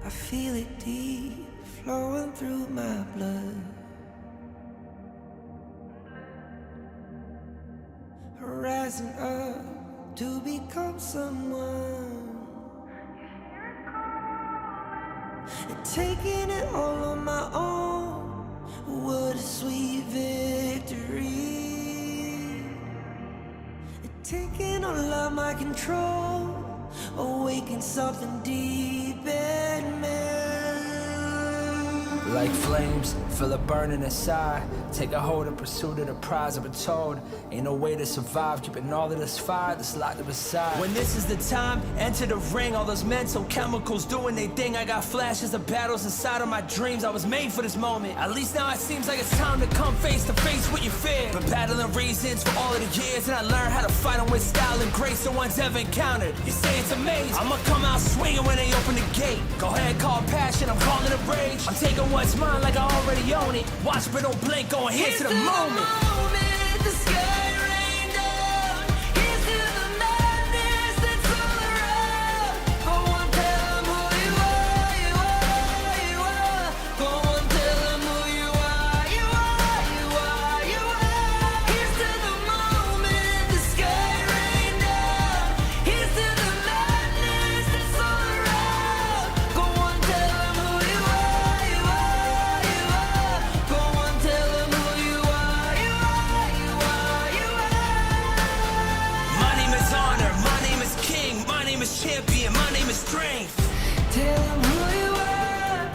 I feel it deep flowing through my blood. Rising up to become someone, and taking it all on my own. What a sweet victory. And taking all of my control, awaken something deep in me. Like flames, feel it burning inside. Take a hold in pursuit of the prize. I've been told ain't no way to survive, keeping all of this fire that's locked up inside. When this is the time, enter the ring. All those mental chemicals doing their thing. I got flashes of battles inside of my dreams. I was made for this moment. At least now it seems like it's time to come face to face with your fear. Been battling reasons for all of the years, and I learned how to fight them with style and grace no one's ever encountered. You say it's amazing, I'ma come out swinging when they open the gate. Go ahead, call passion, I'm calling it rage. I'm taking what's mine like I already own it. Watch but don't blink, going here to the moment. The sky rain down. Here's to the madness that's all around. Go on, tell them who you are, you are, you are. Go on, tell them who you are, you are, you are, you are. Here's to the moment, the sky rain down. Here's to the madness that's all around. Go on, tell them who you are, you are, you are. Go on, tell them who you are, you are, you are, you are. My name is honor, my name is king, my name is champion, my name is strength. Tell them who you are.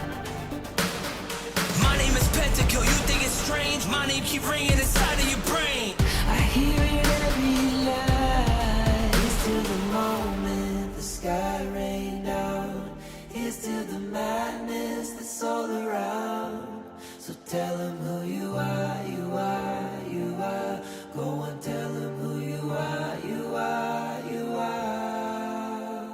My name is Pentakill, you think it's strange? My name keep ringing inside of your brain. I hear it every night. Here's to the moment the sky rain down. Here's to the madness that's all around. So tell them who you are, you are, you are. Go and tell them who you are, you are, you are.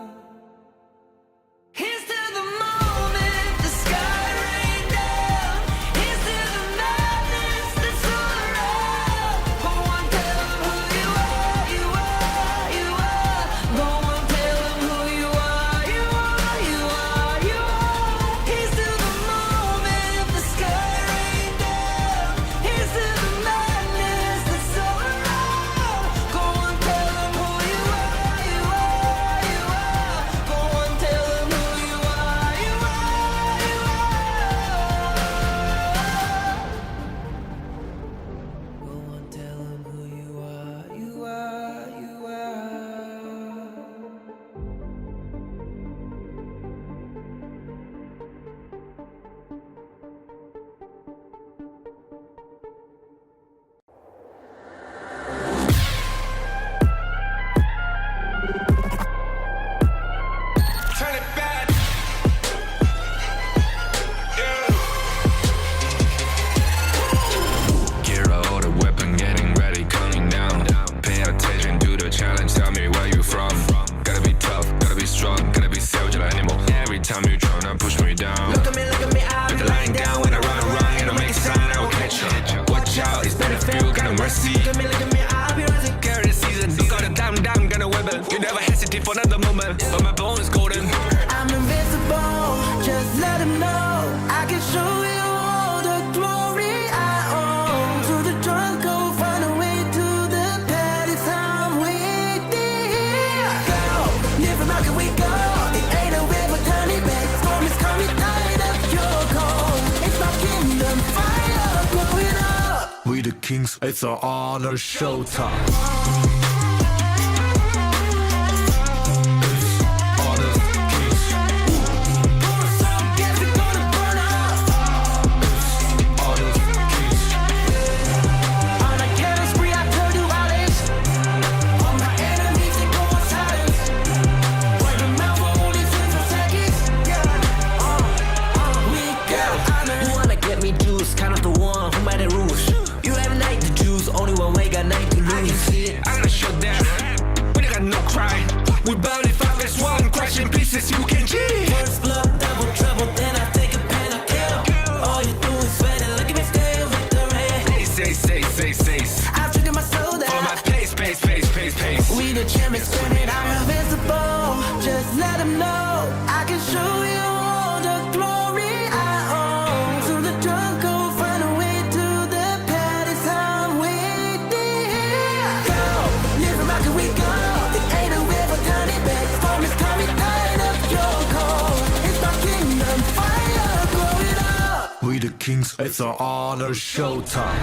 Here's to the moment the sky rain down. Here's to the madness that's all around. Go on, tell them who you are, you are, you are. Go on, tell them who you are, you are, you are, you are. Here's to the moment the sky rain down. Here's to the madness that's all around. Go on, tell them who you are, you are, you are. Go on, tell them who you are, you are, you are. Go on, tell them who you are, you are, you are. Turn it back. Gear out the weapon, getting ready, counting down. Pay attention to the challenge, tell me where you from. Gotta be tough, gotta be strong, gotta be savage animal. Every time you tryna push me down. Look at me, I'll Put be the line down when I run around, and I make a sign, I will catch you. Watch out, it's better feel, kind of mercy. Look at me, I'll be rising. Carry the season, look out the damn, gonna weapon. You never hesitate for another moment, but my bone is golden. I'm invincible, just let them know. I can show you all the glory I own. To the drunk, go find a way to the party time with me. Go, never mind, can we go? It ain't a river, turn it back. Storm is coming, light up your cold. It's my kingdom, fire, blowing up. We the kings, it's our honor showtime. Honor kings, Guess we're gonna burn up. honor kings. On a killing spree, I tell you all this. All my enemies, they go on silence. Wipe them out for only 6 seconds. We got honor. You wanna get me juice, kind of the one who made the rules. You have night to choose, only one way, got night to I can lose. see it, I'm gonna shut down. We got no cry. We burn it 5 as 1, crash in pieces, you can cheat. First blood, double trouble, then I take a pen, I kill. All you do is sweat and look at me still with the rain. Say. I've triggered my soul For my down. pace. We the champions, screaming, I'm invincible. Just let them know I can show you all the kings, it's an honor showtime.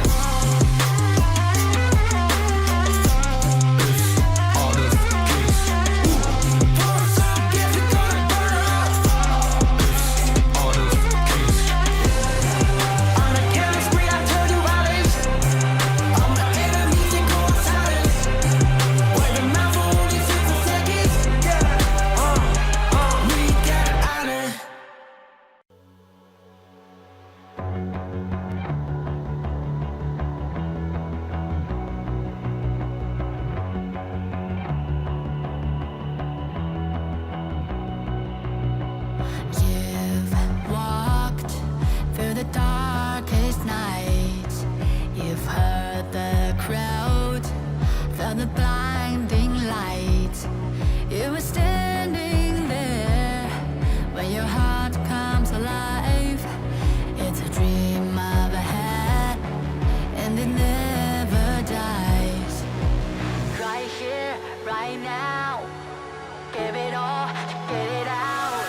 You've walked through the darkest nights. You've heard the crowd, felt the blinding light. You were standing there when your heart comes alive. It's a dream of a hat, and it never dies. Right here, right now, give it all, get it out.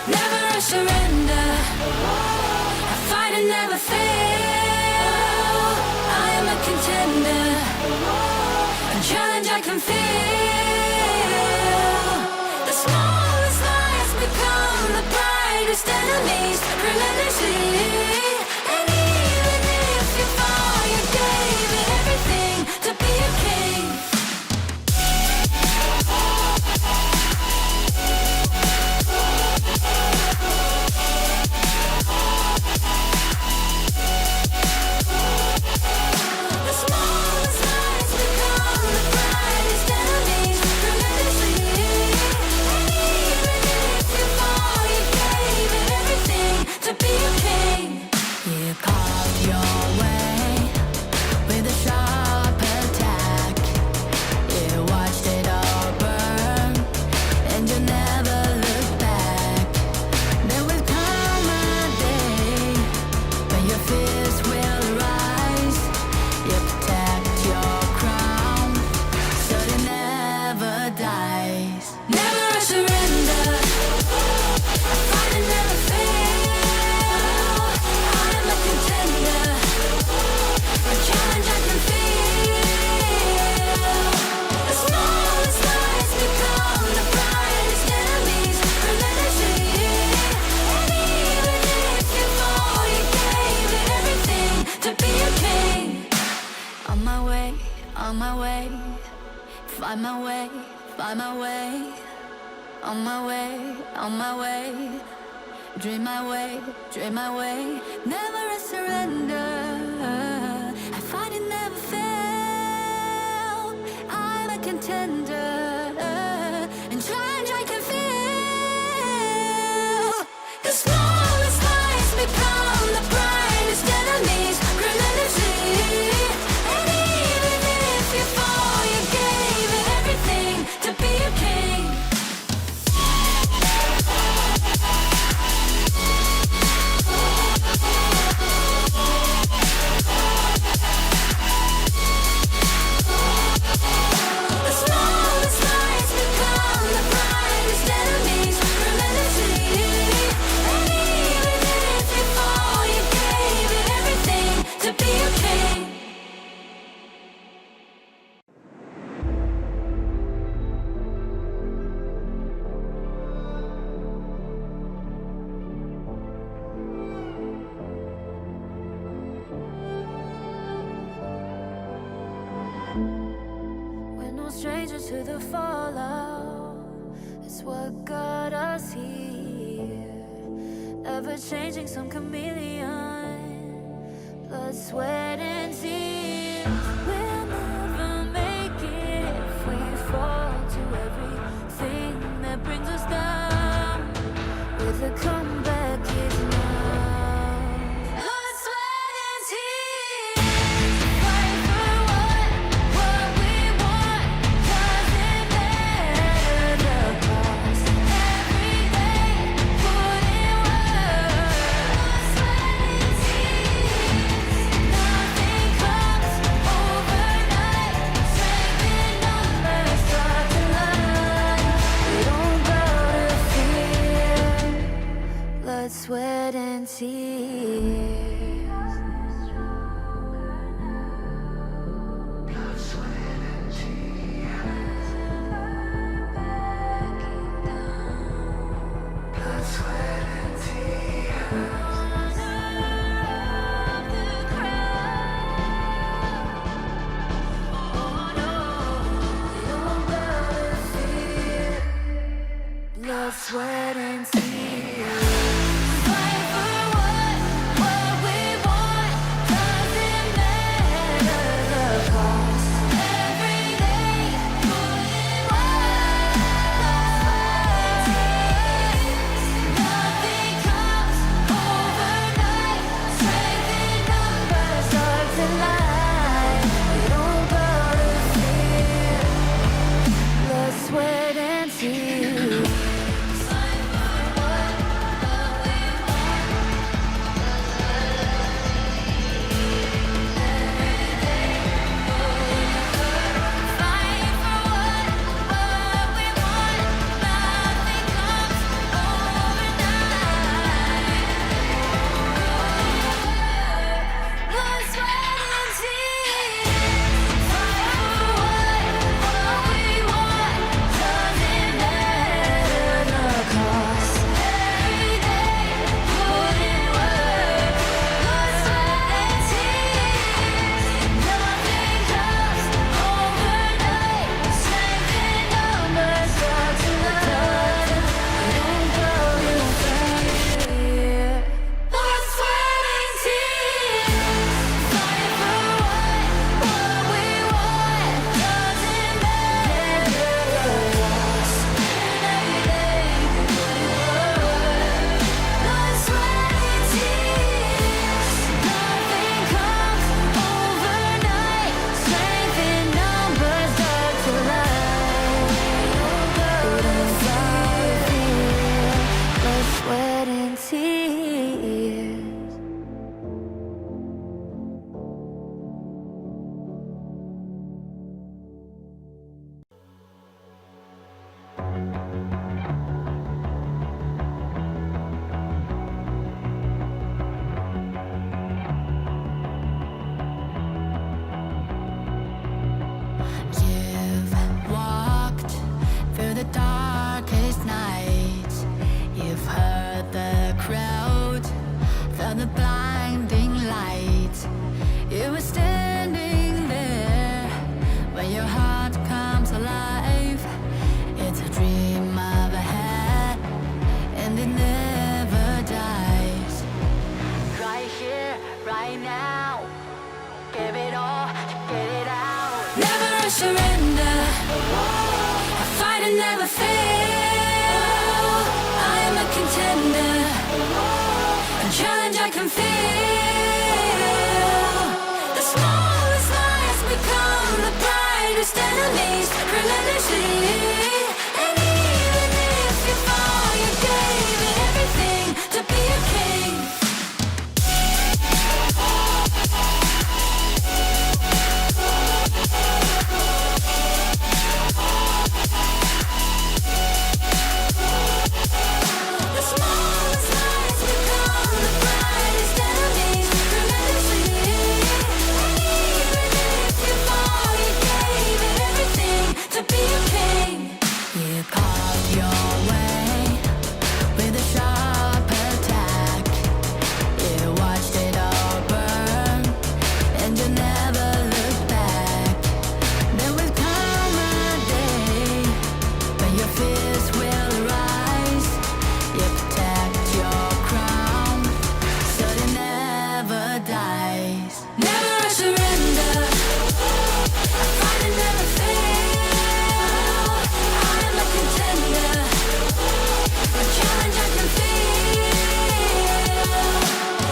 Never surrender, I fight and never fail. I am a contender, a challenge I can feel. The smallest lies become the brightest enemies, relentlessly. And even if you fall, you gave it everything to be a king. The smallest lies become the brightest enemies, relentlessly. And even if you fall, you gave it everything to be a king. You carved your way with a sharp attack. You watched it all burn, and you never looked back. There will come a day when your fears will rise. You protect your crown, so it never dies. Never a surrender, I fight and never fail. I am a contender, a challenge I can feel. The smallest lies become the brightest enemies, relentlessly. And even if you fall, you gave it everything to be a king. On my way, on my way, find my way, find my way. On my way, on my way, dream my way, dream my way. Never a surrender, I fight and never fail. I'm a contender, and challenge I can feel. The smallest lies become the brightest enemies, relentlessly. And even if you fall, you gave it everything to be a king. The smallest lies become the brightest enemies, relentlessly. And even if you fall, you gave it everything to be a king. We're no strangers to the fallout. It's what got us here. Ever changing, some chameleon. Blood, sweat, and tears. We'll never make it if we fall to everything that brings us down. With a comeback is now. Blood, sweat, and tears. Fight for what we want. Doesn't matter the cost. Every day, put in work. Blood, sweat, and tears. Nothing comes overnight. Strength in numbers start to line. We don't bow to fear. Blood, sweat, and tears. and tears. Fight for what we want, doesn't matter the cost. Every day, put in work. Nothing comes overnight. Strength in numbers, starts in line. We don't gotta fear blood, sweat, and tears. Fight for what we want. Fight for what we want. Nothing comes overnight. Blood, sweat, and tears. Fight for what we want. Doesn't matter the cost. Every day, put in work. Blood, sweat, and tears. Nothing comes overnight. Strength in numbers, starts in line. We don't go to fear. Blood, sweat, and tears. Fight for what we want. Doesn't matter the cost. Every day, put in work. Blood, sweat, and tears. Nothing comes overnight. Strength in numbers, start to line. We don't go to fear. Blood, sweat, and tears. You've walked through the darkest nights. You've heard the crowd, felt the blinding light. You were standing there when your heart comes alive. It's a dream of ahead, and it never dies. Right here, right now. Give it all, get it out. Never surrender. I fight and never fail. I am a contender. A challenge I can feel. The smallest lies become the brightest enemies. Relentlessly. And even if you fall, you gave it everything to be a king. The smallest lies become the brightest enemies. Relentlessly. And even if you fall, you gave it everything to be a king. You carved your way with a sharp attack. You watched it all burn, and you never looked back. There will come a day when your fears will rise. You protect your crown, so it never dies. Never surrender. I fight and never fail. I am a contender. A challenge I can feel.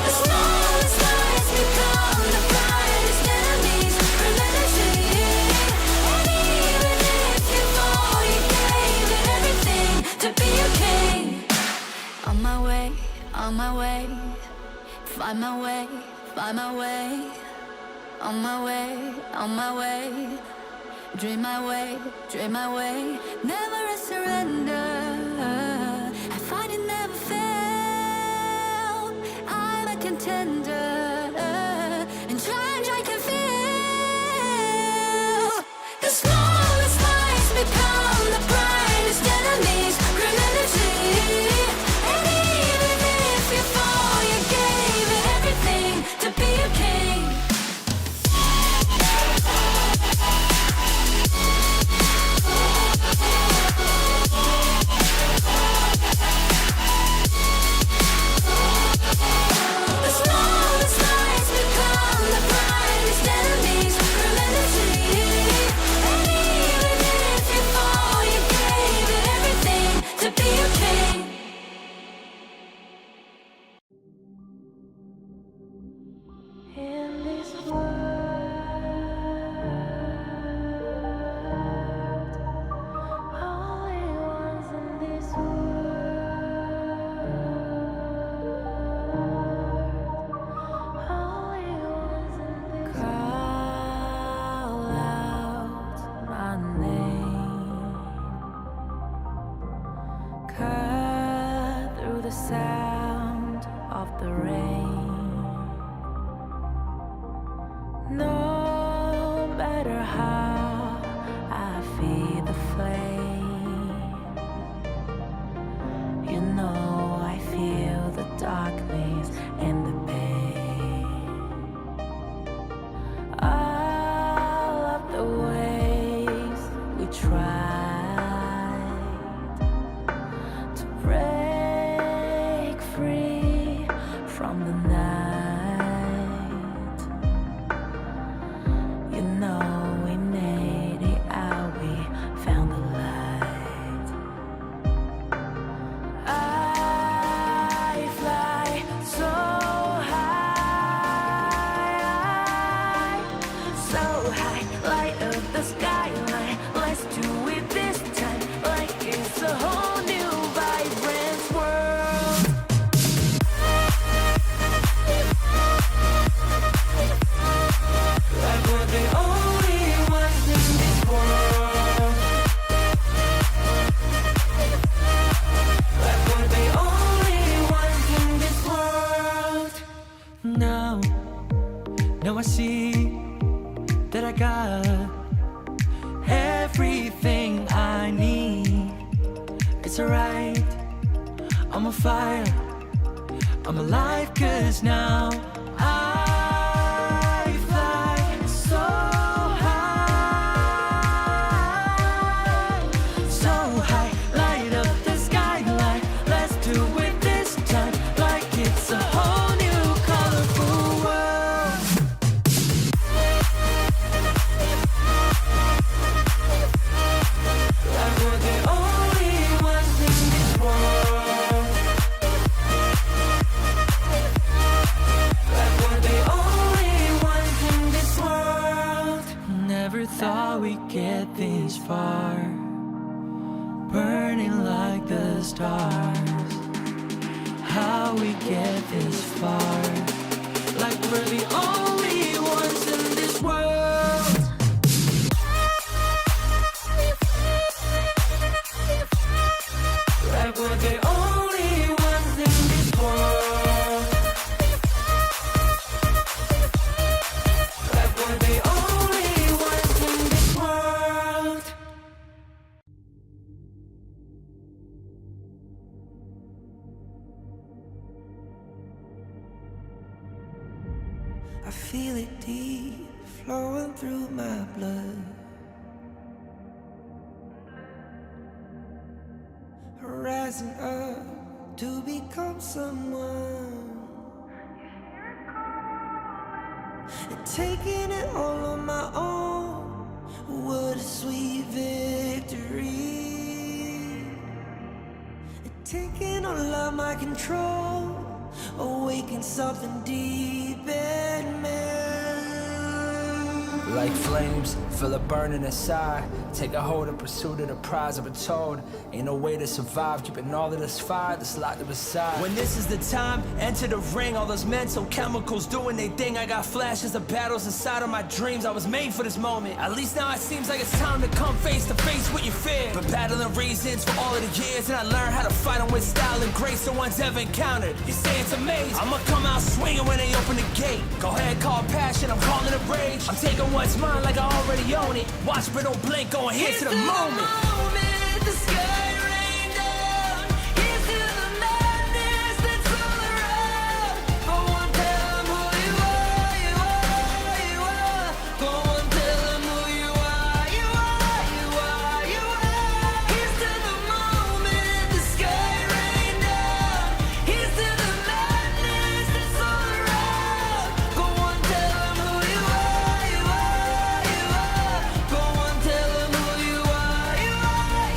The smallest lies become the brightest enemies. Relentlessly. And even if you fall, you gave it everything to be a king. On my way, on my way. Find my way, find my way. On my way, on my way. Dream my way, dream my way. Never a surrender. I fight and never fail. I'm a contender. And challenge I can feel. The smallest lies become the brightest enemies. Relentlessly. And even if you fall, you gave it everything to be a king. the sound of the rain. No matter how I feed the flame, you know I feel the darkness and the pain. All of the ways we tried to break free from the night, you know we made it out, we found the light. I fly so high, light up the skyline. Let's do it this time, like it's a whole new vibrant world. Like we're the only ones in this world. Like we're the only ones in this world. Now I see that I got everything I need. It's alright, I'm on fire, I'm alive, 'cause now I fly so high, light up the skyline. Let's do it this time, like it's a whole new colorful world. Like we're the only ones in this world. Like we're the only ones in this world. Never thought we'd get this far, burning like the stars. How we get this far, like we're the only ones in this world. Like we're the only ones in this world. Like we're the only ones in this world. I feel it deep flowing through my blood. Rising up to become someone. And taking it all on my own. What a sweet victory. And taking all of my control. Awaken something deep in me. Like flames, feel it burning inside. Take a hold and pursuit of the prize. I've been told, ain't no way to survive, keeping all of this fire that's locked up inside. When this is the time, enter the ring. All those mental chemicals doing their thing. I got flashes of battles inside of my dreams. I was made for this moment. At least now it seems like it's time to come face to face with your fear. But battling reasons for all of the years, and I learned how to fight them with style and grace no one's ever encountered. You say it's amazing, I'ma come out swinging when they open the gate. Go ahead, call passion, I'm calling it rage. I'm taking what's mine like I already own it. Watch but don't blink, going here to the moment. The sky rain down. Here's to the madness that's all around. Go on, tell 'em who you are, you are, you are. Go on, tell 'em who you are, you are, you are, you are. Here's to the moment, the sky rain down. Here's to the madness that's all around. Go on, tell 'em who you are, you are, you are. Go on, tell 'em who you are, you are,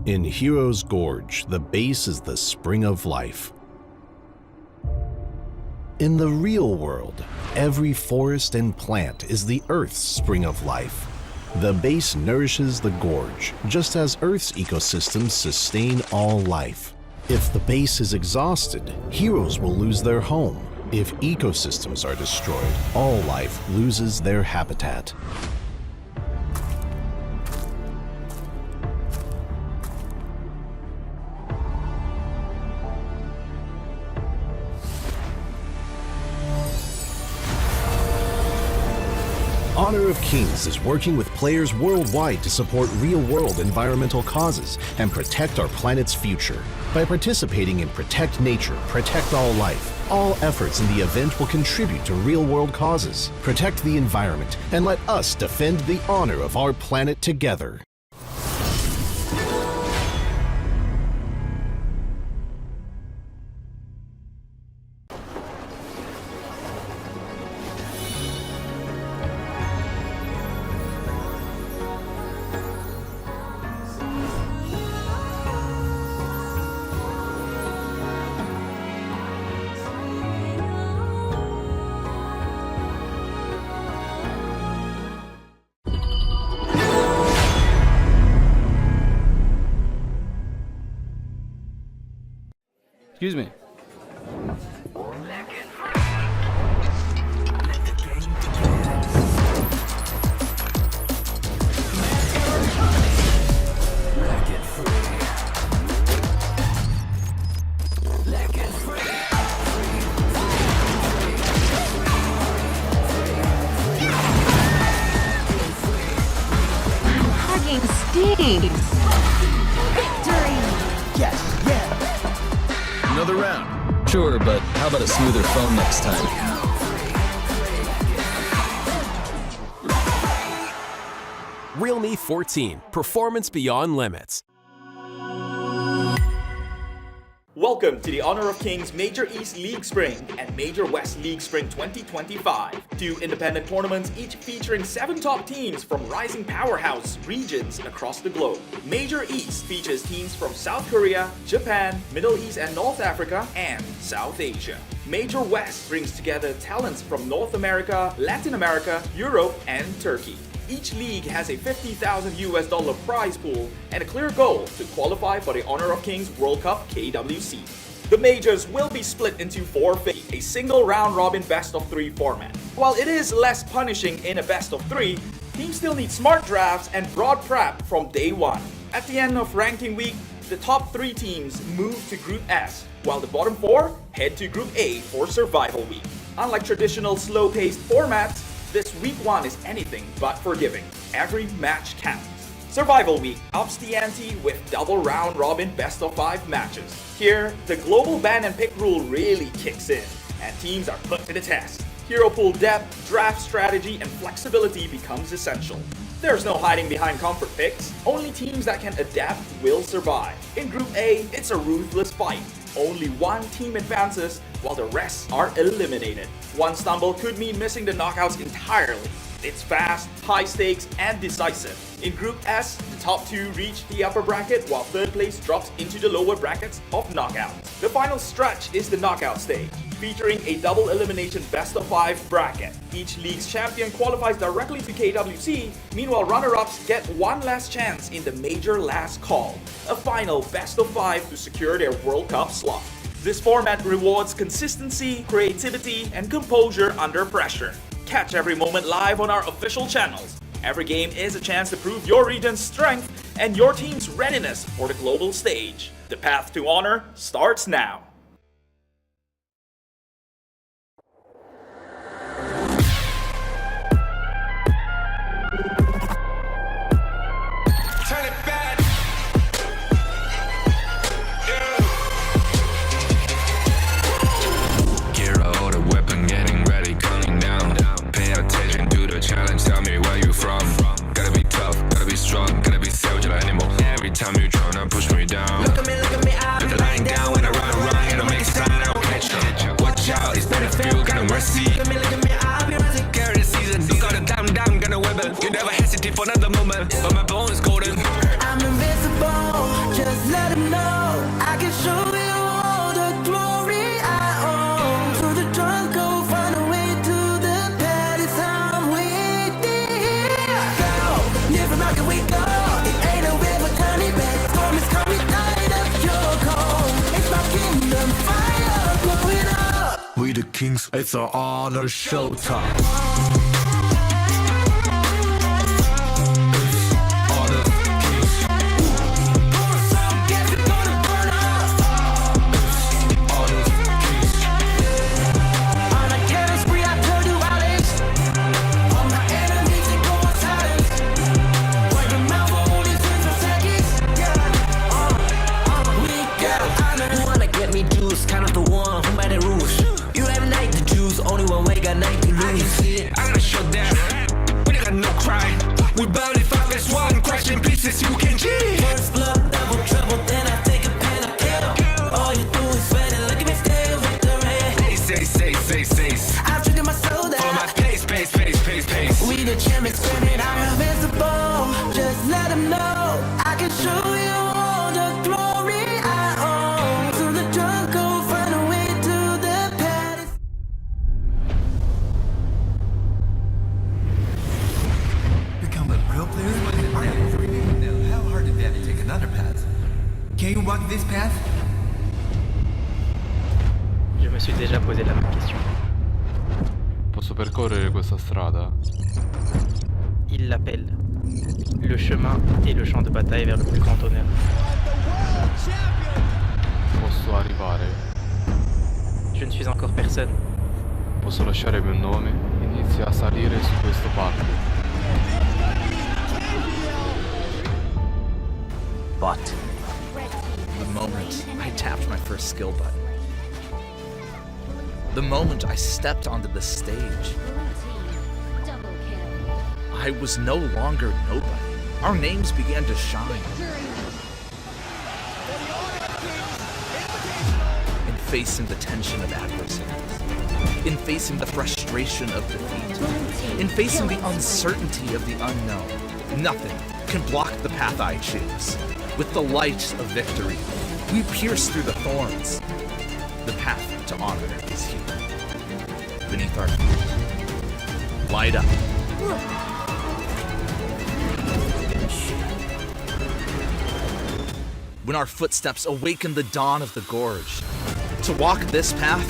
In Hero's Gorge, the base is the spring of life. In the real world, every forest and plant is the Earth's spring of life. The base nourishes the gorge, just as Earth's ecosystems sustain all life. If the base is exhausted, heroes will lose their home. If ecosystems are destroyed, all life loses their habitat. Honor of Kings is working with players worldwide to support real-world environmental causes and protect our planet's future. By participating in Protect Nature, Protect All Life, all efforts in the event will contribute to real-world causes, protect the environment, and let us defend the honor of our planet together. Excuse me. Hugging stinks. Another round. Sure, but how about a smoother phone next time? Realme 14, performance beyond limits. Welcome to the Honor of Kings Major East League Spring and Major West League Spring 2025. Two independent tournaments, each featuring 7 top teams from rising powerhouse regions across the globe. Major East features teams from South Korea, Japan, Middle East and North Africa, and South Asia. Major West brings together talents from North America, Latin America, Europe, and Turkey. Each league has a $50,000 prize pool and a clear goal to qualify for the Honor of Kings World Cup KWC. The majors will be split into 4 phases, a single round-robin best-of-3 format. While it is less punishing in a best-of-3, teams still need smart drafts and broad prep from day one. At the end of ranking week, the top 3 teams move to Group S, while the bottom 4 head to Group A for Survival Week. Unlike traditional slow-paced formats, this week 1 is anything but forgiving. Every match counts. Survival Week ups the ante with double round-robin best-of-5 matches. Here, the global ban and pick rule really kicks in, and teams are put to the test. Hero pool depth, draft strategy, and flexibility becomes essential. There's no hiding behind comfort picks. Only teams that can adapt will survive. In Group A, it's a ruthless fight. Only one team advances while the rest are eliminated. One stumble could mean missing the knockouts entirely. It's fast, high stakes, and decisive. In Group S, the top two reach the upper bracket while third place drops into the lower brackets of knockouts. The final stretch is the knockout stage, featuring a double elimination best of 5 bracket. Each league's champion qualifies directly to KWC, meanwhile runner-ups get one last chance in the major last call, a final best of 5 to secure their World Cup slot. This format rewards consistency, creativity, and composure under pressure. Catch every moment live on our official channels. Every game is a chance to prove your region's strength and your team's readiness for the global stage. The path to honor starts now. Turn it back. Gear out the weapon, getting ready, counting down. Pay attention to the challenge, tell me where you from. Gotta be tough, gotta be strong, gotta be savage like animal. Every time you tryna push me down. Look at me, I'll be lying down when I run, and I'll make it stand, I'll catch up. Watch out, it's better feel, got no mercy. Look at me, I'll be rising. Carry the season, you gotta down, gonna wibble. You never hesitate for another moment, but my bone is golden. I'm invincible, just let him know I can show you all the glory I own. To the drunk, go find a way to the palace. I'm waiting. Go, live from rock and we go. It ain't a river, tiny bed. Storm is coming, light up your cold. It's my kingdom, fire blowing up. We the kings, it's our honor showtime. We bout it, 5 vs 1, crushed in pieces, you can cheat. First blood, double trouble, then I take a pen, I kill. All you do is sweat and look at me stay with the rain. Say. I've treated my soul that Follow my pace. we the champions, screaming, I'm invincible. Just let them know I can show you all the glory I own. To the drunk, go find a way to the palace. Become a pro player? I am free. Now, how hard is that to take another path? Can you walk this path? Je me suis déjà posé la même question. Posso percorrere questa strada? Il l'appelle. Le chemin et le champ de bataille vers le plus grand honneur. Posso arrivare? Je ne suis encore personne. Posso lasciare il mio nome? Inizia a salire su questo palco. But the moment I tapped my first skill button, the moment I stepped onto the stage, I was no longer nobody. Our names began to shine. In facing the tension of adversity, in facing the frustration of defeat, in facing the uncertainty of the unknown, nothing can block the path I choose. With the light of victory, we pierce through the thorns. The path to honor is here. Beneath our feet. Light up. When our footsteps awaken the dawn of the gorge, to walk this path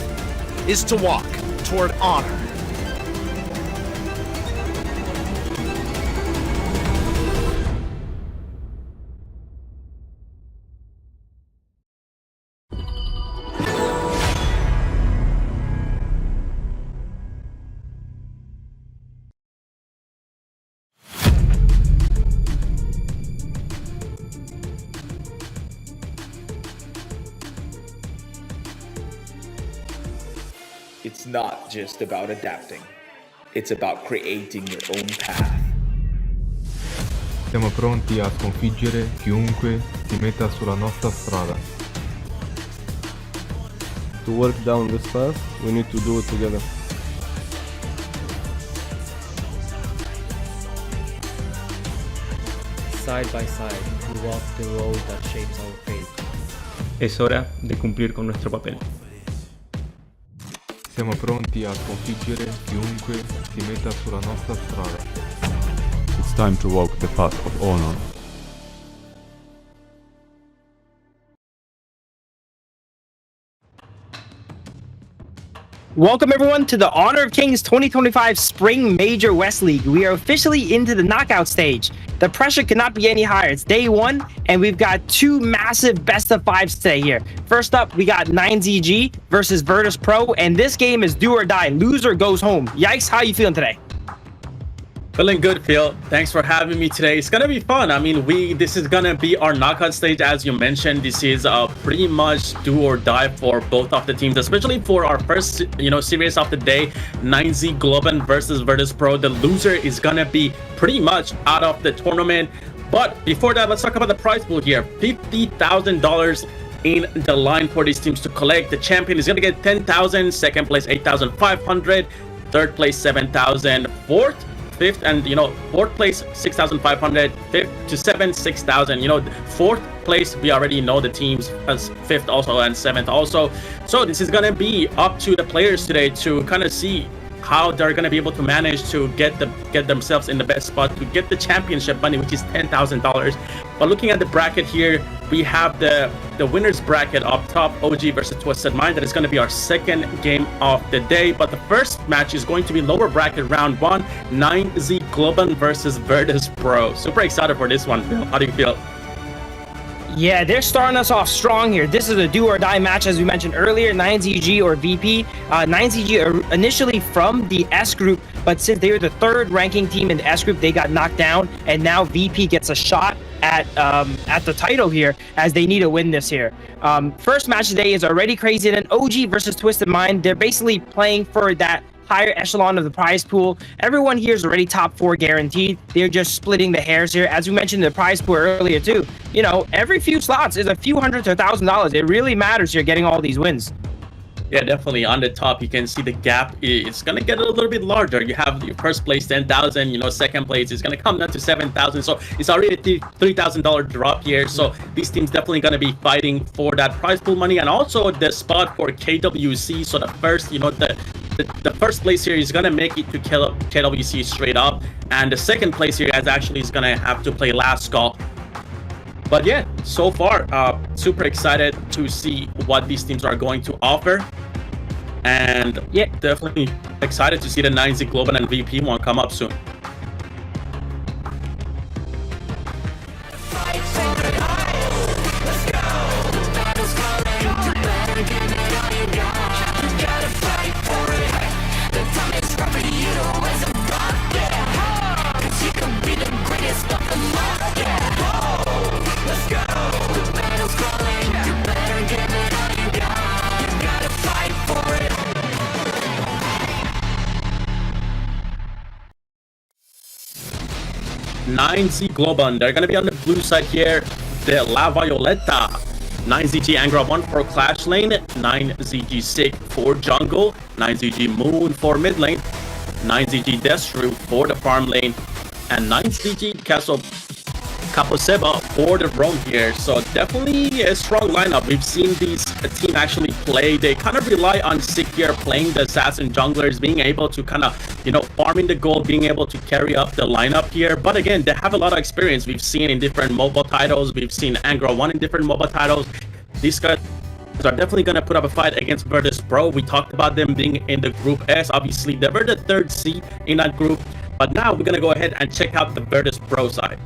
is to walk toward honor. It's not just about adapting. It's about creating your own path. Siamo pronti a sconfiggere chiunque si metta sulla nostra strada. To work down this path, we need to do it together. side by side to walk the road that shapes our fate. Es hora di cumplir con nuestro papel. Siamo pronti a sconfiggere chiunque si metta sulla nostra strada. It's time to walk the path of honor. Welcome everyone to the Honor of Kings 2025 Spring Major West League. We are officially into the knockout stage. The pressure cannot be any higher. It's day one, and we've got two massive best of fives today here. First up, we got 9ZG versus Virtus.pro, and this game is do or die. Loser goes home. Yikes, how you feeling today? Feeling good, Phil. Thanks for having me today. It's gonna be fun. I mean, this is gonna be our knockout stage, as you mentioned. This is pretty much do or die for both of the teams, especially for our first, series of the day, 9Z Globant versus Virtus.pro. The loser is gonna be pretty much out of the tournament. But before that, let's talk about the prize pool here. $50,000 in the line for these teams to collect. The champion is gonna get 10,000, second place 8,500, third place 7,000, fifth and fourth place 6,500, fifth to seventh 6,000. Fourth place we already know the teams as fifth also and seventh also. So this is gonna be up to the players today to kind of see how they're going to be able to manage to get themselves in the best spot to get the championship money, which is $10,000. But looking at the bracket here, we have the winners bracket up top, OG versus Twisted Mind. That is going to be our second game of the day. But the first match is going to be lower bracket round one, 9Z Globant versus Virtus.pro. Super excited for this one, Phil. How do you feel? Yeah, they're starting us off strong here. This is a do or die match, as we mentioned earlier, 9ZG or VP. 9ZG are initially from the S group, but since they were the third ranking team in the S group, they got knocked down, and now VP gets a shot at the title here, as they need to win this here. First match today is already crazy. Then OG versus Twisted Mind. They're basically playing for that higher echelon of the prize pool. Everyone here is already top 4 guaranteed. They're just splitting the hairs here. As we mentioned in the prize pool earlier too, every few slots is a few hundred to $1,000. It really matters here getting all these wins. Yeah, definitely. On the top, you can see the gap is going to get a little bit larger. You have your first place 10,000, second place is going to come down to 7,000. So it's already a $3,000 drop here. So these teams definitely going to be fighting for that prize pool money, and also the spot for KWC. So the first, the first place here is going to make it to KWC straight up, and the second place here is going to have to play last call. But yeah, so far, super excited to see what these teams are going to offer. And yeah, definitely excited to see the 9Z Globant and VP one come up soon. $9Z Globant, they're gonna be on the blue side here. The La Violeta, 9ZG Angra 1 for Clash Lane, 9ZG Sig for Jungle, 9ZG Moon for mid lane, 9ZG Destru for the farm lane, and 9ZG Castle Caposeba for the roam here. So definitely a strong lineup. We've seen these team actually play. They kind of rely on Sig here playing the assassin junglers, being able to kind of, farming the gold, being able to carry up the lineup here. But again, they have a lot of experience. We've seen in different mobile titles. We've seen Angra 1 in different mobile titles. These guys are definitely going to put up a fight against Virtus.pro. We talked about them being in the Group S. Obviously, they were the third seed in that group. But now we're going to go ahead and check out the Virtus.pro side.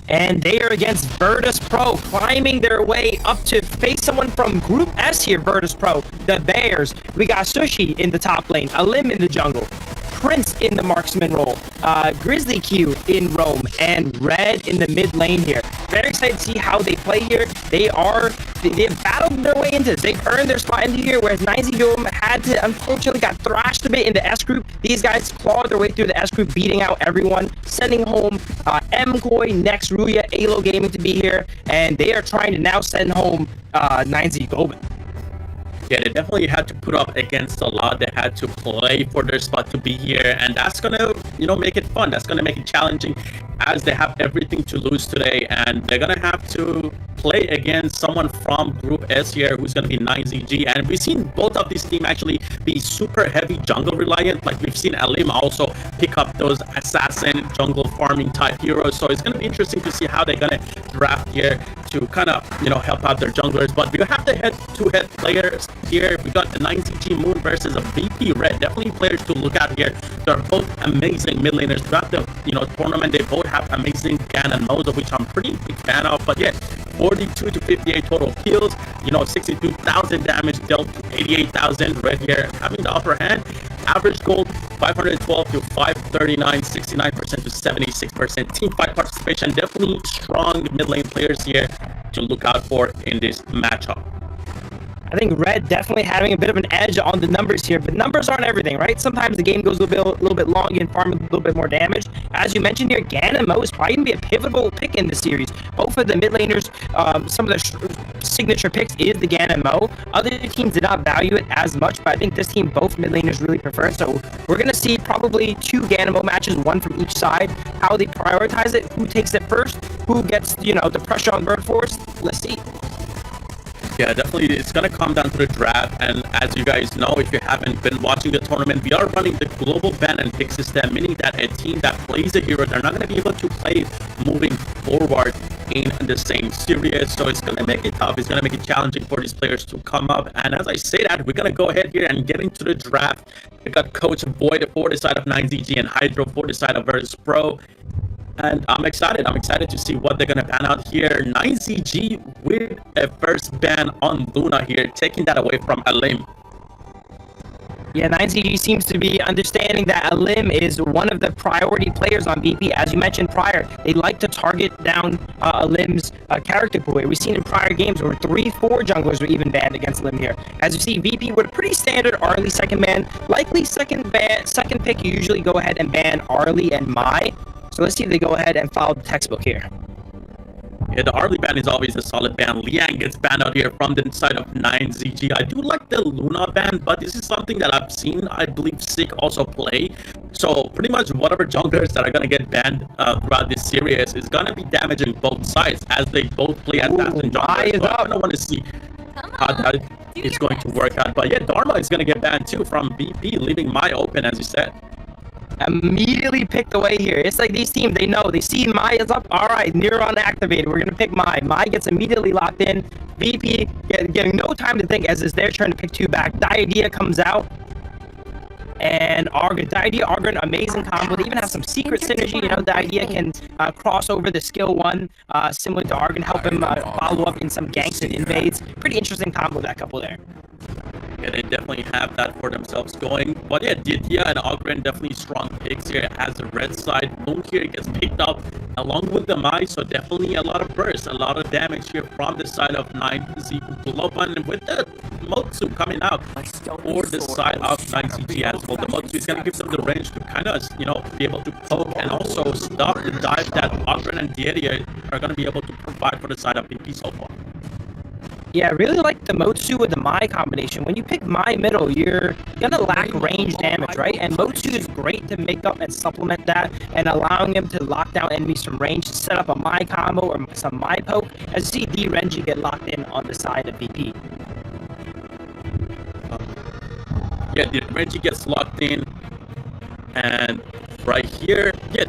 And they are against Virtus.pro, climbing their way up to face someone from Group S here, Virtus.pro, the Bears. We got Sushi in the top lane, Alim in the jungle, Prince in the marksman role, Grizzly Q in Rome, and Red in the mid lane here. Very excited to see how they play here. They've battled their way into this. They've earned their spot into here, whereas 9Z had to, unfortunately, got thrashed a bit in the S group. These guys clawed their way through the S group, beating out everyone, sending home MKoi, Next, Ruya, Alo Gaming to be here, and they are trying to now send home 9Z Globant. Yeah, they definitely had to put up against a lot. They had to play for their spot to be here, and that's gonna, make it fun. That's gonna make it challenging, as they have everything to lose today, and they're gonna have to play against someone from Group S here, who's gonna be 9ZG. And we've seen both of these teams actually be super heavy jungle reliant. Like we've seen Alim also pick up those assassin jungle farming type heroes. So it's gonna be interesting to see how they're gonna draft here to kind of help out their junglers. But we have the head-to-head players here. We got the 9ZG Moon versus a VP Red. Definitely players to look at here. They're both amazing mid laners throughout the tournament. They both have amazing Ganon modes, of which I'm pretty big fan of. But yeah, 42 to 58 total kills, 62,000 damage dealt to 88,000. Red here having the upper hand. Average gold 512 to 539, 69% to 76%. Team fight participation, definitely strong mid lane players here to look out for in this matchup. I think Red definitely having a bit of an edge on the numbers here, but numbers aren't everything, right? Sometimes the game goes a little bit long, you can farm a little bit more damage. As you mentioned here, Ganon Mo is probably going to be a pivotal pick in the series. Both of the mid laners, some of their signature picks is the Ganon Mo. Other teams did not value it as much, but I think this team, both mid laners really prefer it. So we're going to see probably 2 Ganon Mo matches, one from each side. How they prioritize it, who takes it first, who gets, the pressure on Bird Force. Let's see. Yeah, definitely, it's going to come down to the draft, and as you guys know, if you haven't been watching the tournament, we are running the global ban and pick system, meaning that a team that plays a hero, they're not going to be able to play moving forward in the same series, so it's going to make it tough. It's going to make it challenging for these players to come up, and as I say that, we're going to go ahead here and get into the draft. We got Coach Void for the side of 9ZG and Hydro for the side of Virtus.pro. And I'm excited to see what they're gonna pan out here. 9ZG with a first ban on Luna here, taking that away from Alim. Yeah, 9ZG seems to be understanding that Alim is one of the priority players on VP. As you mentioned prior, they like to target down Alim's character pool. We've seen in prior games where 3-4 junglers were even banned against Alim here. As you see, VP with a pretty standard Arlie second ban. Likely second pick, you usually go ahead and ban Arlie and Mai. So let's see if they go ahead and follow the textbook here. Yeah, the Arlie ban is always a solid ban. Liang gets banned out here from the side of 9ZG. I do like the Luna ban, but this is something that I've seen, I believe, Sick also play. So pretty much whatever junglers that are going to get banned throughout this series is going to be damaging both sides, as they both play assassin junglers. So I don't want to see how that is going to work out. But yeah, Dharma is going to get banned too from BP, leaving Mai open, as you said. Immediately picked away here. It's like these teams, they see Mai is up. All right, Neuron activated. We're gonna pick Mai. Mai gets immediately locked in. VP getting no time to think, as it's their turn to pick 2 back. Diadea comes out, and Argon. Diadea, Argon, amazing combo. They even have some secret synergy. Diadea can cross over the skill 1, similar to Argon, help him follow up in some ganks and invades. Pretty interesting combo, that couple there. Yeah, they definitely have that for themselves going. But yeah, Diadea and Ogren definitely strong picks here as the red side. Moon here gets picked up along with the Mai, so definitely a lot of burst, a lot of damage here from the side of 9Z Globant, and with the Motsu coming out for the side of 9ZG as well. The Motsu is going to give them the range to kind of, be able to poke and also stop the dive that Ogren and Diadea are going to be able to provide for the side of BP so far. Yeah, I really like the Motsu with the Mai combination. When you pick Mai middle, you're gonna lack range damage, right? And Motsu is great to make up and supplement that, and allowing him to lock down enemies from range, to set up a Mai combo or some Mai poke. As you see, D-Renji get locked in on the side of VP. Yeah, D-Renji gets locked in, and right here, yeah.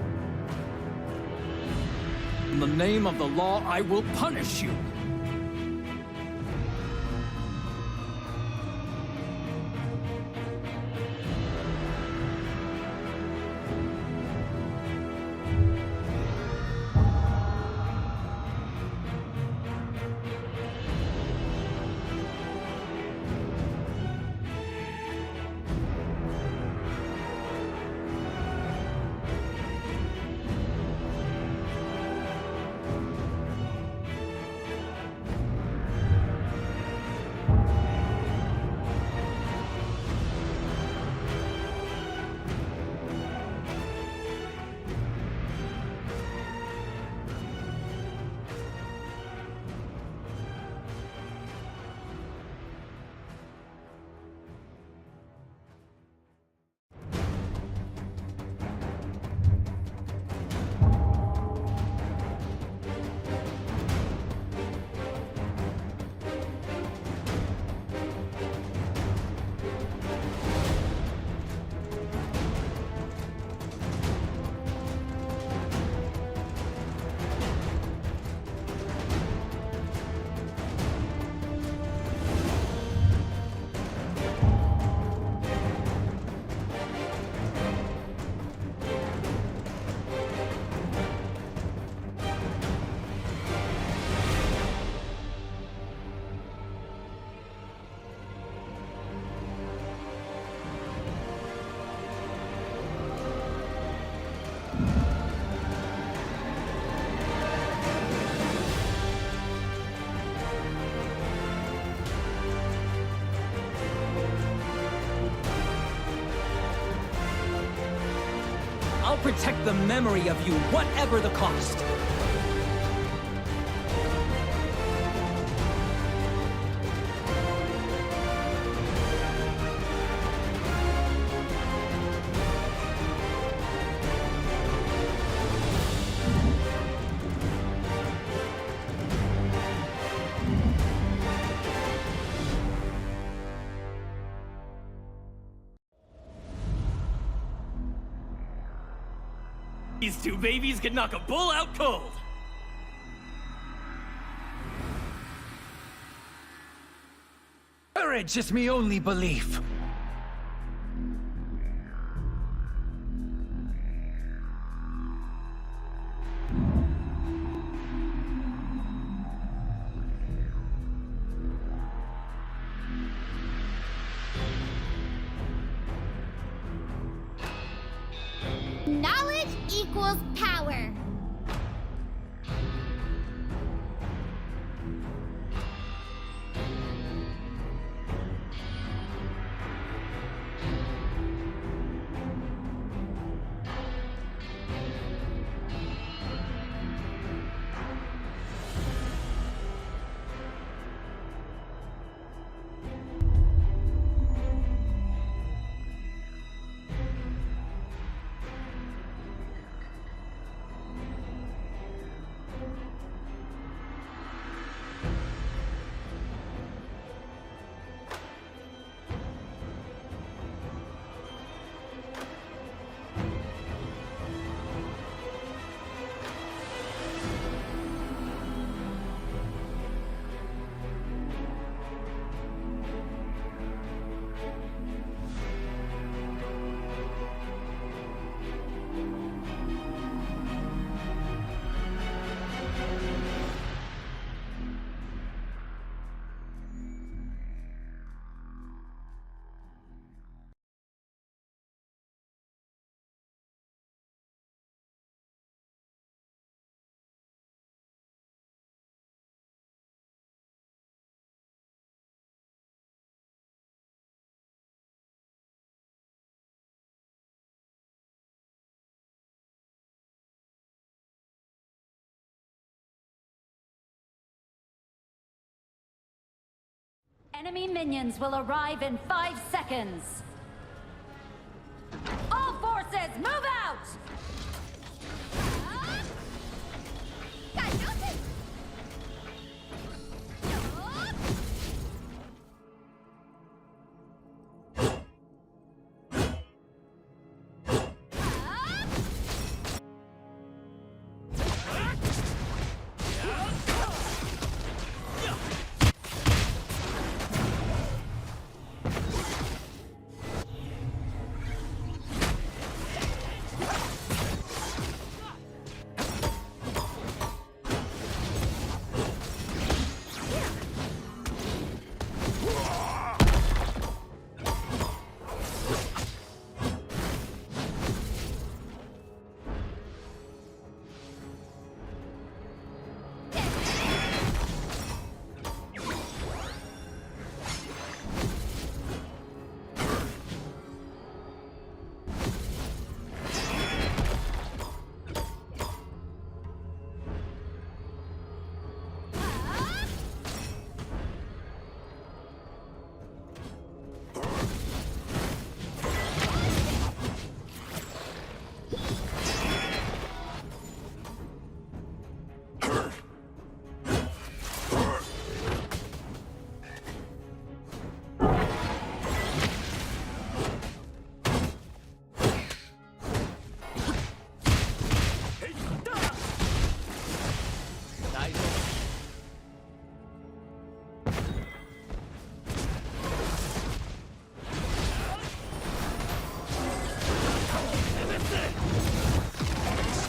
In the name of the law, I will punish you. I'll protect the memory of you, whatever the cost. These two babies could knock a bull out cold. Courage is me only belief. Knowledge equals power. Enemy minions will arrive in 5 seconds. All forces, move out!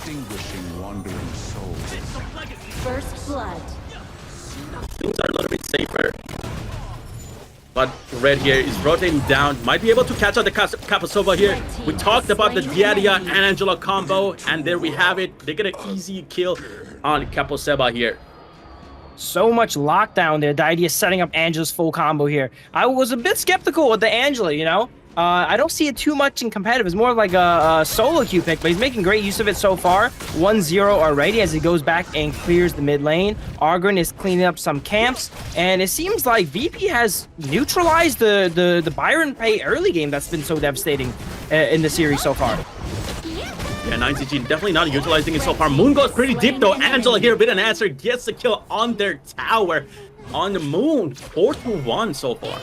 Extinguishing wandering souls. First blood. Things are a little bit safer. But red here is rotating down. Might be able to catch out the Kapasova here. We talked about the Diadia and Angela combo, and there we have it. They get an easy kill on Kapasova here. So much lockdown there. The idea of setting up Angela's full combo here. I was a bit skeptical with the Angela, you know? I don't see it too much in competitive. It's more like a solo queue pick, but he's making great use of it so far. 1-0 already as he goes back and clears the mid lane. Argren is cleaning up some camps, and it seems like VP has neutralized the Byron Pay early game that's been so devastating in the series so far. Yeah, 9CG definitely not utilizing it so far. Moon goes pretty deep though. Angela here with an answer, gets the kill on their tower on the Moon. 4-1 so far.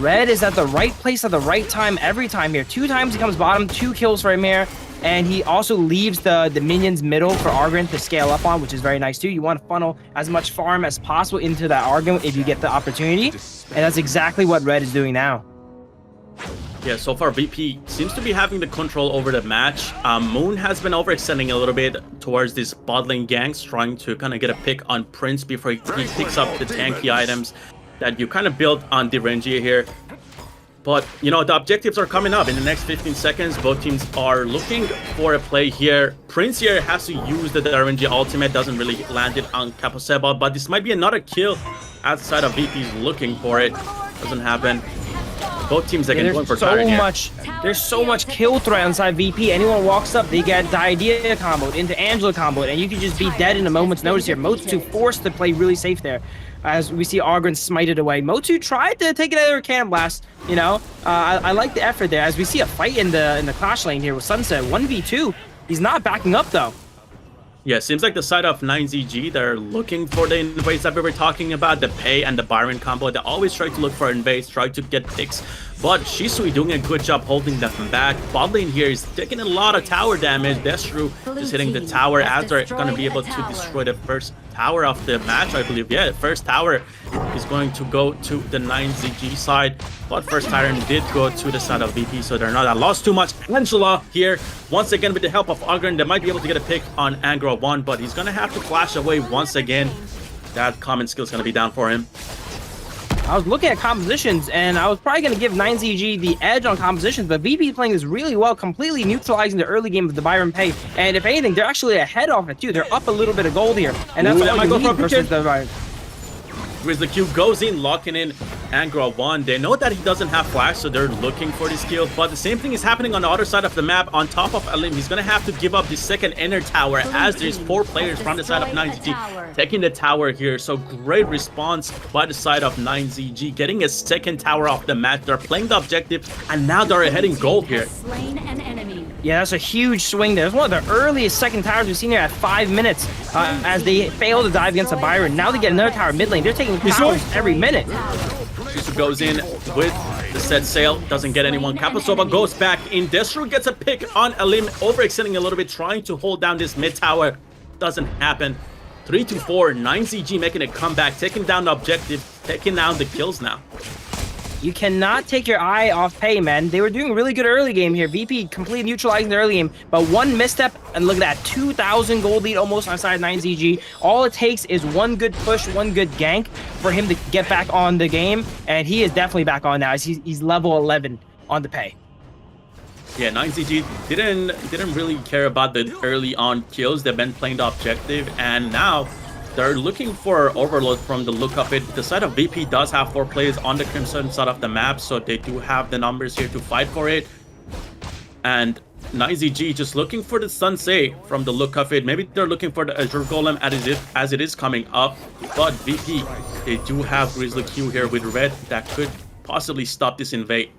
Red is at the right place at the right time every time here. 2 times he comes bottom, 2 kills for him here. And he also leaves the minions middle for Argren to scale up on, which is very nice too. You want to funnel as much farm as possible into that Argren if you get the opportunity. And that's exactly what Red is doing now. Yeah, so far VP seems to be having the control over the match. Moon has been overextending a little bit towards these bot lane ganks, trying to kind of get a pick on Prince before he picks up the tanky items that you kind of built on Direngia here. But, you know, the objectives are coming up in the next 15 seconds. Both teams are looking for a play here. Prince here has to use the Direngia ultimate, doesn't really land it on Kaposeba, but this might be another kill outside of VP's looking for it. Doesn't happen. Both teams again going for there's so much kill threat inside VP. Anyone walks up, they get the idea comboed into Angela comboed, and you can just be dead in a moment's notice here. Motu forced to play really safe there, as we see Argren smited away. Motu tried to take it out of her cannon blast. You know, I like the effort there. As we see a fight in the clash lane here with Sunset 1v2. He's not backing up though. Yeah, seems like the side of 9ZG, they're looking for the invades that we were talking about, the Pay and the Byron combo. They always try to look for invades, try to get picks. But Shisui doing a good job holding them back. Bot lane here is taking a lot of tower damage. Destru just hitting the tower as they're going to be able to destroy the first tower of the match, I believe. Yeah, the first tower is going to go to the 9ZG side. But first Tyrant did go to the side of VP, so they're not at lost too much. Angela here, once again with the help of Argren, they might be able to get a pick on Angra 1, but he's going to have to flash away once again. That common skill is going to be down for him. I was looking at compositions, and I was probably going to give 9ZG the edge on compositions, but VP playing this really well, completely neutralizing the early game of the Byron Pay. And if anything, they're actually ahead of it too. They're up a little bit of gold here, and that's all you need versus the Byron. Grizzly Q goes in, locking in Angra 1. They know that he doesn't have flash, so they're looking for this kill. But the same thing is happening on the other side of the map. On top of Alim, he's going to have to give up the second inner tower as there's 4 players from the side of 9ZG taking the tower here. So great response by the side of 9ZG, getting a second tower off the map. They're playing the objective, and now they're ahead in gold here. Yeah, that's a huge swing there. It's one of the earliest second towers we've seen here at 5 minutes as they fail to dive against a Byron. Now they get another tower mid lane. They're taking towers every minute. Shizu goes in with the set sail, doesn't get anyone. Kaposova goes back in. Destru gets a pick on Alim, overextending a little bit, trying to hold down this mid tower. Doesn't happen. 3-4, 9ZG making a comeback, taking down the objective, taking down the kills now. You cannot take your eye off Pay, man. They were doing really good early game here. VP completely neutralizing the early game, but one misstep, and look at that, 2,000 gold lead almost on side 9ZG. All it takes is one good push, one good gank for him to get back on the game, and he is definitely back on now as he's level 11 on the Pay. Yeah, 9ZG didn't really care about the early on kills. They've been playing the objective, and now they're looking for overload from the look of it. The side of VP does have 4 players on the Crimson side of the map, so they do have the numbers here to fight for it. And 9ZG just looking for the Sunsei from the look of it. Maybe they're looking for the Azure Golem as it is coming up. But VP, they do have Grizzly Q here with Red that could possibly stop this invade.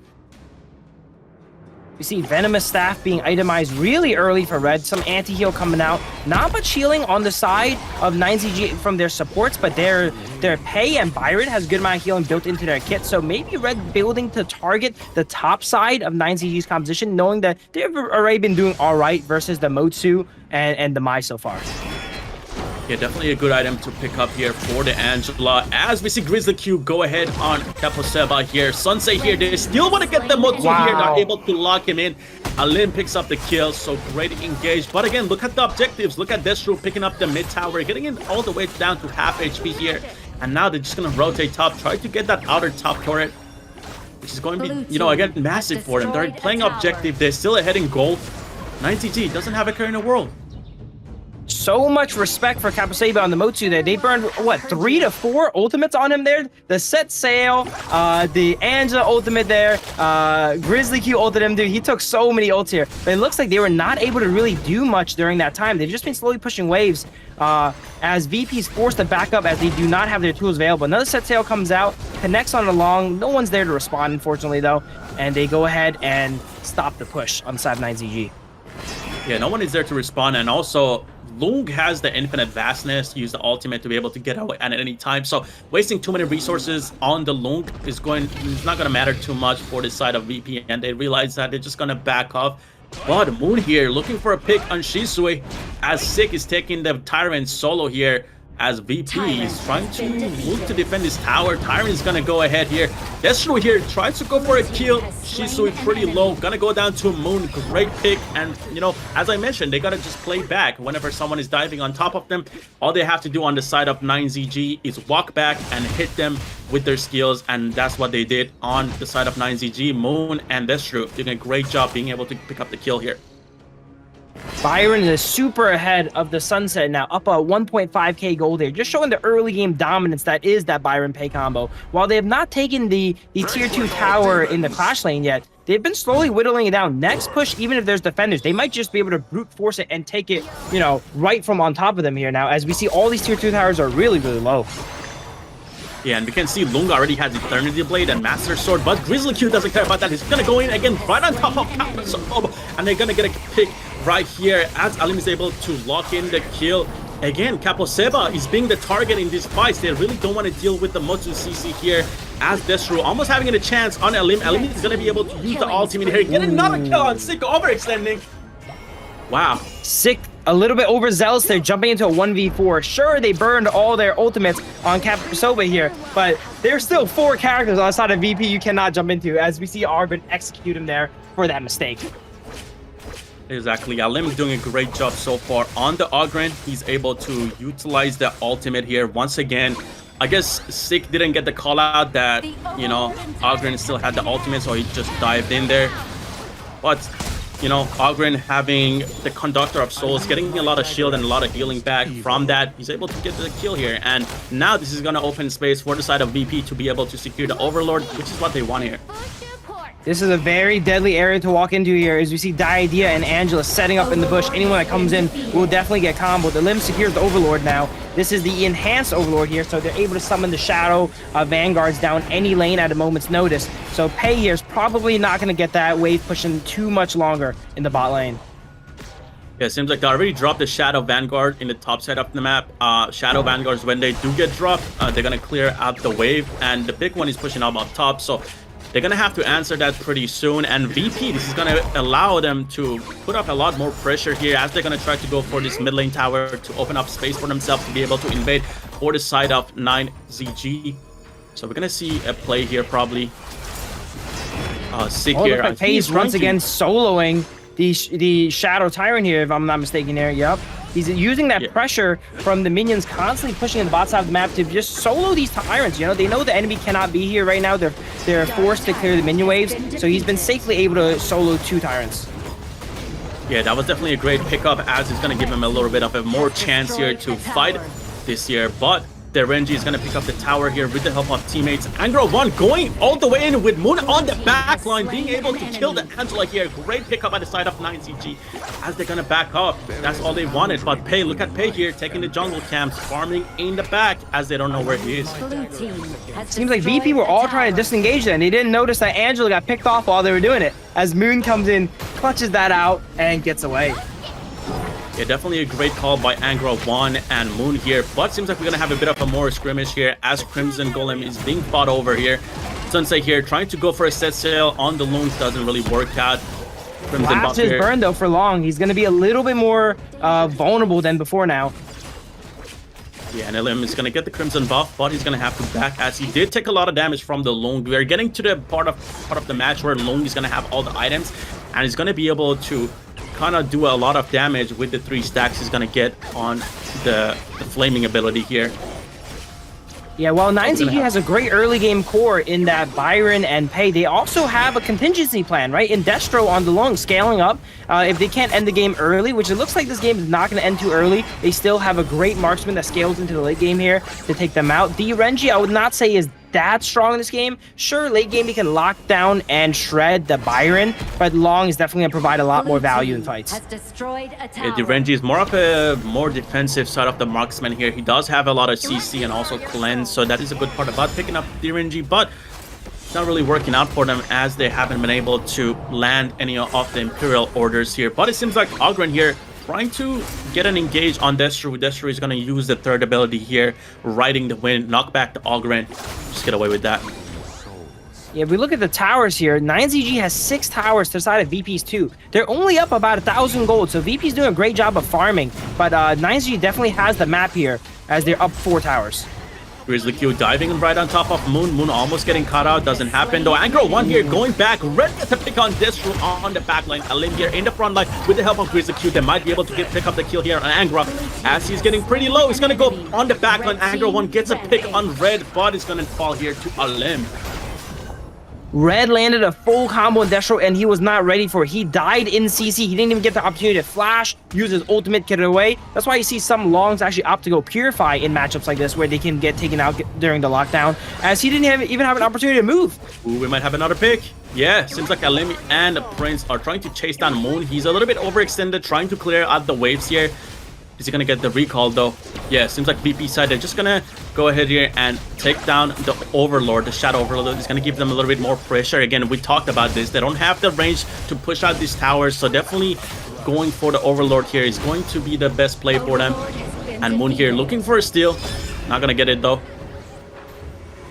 We see Venomous Staff being itemized really early for Red. Some anti-heal coming out. Not much healing on the side of 9ZG from their supports, but their Pay and Byron has a good amount of healing built into their kit. So maybe Red building to target the top side of 9ZG's composition, knowing that they've already been doing all right versus the Motsu and the Mai so far. Yeah, definitely a good item to pick up here for the Angela. As we see Grizzly Q go ahead on Kaposeba here. Sunsei here, they still want to get the Motsu here. Not able to lock him in. Alim picks up the kill, so great engage. But again, look at the objectives. Look at Destru picking up the mid tower, getting it all the way down to half HP here. And now they're just going to rotate top, try to get that outer top turret, which is going to be, you know, again, massive for them. They're playing objective. They're still ahead in gold. 9ZG doesn't have a care in the world. So much respect for Kapuseba on the Motsu there. They burned, what, 3 to 4 ultimates on him there? The Set Sail, the Angela ultimate there, Grizzly Q ulted him, dude. He took so many ults here. But it looks like they were not able to really do much during that time. They've just been slowly pushing waves as VP's forced to back up as they do not have their tools available. Another Set Sail comes out, connects on the long. No one's there to respond, unfortunately, though. And they go ahead and stop the push on the side of 9ZG. Yeah, no one is there to respond. And also, Lung has the infinite vastness, use the ultimate to be able to get away at any time. So wasting too many resources on the Lung is not going to matter too much for this side of VP. And they realize that they're just going to back off. But Moon here looking for a pick on Shisui as Sick is taking the Tyrant solo here. As VP is trying to look to defend his tower. Tyrant's gonna go ahead here. Destro here tries to go for a kill. Shisui pretty low. Gonna go down to Moon. Great pick. And, you know, as I mentioned, they gotta just play back. Whenever someone is diving on top of them, all they have to do on the side of 9ZG is walk back and hit them with their skills. And that's what they did on the side of 9ZG. Moon and Destro doing a great job being able to pick up the kill here. Byron is super ahead of the Sunset now, up a 1.5k gold here, just showing the early game dominance that is that Byron pay combo. While they have not taken the tier 2 tower in the Clash lane yet, they've been slowly whittling it down. Next push, even if there's defenders, they might just be able to brute force it and take it, you know, right from on top of them here now, as we see all these tier 2 towers are really, really low. Yeah, and we can see Lung already has Eternity Blade and Master Sword, but Grizzly Q doesn't care about that. He's gonna go in again right on top of Kappa, and they're gonna get a pick right here as Alim is able to lock in the kill. Again, Kapuseba is being the target in these fights. They really don't want to deal with the Motsu CC here as Destro almost having a chance on Alim. Alim is going to be able to use the ultimate here. Get another kill on Sick, overextending. Wow. Sick, a little bit overzealous there, jumping into a 1v4. Sure, they burned all their ultimates on Kapuseba here, but there's still 4 characters on the side of VP you cannot jump into, as we see Arvin execute him there for that mistake. Exactly. Alim is doing a great job so far on the Ogren. He's able to utilize the ultimate here once again. I guess Sick didn't get the call out that, you know, Ogren still had the ultimate, so he just dived in there. But, you know, Ogren having the Conductor of Souls, getting a lot of shield and a lot of healing back from that, he's able to get the kill here. And now this is going to open space for the side of VP to be able to secure the Overlord, which is what they want here. This is a very deadly area to walk into here, as we see Diadea and Angela setting up in the bush. Anyone that comes in will definitely get comboed. The Limb secures the Overlord now. This is the enhanced Overlord here, so they're able to summon the Shadow Vanguards down any lane at a moment's notice. So Pei here is probably not going to get that wave pushing too much longer in the bot lane. Yeah, it seems like they already dropped the Shadow Vanguard in the top side of the map. Shadow Vanguards, when they do get dropped, they're going to clear out the wave, and the big one is pushing up on top, so they're going to have to answer that pretty soon. And VP, this is going to allow them to put up a lot more pressure here as they're going to try to go for this mid lane tower to open up space for themselves to be able to invade for the side of 9ZG. So we're going to see a play here probably. Sick here. Like Pei's once again soloing the Shadow Tyrant here, if I'm not mistaken here. Yep. He's using that pressure from the minions constantly pushing in the bot side of the map to just solo these Tyrants. You know, they know the enemy cannot be here right now. They're forced to clear the minion waves. So he's been safely able to solo 2 Tyrants. Yeah, that was definitely a great pickup, as it's going to give him a little bit of a more chance here to fight this year. But the Renji is going to pick up the tower here with the help of teammates. Angro 1 going all the way in with Moon on the back line, being able to kill the Angela here. Great pickup at the side of 9ZG as they're going to back up. That's all they wanted. But Pei, look at Pei here, taking the jungle camps, farming in the back as they don't know where he is. Seems like VP were all trying to disengage them. They didn't notice that Angela got picked off while they were doing it. As Moon comes in, clutches that out, and gets away. Yeah, definitely a great call by Angra 1 and Moon here, but seems like we're going to have a bit of a more skirmish here as Crimson Golem is being fought over here. Sensei here trying to go for a set sail on the Loons, doesn't really work out. Crimson Lasts his burn though for long. He's going to be a little bit more vulnerable than before now. Yeah, and LM is going to get the Crimson buff, but he's going to have to back as he did take a lot of damage from the Long. We are getting to the part of the match where Long is going to have all the items, and he's going to be able to kind of do a lot of damage with the 3 stacks he's going to get on the flaming ability here. Yeah, well, 9ZG has a great early game core in that Byron and Pei. They also have a contingency plan, right? In Destro on the long, scaling up. If they can't end the game early, which it looks like this game is not going to end too early, they still have a great marksman that scales into the late game here to take them out. The Renji, I would not say is that strong in this game. Sure, late game he can lock down and shred the Byron, but long is definitely going to provide a lot more value in fights. Has destroyed a tower. Yeah, the Renji is more of a more defensive side of the marksman here. He does have a lot of CC and also cleanse, so that is a good part about picking up the Renji, but it's not really working out for them as they haven't been able to land any of the Imperial orders here. But it seems like Ogren here trying to get an engage on Destro. Destro is going to use the third ability here, riding the wind, knock back the Ogren. Just get away with that. Yeah, if we look at the towers here, 9ZG has 6 towers to the side of VP's 2. They're only up about 1,000 gold, so VP's doing a great job of farming. But 9ZG definitely has the map here as they're up 4 towers. Grizzly Q diving right on top of Moon. Moon almost getting caught out. Doesn't happen though. Angro 1 here going back. Red gets to pick on Destro on the back line. Alim here in the front line with the help of Grizzly Q. They might be able to pick up the kill here on Angra. As he's getting pretty low, he's going to go on the back line. Angro 1 gets a pick on Red, but it's going to fall here to Alim. Red landed a full combo on Destro, and he was not ready for it. He died in CC. He didn't even get the opportunity to flash, use his ultimate, get it away. That's why you see some longs actually opt to go Purify in matchups like this, where they can get taken out during the lockdown, as he didn't even have an opportunity to move. Ooh, we might have another pick. Yeah, seems like Alim and Prince are trying to chase down Moon. He's a little bit overextended, trying to clear out the waves here. Is he gonna get the recall though? Yeah, seems like VP side, they're just gonna go ahead here and take down the Overlord, the Shadow Overlord. Is gonna give them a little bit more pressure. Again, we talked about this. They don't have the range to push out these towers, so definitely going for the Overlord here is going to be the best play for them. And Moon here looking for a steal. Not gonna get it though.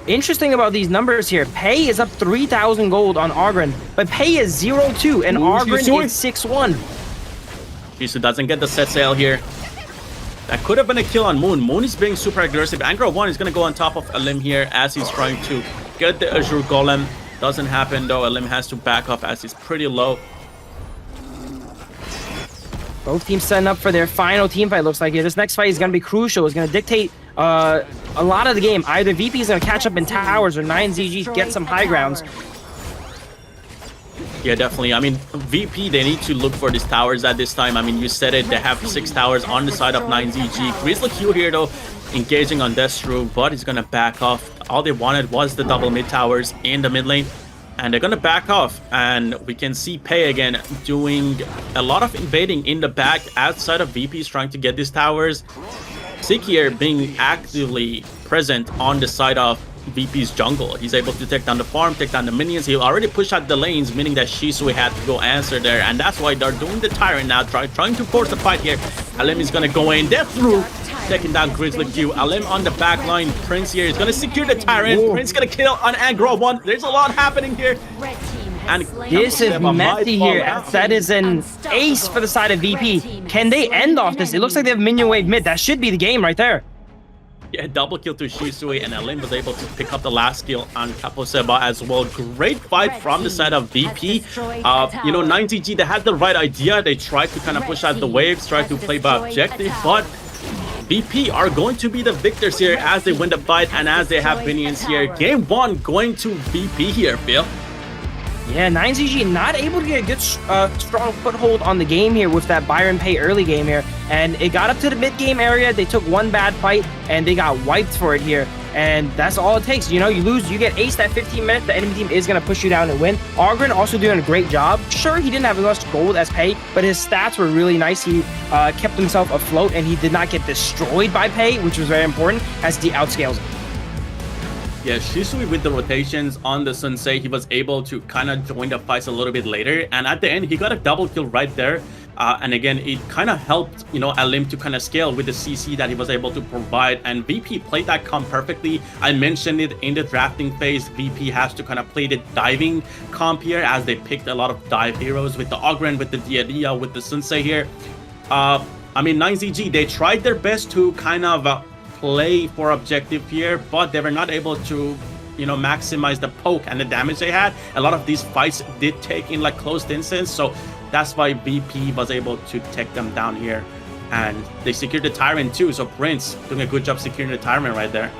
Interesting about these numbers here. Pei is up 3,000 gold on Ogren, but Pei is 0-2 and Ogren is 6-1. Shisu doesn't get the set sail here. That could have been a kill on Moon. Moon is being super aggressive. Angro 1 is going to go on top of Alim here as he's trying to get the Azure Golem. Doesn't happen though. Alim has to back off as he's pretty low. Both teams setting up for their final team fight, looks like here. This next fight is going to be crucial. It's going to dictate a lot of the game. Either VP is going to catch up in towers or 9ZG get some high grounds. Yeah, definitely. I mean, VP, they need to look for these towers at this time. I mean, you said it. They have 6 towers on the side of 9ZG. Grizzly Q here, though, engaging on Destro, but he's going to back off. All they wanted was the double mid towers in the mid lane, and they're going to back off. And we can see Pei again doing a lot of invading in the back outside of VP's trying to get these towers. Sik here being actively present on the side of VP's jungle. He's able to take down the farm, take down the minions. He'll already push out the lanes, meaning that Shisui had to go answer there, and that's why they're doing the Tyrant now, trying to force the fight here. Alim is gonna go in, death through, taking down Grizzly Q. Alim on the back line. Prince here is gonna secure the Tyrant. Whoa. Prince gonna kill on Angro 1. There's a lot happening here. And this is messy here, as that is an ace for the side of VP. Can they end off this? It looks like they have minion wave mid. That should be the game right there. Yeah, double kill to Shisui, and Alim was able to pick up the last kill on Kaposeba as well. Great fight from the side of VP. You know, 9ZG, they had the right idea. They tried to kind of push out the waves, tried to play by objective, but VP are going to be the victors here as they win the fight and as they have minions here. Game 1 going to VP here, Phil. Yeah, 9ZG not able to get a good, strong foothold on the game here with that Byron Pei early game here. And it got up to the mid-game area. They took one bad fight, and they got wiped for it here. And that's all it takes. You know, you lose, you get aced at 15 minutes. The enemy team is going to push you down and win. Ogren also doing a great job. Sure, he didn't have as much gold as Pei, but his stats were really nice. He kept himself afloat, and he did not get destroyed by Pei, which was very important as he outscales him. Yeah, Shisui with the rotations on the Sensei, he was able to kind of join the fights a little bit later, and at the end he got a double kill right there. And again, it kind of helped, you know, Alim to kind of scale with the CC that he was able to provide, and VP played that comp perfectly. I mentioned it in the drafting phase. VP has to kind of play the diving comp here, as they picked a lot of dive heroes with the Ogren, with the Diadia, with the Sensei here. I mean, 9ZG, they tried their best to kind of play for objective here, but they were not able to, you know, maximize the poke and the damage they had. A lot of these fights did take in like close distance, so that's why VP was able to take them down here, and they secured the Tyrant too. So Prince doing a good job securing the Tyrant right there.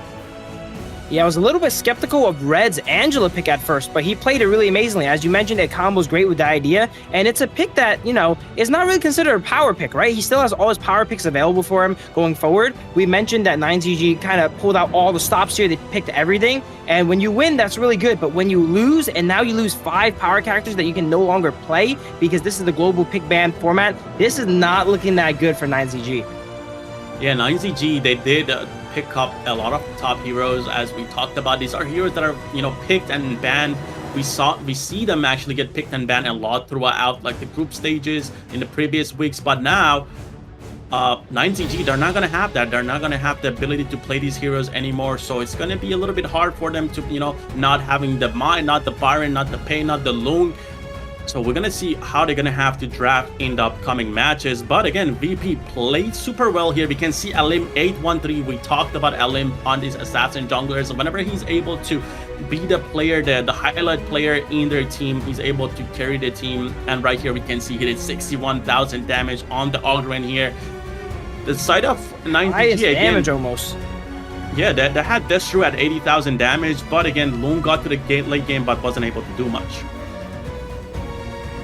Yeah, I was a little bit skeptical of Red's Angela pick at first, but he played it really amazingly. As you mentioned, it combos great with the idea, and it's a pick that, you know, is not really considered a power pick, right? He still has all his power picks available for him going forward. We mentioned that 9ZG kind of pulled out all the stops here. They picked everything, and when you win, that's really good, but when you lose, and now you lose 5 power characters that you can no longer play because this is the global pick ban format, this is not looking that good for 9ZG. Yeah, 9ZG, they did pick up a lot of top heroes, as we talked about. These are heroes that are, you know, picked and banned. We see them actually get picked and banned a lot throughout like the group stages in the previous weeks, but now 9ZG, they're not gonna have that. They're not gonna have the ability to play these heroes anymore, so it's gonna be a little bit hard for them to, you know, not having the Mine, not the Byron, not the Pay, not the Loon. So we're gonna see how they're gonna have to draft in the upcoming matches. But again, VP played super well here. We can see Alim 813. We talked about Alim on these assassin junglers. Whenever he's able to be the player, the highlight player in their team, he's able to carry the team. And right here we can see he did 61,000 damage on the Ogren here. The side of 9ZG again, damage almost. Yeah, they had Destru at 80,000 damage, but again, Loon got to the late game but wasn't able to do much.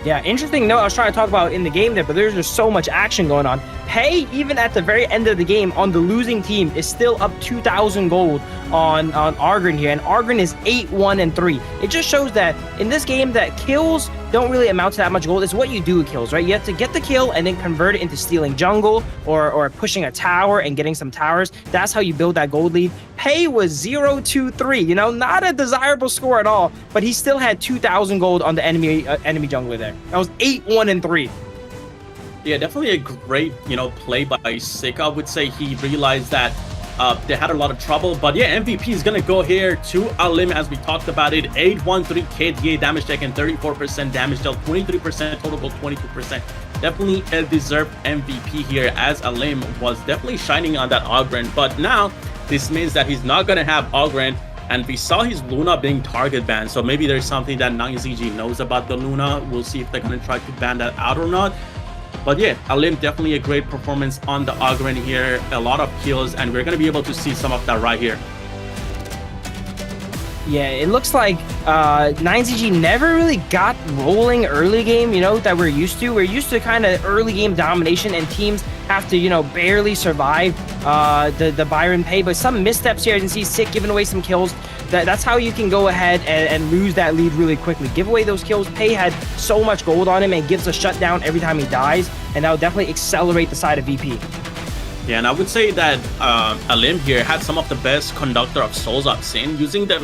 Yeah, interesting note I was trying to talk about in the game there, but there's just so much action going on. Pay, even at the very end of the game on the losing team, is still up 2,000 gold on Argren here, and Argren is 8-1-3. It just shows that in this game that kills don't really amount to that much gold. It's what you do with kills, right? You have to get the kill and then convert it into stealing jungle or pushing a tower and getting some towers. That's how you build that gold lead. Pay was 0-2-3, you know, not a desirable score at all, but he still had 2,000 gold on the enemy jungler there. That was 8-1-3. Yeah, definitely a great, you know, play by Sick. I would say he realized that they had a lot of trouble, but yeah, MVP is gonna go here to Alim, as we talked about it. 813 KDA damage taken, 34% damage dealt, 23% total gold, 22%. Definitely a deserved MVP here, as Alim was definitely shining on that Ogren. But now this means that he's not gonna have Ogren, and we saw his Luna being target banned, so maybe there's something that 9ZG knows about the Luna. We'll see if they're gonna try to ban that out or not. But yeah, Alim, definitely a great performance on the Ogren here. A lot of kills, and we're going to be able to see some of that right here. Yeah, it looks like 9ZG never really got rolling early game, you know, that we're used to. We're used to kind of early game domination, and teams have to, you know, barely survive the Byron Pay. But some missteps here, you can see Sick giving away some kills. That's how you can go ahead and lose that lead really quickly. Give away those kills. Pay had so much gold on him and gives a shutdown every time he dies, and that will definitely accelerate the side of VP. Yeah, and I would say that Alim here had some of the best Conductor of Souls I've seen. Using the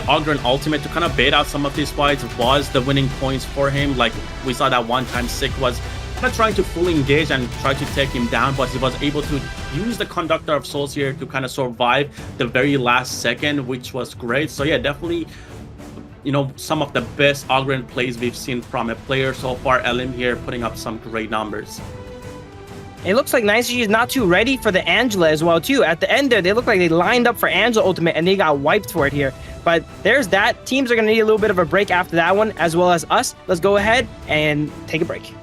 Ogren ultimate to kind of bait out some of these fights was the winning points for him. Like we saw that one time Sick was kind of trying to fully engage and try to take him down, but he was able to use the Conductor of Souls here to kind of survive the very last second, which was great. So yeah, definitely, you know, some of the best Ogren plays we've seen from a player so far. Alim here putting up some great numbers. It looks like 9ZG is not too ready for the Angela as well, too. At the end there, they look like they lined up for Angela ultimate, and they got wiped for it here. But there's that. Teams are going to need a little bit of a break after that one, as well as us. Let's go ahead and take a break.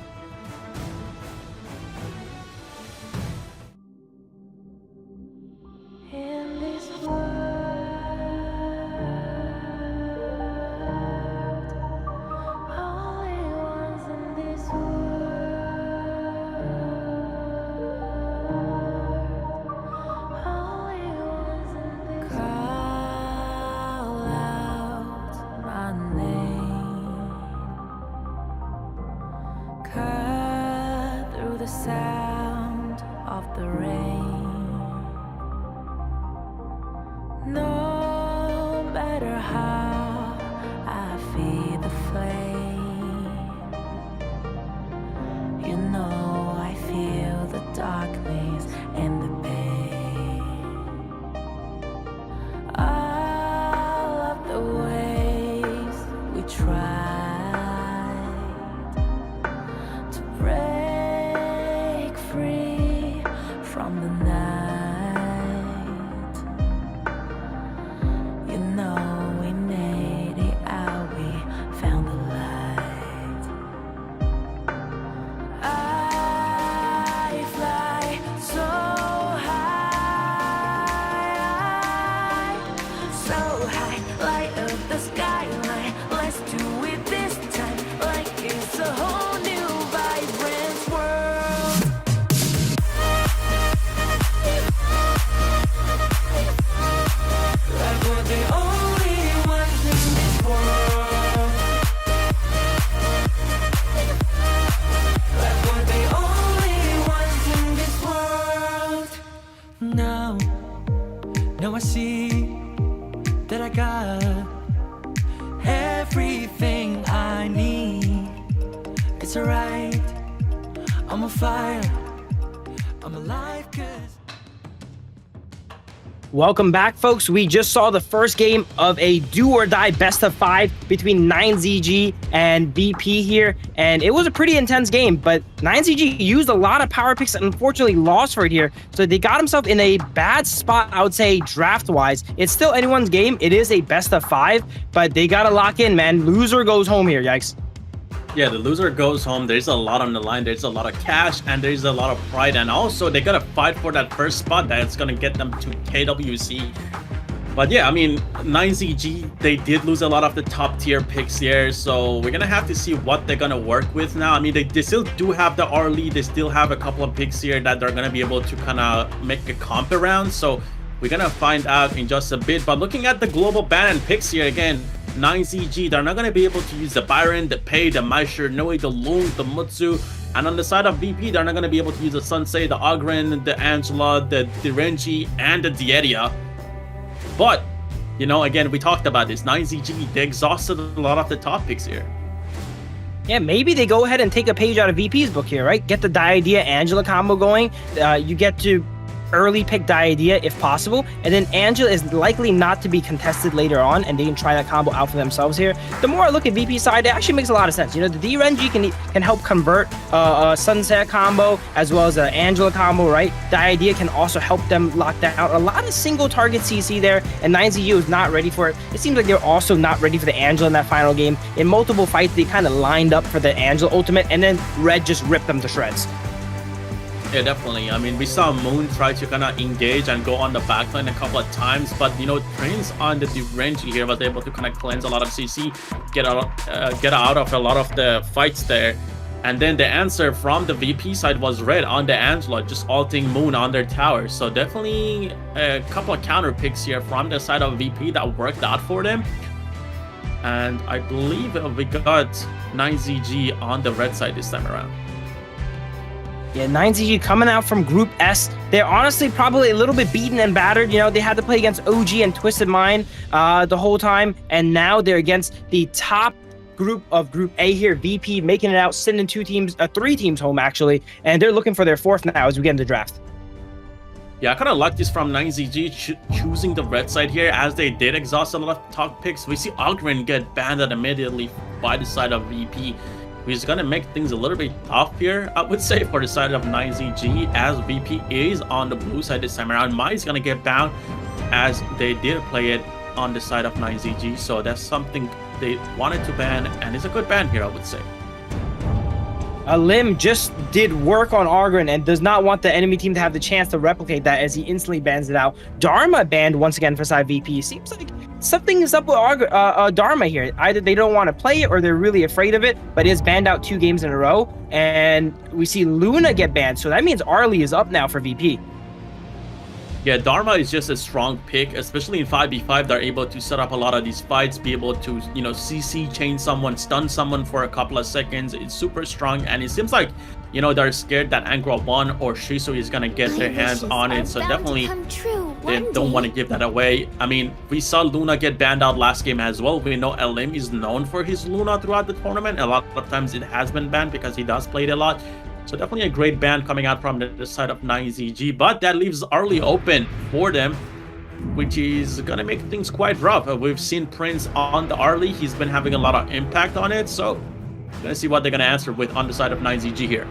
Sound of the rain. No matter how I feed the flame, you know I feel the darkness and the pain. All of the ways we tried to break free from the night, you know we made it out, we found the light. I fly so high, so I'm alive 'cause Welcome back, folks. We just saw the first game of a do or die best of 5 between 9ZG and VP here, and it was a pretty intense game, but 9ZG used a lot of power picks and unfortunately lost for it here, so they got himself in a bad spot, I would say, draft-wise. It's still anyone's game. It is a best of 5, but they gotta lock in, man. Loser goes home here, yikes. Yeah, the loser goes home. There's a lot on the line. There's a lot of cash and there's a lot of pride. And also, they gotta fight for that first spot that's gonna get them to KWC. But yeah, I mean, 9ZG, they did lose a lot of the top tier picks here. So we're gonna have to see what they're gonna work with now. I mean, they still do have the R lead. They still have a couple of picks here that they're gonna be able to kind of make a comp around. So we're gonna find out in just a bit. But looking at the global ban and picks here again, 9ZG, they're not going to be able to use the Byron, the Pei, the Maisher, Noe, the Loon, the Mutsu. And on the side of VP, they're not going to be able to use the Sensei, the Ogren, the Angela, the Renji, and the Dieria. But, you know, again, we talked about this. 9ZG, they exhausted a lot of the top picks here. Yeah, maybe they go ahead and take a page out of VP's book here, right? Get the Diadea Angela combo going. You get to early pick Diadea if possible, and then Angela is likely not to be contested later on, and they can try that combo out for themselves here. The more I look at VP side, it actually makes a lot of sense. You know, the D-Renji can help convert a Sunset combo as well as an Angela combo, right? Diadea can also help them lock down a lot of single target CC there, and 9ZU is not ready for it. It seems like they're also not ready for the Angela in that final game. In multiple fights, they kind of lined up for the Angela ultimate, and then Red just ripped them to shreds. Yeah, definitely. I mean, we saw Moon try to kind of engage and go on the backline a couple of times, but, you know, Prince on the Renji here was able to kind of cleanse a lot of CC, get out of a lot of the fights there. And then the answer from the VP side was Red on the Angela, just ulting Moon on their tower. So definitely a couple of counter picks here from the side of VP that worked out for them. And I believe we got 9ZG on the red side this time around. Yeah, 9ZG coming out from Group S. They're honestly probably a little bit beaten and battered. You know, they had to play against OG and Twisted Mind the whole time, and now they're against the top group of Group A here, VP, making it out, sending three teams home, actually, and they're looking for their fourth now as we get into the draft. Yeah, I kind of like this from 9ZG choosing the red side here, as they did exhaust a lot of top picks. We see Ogren get banned immediately by the side of VP. He's gonna make things a little bit tough here, I would say, for the side of 9ZG, as VP is on the blue side this time around. Mai's gonna get bound, as they did play it on the side of 9ZG, so that's something they wanted to ban, and it's a good ban here, I would say. Lim just did work on Ogren and does not want the enemy team to have the chance to replicate that, as he instantly bans it out. Dharma banned once again for side VP. Seems like something is up with Dharma here. Either they don't want to play it or they're really afraid of it, but it is banned out 2 games in a row. And we see Luna get banned, so that means Arlie is up now for VP. Yeah, Dharma is just a strong pick, especially in 5v5. They're able to set up a lot of these fights, be able to, you know, CC chain someone, stun someone for a couple of seconds. It's super strong, and it seems like, you know, they're scared that Angra 1 or Shiso is gonna get their hands on it, so definitely they don't want to give that away. I mean, we saw Luna get banned out last game as well. We know LM is known for his Luna throughout the tournament. A lot of times it has been banned because he does play it a lot. So definitely a great ban coming out from the side of 9ZG, but that leaves Arlie open for them, which is gonna make things quite rough. We've seen Prince on the Arlie. He's been having a lot of impact on it, so gonna see what they're gonna answer with on the side of 9ZG here.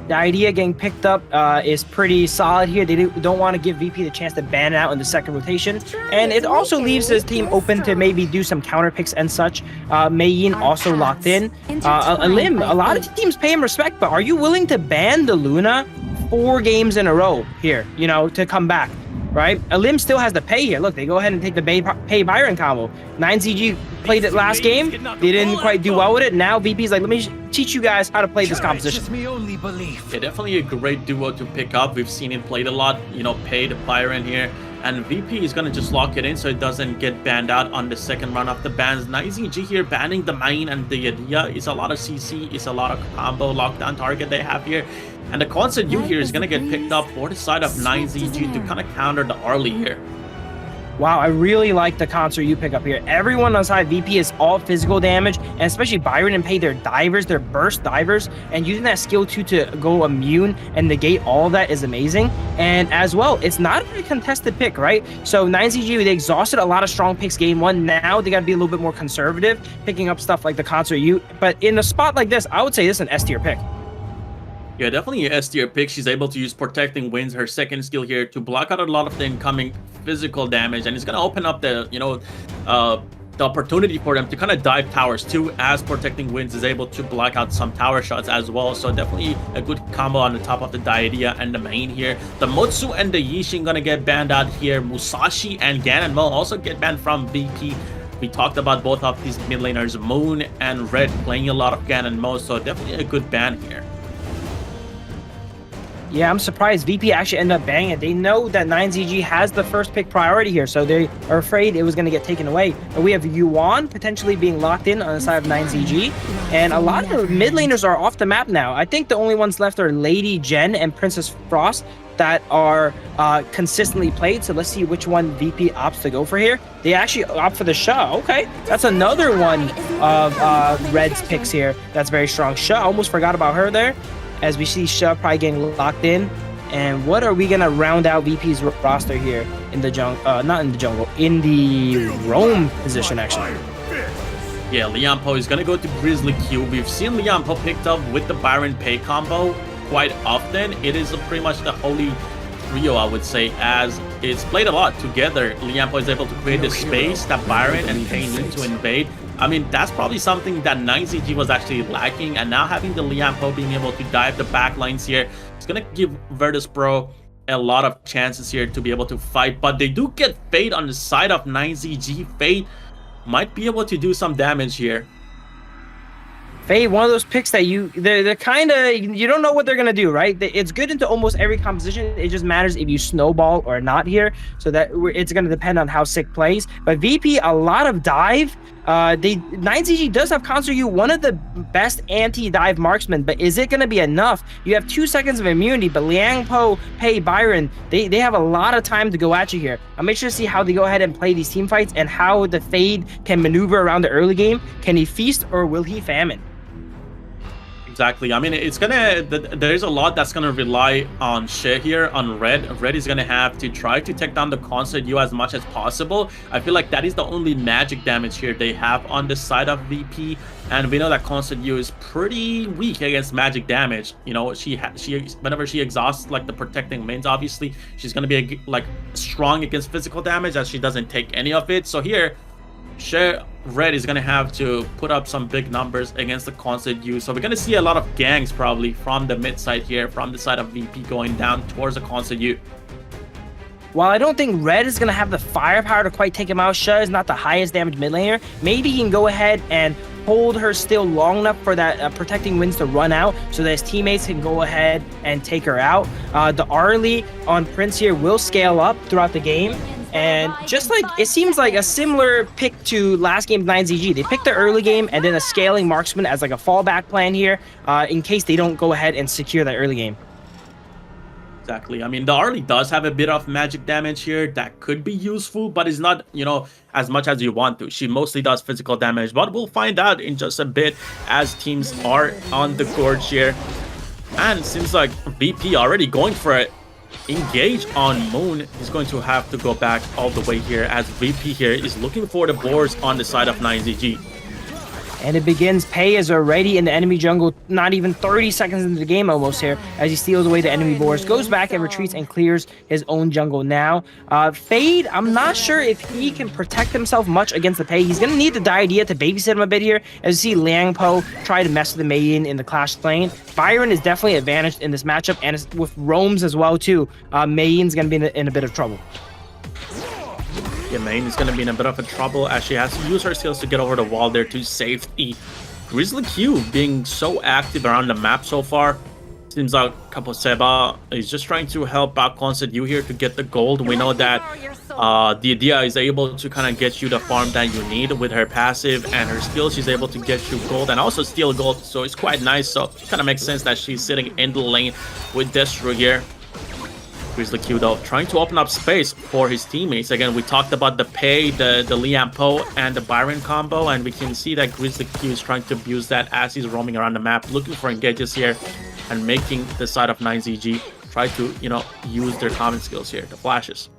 The idea getting picked up is pretty solid here. They don't want to give VP the chance to ban it out in the second rotation. And it also leaves his team open to maybe do some counter picks and such. Meiyin also locked in. Lim, a lot of teams pay him respect, but are you willing to ban the Luna 4 games in a row here, you know, to come back? Right? Lim still has the pay here. Look, they go ahead and take the pay Byron combo. 9ZG played it last game. They didn't quite do well with it. Now VP's like, let me teach you guys how to play this composition. Yeah, definitely a great duo to pick up. We've seen it played a lot, you know, pay the Byron here. And VP is going to just lock it in so it doesn't get banned out on the second run of the bans. 9ZG here banning the Main and the Idea is a lot of CC, is a lot of combo lockdown target they have here. And the constant U here is going to get picked up for the side of 9ZG to kind of counter the Arlie here. Wow, I really like the concert you pick up here. Everyone on side VP is all physical damage, and especially Byron and Pei, their divers, their burst divers, and using that skill 2 to go immune and negate all of that is amazing. And as well, it's not a very contested pick, right? So 9ZG, they exhausted a lot of strong picks game 1. Now they got to be a little bit more conservative, picking up stuff like the concert you. But in a spot like this, I would say this is an S tier pick. Yeah, definitely an S tier pick. She's able to use Protecting Winds, her second skill here, to block out a lot of the incoming physical damage, and it's gonna open up the the opportunity for them to kind of dive towers too, as Protecting Winds is able to block out some tower shots as well. So definitely a good combo on the top of the Diadea and the main here. The Motsu and the Yixing gonna get banned out here. Musashi and Ganon Mo also get banned from VP. We talked about both of these mid laners, Moon and Red, playing a lot of Ganon Mo, so definitely a good ban here. Yeah, I'm surprised VP actually ended up banning it. They know that 9ZG has the first pick priority here, so they are afraid it was going to get taken away. But we have Yuan potentially being locked in on the side of 9ZG, and a lot of the mid laners are off the map now. I think the only ones left are Lady Jen and Princess Frost that are consistently played. So let's see which one VP opts to go for here. They actually opt for the Sha. Okay, that's another one of Red's picks here. That's very strong. Sha, almost forgot about her there, as we see Sha probably getting locked in. And what are we gonna round out VP's roster here in the jungle? Not in the jungle, in the roam position actually. Yeah, Lianpo is gonna go to Grizzly Q. We've seen Lianpo picked up with the Byron Pei combo quite often. It is pretty much the holy trio, I would say, as it's played a lot together. Lianpo is able to create the space that Byron and Pei need to invade. I mean, that's probably something that 9ZG was actually lacking, and now having the Lianpo being able to dive the back lines here, it's gonna give Virtus.pro a lot of chances here to be able to fight. But they do get Fade on the side of 9ZG. Fade might be able to do some damage here. Fade, one of those picks that they're kind of, you don't know what they're gonna do, right? It's good into almost every composition. It just matters if you snowball or not here. So that it's gonna depend on how sick plays. But VP, a lot of dive. 9ZG does have Concert U, one of the best anti-dive marksmen, but is it gonna be enough? You have 2 seconds of immunity, but Liangpo, Pei, Byron, they have a lot of time to go at you here. I'll make sure to see how they go ahead and play these team fights and how the Fade can maneuver around the early game. Can he feast or will he famine? Exactly. I mean, it's gonna, there's a lot that's gonna rely on She here, on Red. Red is gonna have to try to take down the Concert U as much as possible. I feel like that is the only magic damage here they have on the side of VP, and we know that Concert U is pretty weak against magic damage. You know, she whenever she exhausts like the protecting mains, obviously she's gonna be like strong against physical damage, as she doesn't take any of it. So here, Red is gonna have to put up some big numbers against the Concert U. So we're gonna see a lot of gangs probably from the mid side here, from the side of VP going down towards the Concert U. While I don't think Red is going to have the firepower to quite take him out, Sha is not the highest damage mid laner. Maybe he can go ahead and hold her still long enough for that Protecting Winds to run out so that his teammates can go ahead and take her out. The Arlie on Prince here will scale up throughout the game. And just like, it seems like a similar pick to last game's 9ZG. They picked the early game and then a scaling marksman as like a fallback plan here in case they don't go ahead and secure that early game. Exactly. I mean, the Arlie does have a bit of magic damage here that could be useful, but it's not, you know, as much as you want to. She mostly does physical damage, but we'll find out in just a bit as teams are on the gorge here. And it seems like VP already going for it. Engage on Moon is going to have to go back all the way here, as VP here is looking for the boars on the side of 9ZG. And it begins. Pei is already in the enemy jungle, not even 30 seconds into the game almost here, as he steals away the enemy boars, goes back and retreats and clears his own jungle now. Fade, I'm not sure if he can protect himself much against the Pei. He's going to need the Diadea to babysit him a bit here, as you see Liangpo try to mess with the main in the Clash lane. Byron is definitely advantaged in this matchup, and with roams as well too. Mayin's going to be in a bit of trouble. Yeah, Main is going to be in a bit of a trouble, as she has to use her skills to get over the wall there to safety. Grizzly Q being so active around the map so far. Seems like Kaposeba is just trying to help out Concert U here to get the gold. We know that the idea is able to kind of get you the farm that you need with her passive and her skills. She's able to get you gold and also steal gold, so it's quite nice. So it kind of makes sense that she's sitting in the lane with Destro here. Grizzly Q though trying to open up space for his teammates. Again, we talked about the Pei, the Liam Po, and the Byron combo, and we can see that Grizzly Q is trying to abuse that as he's roaming around the map, looking for engages here, and making the side of 9ZG try to, you know, use their common skills here, the flashes.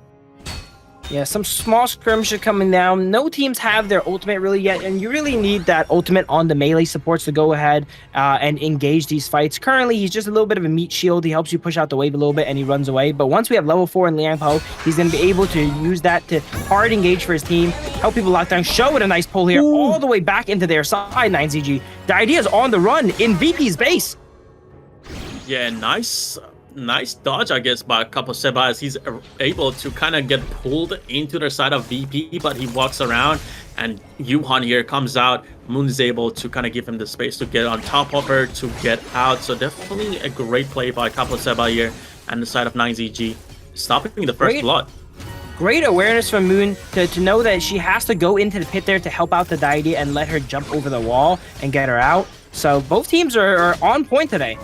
Yeah, some small skirmishes coming down. No teams have their ultimate really yet, and you really need that ultimate on the melee supports to go ahead and engage these fights. Currently, he's just a little bit of a meat shield. He helps you push out the wave a little bit, and he runs away. But once we have level 4 in Liang Po, he's going to be able to use that to hard engage for his team, help people lock down, show with a nice pull here, all the way back into their side, 9ZG. The idea is on the run in VP's base. Yeah, nice dodge, I guess, by KMW as he's able to kind of get pulled into the side of VP, but he walks around, and Yuhan here comes out. Moon is able to kind of give him the space to get on top of her, to get out. So definitely a great play by KMW here, and the side of 9ZG, stopping the first blood. Great awareness from Moon to know that she has to go into the pit there to help out the deity and let her jump over the wall and get her out. So both teams are on point today.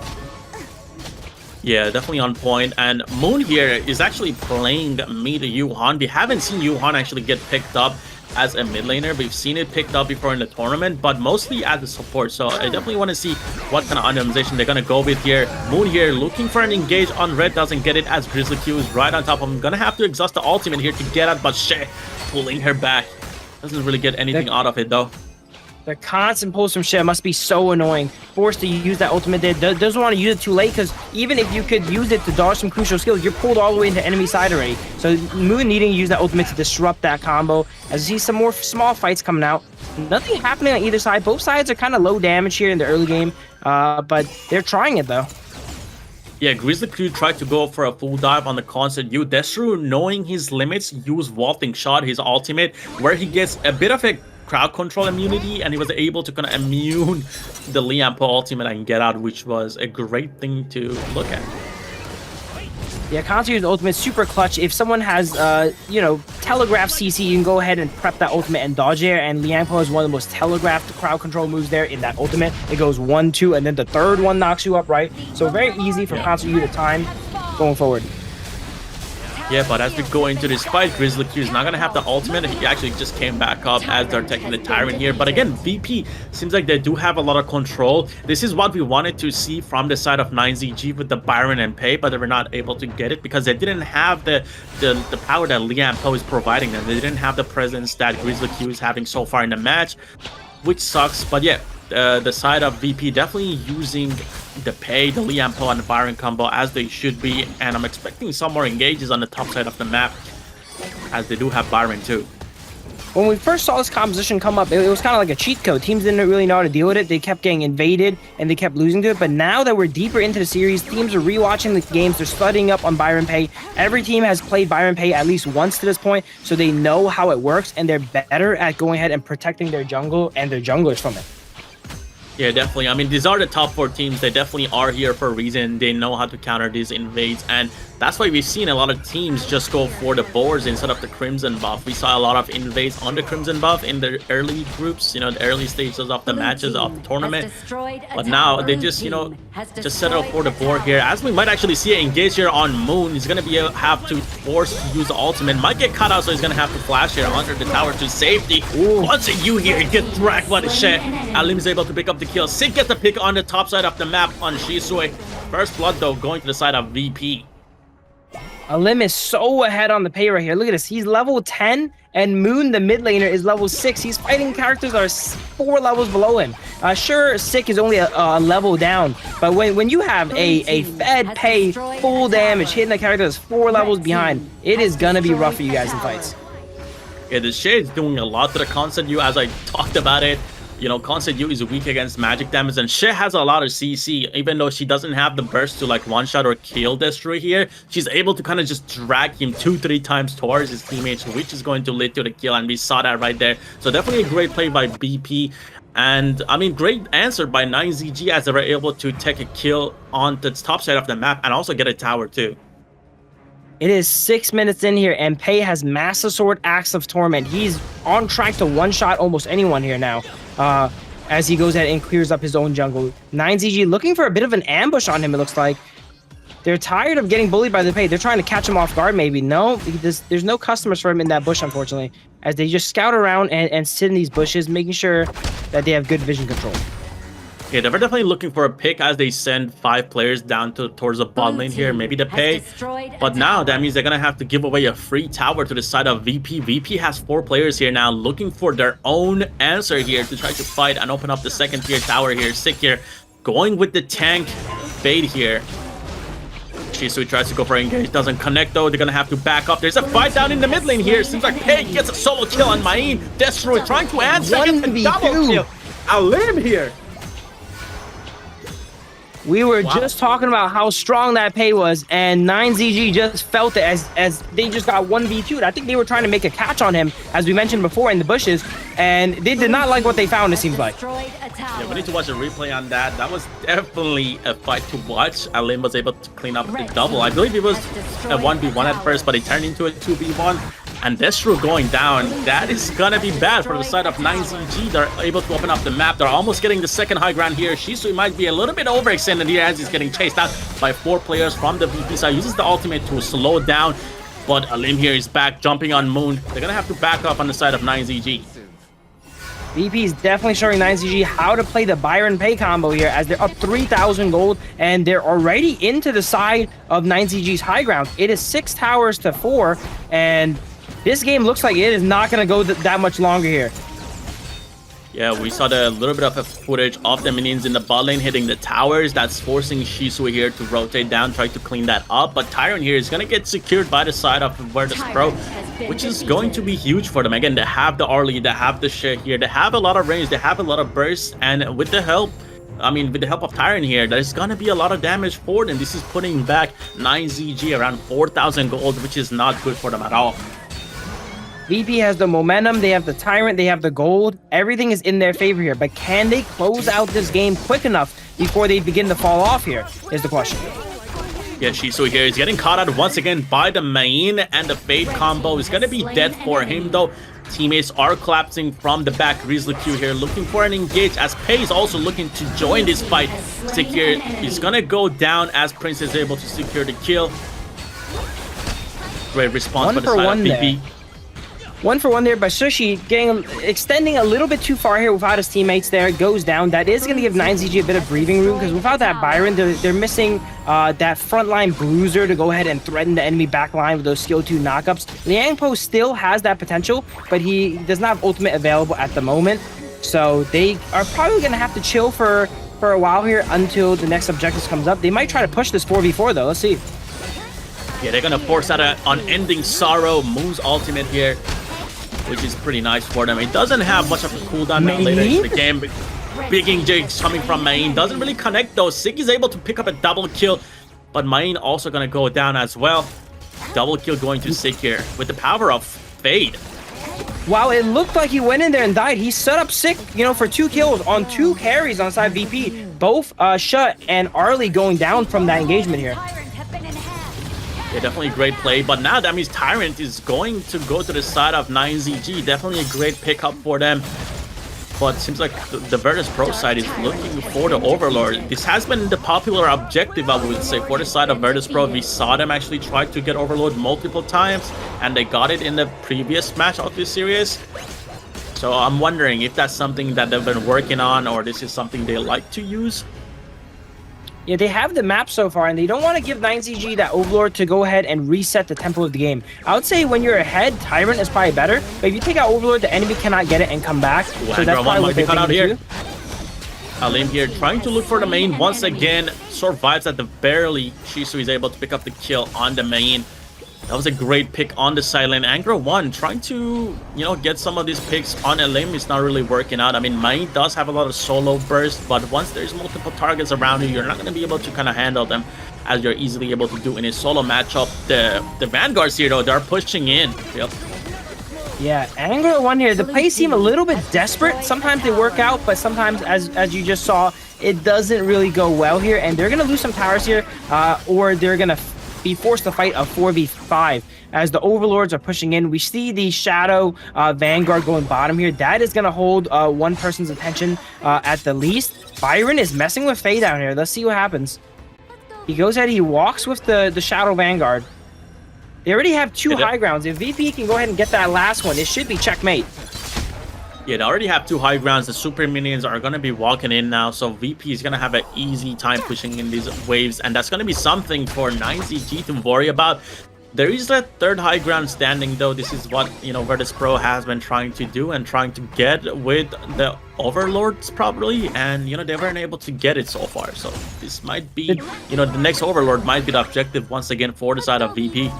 Yeah, definitely on point. And Moon here is actually playing mid Yuhan. We haven't seen Yuhan actually get picked up as a mid laner. We've seen it picked up before in the tournament, but mostly as a support. So I definitely want to see what kind of optimization they're going to go with here. Moon here looking for an engage on red, doesn't get it as Grizzly Q is right on top of him. Gonna have to exhaust the ultimate here to get out, but Shay pulling her back. Doesn't really get anything out of it though. The constant pulls from Shay must be so annoying. Forced to use that ultimate there. Doesn't want to use it too late, because even if you could use it to dodge some crucial skills, you're pulled all the way into enemy side already. So Moon needing to use that ultimate to disrupt that combo. As you see some more small fights coming out. Nothing happening on either side. Both sides are kind of low damage here in the early game, but they're trying it though. Yeah, Grizzly Q tried to go for a full dive on the constant U. Destru, knowing his limits, used Vaulting Shot, his ultimate, where he gets a bit of a crowd control immunity, and he was able to kind of immune the Liam Po ultimate and get out, which was a great thing to look at. Yeah, Consu's ultimate super clutch. If someone has, you know, telegraph CC, you can go ahead and prep that ultimate and dodge it. And Liang Po is one of the most telegraphed crowd control moves there in that ultimate. It goes 1, 2, and then the third one knocks you up, right? So very easy for Consu to time going forward. Yeah, but as we go into this fight, Grizzly Q is not going to have the ultimate. He actually just came back up as they're taking the Tyrant here. But again, VP seems like they do have a lot of control. This is what we wanted to see from the side of 9ZG with the Byron and Pei, but they were not able to get it because they didn't have the power that Liam Po is providing them. They didn't have the presence that Grizzly Q is having so far in the match, which sucks. But yeah, the side of VP definitely using the Pei, the Liam Po, and the Byron combo as they should be, and I'm expecting some more engages on the top side of the map as they do have Byron too. When we first saw this composition come up, it was kind of like a cheat code. Teams didn't really know how to deal with it. They kept getting invaded and they kept losing to it. But now that we're deeper into the series, teams are rewatching the games. They're studying up on Byron Pei. Every team has played Byron Pei at least once to this point, so they know how it works, and they're better at going ahead and protecting their jungle and their junglers from it. Yeah, definitely. I mean, these are the top 4 teams. They definitely are here for a reason. They know how to counter these invades, and that's why we've seen a lot of teams just go for the boards instead of the Crimson buff. We saw a lot of invades on the Crimson buff in the early groups, you know, the early stages of the matches of the tournament. But now they just, you know, just settle for the board here. As we might actually see an engage here on Moon. He's going to have to force to use the ultimate. Might get cut out, so he's going to have to flash here under the tower to safety. Once a U here, gets dragged by the shit. Alim is able to pick up the kill. Sig gets the pick on the top side of the map on Shisui. First blood though going to the side of VP. Alim is so ahead on the Pei right here. Look at this. He's level 10, and Moon, the mid laner, is level 6. He's fighting characters that are 4 levels below him. Sure, Sick is only a level down, but when you have a fed Pei full damage hitting a character that's 4 levels behind, it is gonna be rough for you guys in fights. Yeah, the Shade's doing a lot to the Constant U, as I talked about it. You know, Constant U is weak against magic damage, and Shay has a lot of CC. Even though she doesn't have the burst to like one-shot or kill Destroy here, she's able to kind of just drag him 2-3 times towards his teammates, which is going to lead to the kill, and we saw that right there. So definitely a great play by BP. And I mean, great answer by 9ZG as they were able to take a kill on the top side of the map and also get a tower too. It is 6 minutes in here, and Pei has Master Sword, Axe of Torment. He's on track to one-shot almost anyone here now, as he goes ahead and clears up his own jungle. 9ZG looking for a bit of an ambush on him, it looks like. They're tired of getting bullied by the Pei. They're trying to catch him off guard, maybe. No, there's no customers for him in that bush, unfortunately, as they just scout around and sit in these bushes, making sure that they have good vision control. Yeah, they're definitely looking for a pick as they send 5 players down towards the bot lane here. Maybe the Pei. But now that means they're going to have to give away a free tower to the side of VP. VP has 4 players here now looking for their own answer here to try to fight and open up the second tier tower here. Sick here. Going with the tank bait here. Shisui tries to go for engage. Doesn't connect though. They're going to have to back up. There's a fight down in the mid lane here. Seems like Pei gets a solo kill on Main. Destro trying to answer. Gets a double kill. Alim here. We were just talking about how strong that Pei was, and 9ZG just felt it as they just got 1v2'd. I think they were trying to make a catch on him, as we mentioned before, in the bushes, and they did not like what they found, it seems like. Yeah, we need to watch a replay on that. That was definitely a fight to watch. Alim was able to clean up the double. I believe it was a 1v1 at first, but it turned into a 2v1. And Destro going down, that is gonna be bad for the side of 9ZG. They're able to open up the map. They're almost getting the second high ground here. Shisui might be a little bit overextended here as he's getting chased out by 4 players from the VP side. Uses the ultimate to slow down, but Alim here is back, jumping on Moon. They're gonna have to back up on the side of 9ZG. VP is definitely showing 9ZG how to play the Byron Pei combo here, as they're up 3,000 gold, and they're already into the side of 9ZG's high ground. It is 6 towers to 4, and this game looks like it is not going to go that much longer here. Yeah, we saw the little bit of a footage of the minions in the bot lane hitting the towers. That's forcing Shisui here to rotate down, try to clean that up. But Tyrant here is going to get secured by the side of Virtus.pro, which is going to be huge for them. Again, they have the R lead, they have the share here, they have a lot of range, they have a lot of bursts, and with the help of Tyrant here, there's gonna be a lot of damage for them. This is putting back 9ZG around 4,000 gold, which is not good for them at all. VP has the momentum, they have the Tyrant, they have the gold. Everything is in their favor here, but can they close out this game quick enough before they begin to fall off here, is the question. Yeah, Shisui here is getting caught out once again by the main, and the Fade combo is gonna be dead for him though. Teammates are collapsing from the back. Grizzly Q here looking for an engage, as Pei is also looking to join this fight. Secure is gonna go down as Prince is able to secure the kill. Great response by the side of VP. 1 for 1 there by Sushi, extending a little bit too far here without his teammates there. Goes down. That is going to give 9ZG a bit of breathing room, because without that Byron, they're missing that frontline bruiser to go ahead and threaten the enemy backline with those skill 2 knockups. Liangpo still has that potential, but he does not have ultimate available at the moment. So they are probably going to have to chill for a while here until the next objective comes up. They might try to push this 4v4 though. Let's see. Yeah, they're going to force out an unending sorrow. Moon's ultimate here, which is pretty nice for them. It doesn't have much of a cooldown now later in the game. Big engage coming from Main. Doesn't really connect though. Sig is able to pick up a double kill, but Main also gonna go down as well. Double kill going to Sig here with the power of Fade. Wow, it looked like he went in there and died. He set up Sig, for 2 kills on 2 carries on side VP. Both Shut and Arlie going down from that engagement here. Yeah, definitely a great play, but now that means Tyrant is going to go to the side of 9ZG. Definitely a great pickup for them. But it seems like the Virtus.pro side is looking for the Overlord. This has been the popular objective, I would say, for the side of Virtus.pro. We saw them actually try to get Overlord multiple times, and they got it in the previous match of this series. So I'm wondering if that's something that they've been working on, or this is something they like to use. Yeah, they have the map so far, and they don't want to give 9ZG that Overlord to go ahead and reset the tempo of the game. I would say when you're ahead, Tyrant is probably better, but if you take out Overlord, the enemy cannot get it and come back. So that's probably what they're thinking here. Alim here trying to look for the main once again. Survives at the barely. Shisui is able to pick up the kill on the main. That was a great pick on the side lane. Angro 1 trying to, get some of these picks on Alim is not really working out. I mean, Main does have a lot of solo burst, but once there's multiple targets around you, you're not going to be able to kind of handle them as you're easily able to do in a solo matchup. The Vanguards here, though, they're pushing in. Yep. Yeah, Angro 1 here, the plays seem a little bit desperate. Sometimes they work out, but sometimes, as you just saw, it doesn't really go well here, and they're going to lose some towers here, or they're going to be forced to fight a 4v5 as the Overlords are pushing in. We see the Shadow Vanguard going bottom here. That is going to hold one person's attention at the least. Byron is messing with Faye down here. Let's see what happens. He goes ahead, he walks with the Shadow Vanguard. They already have 2 high grounds. If VP can go ahead and get that last one, it should be checkmate. Yeah, they already have 2 high grounds. The super minions are going to be walking in now, so VP is going to have an easy time pushing in these waves, and that's going to be something for 9ZG to worry about. There is a 3rd high ground standing, though. This is what, you know, Virtus.pro has been trying to do and trying to get with the Overlords, probably, and, you know, they weren't able to get it so far. So this might be, you know, the next Overlord might be the objective once again for the side of VP.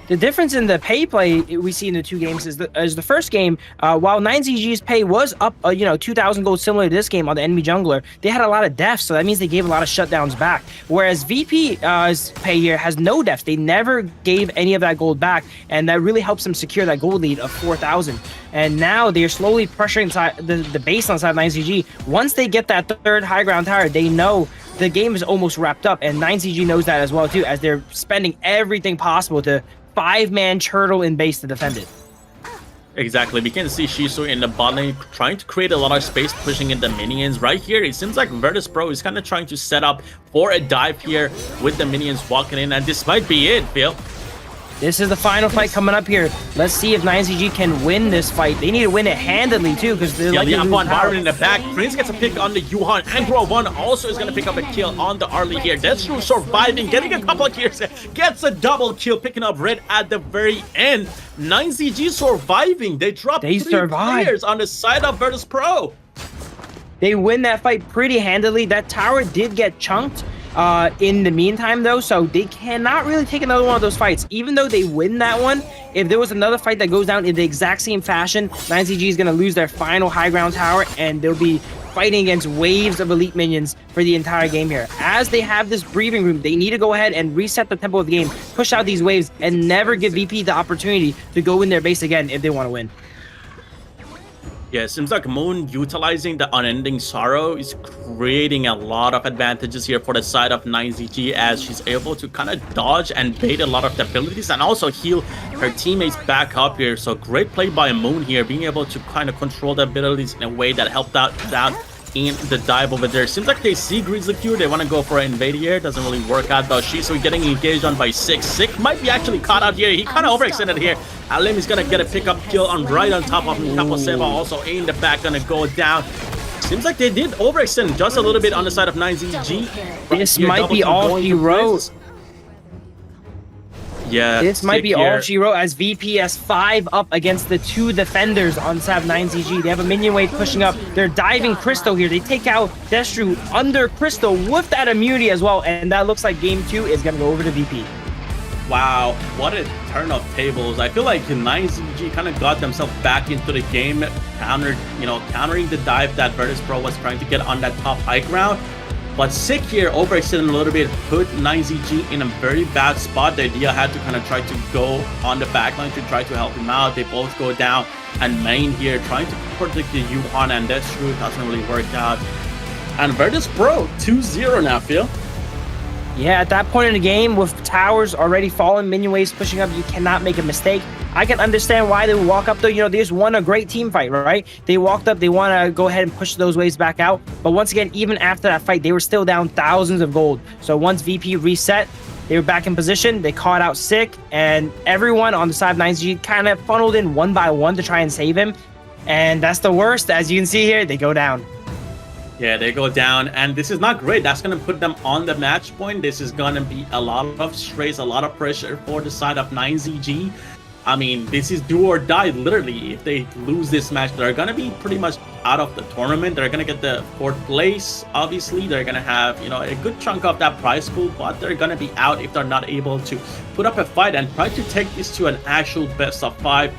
The difference in the pay play we see in the 2 games is the first game, while 9ZG's pay was up, 2,000 gold similar to this game on the enemy jungler, they had a lot of deaths, so that means they gave a lot of shutdowns back. Whereas VP's pay here has no deaths. They never gave any of that gold back, and that really helps them secure that gold lead of 4,000. And now they're slowly pressuring the base on side 9ZG. Once they get that 3rd high ground tower, they know the game is almost wrapped up, and 9ZG knows that as well too, as they're spending everything possible to 5-man turtle in base to defend it. Exactly. We can see Shisu in the bot lane trying to create a lot of space, pushing in the minions. Right here, it seems like Virtus.pro is kind of trying to set up for a dive here with the minions walking in, and this might be it, Phil. This is the final fight coming up here. Let's see if 9ZG can win this fight. They need to win it handedly too, because they're like Lian Byron in the back. Prince gets a pick on the Yuhan. Angro 1 also is going to pick up a kill on the Arlie here. Deathstroke surviving, getting a couple of kills. Gets a double kill, picking up red at the very end. 9ZG surviving. They dropped 3 players on the side of Virtus.pro. They win that fight pretty handily. That tower did get chunked in the meantime, though, so they cannot really take another one of those fights. Even though they win that one, if there was another fight that goes down in the exact same fashion, 9ZG is going to lose their final high ground tower, and they'll be fighting against waves of elite minions for the entire game here. As they have this breathing room, they need to go ahead and reset the tempo of the game, push out these waves, and never give VP the opportunity to go in their base again if they want to win. Yeah, it seems like Moon utilizing the Unending Sorrow is creating a lot of advantages here for the side of 9ZG, as she's able to kind of dodge and bait a lot of the abilities and also heal her teammates back up here. So great play by Moon here, being able to kind of control the abilities in a way that helped out in the dive over there. Seems like they see Grizzly Q, they want to go for an invade here. Doesn't really work out though. Shisu getting engaged on by 6. 6 might be actually caught out here. He kind of overextended here. Alim is gonna get a pickup kill on right on top of him. Capo Seba also in the back, gonna go down. Seems like they did overextend just a little bit on the side of 9ZG. This might be all she wrote. Yeah, this might be all she wrote, as VP has 5 up against the 2 defenders on Sav 9ZG. They have a minion wave pushing up. They're diving Crystal here. They take out Destru under Crystal with that immunity as well, and that looks like game 2 is going to go over to VP. Wow, what a turn of tables. I feel like 9ZG kind of got themselves back into the game, countering the dive that Virtus.pro was trying to get on that top high ground. But Sick here overextended a little bit, put 9ZG in a very bad spot. The idea had to kind of try to go on the backline to try to help him out. They both go down, and Main here trying to protect the Yuhan, and that's true, doesn't really work out. And Virtus.pro 2-0 now, Phil. Yeah, at that point in the game, with towers already falling, minion waves pushing up, you cannot make a mistake. I can understand why they would walk up, though. You know, they just won a great team fight, right? They walked up, they want to go ahead and push those waves back out. But once again, even after that fight, they were still down thousands of gold. So once VP reset, they were back in position. They caught out Sick, and everyone on the side of 9ZG kind of funneled in one by one to try and save him. And that's the worst. As you can see here, they go down. Yeah, they go down, and this is not great. That's going to put them on the match point. This is going to be a lot of stress, a lot of pressure for the side of 9ZG. I mean, this is do or die, literally. If they lose this match, they're going to be pretty much out of the tournament. They're going to get the 4th place, obviously. They're going to have, a good chunk of that prize pool, but they're going to be out if they're not able to put up a fight and try to take this to an actual best of 5.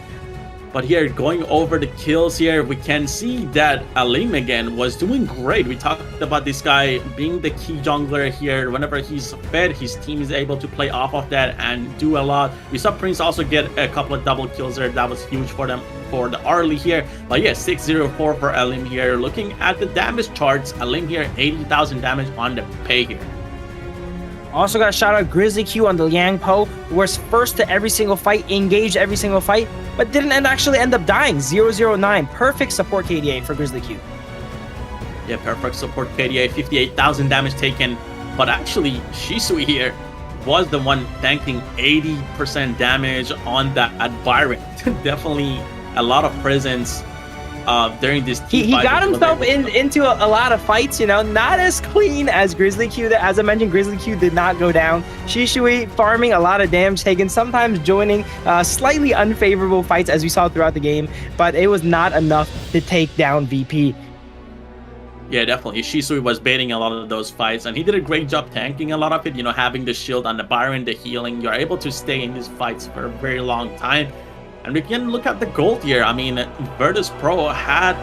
But here, going over the kills here, we can see that Alim again was doing great. We talked about this guy being the key jungler here. Whenever he's fed, his team is able to play off of that and do a lot. We saw Prince also get a couple of double kills there. That was huge for them, for the Arlie here. But yeah, 604 for Alim here. Looking at the damage charts, Alim here, 80,000 damage on the pay here. Also got a shout out Grizzly Q on the Yang Po, who was first to every single fight, engaged every single fight, but didn't actually end up dying. 009. Perfect support KDA for Grizzly Q. Yeah, perfect support KDA. 58,000 damage taken. But actually, Shisui here was the one tanking 80% damage on that Byron. Definitely a lot of presence during this team He fight. got himself into a lot of fights, you know, not as clean as Grizzly Q. As I mentioned, Grizzly Q did not go down. Shisui farming a lot of damage taken, sometimes joining slightly unfavorable fights as we saw throughout the game, but it was not enough to take down VP. Yeah, definitely. Shisui was baiting a lot of those fights, and he did a great job tanking a lot of it. You know, having the shield on the Byron, the healing, you're able to stay in these fights for a very long time. And we can look at the gold here. I mean, Virtus.pro had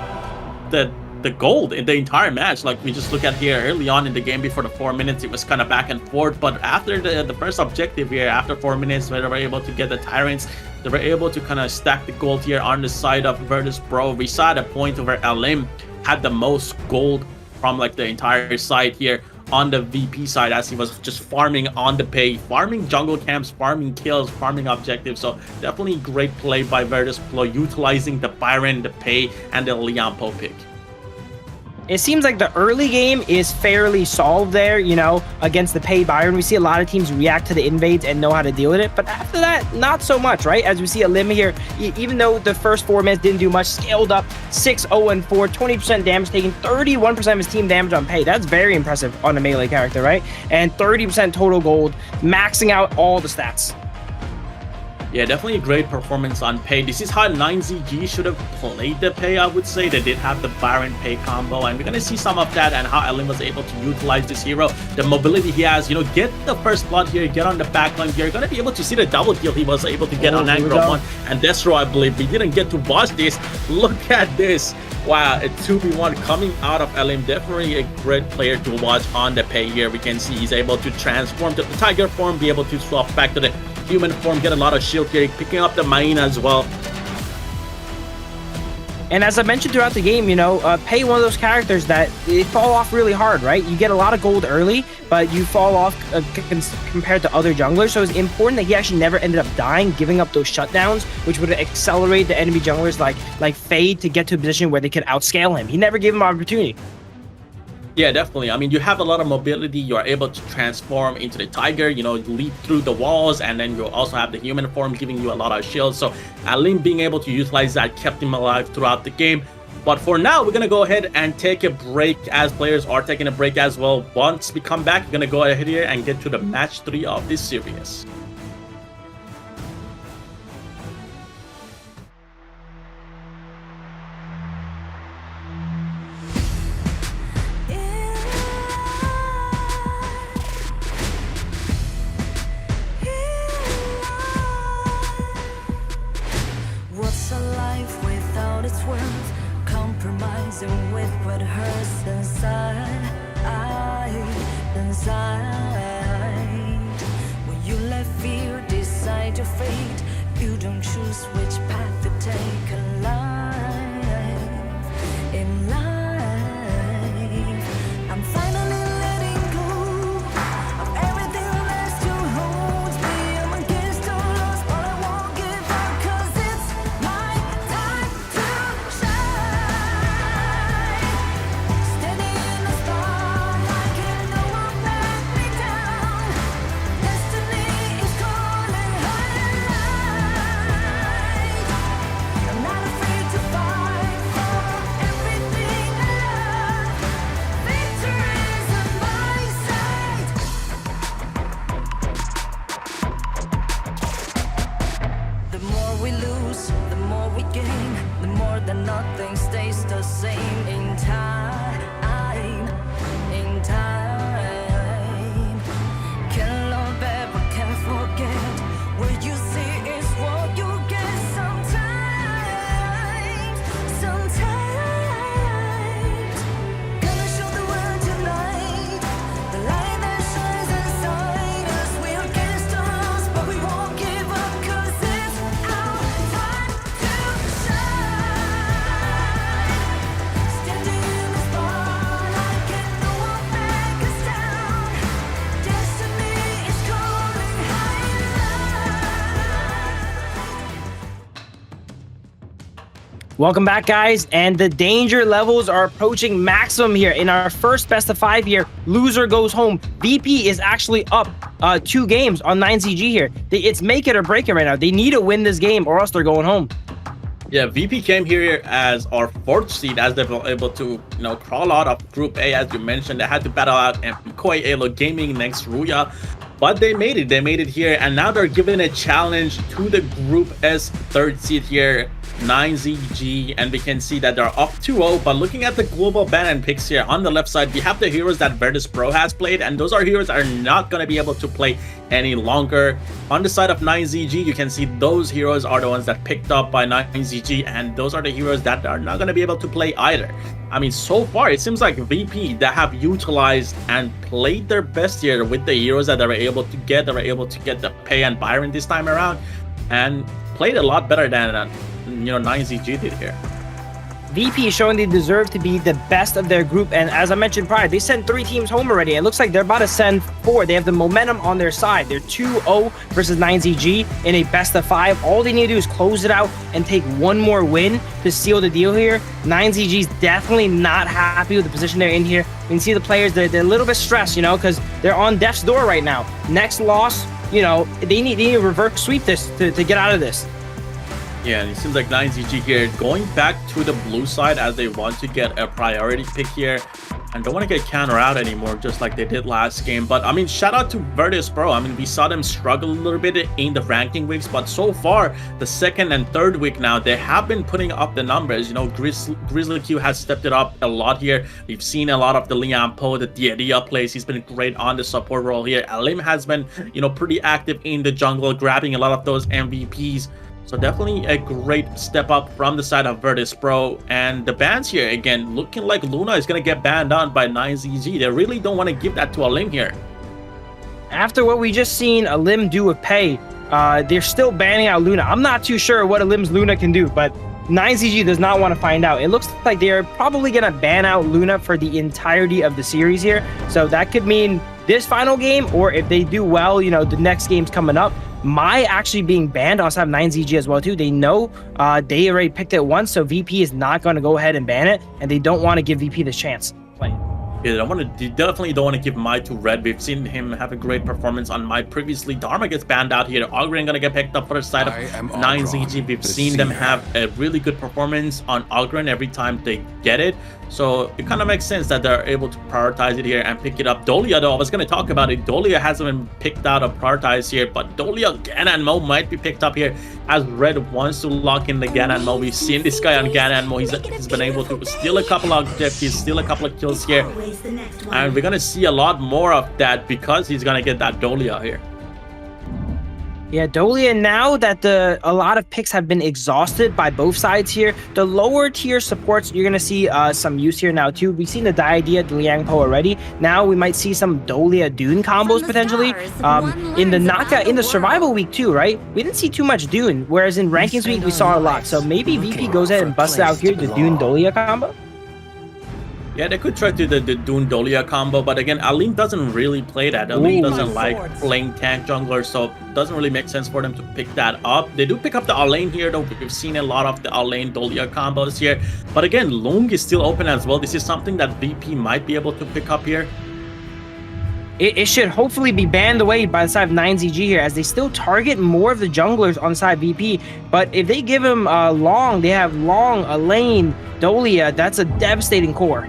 the gold in the entire match. Like, we just look at here early on in the game before the 4 minutes, it was kind of back and forth. But after the first objective here, after 4 minutes, where they were able to get the Tyrants, they were able to kind of stack the gold here on the side of Virtus.pro. We saw the point where Alim had the most gold from like the entire side here on the VP side, as he was just farming on the pay, farming jungle camps, farming kills, farming objectives. So definitely great play by Virtus.pro, utilizing the Byron, the pay, and the Liampo pick. It seems like the early game is fairly solved there, you know, against the Pay Byron. We see a lot of teams react to the invades and know how to deal with it. But after that, not so much, right? As we see Alim here, even though the first 4 minutes didn't do much, scaled up 6-0-4, 20% damage taken, 31% of his team damage on Pay. That's very impressive on a melee character, right? And 30% total gold, maxing out all the stats. Yeah, definitely a great performance on Pay. This is how 9ZG should have played the Pay, I would say. They did have the Byron Pay combo, and we're going to see some of that and how Alim was able to utilize this hero. The mobility he has, you know, get the first blood here, get on the backline. You're going to be able to see the double kill he was able to get on Angro 1 and Destro, I believe. We didn't get to watch this. Look at this. Wow, a 2v1 coming out of Alim. Definitely a great player to watch on the Pay here. We can see he's able to transform to the Tiger form, be able to swap back to the human form, get a lot of shield here, picking up the Main as well. And as I mentioned throughout the game, you know, Pay one of those characters that they fall off really hard, right? You get a lot of gold early, but you fall off compared to other junglers. So it's important that he actually never ended up dying, giving up those shutdowns, which would accelerate the enemy junglers like Fade to get to a position where they could outscale him. He never gave him opportunity. Yeah, definitely. I mean, you have a lot of mobility. You're able to transform into the Tiger, you know, leap through the walls, and then you also have the human form giving you a lot of shields. So Alim being able to utilize that kept him alive throughout the game. But for now, we're going to go ahead and take a break, as players are taking a break as well. Once we come back, we're going to go ahead here and get to the match 3 of this series. What's a life without its worth? Compromising with what hurts inside. When you let fear decide your fate, you don't choose which path to take in life. In life, I'm finally letting go of everything that still holds me. I'm against all odds, but I won't give up, 'cause it's my time to shine. Standing in the spotlight, can no one let me down. Destiny is calling high. I'm not afraid to fight for everything I love. Victory's on my side. The more we lose, the more we gain. The more that nothing stays the same. In time, can love ever, can forget. What you see is what you get. Sometimes, gonna show the world tonight. The light that shines inside us. We're against the odds, but we won't give up, 'cause it's our time to shine. Standing in the Welcome back, guys, and the danger levels are approaching maximum here. In our first best of 5 here, loser goes home. VP is actually up 2 games on 9ZG here. It's make it or break it right now. They need to win this game or else they're going home. Yeah, VP came here as our 4th seed, as they were able to, crawl out of Group A, as you mentioned. They had to battle out MKOI, Elo Gaming next Ruya, but they made it. They made it here, and now they're giving a challenge to the Group S 3rd seed here, 9ZG, and we can see that they're up 2-0. But looking at the global ban and picks here on the left side, we have the heroes that Virtus.pro has played, and those are heroes that are not going to be able to play any longer. On the side of 9ZG, you can see those heroes are the ones that picked up by 9ZG, and those are the heroes that are not going to be able to play either. I mean, so far it seems like VP that have utilized and played their best here with the heroes that they were able to get. They were able to get the Pei and Byron this time around, and played a lot better than 9ZG did here. VP is showing they deserve to be the best of their group, and as I mentioned prior, they sent 3 teams home already. It looks like they're about to send 4. They have the momentum on their side. They're 2-0 versus 9ZG in a best of 5. All they need to do is close it out and take 1 more win to seal the deal here. 9ZG is definitely not happy with the position they're in here. You can see the players, they're a little bit stressed, because they're on death's door right now. Next loss, they need to reverse sweep this to get out of this. Yeah, and it seems like 9ZG here going back to the blue side as they want to get a priority pick here and don't want to get counter out anymore, just like they did last game. But I mean, shout out to Virtus.pro. I mean, we saw them struggle a little bit in the ranking weeks, but so far the 2nd and 3rd week now, they have been putting up the numbers. Grizzly Q has stepped it up a lot here. We've seen a lot of the Liam Poe, the Diadia plays. He's been great on the support role here. Alim has been pretty active in the jungle, grabbing a lot of those MVPs. So definitely a great step up from the side of Virtus.pro. And the bans here, again, looking like Luna is going to get banned on by 9ZG. They really don't want to give that to Alim here. After what we just seen Alim do with Pei, they're still banning out Luna. I'm not too sure what Alim's Luna can do, but 9ZG does not want to find out. It looks like they're probably going to ban out Luna for the entirety of the series here. So that could mean this final game, or if they do well, the next game's coming up, Mai actually being banned on side of 9ZG as well too. They know they already picked it once, so VP is not going to go ahead and ban it, and they don't want to give VP this chance to play. Yeah, they definitely don't want to give Mai to Red. We've seen him have a great performance on Mai previously. Dharma gets banned out here. Ogren gonna get picked up for the side of 9ZG. We've seen them have a really good performance on Ogren every time they get it. So it kind of makes sense that they're able to prioritize it here and pick it up. Dolia, though, I was going to talk about it. Dolia hasn't been picked out or prioritized here, but Dolia, Gananmo might be picked up here as Red wants to lock in the Gananmo. We've seen this guy on Gananmo. He's been able to steal a couple of objectives, steal a couple of kills here. And we're going to see a lot more of that because he's going to get that Dolia here. Yeah, Dolia, now that a lot of picks have been exhausted by both sides here, the lower tier supports, you're going to see some use here now too. We've seen the Diadia, the Liang Po already. Now we might see some Dolia Dune combos potentially. In the survival week too, right? We didn't see too much Dune, whereas in rankings week we saw a lot. So maybe VP goes ahead and busts out here the Dune Dolia combo. Yeah, they could try to do the Dune Dolia combo, but again, Alim doesn't really play that. Alim doesn't like playing tank jungler, so it doesn't really make sense for them to pick that up. They do pick up the Alain here, though. We've seen a lot of the Alain Dolia combos here. But again, Lung is still open as well. This is something that VP might be able to pick up here. It should hopefully be banned away by the side of 9ZG here, as they still target more of the junglers on side VP. But if they give him Long, they have Long, Alain, Dolia, that's a devastating core.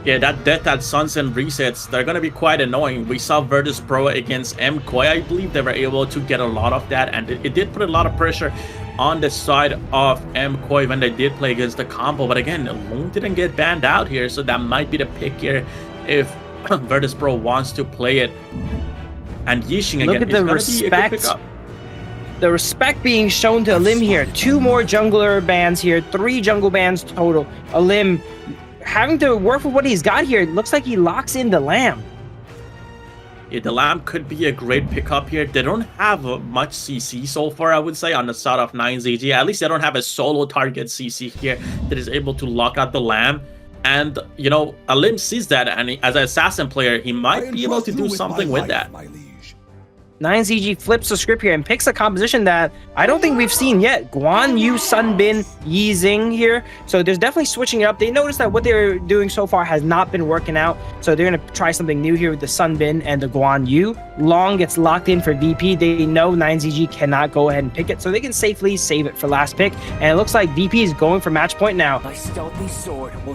Yeah, that death at Suns and resets, they're going to be quite annoying. We saw Virtus.pro against MKOI. I believe they were able to get a lot of that, and it did put a lot of pressure on the side of MKOI when they did play against the combo. But again, Lung didn't get banned out here, so that might be the pick here if Virtus.pro wants to play it. And Yixing again is going to be a good pickup. The respect being shown to Alim here. 2 more jungler bans here, 3 jungle bans total. Alim having to work with what he's got here. It looks like he locks in the Lamb. Yeah, the Lamb could be a great pickup here. They don't have much CC so far, I would say, on the side of 9ZG. At least they don't have a solo target CC here that is able to lock out the Lamb. And, Alim sees that, and as an assassin player, he might be able to do something with that. 9ZG flips the script here and picks a composition that I don't think we've seen yet. Guan Yu, Sunbin, Yi Xing here. So there's definitely switching it up. They noticed that what they're doing so far has not been working out. So they're going to try something new here with the Sunbin and the Guan Yu. Long gets locked in for VP. They know 9ZG cannot go ahead and pick it, so they can safely save it for last pick. And it looks like VP is going for match point now.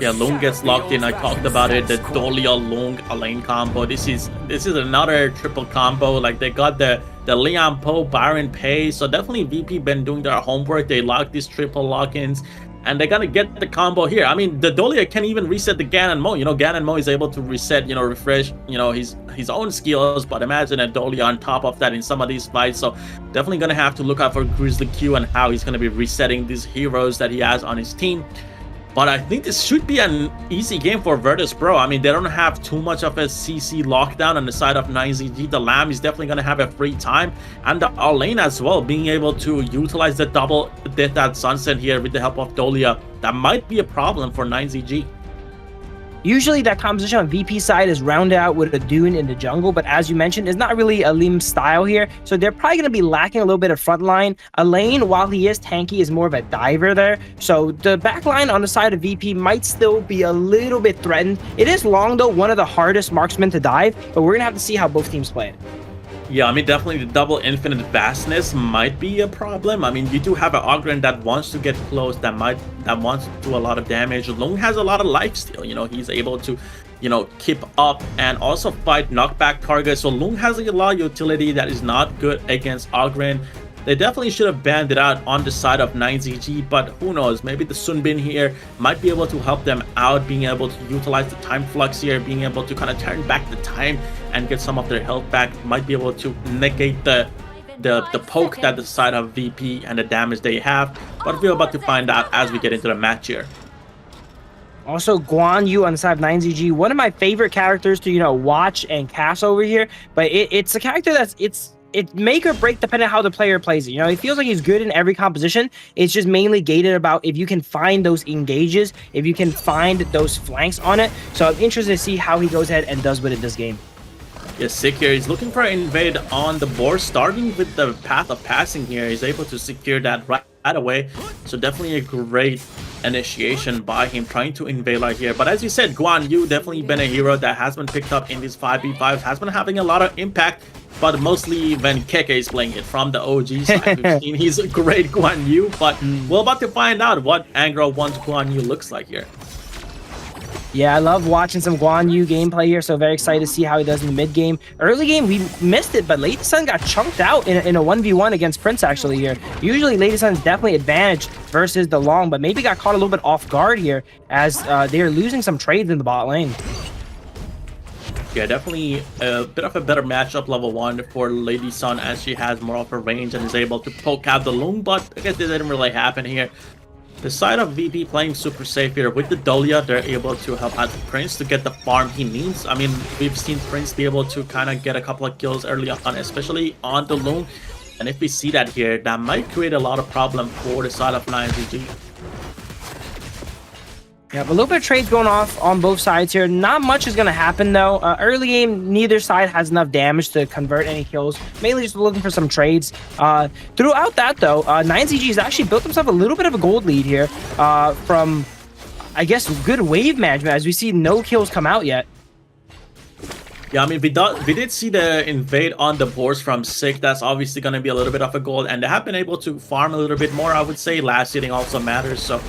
Yeah, Long gets locked in. I talked about it. The Dolia Long Elaine combo. This is another triple combo. Like they got the Lian Po, Byron Pei. So definitely VP been doing their homework. They locked these triple lock-ins, and they're gonna get the combo here. I mean, the Dolia can even reset the Ganon Mo. You know, Ganon Mo is able to reset, refresh, his own skills. But imagine a Dolia on top of that in some of these fights. So definitely gonna have to look out for Grizzly Q and how he's gonna be resetting these heroes that he has on his team. But I think this should be an easy game for Virtus.pro. I mean, they don't have too much of a CC lockdown on the side of 9ZG. The Lamb is definitely going to have a free time. And the Alain as well, being able to utilize the double Death at Sunset here with the help of Dolia. That might be a problem for 9ZG. Usually that composition on VP side is rounded out with a Dune in the jungle, but as you mentioned, it's not really a Lim style here, so they're probably going to be lacking a little bit of front line. Elaine, while he is tanky, is more of a diver there, so the back line on the side of VP might still be a little bit threatened. It is Long, though, one of the hardest marksmen to dive, but we're going to have to see how both teams play it. Yeah, I mean, definitely the double infinite vastness might be a problem. I mean, you do have an Ogren that wants to get close, that wants to do a lot of damage. Long has a lot of life still, he's able to, keep up and also fight knockback targets. So Long has a lot of utility that is not good against Ogren. They definitely should have banned it out on the side of 9ZG, but who knows, maybe the Sunbin here might be able to help them out, being able to utilize the time flux here, being able to kind of turn back the time and get some of their health back, might be able to negate the poke that the side of VP and the damage they have. But we're about to find out as we get into the match here. Also, Guan Yu on the side of 9ZG, one of my favorite characters to, watch and cast over here, but it's a character that's, it's make or break depending on how the player plays it. He feels like he's good in every composition. It's just mainly gated about if you can find those engages, if you can find those flanks on it. So I'm interested to see how he goes ahead and does with it this game. Yeah, sick here. He's looking for an invade on the board, starting with the path of passing here. He's able to secure that right away. So definitely a great initiation by him trying to invade right here. But as you said, Guan Yu definitely been a hero that has been picked up in these 5v5s, has been having a lot of impact, but mostly when Keke is playing it from the OG side. We've seen he's a great Guan Yu, but we're about to find out what Angro 1's Guan Yu looks like here. Yeah, I love watching some Guan Yu gameplay here, so very excited to see how he does in the mid game. Early game, we missed it, but Lady Sun got chunked out in a 1v1 against Prince actually here. Usually Lady Sun's definitely advantage versus the Long, but maybe got caught a little bit off guard here as they're losing some trades in the bot lane. Yeah, definitely a bit of a better matchup level 1 for Lady Sun, as she has more of a range and is able to poke out the Loom, but I guess it didn't really happen here. The side of VP playing super safe here with the Dolia. They're able to help out Prince to get the farm he needs. I mean, we've seen Prince be able to kind of get a couple of kills early on, especially on the Loom. And if we see that here, that might create a lot of problem for the side of 9ZG. Yeah, a little bit of trades going off on both sides here. Not much is going to happen, though. Early game, neither side has enough damage to convert any kills. Mainly just looking for some trades. Throughout that, though, 9ZG has actually built himself a little bit of a gold lead here from, I guess, good wave management, as we see no kills come out yet. Yeah, I mean, we did see the invade on the boards from Sick. That's obviously going to be a little bit of a gold, and they have been able to farm a little bit more, I would say. Last hitting also matters, so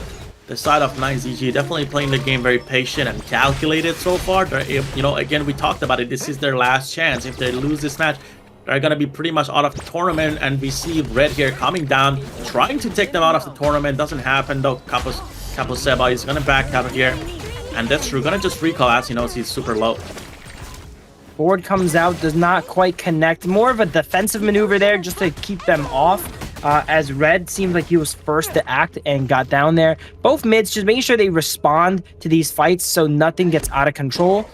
the side of 9ZG definitely playing the game very patient and calculated so far. They're, again, we talked about it. This is their last chance. If they lose this match, they're going to be pretty much out of the tournament. And we see Red here coming down, trying to take them out of the tournament. Doesn't happen, though. Capo Seba is going to back out here. And that's true. Going to just recall as he knows he's super low. Board comes out, does not quite connect. More of a defensive maneuver there just to keep them off. As Red seems like he was first to act and got down there. Both mids just making sure they respond to these fights so nothing gets out of control.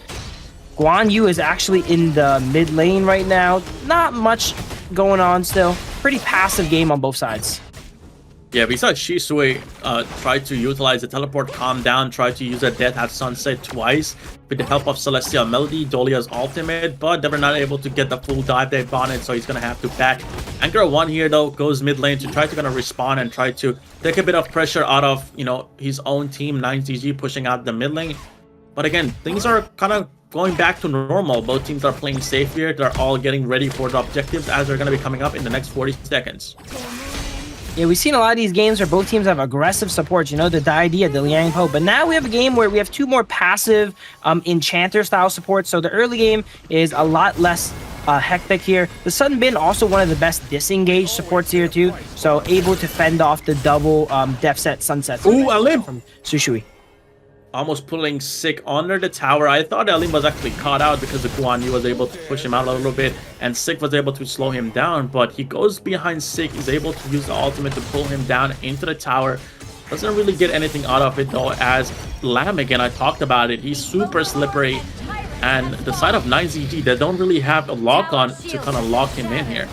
Guan Yu is actually in the mid lane right now. Not much going on still. Pretty passive game on both sides. Yeah, we saw Shisui try to utilize the teleport calm down, try to use a death at sunset twice with the help of Celestial Melody, Dolia's ultimate, but they were not able to get the full dive dive on it, so he's gonna have to back. Anchor 1 here though goes mid lane to try to kind of respawn and try to take a bit of pressure out of, you know, his own team, 9ZG pushing out the mid lane. But again, things are kind of going back to normal. Both teams are playing safe here. They're all getting ready for the objectives as they're going to be coming up in the next 40 seconds. Yeah, we've seen a lot of these games where both teams have aggressive support, you know, the Daidea, the Liang Po. But now we have a game where we have two more passive Enchanter-style supports. So the early game is a lot less hectic here. The Sun Bin also one of the best disengaged supports here too. So able to fend off the double def set sunsets. Ooh, Alim! From Sushui. Almost pulling Sick under the tower. I thought Alim was actually caught out because the Guan Yu was able to push him out a little bit and Sick was able to slow him down, but he goes behind Sick, is able to use the ultimate to pull him down into the tower. Doesn't really get anything out of it though, as Lamb, again, I talked about it, he's super slippery, and the side of 9ZG, they don't really have a lock on to kind of lock him in here.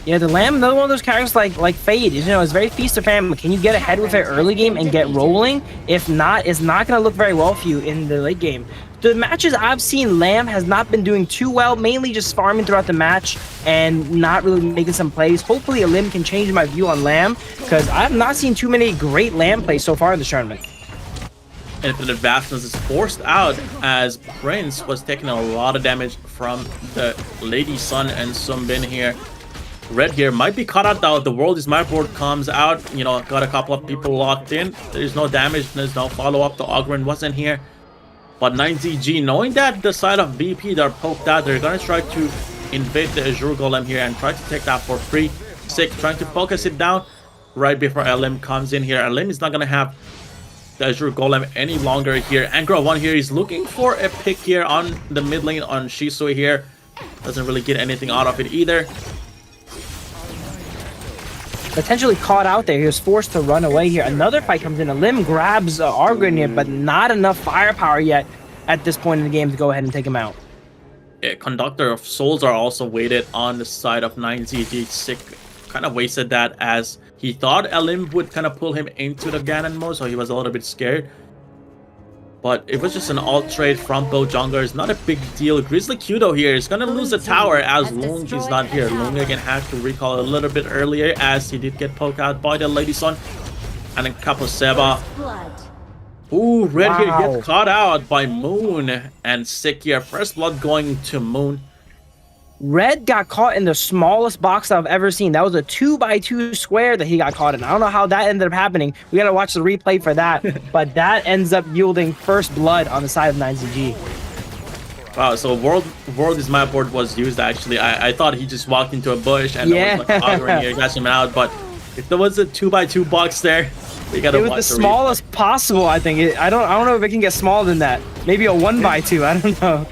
Yeah, the Lamb, another one of those characters like Fade, you know, it's very feast or famine. Can you get ahead with it early game and get rolling? If not, it's not going to look very well for you in the late game. The matches I've seen, Lamb has not been doing too well, mainly just farming throughout the match and not really making some plays. Hopefully Lim can change my view on Lamb, because I've not seen too many great Lamb plays so far in this tournament. Infinite Vastness is forced out as Prince was taking a lot of damage from the Lady Sun and Sunbin here. Red here might be caught out though. The World is My Board comes out, you know, got a couple of people locked in. There's no damage, there's no follow-up. The Ogren wasn't here. But 9ZG, knowing that the side of BP, they're poked out, they're gonna try to invade the Azure Golem here and try to take that for free. Sick, trying to focus it down right before LM comes in here. LM is not gonna have the Azure Golem any longer here. Angra 1 here is looking for a pick here on the mid lane on Shisui here. Doesn't really get anything out of it either. Potentially caught out there. He was forced to run away here. Another fight comes in. Lim grabs Argren here, but not enough firepower yet at this point in the game to go ahead and take him out. Yeah, Conductor of Souls are also weighted on the side of 9ZG. Sick kind of wasted that as he thought Elim would kind of pull him into the Ganon mode, so he was a little bit scared. But it was just an alt trade from both junglers. Not a big deal. Grizzly Kudo here is going to lose the tower as Lung is not here. Lung again has to recall a little bit earlier as he did get poked out by the Lady Sun. And then Kaposeba. Ooh, Red here gets caught out by Moon. And Sick here. First blood going to Moon. Red got caught in the smallest box I've ever seen. That was a 2x2 square that he got caught in. I don't know how that ended up happening. We gotta watch the replay for that. But that ends up yielding first blood on the side of 9ZG. Wow, so World is My Board was used actually. I thought he just walked into a bush and there was like hovering here, got him out. But if there was a 2x2 box there, we gotta watch it was the smallest possible, I think. I don't know if it can get smaller than that. Maybe a 1x2, I don't know.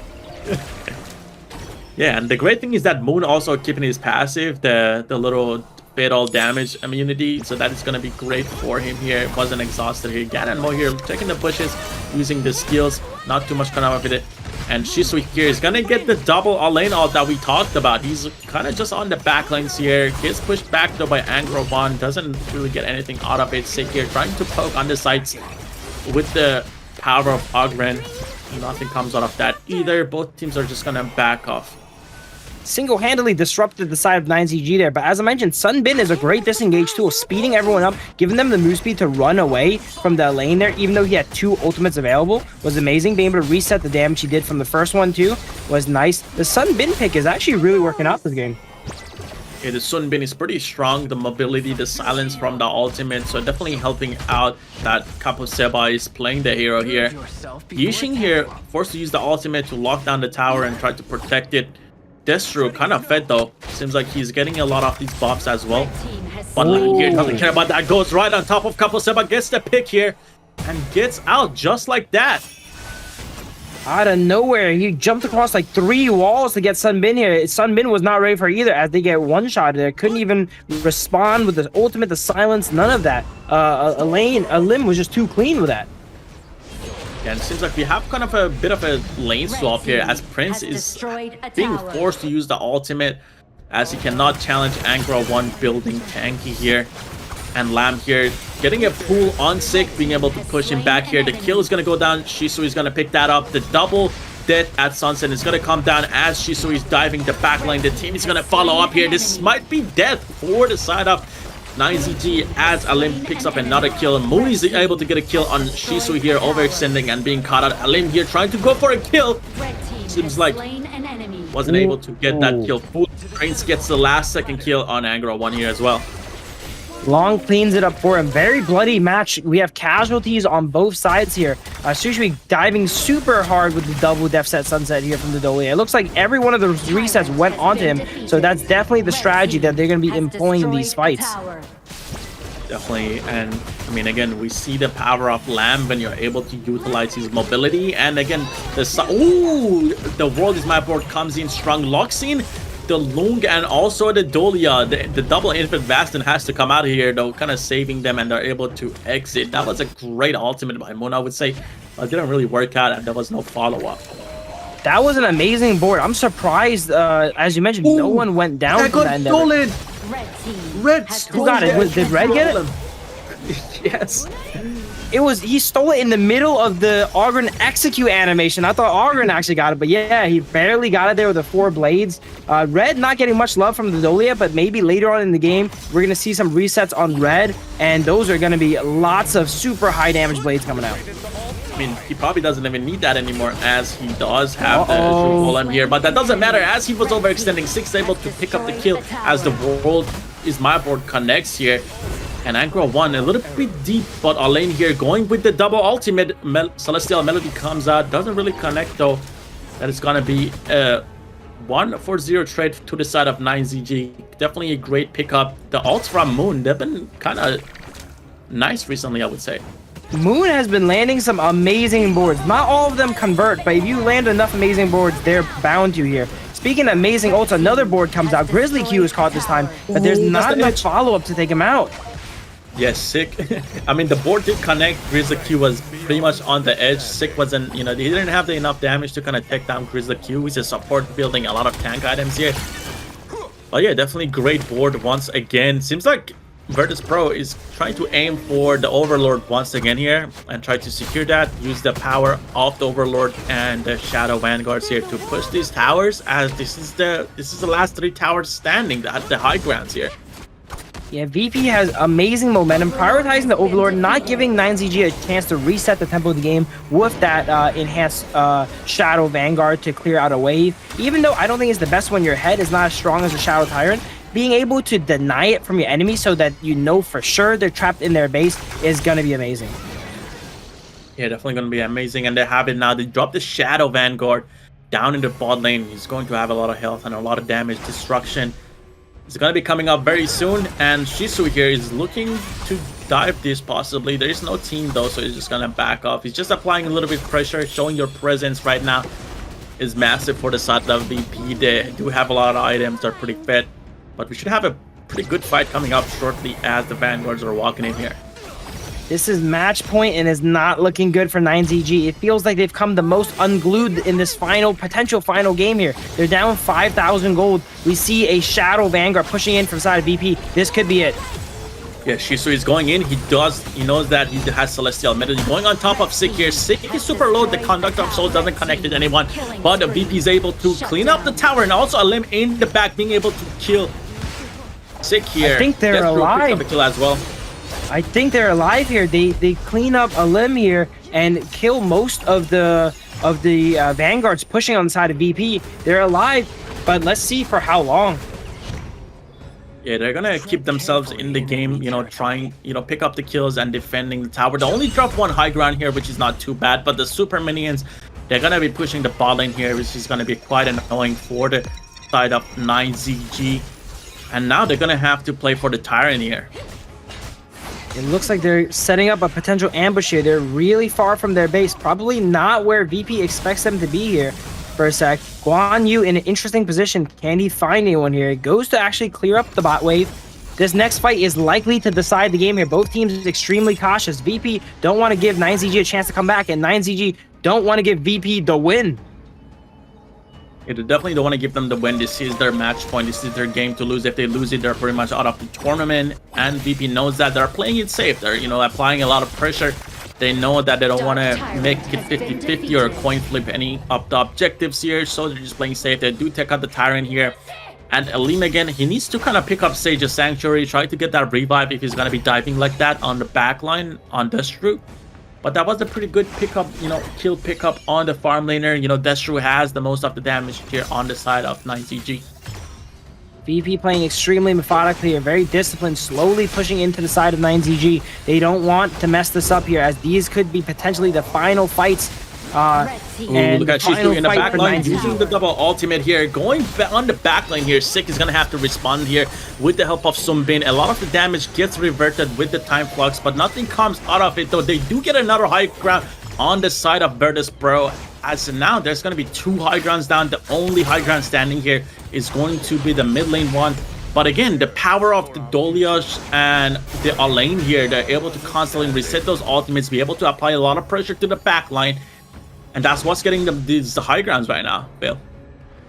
Yeah, and the great thing is that Moon also keeping his passive, the little fatal damage immunity, so that is going to be great for him here. It wasn't exhausted here. Ganon Mo here checking the bushes, using the skills, not too much kind of with it. And Shisui here is going to get the double lane ult that we talked about. He's kind of just on the back lanes here. Gets pushed back though by Angroban, doesn't really get anything out of it. Sick here, trying to poke on the sides with the power of Ogren. Nothing comes out of that either. Both teams are just going to back off. Single-handedly disrupted the side of 9ZG there, but as I mentioned, Sunbin is a great disengage tool, speeding everyone up, giving them the move speed to run away from the lane there, even though he had 2 ultimates available, was amazing. Being able to reset the damage he did from the first one too was nice. The Sunbin pick is actually really working out this game. Yeah, the Sunbin is pretty strong, the mobility, the silence from the ultimate, so definitely helping out that Kaposeba is playing the hero here. Yixing here, forced to use the ultimate to lock down the tower and try to protect it. Destro kind of fed though. Seems like he's getting a lot of these buffs as well. But here doesn't care about that. Goes right on top of Kaposeba, gets the pick here, and gets out just like that. Out of nowhere, he jumped across like 3 walls to get Sunbin here. Sunbin was not ready for either as they get one-shot there. Couldn't even respond with the ultimate, the silence, none of that. Lim was just too clean with that. Yeah, and it seems like we have kind of a bit of a lane swap here as Prince is being forced to use the ultimate. as he cannot challenge Angra 1 building tanky here. And Lamb here getting a pull on Sick, being able to push him back here. The kill is going to go down. Shisui is going to pick that up. The double death at Sunset is going to come down as Shisui is diving the backline. The team is going to follow up here. This might be death for the side of 9ZG as Alim picks up another kill. Moon is able to get a kill on Shisui here, overextending and being caught out. Alim here trying to go for a kill. Seems like wasn't able to get that kill. Full Trains gets the last second kill on Angra 1 here as well. Long cleans it up for him. Very bloody match. We have casualties on both sides here. Shisui diving super hard with the double def set Sunset here from the Dolia. It looks like every one of those resets went onto him. So that's definitely the strategy that they're going to be employing in these fights. Definitely. And I mean, again, we see the power of Lamb when you're able to utilize his mobility. And again, the World is My Board comes in strong. Locks in the Lung and also the Dolia. The double Infinite Bastion has to come out of here, though, kind of saving them, and they're able to exit. That was a great ultimate by Moon, I would say. It didn't really work out, and there was no follow-up. That was an amazing board. I'm surprised, as you mentioned, no one went down that from that endeavor. Red Who got it? Did Red get it? Yes. He stole it in the middle of the Ogren execute animation. I thought Ogren actually got it, but yeah, he barely got it there with the 4 blades. Red not getting much love from the Dolia, but maybe later on in the game, we're going to see some resets on Red, and those are going to be lots of super high damage blades coming out. I mean, he probably doesn't even need that anymore, as he does have the golem here, but that doesn't matter as he was overextending. Six able to pick up the kill as the World is My Board connects here. And Angra 1 a little bit deep, but Alain here going with the double ultimate. Celestial Melody comes out, doesn't really connect though. That is gonna be a 1-4-0 trade to the side of 9ZG. Definitely a great pickup. The ults from Moon, they've been kind of nice recently, I would say. Moon has been landing some amazing boards. Not all of them convert, but if you land enough amazing boards, they're bound to here. Speaking of amazing ults, another board comes out. Grizzly Q is caught this time, but there's not enough follow-up to take him out. Yes, Sick. I mean, the board did connect. Grizzly Q was pretty much on the edge. Sick wasn't, he didn't have enough damage to kind of take down Grizzly Q. He's a support building a lot of tank items here. But yeah, definitely great board once again. Seems like Virtus.pro is trying to aim for the Overlord once again here and try to secure that. Use the power of the Overlord and the Shadow Vanguards here to push these towers, as this is the last 3 towers standing at the high grounds here. Yeah, VP has amazing momentum, prioritizing the Overlord, not giving 9ZG a chance to reset the tempo of the game with that enhanced Shadow Vanguard to clear out a wave. Even though I don't think it's the best when your head is not as strong as a Shadow Tyrant, being able to deny it from your enemy so that you know for sure they're trapped in their base is going to be amazing. Yeah, definitely going to be amazing. And they have it now. They drop the Shadow Vanguard down in the bot lane. He's going to have a lot of health and a lot of damage. Destruction is going to be coming up very soon. And Shisui here is looking to dive this possibly. There is no team though, so he's just going to back off. He's just applying a little bit of pressure. Showing your presence right now is massive for the side of VP. They do have a lot of items. They're pretty fit. But we should have a pretty good fight coming up shortly as the Vanguards are walking in here. This is match point and is not looking good for 9ZG. It feels like they've come the most unglued in this potential final game here. They're down 5,000 gold. We see a Shadow Vanguard pushing in from side of BP. This could be it. Yeah, Shisui is going in. He knows that he has Celestial Melody going on top of Sick here. Sick is super low. The Conductor of Souls doesn't connect with anyone. But the VP is able to clean up the tower and also Alim in the back being able to kill Sick here. I think they're alive. The kill as well. I think they're alive here. They clean up a limb here and kill most of the Vanguards pushing on the side of VP. They're alive, but let's see for how long. Yeah, they're gonna keep themselves in the game, trying, pick up the kills and defending the tower. They only drop 1 high ground here, which is not too bad, but the super minions, they're gonna be pushing the bot lane here, which is gonna be quite annoying for the side of 9ZG. And now they're gonna have to play for the Tyrant here. It looks like they're setting up a potential ambush here. They're really far from their base, probably not where VP expects them to be here for a sec. Guan Yu in an interesting position. Can he find anyone here? It goes to actually clear up the bot wave. This next fight is likely to decide the game here. Both teams are extremely cautious. VP don't want to give 9ZG a chance to come back, and 9ZG don't want to give VP the win. They definitely don't want to give them the win. This is their match point. This is their game to lose. If they lose it, they're pretty much out of the tournament. And VP knows that. They're playing it safe. They're, you know, applying a lot of pressure. They know that they don't want to make it 50-50 or coin flip any of the objectives here. So they're just playing safe. They do take out the Tyrant here. And Elim again, he needs to kind of pick up Sage's Sanctuary, try to get that revive if he's going to be diving like that on the back line on Destru. But that was a pretty good pickup, you know, kill pickup on the farm laner. You know, Destru has the most of the damage here on the side of 9ZG. VP playing extremely methodically, or very disciplined, slowly pushing into the side of 9ZG. They don't want to mess this up here, as these could be potentially the final fights. And look at Shisu in the back line using the double ultimate here, going on the back line here. Sick is gonna have to respond here with the help of Sumbin. A lot of the damage gets reverted with the time flux, but nothing comes out of it, though. They do get another high ground on the side of Virtus.pro. As now there's gonna be 2 high grounds down. The only high ground standing here is going to be the mid lane one. But again, the power of the Doliash and the Alain here, they're able to constantly reset those ultimates, be able to apply a lot of pressure to the back line. And that's what's getting them these high grounds right now, Bill.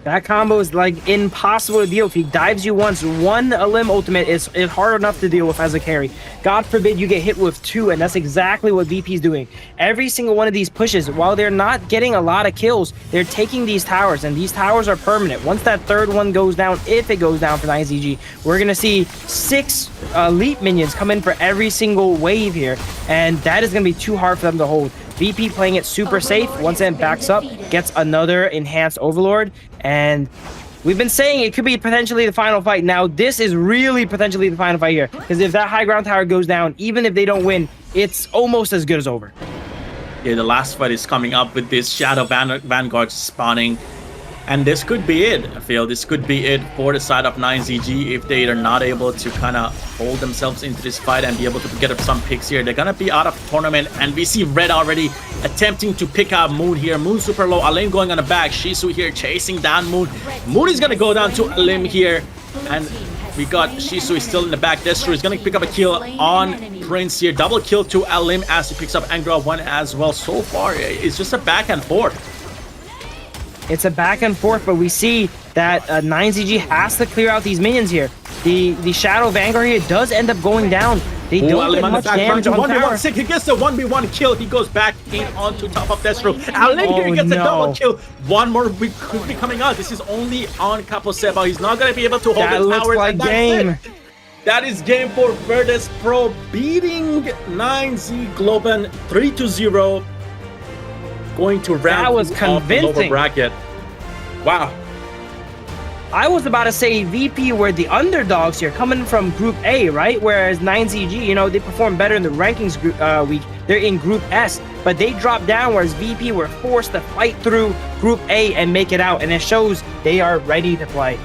That combo is like impossible to deal with. He dives you once. One Elim ultimate is hard enough to deal with as a carry. God forbid you get hit with 2, and that's exactly what VP is doing. Every single one of these pushes, while they're not getting a lot of kills, they're taking these towers, and these towers are permanent. Once that third one goes down, if it goes down for 9ZG, we're going to see 6 elite minions come in for every single wave here, and that is going to be too hard for them to hold. VP playing it super safe. Once it backs up, gets another enhanced Overlord, and we've been saying it could be potentially the final fight. Now, this is really potentially the final fight here, because if that high ground tower goes down, even if they don't win, it's almost as good as over. Yeah, the last fight is coming up with this Shadow Vanguard spawning. And this could be it, I feel. This could be it for the side of 9ZG if they are not able to kind of hold themselves into this fight and be able to get up some picks here. They're going to be out of the tournament, and we see Red already attempting to pick out Moon here. Moon super low, Alain going on the back. Shisu here chasing down Moon. Moon is going to go down to Elim here, and we got Shisu is still in the back. Destru is going to pick up a kill on Prince here. Double kill to Elim as he picks up Angra 1 as well. So far, it's just a back and forth. It's a back and forth, but we see that 9ZG has to clear out these minions here. The Shadow Vanguard here does end up going down. They don't get much damage on tower. Sick. He gets the 1v1 kill. He goes back in onto top of Destru. Alain here gets a double kill. One more could be coming out. This is only on Kaposeba. He's not going to be able to hold that the looks towers. like game. That is game for Virtus.pro, beating 9Z Globant 3-0. Going to round that was convincing. The lower bracket. Wow. I was about to say VP were the underdogs here, coming from Group A, right? Whereas 9ZG, you know, they perform better in the rankings group, week. They're in Group S, but they dropped down, whereas VP were forced to fight through Group A and make it out, and it shows they are ready to play.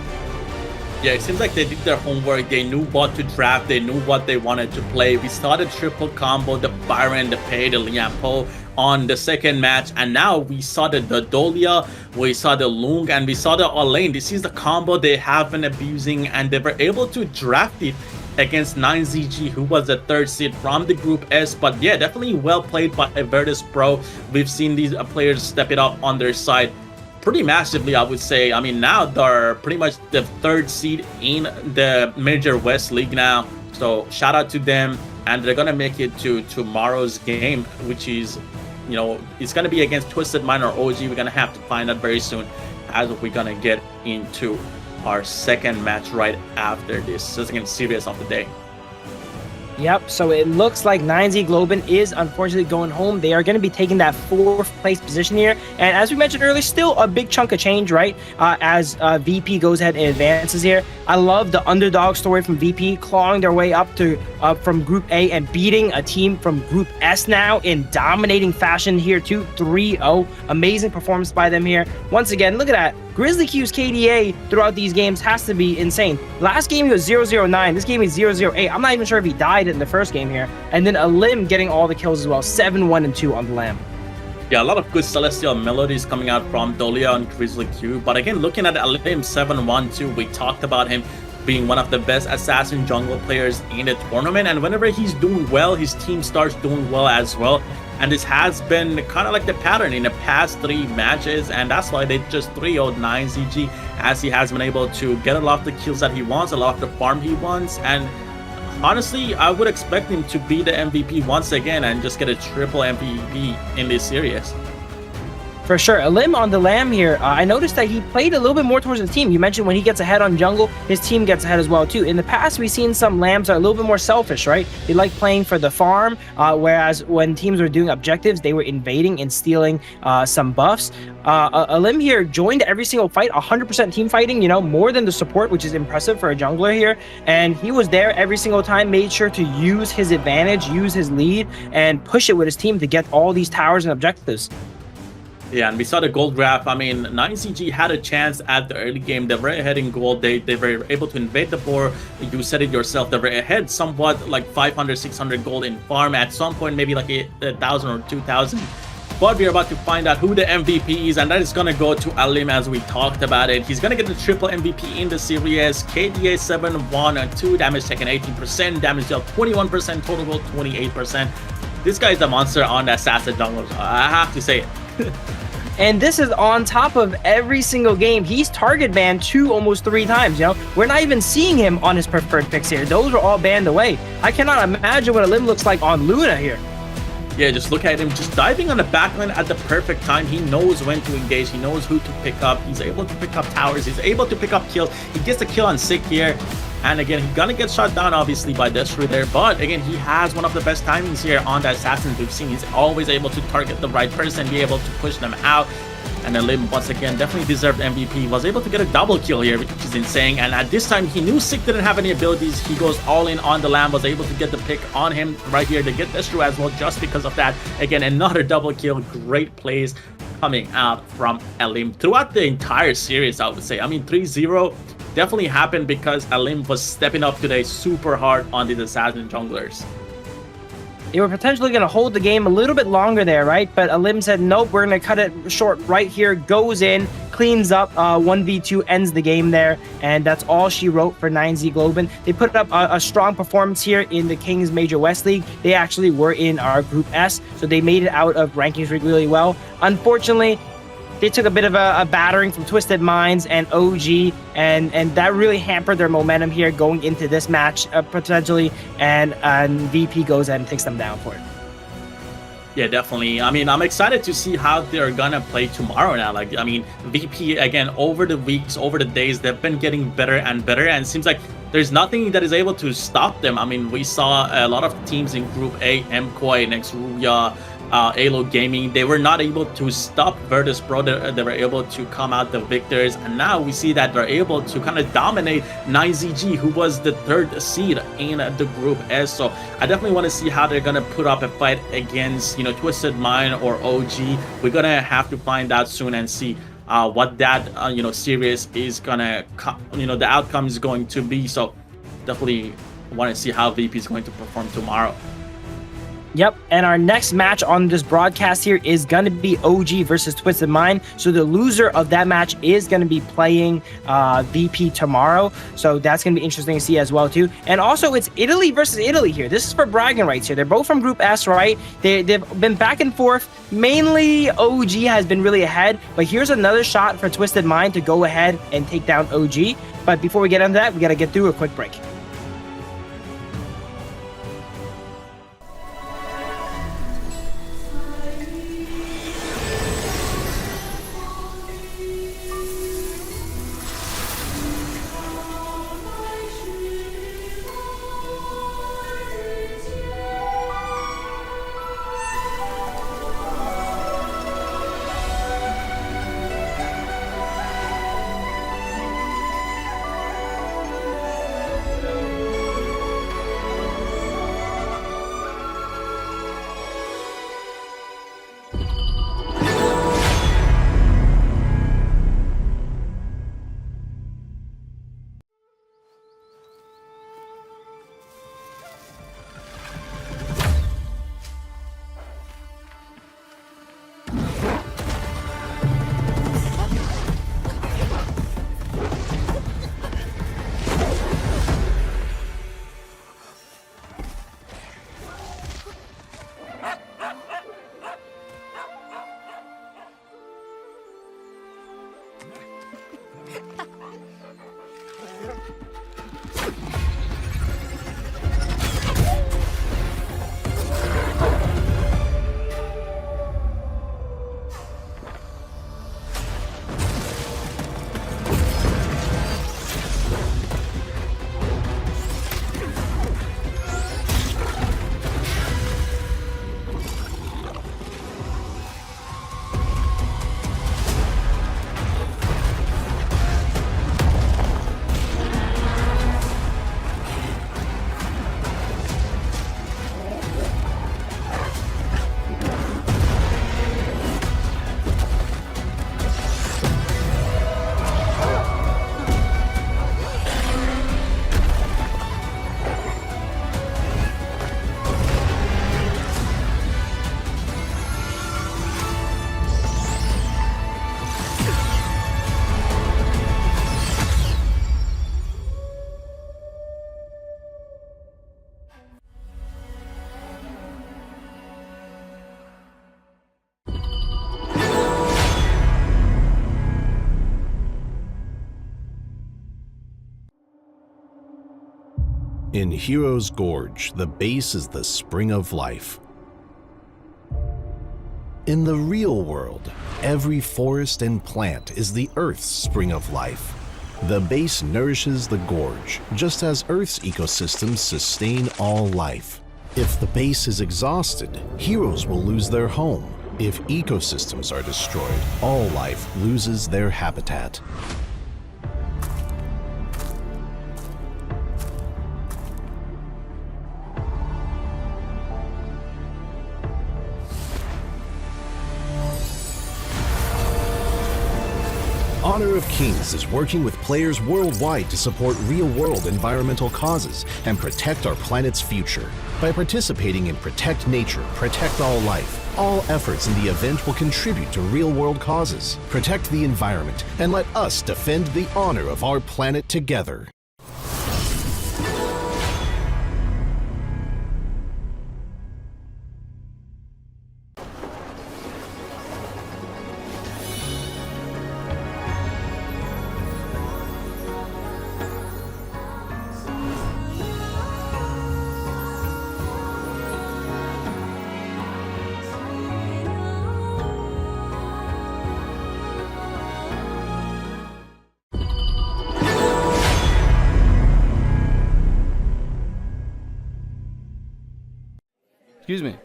Yeah, it seems like they did their homework. They knew what to draft. They knew what they wanted to play. We saw the triple combo, the Byron, the Pei, the Lian Po on the second match. And now we saw the Dolia, we saw the Lung, and we saw the Alain. This is the combo they have been abusing, and they were able to draft it against 9ZG, who was the 3rd seed from the Group S. But yeah, definitely well played by Virtus.pro. We've seen these players step it up on their side pretty massively, I would say. I mean, now they're pretty much the 3rd seed in the Major West League now. So shout out to them, and they're gonna make it to tomorrow's game, which is, you know, it's gonna be against Twisted Mind or OG. We're gonna have to find out very soon as we're gonna get into our second match right after this second series of the day. Yep, so it looks like 9Z Globant is unfortunately going home. They are going to be taking that 4th place position here. And as we mentioned earlier, still a big chunk of change, right? As VP goes ahead and advances here. I love the underdog story from VP, clawing their way up to from Group A and beating a team from Group S now in dominating fashion here too, 3-0. Amazing performance by them here. Once again, look at that. Grizzly Q's KDA throughout these games has to be insane. Last game he was 0-0-9. This game is 0-0-8. I'm not even sure if he died in the first game here. And then Elim getting all the kills as well. 7-1-2 on the Lamb. Yeah, a lot of good Celestial melodies coming out from Dolia and Grizzly Q. But again, looking at Elim 7-1-2, we talked about him being one of the best assassin jungle players in the tournament, and whenever he's doing well, his team starts doing well as well. and this has been kind of like the pattern in the past 3 matches, and that's why they just 3-0'd 9ZG, as he has been able to get a lot of the kills that he wants, a lot of the farm he wants, and honestly, I would expect him to be the MVP once again and just get a triple MVP in this series. For sure. Elim on the Lamb here. I noticed that he played a little bit more towards the team. You mentioned when he gets ahead on jungle, his team gets ahead as well too. In the past, we've seen some Lambs are a little bit more selfish, right? They like playing for the farm, whereas when teams were doing objectives, they were invading and stealing some buffs. Elim here joined every single fight, 100% team fighting, you know, more than the support, which is impressive for a jungler here. And he was there every single time, made sure to use his advantage, use his lead, and push it with his team to get all these towers and objectives. Yeah, and we saw the gold graph. I mean, 9CG had a chance at the early game. They were ahead in gold. They were able to invade the board. You said it yourself. They were ahead somewhat, like 500, 600 gold in farm. At some point, maybe like 1,000 or 2,000. But we're about to find out who the MVP is, and that is going to go to Elim, as we talked about it. He's going to get the triple MVP in the series. KDA 7, 1, and 2. Damage taken 18%. Damage dealt 21%. Total gold 28%. This guy is a monster on the assassin jungle. I have to say it. And this is on top of every single game. He's target banned almost 3 times, you know? We're not even seeing him on his preferred picks here. Those are all banned away. I cannot imagine what Elim looks like on Luna here. Yeah, just look at him just diving on the backline at the perfect time. He knows when to engage. He knows who to pick up. He's able to pick up towers. He's able to pick up kills. He gets the kill on Sick here. And again, he's gonna get shot down, obviously, by Destru there. But again, he has one of the best timings here on the assassins we've seen. He's always able to target the right person, be able to push them out. And Elim, once again, definitely deserved MVP. Was able to get a double kill here, which is insane. And at this time, he knew Sick didn't have any abilities. He goes all in on the Lamb, was able to get the pick on him right here to get Destru as well, just because of that. Again, another double kill. Great plays coming out from Elim throughout the entire series, I would say. I mean, 3-0 definitely happened because Elim was stepping up today super hard on these assassin junglers. They were potentially going to hold the game a little bit longer there, right? But Elim said, nope, we're going to cut it short right here. Goes in, cleans up, 1v2, ends the game there. And that's all she wrote for 9Z Globant. They put up a strong performance here in the Kings Major West League. They actually were in our Group S, so they made it out of rankings really well. Unfortunately, they took a bit of a battering from Twisted Minds and OG, and that really hampered their momentum here going into this match, potentially, and VP goes ahead and takes them down for it. Yeah, definitely. I mean, I'm excited to see how they're gonna play tomorrow now. Like, I mean, VP, again, over the weeks, over the days, they've been getting better and better, and it seems like there's nothing that is able to stop them. I mean, we saw a lot of teams in Group A, MKOI, next Ruya, Alo Gaming, they were not able to stop Virtus.pro. They were able to come out the victors, and now we see that they're able to kind of dominate 9ZG, who was the 3rd seed in the Group S. So I definitely want to see how they're gonna put up a fight against, you know, Twisted Mind or OG. We're gonna have to find out soon and see what that you know, series is gonna, you know, the outcome is going to be. So definitely want to see how VP is going to perform tomorrow. Yep, and our next match on this broadcast here is going to be OG versus Twisted Mind. So the loser of that match is going to be playing VP tomorrow. So that's going to be interesting to see as well too. And also, it's Italy versus Italy here. This is for bragging rights here. They're both from Group S, right? They've been back and forth. Mainly OG has been really ahead, but here's another shot for Twisted Mind to go ahead and take down OG. But before we get into that, we got to get through a quick break. In Hero's Gorge, the base is the spring of life. In the real world, every forest and plant is the Earth's spring of life. The base nourishes the gorge, just as Earth's ecosystems sustain all life. If the base is exhausted, heroes will lose their home. If ecosystems are destroyed, all life loses their habitat. Honor of Kings is working with players worldwide to support real-world environmental causes and protect our planet's future. By participating in Protect Nature, Protect All Life, all efforts in the event will contribute to real-world causes. Protect the environment and let us defend the honor of our planet together. Excuse me.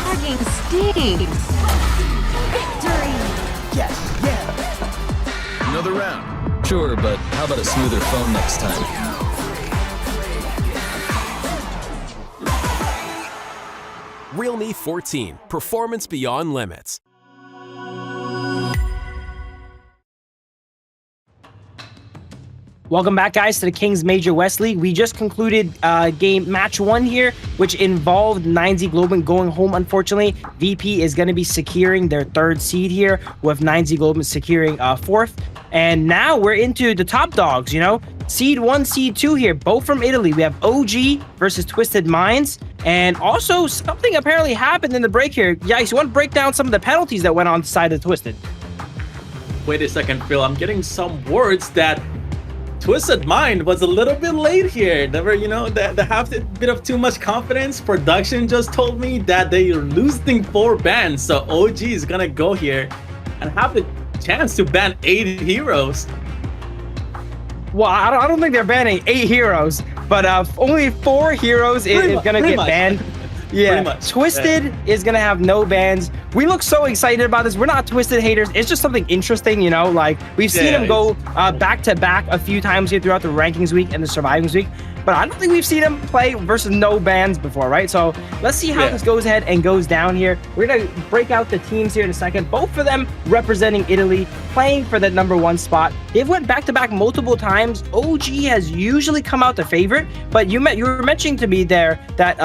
Fucking stinks. Victory! Yes, yeah. Another round. Sure, but how about a smoother phone next time? Realme 14, performance beyond limits. Welcome back, guys, to the Kings Major West League. We just concluded game match 1 here, which involved 9Z Globant going home, unfortunately. VP is going to be securing their 3rd seed here, with 9Z Globant securing 4th. And now we're into the top dogs, you know? Seed 1, Seed 2 here, both from Italy. We have OG versus Twisted Minds. And also, something apparently happened in the break here. Yikes, you want to break down some of the penalties that went on the side of Twisted? Wait a second, Phil. I'm getting some words that Twisted Mind was a little bit late here. They were, you know, they have a bit of too much confidence. Production just told me that they're losing 4 bans. So OG is gonna go here and have the chance to ban 8 heroes. Well, I don't think they're banning 8 heroes, but only 4 heroes is gonna get banned. Yeah, Twisted is gonna have no bans. We look so excited about this. We're not Twisted haters. It's just something interesting, you know. Like we've seen him go back to back a few times here throughout the rankings week and the survivings week, but I don't think we've seen him play versus no bans before, right? So let's see how this goes ahead and goes down here. We're gonna break out the teams here in a second. Both of them representing Italy, playing for the #1 spot. They've went back to back multiple times. OG has usually come out the favorite, but you were mentioning to me there that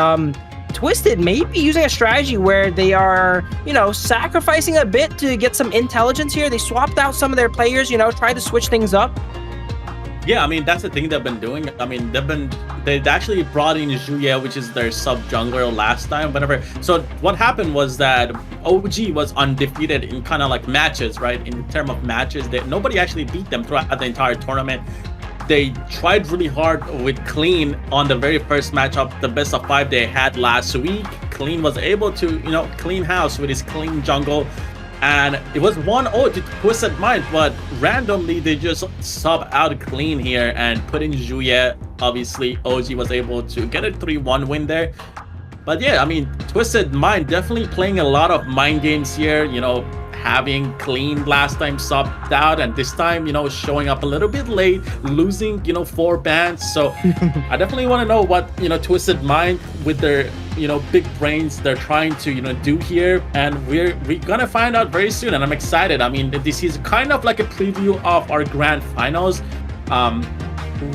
Twisted may be using a strategy where they are, you know, sacrificing a bit to get some intelligence here. They swapped out some of their players, you know, tried to switch things up. Yeah, I mean, that's the thing they've been doing. I mean, they actually brought in Zhuye, which is their sub jungler last time, whatever. So what happened was that OG was undefeated in kind of like matches, right? In terms of matches, nobody actually beat them throughout the entire tournament. They tried really hard with Clean on the very first matchup, the best of 5 they had last week. Clean was able to, you know, clean house with his clean jungle. And it was 1-0 to Twisted Mind, but randomly they just sub out Clean here and put in Zhuye. Obviously, OG was able to get a 3-1 win there. But yeah, I mean, Twisted Mind definitely playing a lot of mind games here, you know, having Clean last time subbed out, and this time, you know, showing up a little bit late, losing, you know, 4 bans. So I definitely want to know what, you know, Twisted Mind with their, you know, big brains they're trying to, you know, do here, and we're gonna find out very soon, and I'm excited. I mean, this is kind of like a preview of our grand finals.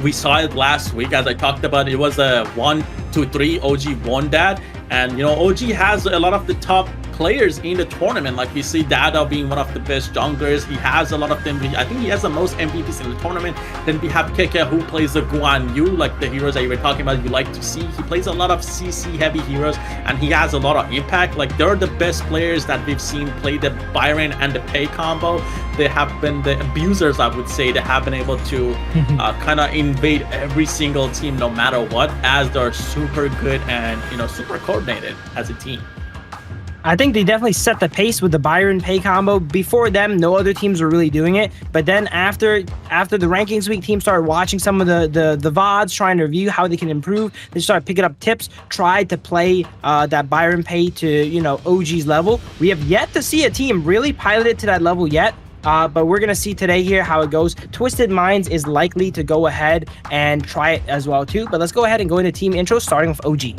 We saw it last week, as I talked about. It was a 1-2-3. OG won that, and you know, OG has a lot of the top players in the tournament. Like we see Dada being one of the best junglers. He has a lot of them. I think he has the most MVPs in the tournament. Then we have Keke, who plays the Guan Yu, like the heroes that you were talking about you like to see. He plays a lot of CC heavy heroes, and he has a lot of impact. Like, they're the best players that we've seen play the Byron and the Pei combo. They have been the abusers, I would say. They have been able to kind of invade every single team no matter what, as they're super good and, you know, super coordinated as a team. I think they definitely set the pace with the Byron Pei combo. Before them, no other teams were really doing it. But then after the rankings week, teams started watching some of the VODs, trying to review how they can improve. They started picking up tips, tried to play that Byron Pei to, you know, OG's level. We have yet to see a team really pilot it to that level yet. But we're going to see today here how it goes. Twisted Minds is likely to go ahead and try it as well too. But let's go ahead and go into team intro, starting with OG.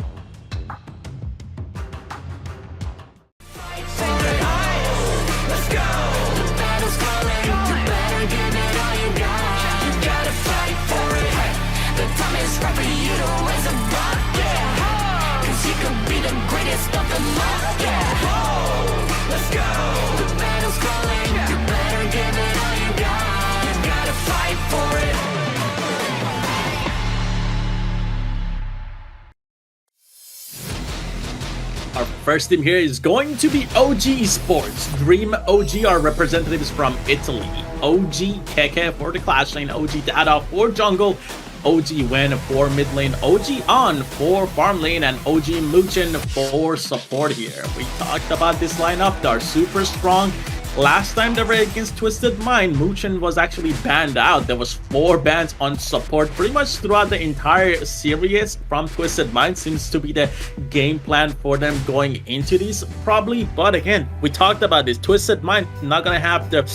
Our first team here is going to be OG Esports. Dream OG are representatives from Italy. OG Keke for the Clash Lane, OG Dada for Jungle, OG Wen for mid lane, OG On for farm lane, and OG Muchen for support here. We talked about this lineup. They are super strong. Last time they were against Twisted Mind, Muchen was actually banned out. There was 4 bans on support pretty much throughout the entire series from Twisted Mind. Seems to be the game plan for them going into this probably. But again, we talked about this. Twisted Mind not gonna have the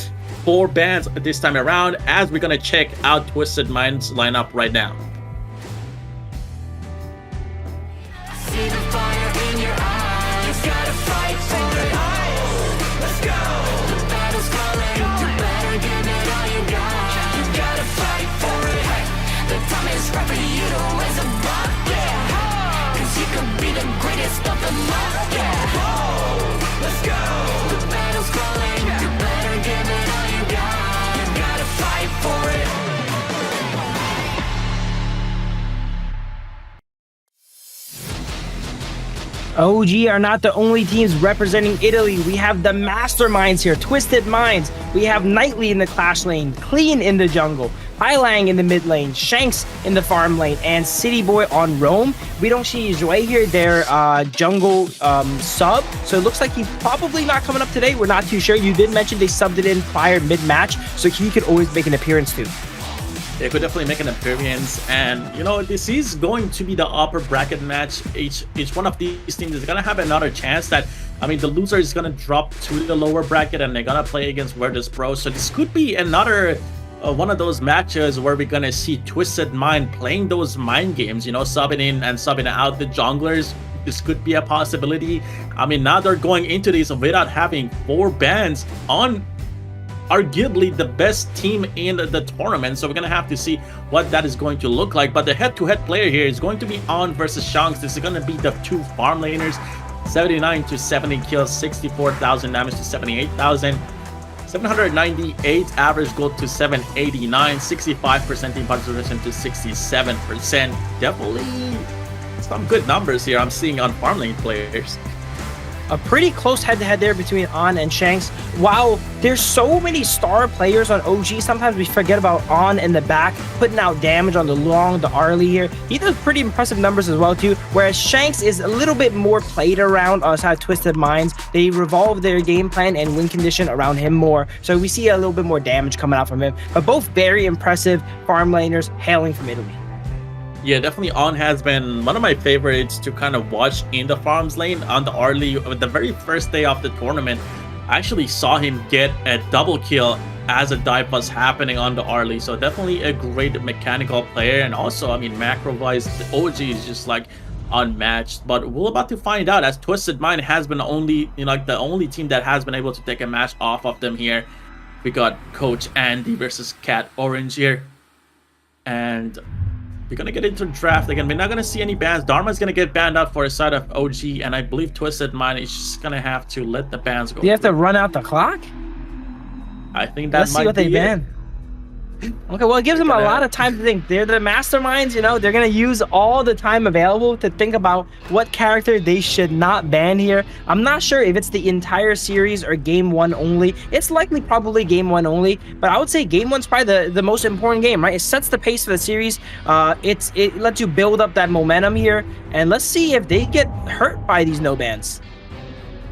4 bans this time around, as we're gonna check out Twisted Mind's lineup right now. See the fire in your eyes, gotta fight for it. Let's go. The battle's calling. You better give it all you got. You gotta fight for it. The time is right for you to raise a bar. Yeah. 'Cause you could be the greatest of them all. Yeah. Let's go. The battle's calling. You better give it all you got. You gotta fight for it. OG are not the only teams representing Italy. We have the masterminds here, Twisted Minds. We have Knightley in the Clash lane, Clean in the jungle, Hailang in the mid lane, Shanks in the farm lane, and City Boy on roam. We don't see Zhuye here, their jungle sub. So it looks like he's probably not coming up today. We're not too sure. You did mention they subbed it in prior mid-match, so he could always make an appearance too. They could definitely make an appearance, and you know, this is going to be the upper bracket match. Each one of these teams is gonna have another chance that, I mean, the loser is gonna drop to the lower bracket and they're gonna play against Virtus.pro. So this could be another one of those matches where we're gonna see Twisted Mind playing those mind games, you know, subbing in and subbing out the junglers. This could be a possibility. I mean, now they're going into this without having 4 bans on arguably the best team in the tournament. So we're gonna have to see what that is going to look like. But the head-to-head player here is going to be On versus Shanks. This is gonna be the two farm laners. 79 to 70 kills, 64,000 damage to 78,000. 798 average gold to 789, 65% team participation to 67%. Definitely some good numbers here I'm seeing on farm lane players. A pretty close head-to-head there between On and Shanks. While there's so many star players on OG, sometimes we forget about On in the back, putting out damage on the long, the Arlie here. He does pretty impressive numbers as well too, whereas Shanks is a little bit more played around outside Twisted Minds. They revolve their game plan and win condition around him more, so we see a little bit more damage coming out from him. But both very impressive farm laners hailing from Italy. Yeah, definitely On has been one of my favorites to kind of watch in the farms lane. On the Arlie, the very first day of the tournament, I actually saw him get a double kill as a dive was happening on the Arlie. So definitely a great mechanical player. And also, I mean, macro-wise, the OG is just like unmatched. But we're about to find out, as Twisted Mind has been only, like the only team that has been able to take a match off of them here. We got Coach Andy versus Cat Orange here. And we're gonna get into draft again. We're not gonna see any bans. Dharma's gonna get banned out for a side of OG, and I believe Twisted Mind is just gonna have to let the bans go. Do you have to run out the clock? I think that Let's see what they ban. Okay, well, it gives them a lot of time to think. They're the masterminds, you know. They're gonna use all the time available to think about what character they should not ban here. I'm not sure if it's the entire series or game one only. It's likely probably game one only, but I would say game one's probably the most important game, right? It sets the pace for the series. It lets you build up that momentum here, and let's see if they get hurt by these no bans.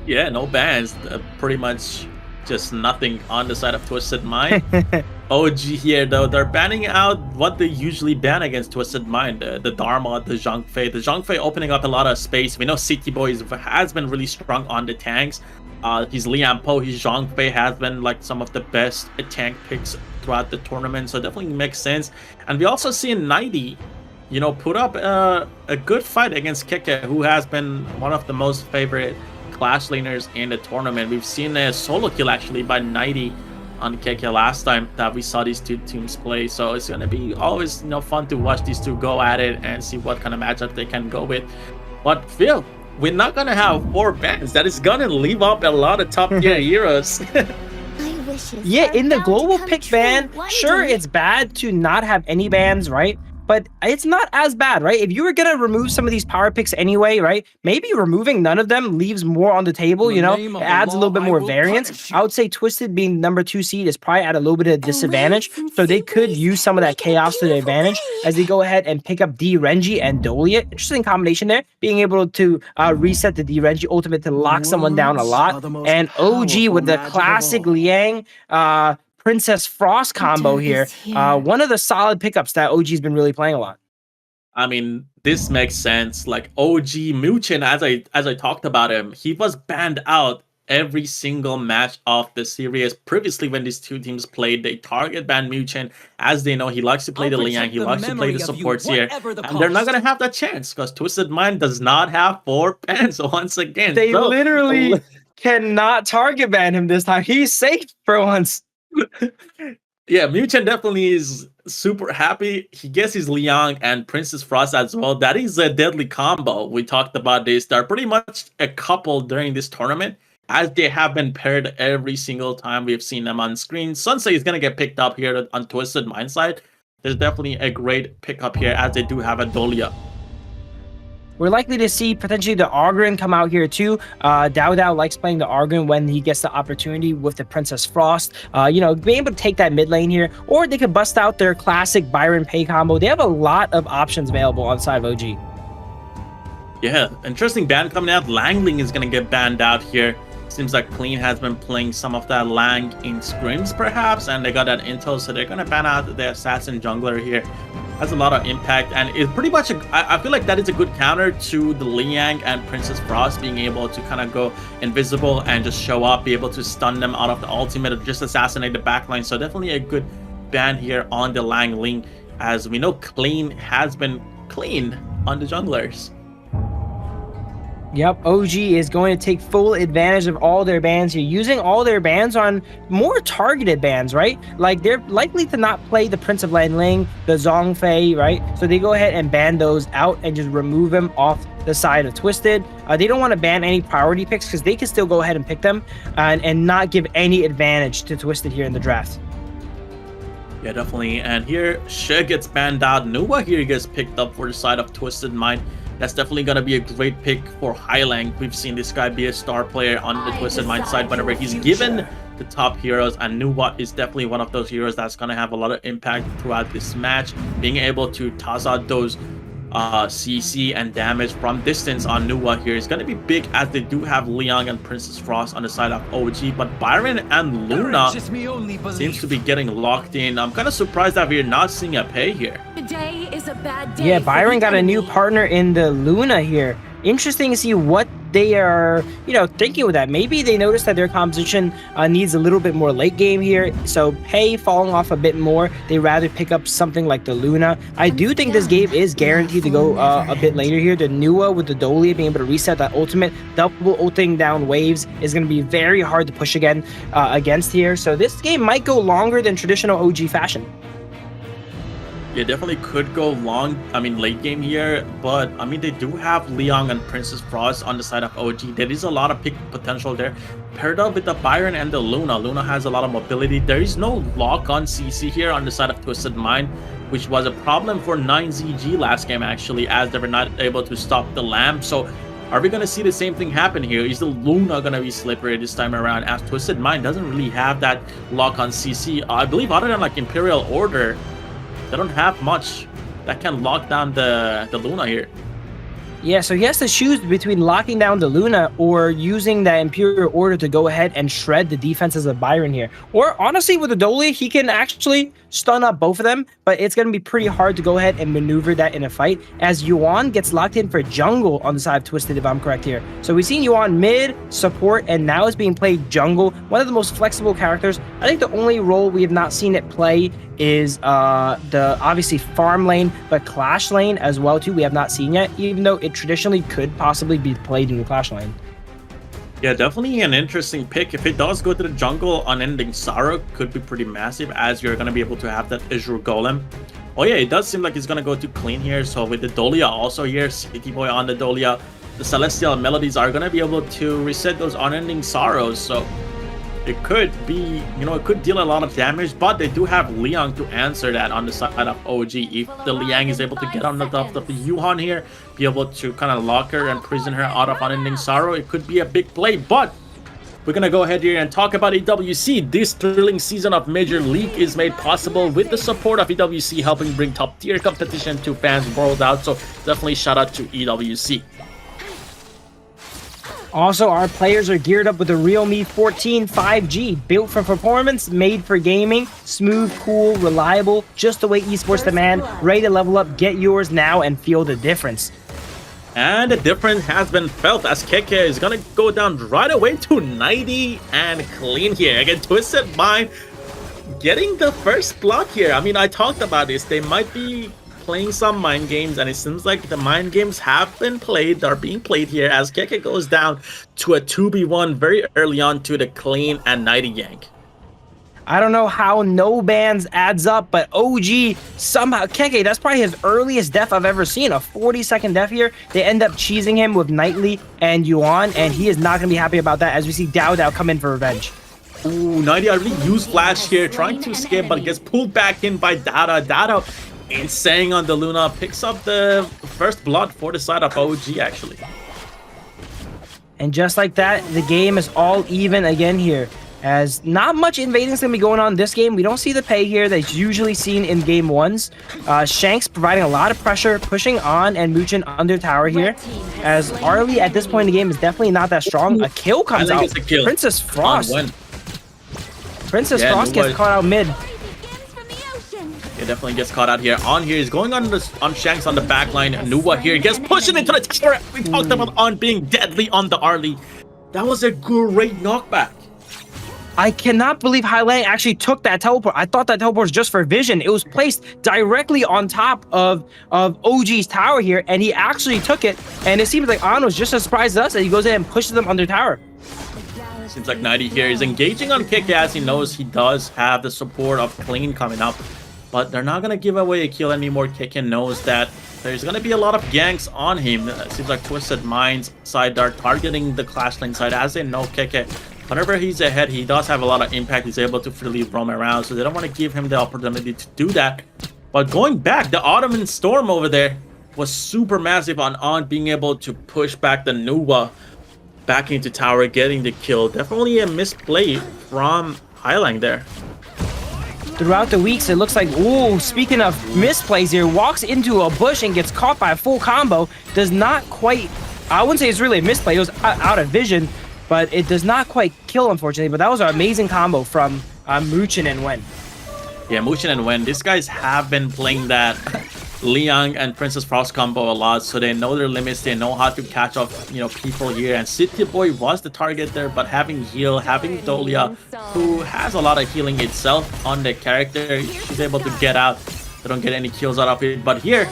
Yeah, no bans. Pretty much just nothing on the side of Twisted Mind. OG here, though, they're banning out what they usually ban against Twisted Mind. The Dharma, the Zhang Fei. The Zhang Fei opening up a lot of space. We know City Boys has been really strong on the tanks. His Lian Po, his Zhang Fei has been like some of the best tank picks throughout the tournament. So definitely makes sense. And we also see 90, you know, put up a good fight against Keke, who has been one of the most favorite clash laners in the tournament. We've seen a solo kill actually by 90 on Keke last time that we saw these two teams play. So it's going to be always, you know, fun to watch these two go at it and see what kind of matchup they can go with. But Phil, we're not going to have 4 bans. That is going to leave up a lot of top tier heroes. Yeah, in the global pick ban, sure, it's bad to not have any bans, right? But it's not as bad, right? If you were going to remove some of these power picks anyway, right? Maybe removing none of them leaves more on the table, you know? It adds a little bit more variance. I would say Twisted being number 2 seed is probably at a little bit of disadvantage. So they could use some of that chaos to their advantage as they go ahead and pick up D Renji and Dolia. Interesting combination there. Being able to reset the D Renji ultimate to lock someone down a lot. And OG with the classic Liang Princess Frost combo here. One of the solid pickups that OG's been really playing a lot. I mean, this makes sense. Like OG Muchin, as I talked about him, he was banned out every single match of the series. Previously, when these two teams played, they target banned Muchin, as they know he likes to play the Liang, he likes to play the supports here, and they're not gonna have that chance because Twisted Mind does not have 4 bans once again. They literally cannot target ban him this time. He's safe for once. Yeah, Muchin definitely is super happy. He gets his Liang and Princess Frost as well. That is a deadly combo. We talked about this. They're pretty much a couple during this tournament, as they have been paired every single time we've seen them on screen. Sunsei is going to get picked up here on Twisted Mind side. There's definitely a great pickup here, as they do have a Dolia. We're likely to see potentially the Argrin come out here too. Dao likes playing the Argrin when he gets the opportunity with the Princess Frost. You know, being able to take that mid lane here, or they could bust out their classic Byron Pay combo. They have a lot of options available on side of OG. Yeah, interesting ban coming out. Langling is going to get banned out here. Seems like Clean has been playing some of that Lang in scrims perhaps, and they got that intel, so they're going to ban out the Assassin Jungler here. Has a lot of impact, and it's pretty much I feel like that is a good counter to the Liang and Princess Frost being able to kind of go invisible and just show up, be able to stun them out of the ultimate or just assassinate the backline. So definitely a good ban here on the Lang Ling, as we know Clean has been clean on the junglers. Yep, OG is going to take full advantage of all their bans here, using all their bans on more targeted bans, right? Like, they're likely to not play the Prince of Lanling, the Zhongfei, right? So they go ahead and ban those out and just remove them off the side of Twisted. They don't want to ban any priority picks because they can still go ahead and pick them and not give any advantage to Twisted here in the draft. Yeah, definitely. And here, She gets banned out. Nuwa here gets picked up for the side of Twisted Mind. That's definitely going to be a great pick for Highlang. We've seen this guy be a star player on the Twisted Mind side whenever he's given the top heroes, and Nuwa is definitely one of those heroes that's going to have a lot of impact throughout this match. Being able to toss out those CC and damage from distance on Nuwa here is going to be big, as they do have Liang and Princess Frost on the side of OG, but Byron and Luna seems to be getting locked in. I'm kind of surprised that we're not seeing a pay here. Today is a bad day. Yeah, Byron got a new partner in the Luna here. Interesting to see what they are, thinking with that. Maybe they noticed that their composition needs a little bit more late game here, so pay falling off a bit more. They rather pick up something like the Luna. I do think this game is guaranteed to go a bit later here. The Nua with the Dolia being able to reset that ultimate, double ulting down waves is going to be very hard to push again against here. So this game might go longer than traditional OG fashion. Yeah, definitely could go long, late game here, but, they do have Liang and Princess Frost on the side of OG. There is a lot of pick potential there. Paired up with the Byron and the Luna. Luna has a lot of mobility. There is no lock on CC here on the side of Twisted Mind, which was a problem for 9ZG last game, actually, as they were not able to stop the Lamb. So, are we going to see the same thing happen here? Is the Luna going to be slippery this time around, as Twisted Mind doesn't really have that lock on CC? I believe other than, Imperial Order, they don't have much that can lock down the Luna here. Yeah, so he has to choose between locking down the Luna or using the Imperial Order to go ahead and shred the defenses of Byron here. Or honestly, with the Dolly, he can actually stun up both of them, but it's going to be pretty hard to go ahead and maneuver that in a fight, as Yuan gets locked in for jungle on the side of Twisted, if I'm correct here. So we've seen Yuan mid, support, and now it's being played jungle. One of the most flexible characters. I think the only role we have not seen it play is the obviously farm lane, but clash lane as well too. We have not seen yet, even though it traditionally could possibly be played in the clash lane. Yeah, definitely an interesting pick. If it does go to the jungle, Unending Sorrow could be pretty massive, as you're going to be able to have that Azure Golem. Oh yeah, it does seem like it's going to go to clean here. So with the Dolia also here, City Boy on the Dolia, the Celestial Melodies are going to be able to reset those Unending Sorrows. So it could be, it could deal a lot of damage, but they do have Liang to answer that on the side of OG. If the Liang is able to get on the top of the Yuhan here, be able to kind of lock her and prison her out of Unending Sorrow, it could be a big play. But we're going to go ahead here and talk about EWC. This thrilling season of Major League is made possible with the support of EWC, helping bring top tier competition to fans worldwide. So definitely shout out to EWC. Also, our players are geared up with the Realme 14 5G, built for performance, made for gaming, smooth, cool, reliable, just the way esports demand. Ready to level up, get yours now and feel the difference. And the difference has been felt, as Keke is going to go down right away to 90 and clean here. Again, Twisted Mind getting the first block here. I talked about this. They might be playing some mind games, and it seems like the mind games have been played, are being played here, as Keke goes down to a 2v1 very early on to the clean and 90 gank. I don't know how no bans adds up, but OG somehow, Keke, that's probably his earliest death I've ever seen, a 40-second death here. They end up cheesing him with Nightly and Yuan, and he is not going to be happy about that, as we see Dao come in for revenge. Ooh, 90 already used Flash here, trying to escape, but gets pulled back in by Dao. Insane on the Luna, picks up the first blood for the side of OG, actually. And just like that, the game is all even again here, as not much invading is going to be going on this game. We don't see the pay here that's usually seen in game ones. Shanks providing a lot of pressure, pushing on and Muchin under tower here, as Arlie at this point in the game is definitely not that strong. A kill comes out. Kill. Princess Frost. Princess Frost gets caught out mid. It definitely gets caught out here. On here is going on Shanks on the back line. Nuwa here gets pushed into the tower. We talked about On being deadly on the Arlie. That was a great knockback. I cannot believe Hailang actually took that teleport. I thought that teleport was just for vision. It was placed directly on top of OG's tower here, and he actually took it. And it seems like Ano's just as surprised as us that he goes in and pushes them under tower. Seems like 90 here is engaging on KK as he knows he does have the support of Clean coming up. But they're not going to give away a kill anymore. KK knows that there's going to be a lot of ganks on him. It seems like Twisted Minds side are targeting the Clash Lane side as they know KK. Whenever he's ahead, he does have a lot of impact. He's able to freely roam around, so they don't want to give him the opportunity to do that. But going back, the Ottoman Storm over there was super massive on being able to push back the Nuwa back into tower, getting the kill. Definitely a misplay from Hailang there. Throughout the weeks, it looks like, ooh, speaking of misplays here, walks into a bush and gets caught by a full combo. Does not quite, I wouldn't say it's really a misplay. It was out of vision, but it does not quite kill, unfortunately. But that was an amazing combo from Muchin and Wen. Yeah, Muchin and Wen, these guys have been playing that Liang and Princess Frost combo a lot, so they know their limits. They know how to catch off, you know, people here. And City Boy was the target there, but having heal, having Dolia, who has a lot of healing itself on the character, she's able to get out. They don't get any kills out of it. But here,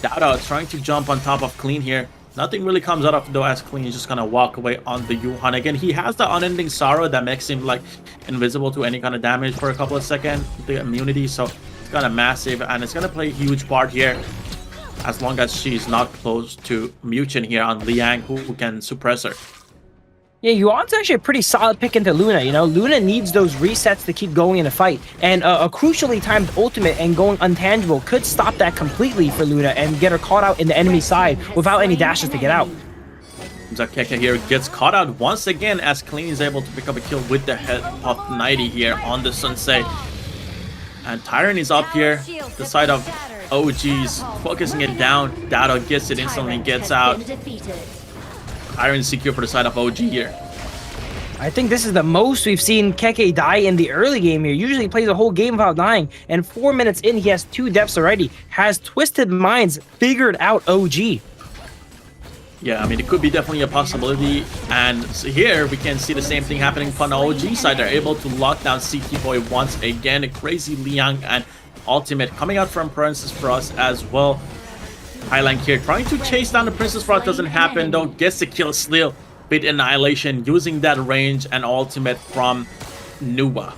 Dada trying to jump on top of Clean here. Nothing really comes out of it though, as Clean is just gonna walk away on the Yuhan. Again, he has the Unending Sorrow that makes him like invisible to any kind of damage for a couple of seconds, the immunity, so it's kind of massive, and it's gonna play a huge part here as long as she's not close to Muchin here on Liang, who can suppress her. Yeah, Yuan's actually a pretty solid pick into Luna, you know? Luna needs those resets to keep going in a fight. And a crucially timed ultimate and going untangible could stop that completely for Luna and get her caught out in the enemy side without any dashes to get out. Zakeka here gets caught out once again as Clean is able to pick up a kill with the head of 90 here on the Sensei. And Tyrant is up here, the side of OG's focusing it down. Dado gets it instantly, gets out. Iron secure for the side of OG here. I think this is the most we've seen Keke die in the early game here. Usually he plays a whole game without dying, and 4 minutes in, he has 2 deaths already. Has Twisted Minds figured out OG? Yeah, I mean, it could be definitely a possibility. And so here we can see the same thing happening on the OG side. They're able to lock down CT Boy once again. A crazy Liang and ultimate coming out from Princess Frost as well. Hailang here trying to chase down the Princess Frost, doesn't happen though. Gets the kill still with Annihilation, using that range and ultimate from Nuwa.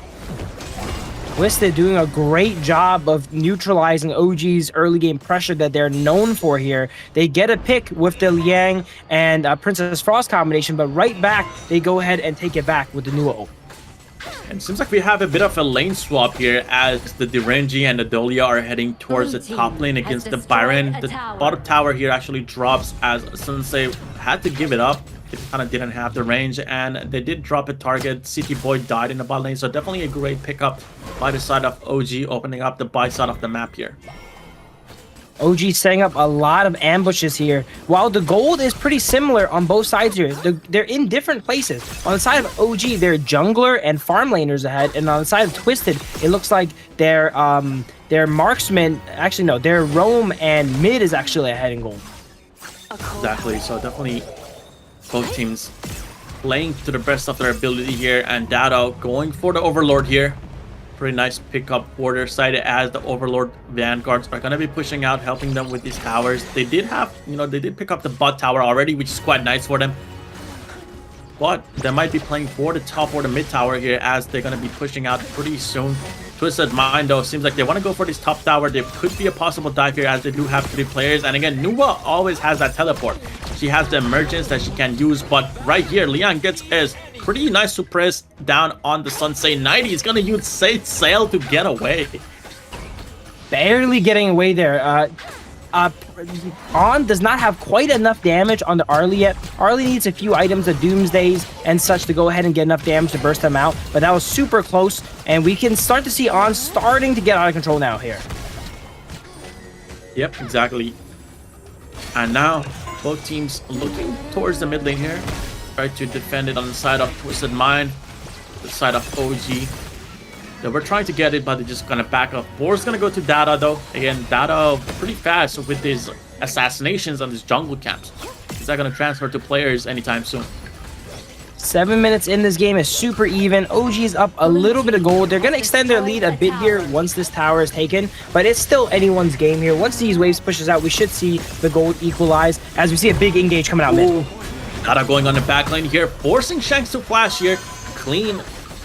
Twisted doing a great job of neutralizing OG's early game pressure that they're known for here. They get a pick with the Liang and Princess Frost combination, but right back, they go ahead and take it back with the Nuwa ult. And it seems like we have a bit of a lane swap here as the Direnji and the Dolia are heading towards the top lane against the Byron. The bottom tower here actually drops as Sensei had to give it up. It kind of didn't have the range, and they did drop a target. City Boy died in the bot lane, so definitely a great pickup by the side of OG, opening up the buy side of the map here. OG setting up a lot of ambushes here. While the gold is pretty similar on both sides here, they're in different places. On the side of OG, they're jungler and farm laners ahead, and on the side of Twisted, it looks like their marksman, actually no, their roam and mid is actually ahead in gold. Exactly, so definitely both teams playing to the best of their ability here, and Dado going for the Overlord here. Pretty nice pickup for their side as the Overlord Vanguards are going to be pushing out, helping them with these towers. They did have, you know, they did pick up the bot tower already, which is quite nice for them. But they might be playing for the top or the mid tower here as they're going to be pushing out pretty soon. Twisted Mind though, seems like they want to go for this top tower. There could be a possible dive here as they do have 3 players. And again, Nuwa always has that teleport. She has the emergence that she can use, but right here, Liang gets his pretty nice suppress down on the Sensei. 90 is going to use Sail to get away. Barely getting away there. On does not have quite enough damage on the Arlie yet. Arlie needs a few items of Doomsdays and such to go ahead and get enough damage to burst them out, but that was super close, and we can start to see On starting to get out of control now here. Yep, exactly. And now both teams looking towards the mid lane here. Try to defend it on the side of Twisted Mind, the side of OG. They were trying to get it, but they're just gonna back up. Boar's gonna go to Dada though. Again, Dada pretty fast with his assassinations on his jungle camps. Is that gonna transfer to players anytime soon? 7 minutes in this game is super even. OG is up a little bit of gold. They're going to extend their lead a bit here once this tower is taken, but it's still anyone's game here. Once these waves pushes out, we should see the gold equalize as we see a big engage coming out mid. Dada going on the back lane here, forcing Shanks to flash here. Clean.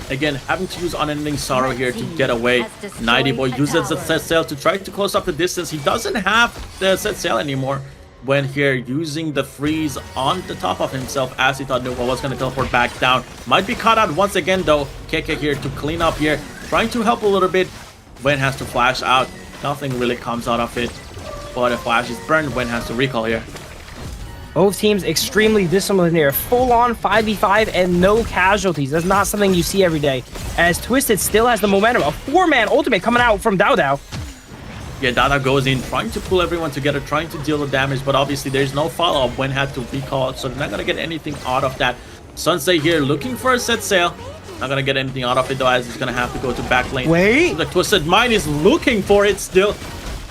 Again, having to use Unending Sorrow here to get away. Nighty Boy uses the set sail to try to close up the distance. He doesn't have the set sail anymore. When here using the freeze on the top of himself as he thought Nova was going to teleport back down. Might be caught out once again though. KK here to clean up here, trying to help a little bit. Wen has to flash out. Nothing really comes out of it, but a flash is burned. Wen has to recall here. Both teams extremely dissimilar here. Full on 5v5 and no casualties. That's not something you see every day. As Twisted still has the momentum. A 4-man ultimate coming out from Dao Dao. Yeah, Dada goes in, trying to pull everyone together, trying to deal the damage, but obviously there's no follow-up. Wen had to recall, so they're not going to get anything out of that. Sunsei here looking for a set sail. Not going to get anything out of it, though, as he's going to have to go to back lane. Wait! The Twisted Mind is looking for it still.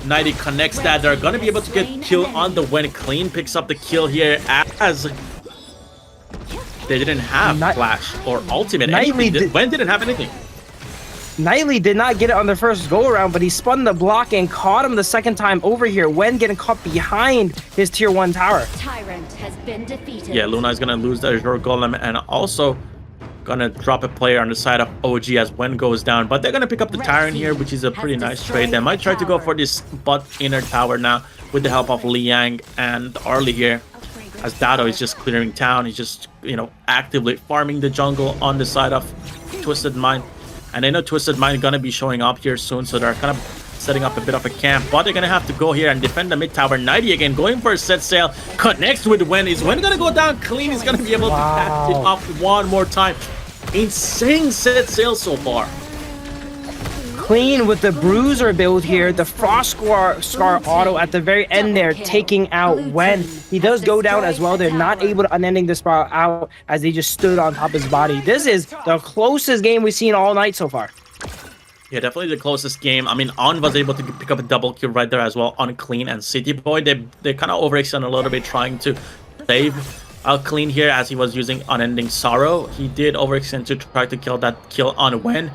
Nighty connects that. They're going to be able to get kill on the Wen. Clean picks up the kill here as they didn't have flash or ultimate. Wen didn't have anything. Nightly did not get it on the first go around, but he spun the block and caught him the second time over here. Wen getting caught behind his tier 1 tower. Tyrant has been defeated. Yeah, Luna is gonna lose the Azure Golem and also gonna drop a player on the side of OG as Wen goes down. But they're gonna pick up the Tyrant here, which is a pretty nice trade. They might try to go for this bot inner tower now with the help of Liang and Arlie here. As Dado is just clearing town, he's just, you know, actively farming the jungle on the side of Twisted Mind. And I know Twisted Mind gonna be showing up here soon, so they're kind of setting up a bit of a camp. But they're gonna have to go here and defend the mid tower. Nighty again going for a set sail. Connects with Wen. Is Wen gonna go down clean? He's gonna be able to catch it up one more time. Insane set sail so far. Clean with the Bruiser build here. The Frost Scar auto at the very end there, taking out Wen. He does go down as well. They're not able to unending the spell out as they just stood on top of his body. This is the closest game we've seen all night so far. Yeah, definitely the closest game. I mean, On was able to pick up a double kill right there as well on Clean and City Boy. They kind of overextend a little bit trying to save Clean here as he was using Unending Sorrow. He did overextend to try to kill that kill on Wen.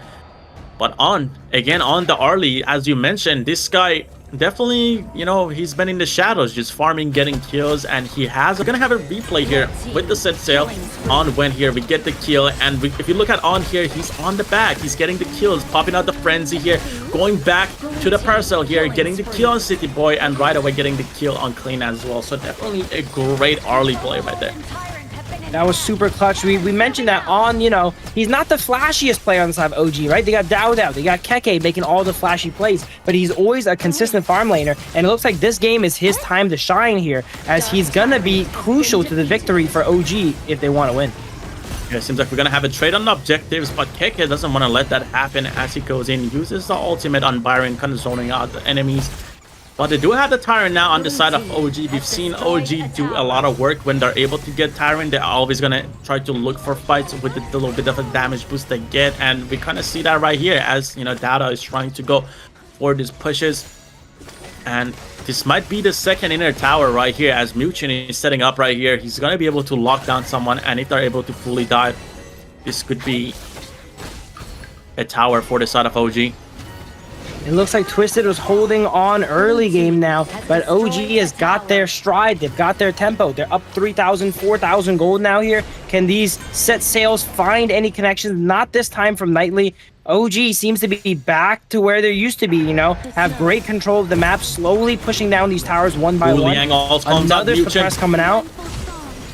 But on the Arlie, as you mentioned, this guy definitely, you know, he's been in the shadows, just farming, getting kills, and we're gonna have a replay here with the set sail on Wen here. We get the kill, and if you look at On here, he's on the back, he's getting the kills, popping out the frenzy here, going back to the parcel here, getting the kill on City Boy, and right away getting the kill on Clean as well. So definitely a great Arlie play right there. That was super clutch. We mentioned that On, you know, he's not the flashiest player on the side of OG, right? They got Dao Dao, they got Keke making all the flashy plays, but he's always a consistent farm laner, and it looks like this game is his time to shine here, as he's gonna be crucial to the victory for OG if they want to win. Yeah, it seems like we're gonna have a trade on the objectives, but Keke doesn't want to let that happen as he goes in, uses the ultimate on Byron, kind of zoning out the enemies. But they do have the Tyrant now on the side of OG. We've seen OG do a lot of work when they're able to get Tyrant. They're always going to try to look for fights with the little bit of a damage boost they get. And we kind of see that right here as, you know, Dada is trying to go for these pushes. And this might be the second inner tower right here as Muchin is setting up right here. He's going to be able to lock down someone. And if they're able to fully dive, this could be a tower for the side of OG. It looks like Twisted was holding on early game now, but OG has got their stride. They've got their tempo. They're up 3,000, 4,000 gold now here. Can these set sails find any connections? Not this time from Nightly. OG seems to be back to where they used to be, you know, have great control of the map, slowly pushing down these towers one by one. Another suppress coming out.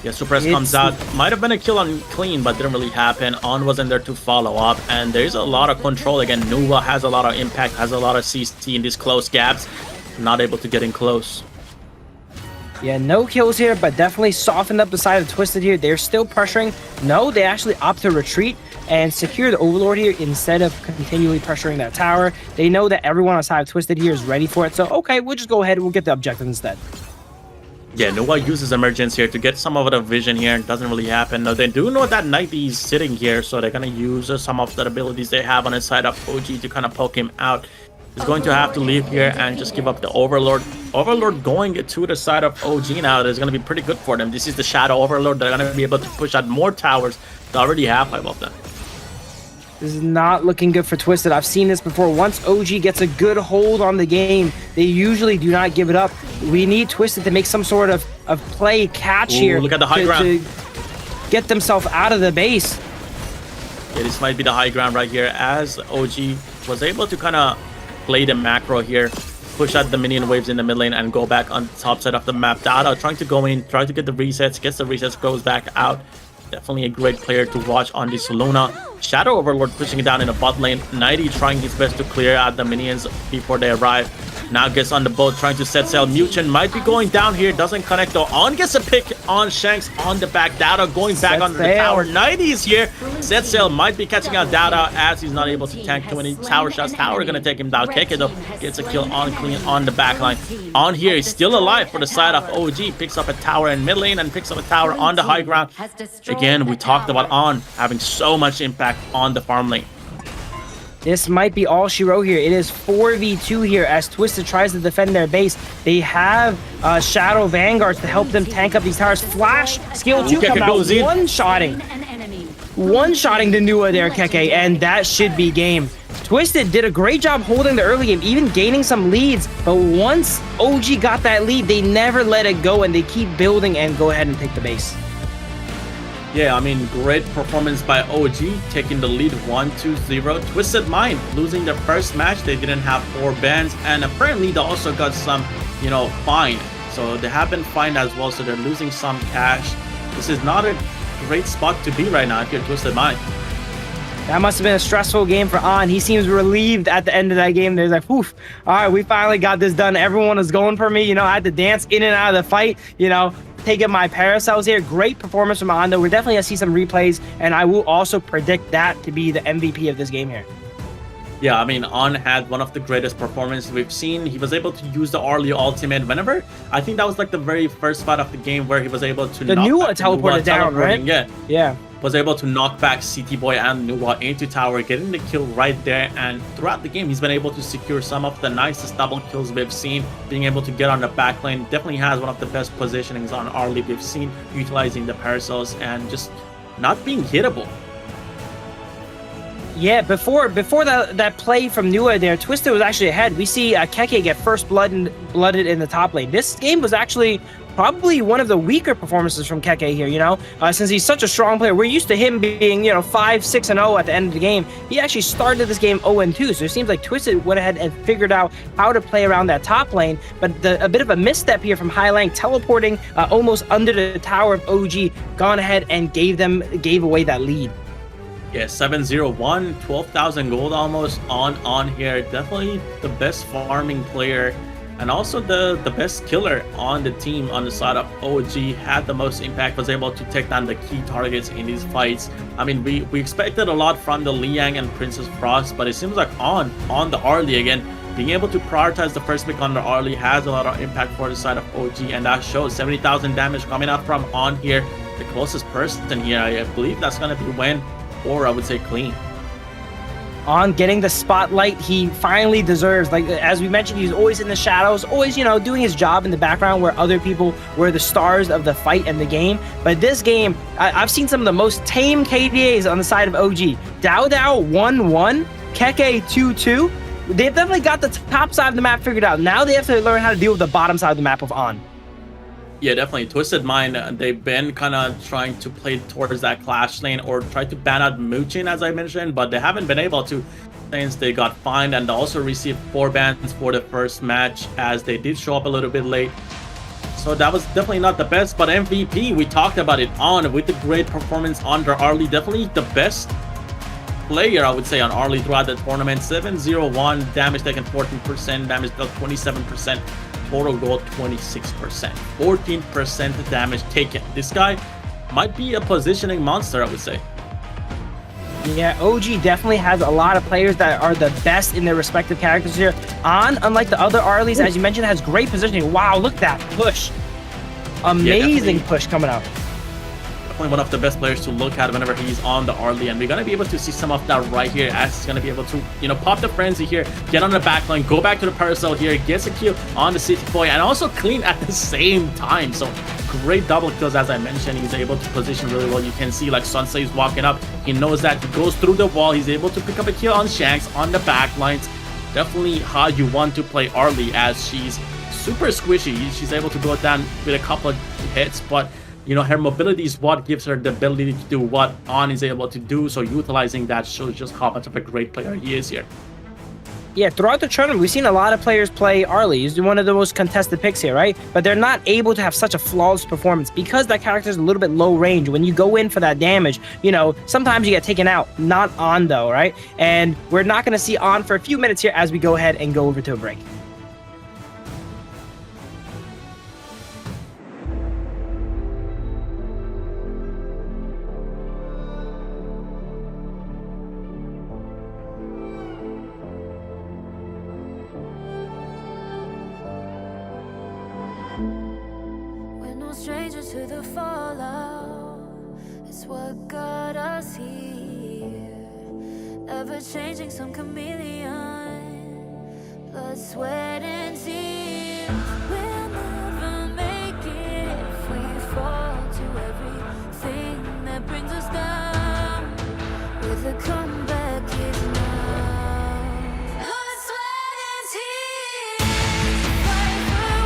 Yeah, suppress comes out. Might have been a kill on Clean, but didn't really happen. On wasn't there to follow up, and there's a lot of control. Again, Nuva has a lot of impact, has a lot of CC in these close gaps. Not able to get in close. Yeah, no kills here, but definitely softened up the side of Twisted here. They're still pressuring. No, they actually opt to retreat and secure the Overlord here instead of continually pressuring that tower. They know that everyone on the side of Twisted here is ready for it, so okay, we'll just go ahead and we'll get the objective instead. Yeah, Nova uses Emergence here to get some of the vision here. It doesn't really happen. No, they do know that Nighty is sitting here, so they're going to use some of the abilities they have on the side of OG to kind of poke him out. He's going to have to leave here and just give up the Overlord. Overlord going to the side of OG now is going to be pretty good for them. This is the Shadow Overlord. They're going to be able to push out more towers already have 5 of them. This is not looking good for Twisted. I've seen this before. Once OG gets a good hold on the game, they usually do not give it up. We need Twisted to make some sort of play catch here. Look at the high ground. To get themselves out of the base. Yeah, this might be the high ground right here, as OG was able to kind of play the macro here, push out the minion waves in the mid lane and go back on the top side of the map. Dada trying to go in, try to get the resets, gets the resets, goes back out. Definitely a great player to watch on this Luna. Shadow Overlord pushing it down in the bot lane. 90 trying his best to clear out the minions before they arrive. Now gets on the boat trying to set sail. Muchen might be going down here. Doesn't connect though. On gets a pick on Shanks on the back. Dada going back onto the tower. 90 is here. Set sail might be catching out Dada as he's not able to tank too many tower shots. Tower gonna take him down. Keke though gets a kill on clean on the back line. On here, he's still alive for the side of OG. Picks up a tower in mid lane and picks up a tower on the high ground. Again, we talked about On having so much impact on the farm lane. This might be all she wrote here. It is 4v2 here as Twisted tries to defend their base. They have Shadow Vanguards to help them tank up these towers. Flash skill 2 come out, one-shotting the Nua there, Keke, and that should be game. Twisted did a great job holding the early game, even gaining some leads, but once OG got that lead, they never let it go, and they keep building and go ahead and take the base. Yeah, I mean, great performance by OG, taking the lead 1-2-0. Twisted Mind losing their first match. They didn't have 4 bans, and apparently they also got some, fine. So they have been fined as well, so they're losing some cash. This is not a great spot to be right now if you're Twisted Mind. That must have been a stressful game for On. He seems relieved at the end of that game. There's like, poof, all right, we finally got this done. Everyone was going for me. I had to dance in and out of the fight, taking my parasols here. Great performance from On, though. We're definitely going to see some replays, and I will also predict that to be the MVP of this game here. Yeah, I mean, On had one of the greatest performances we've seen. He was able to use the early ultimate whenever. I think that was like the very first fight of the game where he was able to the Nua teleported down, right? Yeah. Was able to knock back CT Boy and Nua into tower, getting the kill right there. And throughout the game, he's been able to secure some of the nicest double kills we've seen. Being able to get on the back lane, definitely has one of the best positionings on early we've seen, utilizing the parasols and just not being hittable. Yeah, before that play from Nua there, Twisted was actually ahead. We see Keke get first blooded in the top lane. This game was actually probably one of the weaker performances from Keke here, since he's such a strong player. We're used to him being, 5-6-0 at the end of the game. He actually started this game 0-2, so it seems like Twisted went ahead and figured out how to play around that top lane, but a bit of a misstep here from Highline, teleporting almost under the tower of OG, gone ahead and gave away that lead. Yeah, 7-0-1, 12,000 gold almost on here. Definitely the best farming player and also the best killer on the team on the side of OG. Had the most impact, was able to take down the key targets in these fights. I mean, we expected a lot from the Liang and Princess Frost, but it seems like on the early again, being able to prioritize the first pick on the early has a lot of impact for the side of OG, and that shows 70,000 damage coming out from On here. The closest person here, I believe that's going to be Wen, or I would say Clean. On getting the spotlight he finally deserves. Like, as we mentioned, he's always in the shadows, always, doing his job in the background where other people were the stars of the fight and the game. But this game, I've seen some of the most tame KDAs on the side of OG. Dao 1-1, Keke 2-2. They've definitely got the top side of the map figured out. Now they have to learn how to deal with the bottom side of the map with On. Yeah, definitely. Twisted Mind, they've been kind of trying to play towards that clash lane or try to ban out Muchin, as I mentioned, but they haven't been able to since they got fined, and they also received 4 bans for the first match as they did show up a little bit late. So that was definitely not the best, but MVP, we talked about it, On with the great performance on their early, definitely the best player, I would say, on early throughout the tournament. 7-0-1, damage taken 14%, damage dealt 27%. Total gold 26%, 14% damage taken. This guy might be a positioning monster, I would say. Yeah, OG definitely has a lot of players that are the best in their respective characters here. On, unlike the other Arlies, as you mentioned, has great positioning. Wow, look at that push. Amazing push coming out. Definitely one of the best players to look at whenever he's on the early, and we're going to be able to see some of that right here as he's going to be able to, pop the frenzy here, get on the back line, go back to the parasol here, gets a kill on the City Boy, and also Clean at the same time. So great double kills. As I mentioned, he's able to position really well. You can see like Sunsei is walking up. He knows that he goes through the wall. He's able to pick up a kill on Shanks on the back lines. Definitely how you want to play Arlie, as she's super squishy. She's able to go down with a couple of hits, but you know, her mobility is what gives her the ability to do what On is able to do. So utilizing that shows just how much of a great player he is here. Yeah, throughout the tournament, we've seen a lot of players play Arlie. He's one of the most contested picks here, right? But they're not able to have such a flawless performance because that character is a little bit low range. When you go in for that damage, you know, sometimes you get taken out. Not On, though, right? And we're not going to see On for a few minutes here as we go ahead and go over to a break. Stranger to the fallout, it's what got us here. Ever changing, some chameleon, blood, sweat, and tears. We'll never make it if we fall to everything that brings us down. With a comeback is now. Blood, sweat, and tears. Fight for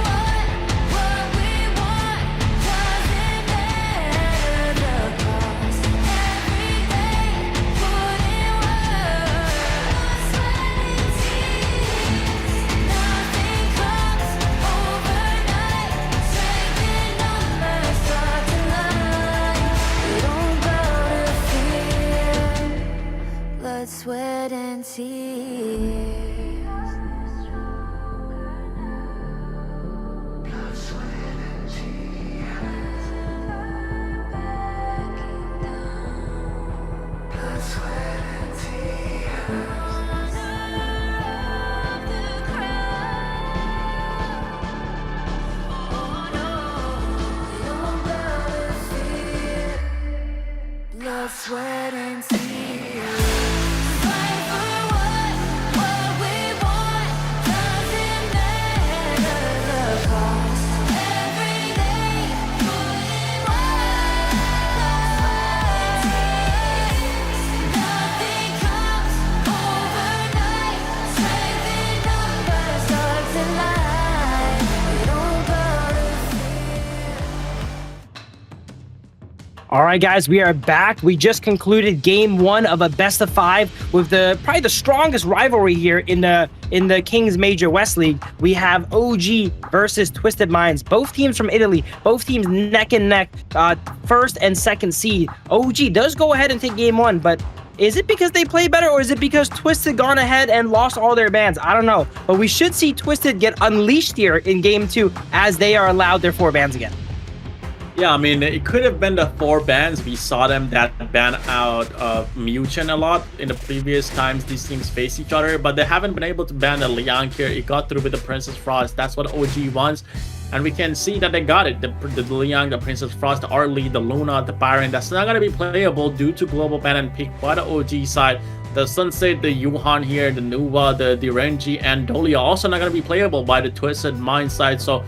what we want. Doesn't matter the cost. Every day, put in work. Blood, sweat, and tears. Nothing comes overnight. Strength in numbers start to lie. We don't bow to fear. Blood, sweat, and tears. Blood, sweat, and tears. Fight for what we want. Doesn't matter the cost. Every day, put in work. Nothing comes overnight. Strength in numbers start to lie. We don't bow to All right, guys, we are back. We just concluded game 1 of a best of 5 with probably the strongest rivalry here in the Kings Major West League. We have OG versus Twisted Minds, both teams from Italy, both teams neck and neck, first and second seed. OG does go ahead and take game 1, but is it because they play better, or is it because Twisted gone ahead and lost all their bans? I don't know, but we should see Twisted get unleashed here in game 2 as they are allowed their 4 bans again. Yeah, I mean, it could have been the 4 bans. We saw them that ban out Muchen a lot in the previous times these teams face each other, but they haven't been able to ban the Liang here. It got through with the Princess Frost. That's what OG wants. And we can see that they got it. The Liang, the Princess Frost, the Arlie, the Luna, the Byron. That's not going to be playable due to global ban and pick by the OG side. The Sunset, the Yuhan here, the Nuva, the Renji, and Dolia also not going to be playable by the Twisted Mind side. So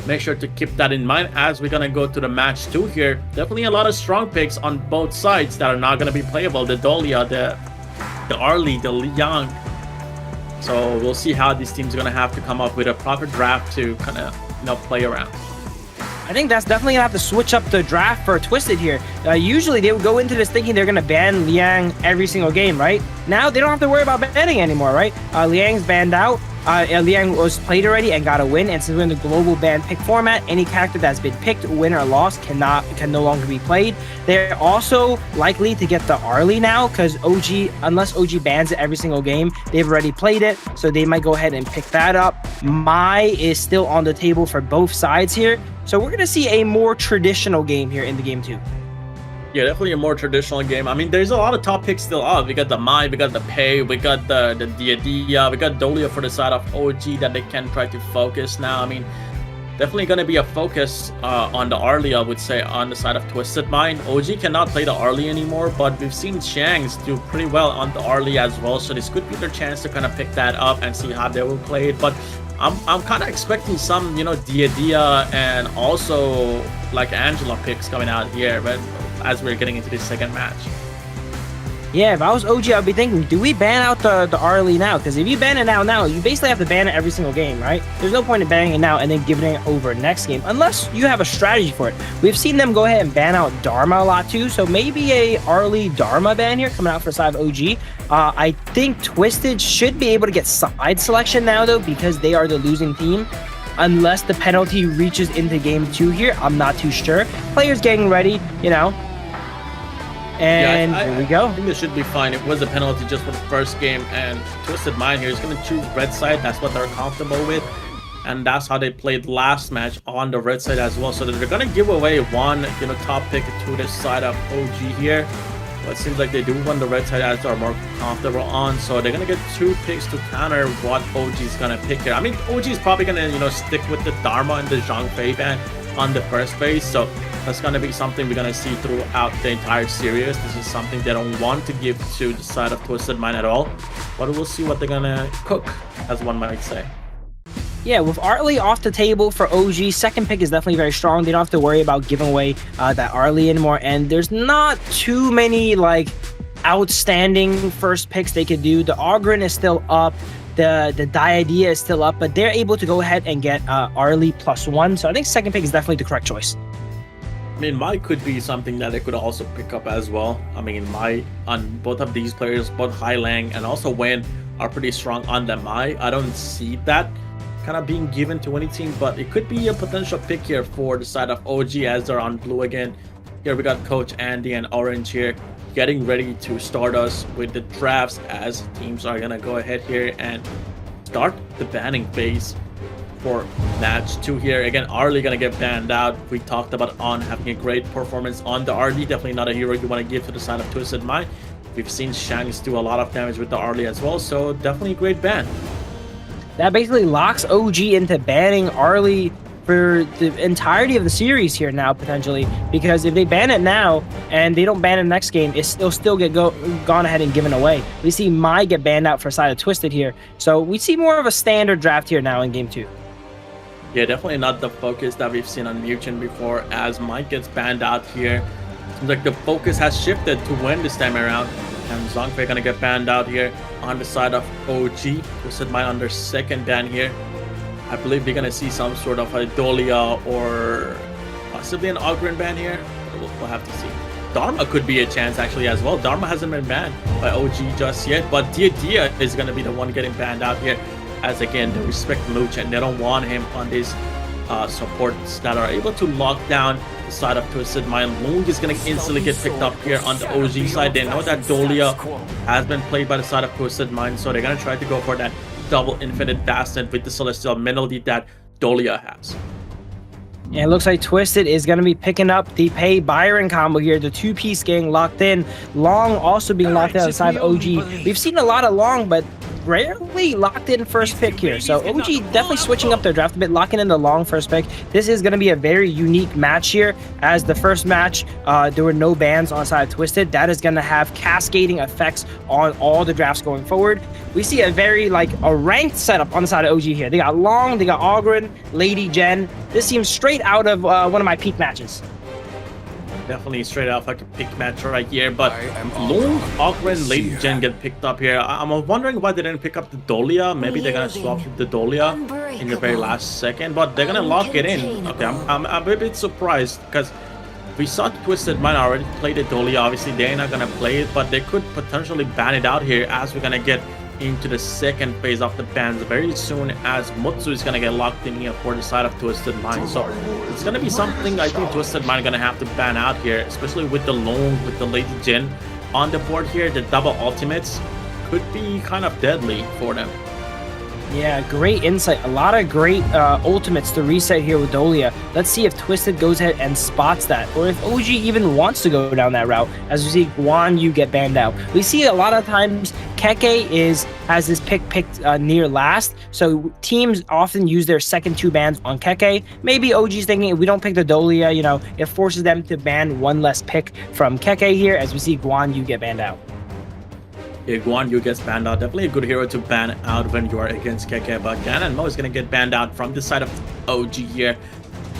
make sure to keep that in mind as we're gonna go to the match 2 here. Definitely a lot of strong picks on both sides that are not gonna be playable. The Dolia, the Arlie, the Liang. So we'll see how these teams are gonna have to come up with a proper draft to kind of, you know, play around. I think that's definitely gonna have to switch up the draft for Twisted here. Usually they would go into this thinking they're gonna ban Liang every single game, right? Now they don't have to worry about banning anymore, right? Liang's banned out. Liang was played already and got a win, and since we're in the global ban pick format, any character that's been picked, win or lost, can no longer be played. They're also likely to get the Arlie now, because unless OG bans it every single game, they've already played it, so they might go ahead and pick that up. Mai is still on the table for both sides here, so we're gonna see a more traditional game here in the game 2. Yeah, definitely a more traditional game. I mean, there's a lot of top picks still up. We got the Mai, we got the Pei, we got the Diadia, we got Dolia for the side of OG that they can try to focus now. I mean, definitely going to be a focus on the Arlie, I would say, on the side of Twisted Mind. OG cannot play the Arlie anymore, but we've seen Shangs do pretty well on the Arlie as well, so this could be their chance to kind of pick that up and see how they will play it. But I'm kind of expecting some, you know, Dia and also like Angela picks coming out here, but as we're getting into this second match. Yeah, if I was OG, I'd be thinking, do we ban out the Arlie now? Because if you ban it now, you basically have to ban it every single game, right? There's no point in banning it now and then giving it over next game, unless you have a strategy for it. We've seen them go ahead and ban out Dharma a lot too, so maybe a Arlie Dharma ban here coming out for side of OG. I think Twisted should be able to get side selection now though, because they are the losing team. Unless the penalty reaches into game 2 here, I'm not too sure. Players getting ready, you know. And here we go. I think this should be fine. It was a penalty just for the first game, and Twisted Mind here is going to choose red side. That's what they're comfortable with, and that's how they played last match on the red side as well. So they're going to give away one, you know, top pick to this side of OG here. But it seems like they do want the red side as they're more comfortable on. So they're going to get 2 picks to counter what OG is going to pick here. I mean, OG is probably going to, you know, stick with the Dharma and the Zhang Fei ban on the first phase. So that's going to be something we're going to see throughout the entire series. This is something they don't want to give to the side of Twisted Mind at all. But we'll see what they're going to cook, as one might say. Yeah, with Arlie off the table for OG, second pick is definitely very strong. They don't have to worry about giving away that Arlie anymore. And there's not too many, like, outstanding first picks they could do. The Ogren is still up. The Diadea is still up. But they're able to go ahead and get Arlie +1. So I think second pick is definitely the correct choice. I mean, Mai could be something that they could also pick up as well. I mean, Mai on both of these players, both Hai Lang and also Wen, are pretty strong on the Mai. I don't see that kind of being given to any team, but it could be a potential pick here for the side of OG as they're on blue again. Here we got Coach Andy and Orange here getting ready to start us with the drafts as teams are going to go ahead here and start the banning phase for match 2 here. Again, Arlie gonna get banned out. We talked about On having a great performance on the Arlie. Definitely not a hero you want to give to the side of Twisted Mind. We've seen Shanks do a lot of damage with the Arlie as well, so definitely a great ban. That basically locks OG into banning Arlie for the entirety of the series here now, potentially, because if they ban it now and they don't ban it next game, it'll still get gone ahead and given away. We see Mai get banned out for side of Twisted here, so we see more of a standard draft here now in game 2. Yeah, definitely not the focus that we've seen on Mugen before, as Mike gets banned out here. Seems like the focus has shifted to Wen this time around, and Zhang Fei gonna get banned out here on the side of OG. Twisted Mind under second ban here. I believe we're gonna see some sort of a Dolia or possibly an Ogren ban here. We'll have to see. Dharma could be a chance actually as well. Dharma hasn't been banned by OG just yet, but Dia is gonna be the one getting banned out here, as again they respect Mooch and they don't want him on these supports that are able to lock down the side of Twisted Mind. Loong is going to instantly get picked up here on the OG side. They know that Dolia has been played by the side of Twisted Mind, so they're going to try to go for that double Infinite Bastion with the Celestial Melody that Dolia has. And it looks like Twisted is going to be picking up the Pei Byron combo here. The 2-piece getting locked in. Long also being locked in on the side of OG. We've seen a lot of Long, but rarely locked in first pick here. So OG definitely switching up their draft a bit, locking in the Long first pick. This is going to be a very unique match here, as the first match, there were no bans on the side of Twisted. That is going to have cascading effects on all the drafts going forward. We see a very, like, a ranked setup on the side of OG here. They got Long, they got Ogren, Lady Jen. This seems straight out of one of my peak matches. Definitely straight out like a pick match right here, but Loong, Ogren, Lady Jen get picked up here. I'm wondering why they didn't pick up the Dolia. Maybe they're gonna swap with the Dolia in the very last second, but they're gonna lock it in. Okay, I'm a bit surprised because we saw Twisted Mind already play the Dolia. Obviously, they're not gonna play it, but they could potentially ban it out here as we're gonna get into the second phase of the bans very soon, as Mutsu is gonna get locked in here for the side of Twisted Mind. So it's gonna be something I think Twisted Mind gonna have to ban out here, especially with the Loong, with the Lady Jin on the board here. The double ultimates could be kind of deadly for them. Yeah, great insight. A lot of great ultimates to reset here with Dolia. Let's see if Twisted goes ahead and spots that, or if OG even wants to go down that route. As we see Guan Yu get banned out. We see a lot of times Keke has this pick picked near last, so teams often use their second 2 bans on Keke. Maybe OG's thinking if we don't pick the Dolia, you know, it forces them to ban one less pick from Keke here, as we see Guan Yu get banned out. Guan Yu gets banned out. Definitely a good hero to ban out when you are against KK. But Gan and Mo is going to get banned out from the side of OG here.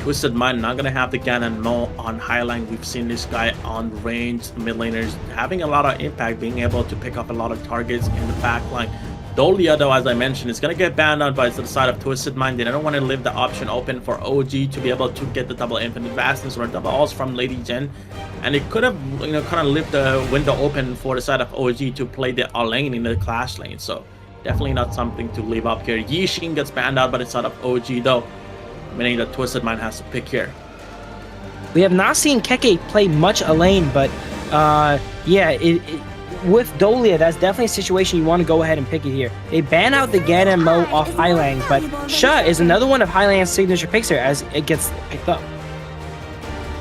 Twisted Mind not going to have the Gan and Mo on Highline. We've seen this guy on range. Mid laners having a lot of impact, being able to pick up a lot of targets in the back line. Dolia, though, as I mentioned, is going to get banned out by the side of Twisted Mind. They don't want to leave the option open for OG to be able to get the double infinite vastness or double alls from Lady Jen. And it could have, you know, kind of left the window open for the side of OG to play the lane in the clash lane. So definitely not something to leave up here. Yixin gets banned out by the side of OG, though, meaning that Twisted Mind has to pick here. We have not seen Keke play much a lane, but yeah, with Dolia, that's definitely a situation you want to go ahead and pick it here. They ban out the Gan and Mo off Highlang, but Sha is another one of Highland's signature picks here as it gets picked up.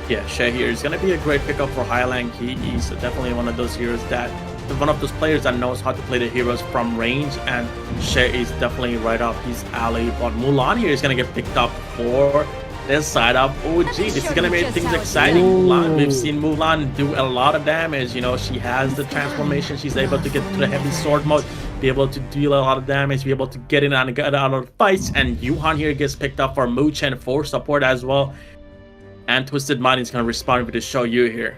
Yeah, Sha here is going to be a great pickup for Highlang. He's definitely one of those heroes that, one of those players that knows how to play the heroes from range, and Sha is definitely right up his alley. But Mulan here is going to get picked up for this side of OG. This is going to make things exciting. Mulan, we've seen Mulan do a lot of damage. You know, she has the transformation. She's able to get to the heavy sword mode, be able to deal a lot of damage, be able to get in and get out of fights. And Yuhan here gets picked up for Mu Chen for support as well. And Twisted Mind is going to respond with the Shoyu here.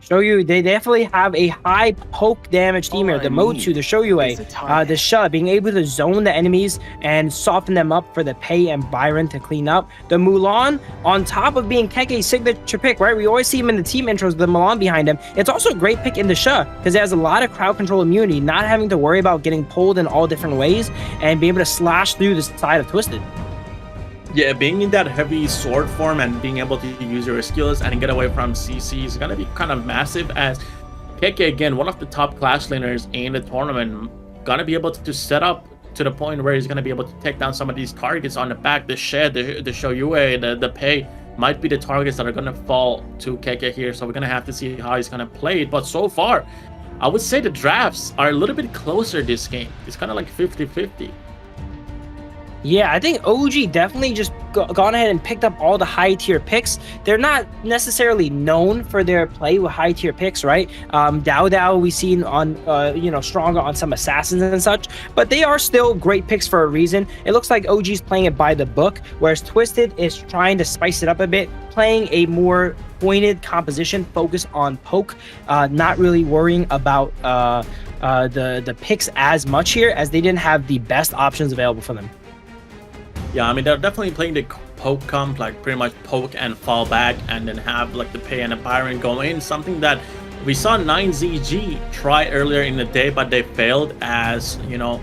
Shoyu, they definitely have a high poke damage team here. The Motu, the Shoyue, the Sha, being able to zone the enemies and soften them up for the Pei and Byron to clean up. The Mulan, on top of being Keke's signature pick, right? We always see him in the team intros with the Mulan behind him. It's also a great pick in the Sha because it has a lot of crowd control immunity, not having to worry about getting pulled in all different ways and being able to slash through the side of Twisted. Yeah, being in that heavy sword form and being able to use your skills and get away from CC is going to be kind of massive, as Keke, again, one of the top clash laners in the tournament, going to be able to set up to the point where he's going to be able to take down some of these targets on the back. The Shed, the Shoyue, the Pei might be the targets that are going to fall to Keke here, so we're going to have to see how he's going to play it. But so far, I would say the drafts are a little bit closer this game. It's kind of like 50-50. Yeah, I think OG definitely just gone ahead and picked up all the high tier picks. They're not necessarily known for their play with high tier picks, right? Dao we've seen on, stronger on some assassins and such, but they are still great picks for a reason. It looks like OG's playing it by the book, whereas Twisted is trying to spice it up a bit, playing a more pointed composition, focus on poke, not really worrying about the picks as much here, as they didn't have the best options available for them. Yeah, I mean, they're definitely playing the poke comp, like pretty much poke and fall back, and then have like the Pei and the Byron go in. Something that we saw 9ZG try earlier in the day, but they failed, as, you know,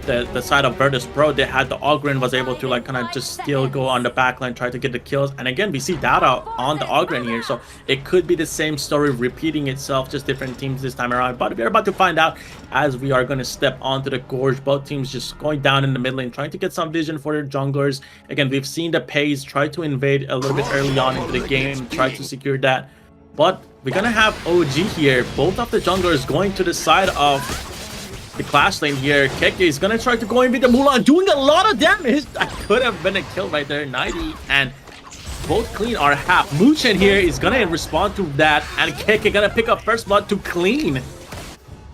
the side of Virtus.pro, they had the Ogren was able to like kind of just still go on the backline, try to get the kills. And again, we see Data on the Ogren here, so it could be the same story repeating itself, just different teams this time around. But we're about to find out as we are going to step onto the Gorge. Both teams just going down in the mid lane, trying to get some vision for their junglers. Again, we've seen the Pays try to invade a little bit early on into the game, try to secure that. But we're going to have OG here, both of the junglers going to the side of the clash lane here. Keke is gonna try to go in with the Mulan, doing a lot of damage. That could have been a kill right there. 90 and both clean are half. Mu Chen here is gonna respond to that, and Keke gonna pick up first blood to clean.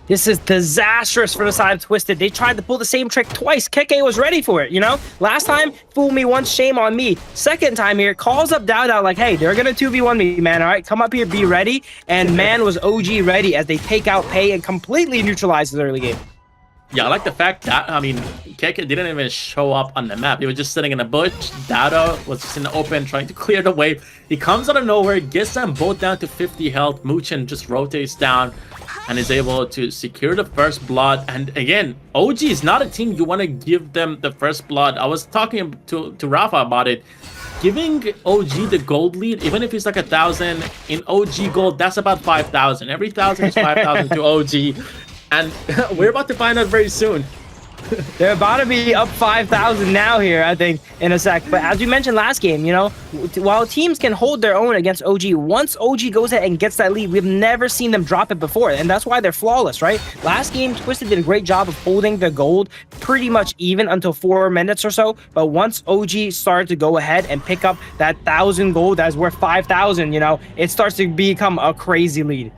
This is disastrous for the side of Twisted. They tried to pull the same trick twice. Keke was ready for it, you know? Last time, fool me once, shame on me. Second time here, calls up Dao like, hey, they're gonna 2v1 me, man, all right? Come up here, be ready. And man, was OG ready as they take out Pei and completely neutralize the early game. Yeah, I like the fact that, I mean, Keke didn't even show up on the map. He was just sitting in a bush. Dado was just in the open trying to clear the wave. He comes out of nowhere, gets them both down to 50 health. Mu Chen just rotates down and is able to secure the first blood. And again, OG is not a team you want to give them the first blood. I was talking to Rafa about it. Giving OG the gold lead, even if it's like 1,000 in OG gold, that's about 5,000. Every 1,000 is 5,000 to OG. And we're about to find out very soon. They're about to be up 5,000 now here, I think, in a sec. But as we mentioned last game, you know, while teams can hold their own against OG, once OG goes ahead and gets that lead, we've never seen them drop it before. And that's why they're flawless, right? Last game, Twisted did a great job of holding the gold pretty much even until 4 minutes or so. But once OG started to go ahead and pick up that 1,000 gold that's worth 5,000, you know, it starts to become a crazy lead.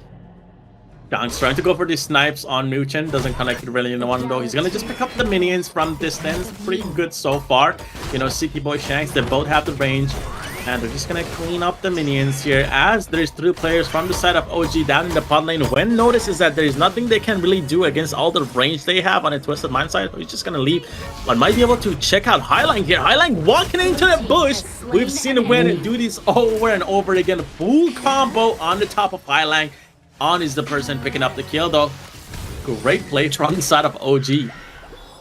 Shanks trying to go for these snipes on Muchen. Doesn't connect really in one though. He's gonna just pick up the minions from distance. Pretty good so far. You know, City Boy Shanks, they both have the range. And they're just gonna clean up the minions here as there's 3 players from the side of OG down in the bot lane. When notices that there's nothing they can really do against all the range they have on a Twisted Mind side, he's just gonna leave. But might be able to check out Highline here. Highline walking into the bush. We've seen Win do this over and over again. Full combo on the top of Highline. On is the person picking up the kill though. Great play from the side of OG.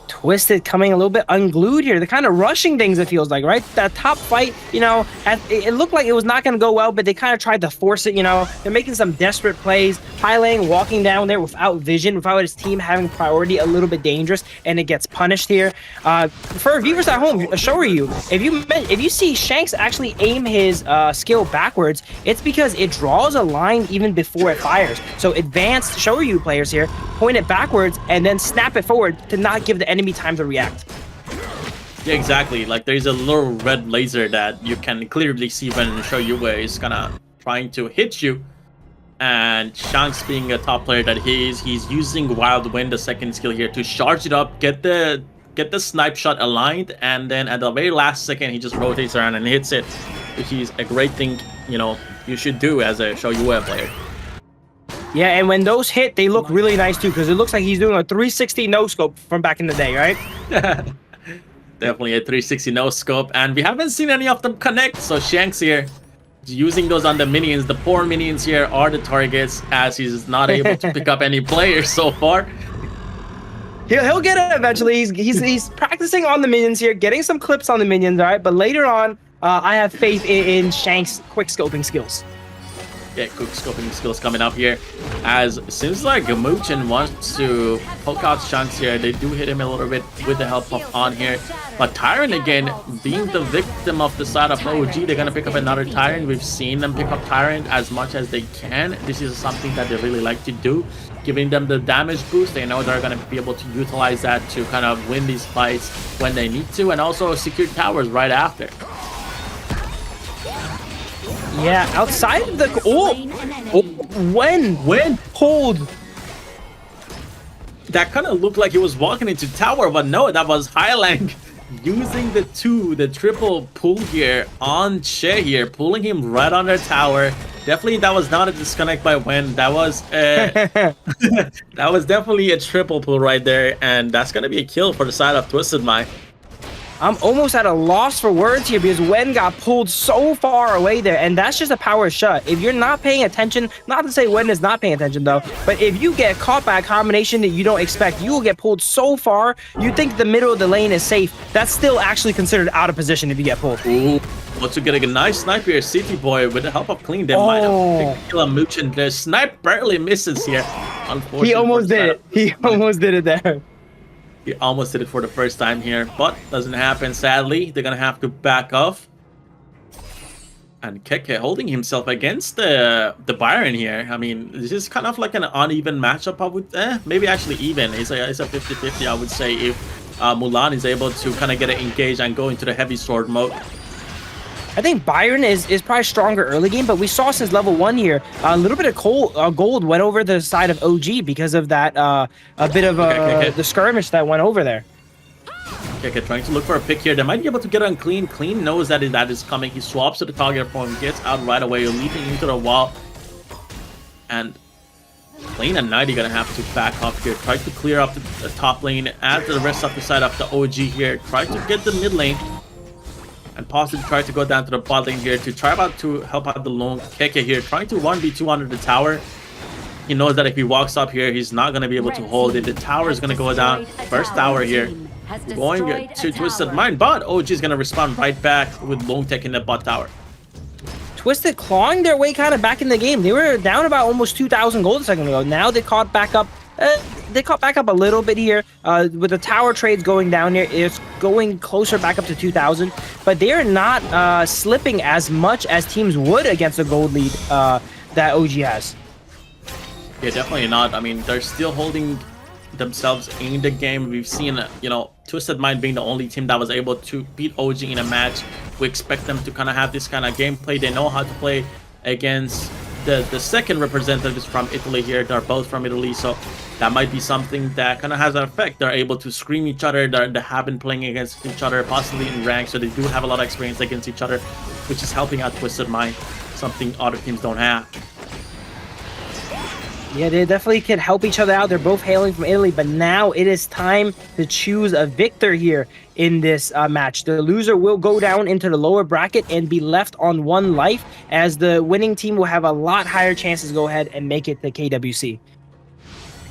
Twisted coming a little bit unglued here. They're kind of rushing things, it feels like, right? That top fight, you know, it looked like it was not going to go well, but they kind of tried to force it, you know. They're making some desperate plays. Highline walking down there without vision, without his team having priority, a little bit dangerous, and it gets punished here. For viewers at home, assure you, if you see Shanks actually aim his skill backwards, it's because it draws a line even before it fires. So advanced Shouryu players here point it backwards and then snap it forward to not give the enemy time to react. Yeah, exactly. Like there's a little red laser that you can clearly see when Shouryu is kinda trying to hit you. And Shanks, being a top player that he is, he's using Wild Wind, the second skill here, to charge it up, get the snipe shot aligned, and then at the very last second he just rotates around and hits it, which is a great thing, you know, you should do as a Shouryu player. Yeah, and when those hit, they look really nice too, because it looks like he's doing a 360 no-scope from back in the day, right? Definitely a 360 no-scope, and we haven't seen any of them connect, so Shanks here, using those on the minions. The poor minions here are the targets, as he's not able to pick up any players so far. He'll get it eventually. He's practicing on the minions here, getting some clips on the minions, all right? But later on, I have faith in Shanks' quick scoping skills. Yeah, quick scoping skills coming up here. As it seems like Muchen wants to poke out Shanks here. They do hit him a little bit with the help of On here. But Tyrant again, being the victim of the side of OG, they're going to pick up another Tyrant. We've seen them pick up Tyrant as much as they can. This is something that they really like to do, giving them the damage boost. They know they're going to be able to utilize that to kind of win these fights when they need to, and also secure towers right after. Yeah, outside of the... When? Hold. That kind of looked like he was walking into tower, but no, that was Highline using the triple pull here on Che here, pulling him right on their tower. Definitely, that was not a disconnect by Wen. That was that was definitely a triple pull right there, and that's gonna be a kill for the side of Twisted Mind. I'm almost at a loss for words here because Wen got pulled so far away there, and that's just a power shut. If you're not paying attention, not to say Wen is not paying attention though, but if you get caught by a combination that you don't expect, you will get pulled so far, you think the middle of the lane is safe. That's still actually considered out of position if you get pulled. Ooh, wants to get a nice sniper here, City Boy, with the help of Clean. They might have picked kill Muchen. The snipe barely misses here. Unfortunately, he almost did it. He almost did it there. He almost did it for the first time here, but doesn't happen, sadly. They're gonna have to back off. And Keke holding himself against the Byron here. I mean, this is kind of like an uneven matchup, I would... maybe actually even. It's a 50-50, I would say, if Mulan is able to kind of get it engaged and go into the heavy sword mode. I think Byron is probably stronger early game, but we saw since level 1 here, a little bit of gold went over the side of OG because of that, a bit of the skirmish that went over there. Okay, trying to look for a pick here. They might be able to get on Clean. Clean knows that is coming. He swaps to the target point, gets out right away, leaping into the wall. And Clean and Nighty gonna have to back up here. Try to clear up the top lane as the rest of the side of the OG here. Try to get the mid lane. And possibly try to go down to the bot lane here to try to help out the lone Keke here. Trying to 1v2 under the tower. He knows that if he walks up here, he's not going to be able to hold it. The tower is going to go down. First tower here. Going to Twisted Mind, but OG is going to respond right back with Lone Tech in the bot tower. Twisted clawing their way kind of back in the game. They were down about almost 2,000 gold a second ago. Now they caught back up. They caught back up a little bit here with the tower trades going down here. It's going closer back up to 2,000, but they are not slipping as much as teams would against a gold lead that OG has. Yeah, definitely not. I mean, they're still holding themselves in the game. We've seen, you know, Twisted Mind being the only team that was able to beat OG in a match. We expect them to kind of have this kind of gameplay. They know how to play against the second representative is from Italy here. They're both from Italy, so that might be something that kind of has an effect. They're able to scream each other. They have been playing against each other, possibly in rank, so they do have a lot of experience against each other, which is helping out Twisted Mind, something other teams don't have. Yeah, they definitely can help each other out. They're both hailing from Italy, but now it is time to choose a victor here in this match. The loser will go down into the lower bracket and be left on 1 life, as the winning team will have a lot higher chances to go ahead and make it to KWC.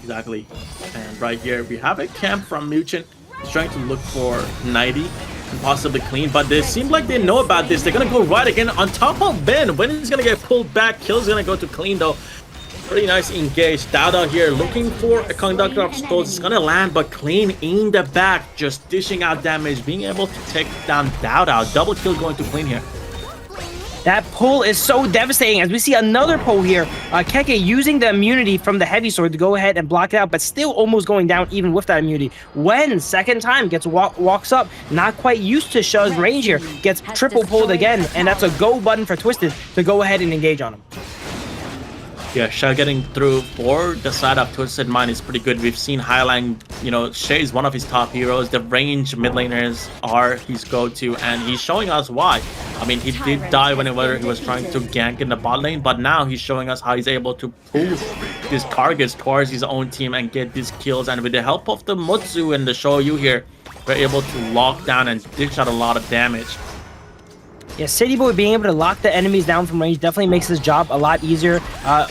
Exactly. And right here, we have a camp from Muchen. He's trying to look for 90 and possibly clean, but they seem like they know about this. They're going to go right again on top of Ben. Ben is going to get pulled back. Kill's going to go to clean, though. Pretty nice engage. Dada here looking for a conductor of stones. It's gonna land, but clean in the back, just dishing out damage, being able to take down Dada. Double kill going to clean here. That pull is so devastating, as we see another pull here. Keke using the immunity from the heavy sword to go ahead and block it out, but still almost going down even with that immunity. When second time gets walks up, not quite used to Shah's range here, gets triple pulled again, and that's a go button for Twisted to go ahead and engage on him. Yeah, Shah getting through for the side of Twisted Mind is pretty good. We've seen Highline, you know, Shay is one of his top heroes. The range mid laners are his go-to, and he's showing us why. I mean, he did die whenever he was trying to gank in the bot lane, but now he's showing us how he's able to pull these targets towards his own team and get these kills. And with the help of the Mutsu and the Shoyu here, we're able to lock down and dish out a lot of damage. Yeah, City Boy being able to lock the enemies down from range definitely makes his job a lot easier.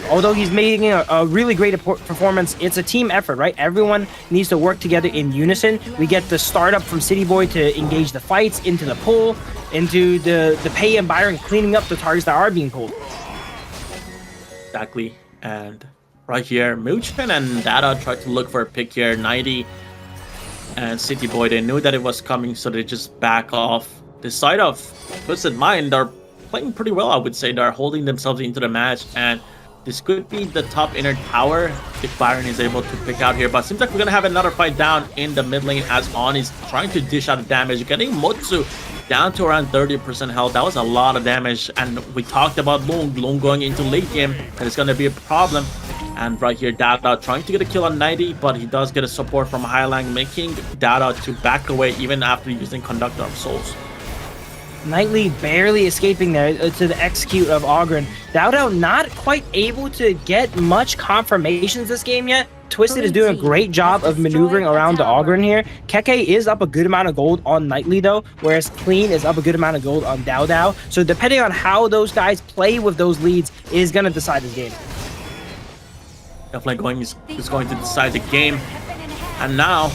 Although he's making a really great performance, it's a team effort, right? Everyone needs to work together in unison. We get the startup from City Boy to engage the fights, into the pull, into the Pei and Byron cleaning up the targets that are being pulled. Exactly. And right here, Muchen and Dada tried to look for a pick here. 90 and City Boy, they knew that it was coming, so they just back off. The side of Twisted Mind are playing pretty well, I would say. They're holding themselves into the match, and this could be the top inner tower if Byron is able to pick out here. But seems like we're going to have another fight down in the mid lane, as On is trying to dish out the damage, getting Mutsu down to around 30% health. That was a lot of damage, and we talked about Lung going into late game, that it's going to be a problem. And right here, Dada trying to get a kill on 90, but he does get a support from Highline, making Dada to back away even after using Conductor of Souls. Knightley barely escaping there to the execute of Ogren. Dowdow not quite able to get much confirmations this game yet. Twisted is doing a great job of maneuvering around the Ogren here. Keke is up a good amount of gold on Knightley though, whereas Clean is up a good amount of gold on Dowdow. So depending on how those guys play with those leads is going to decide this game. Definitely is going to decide the game. And now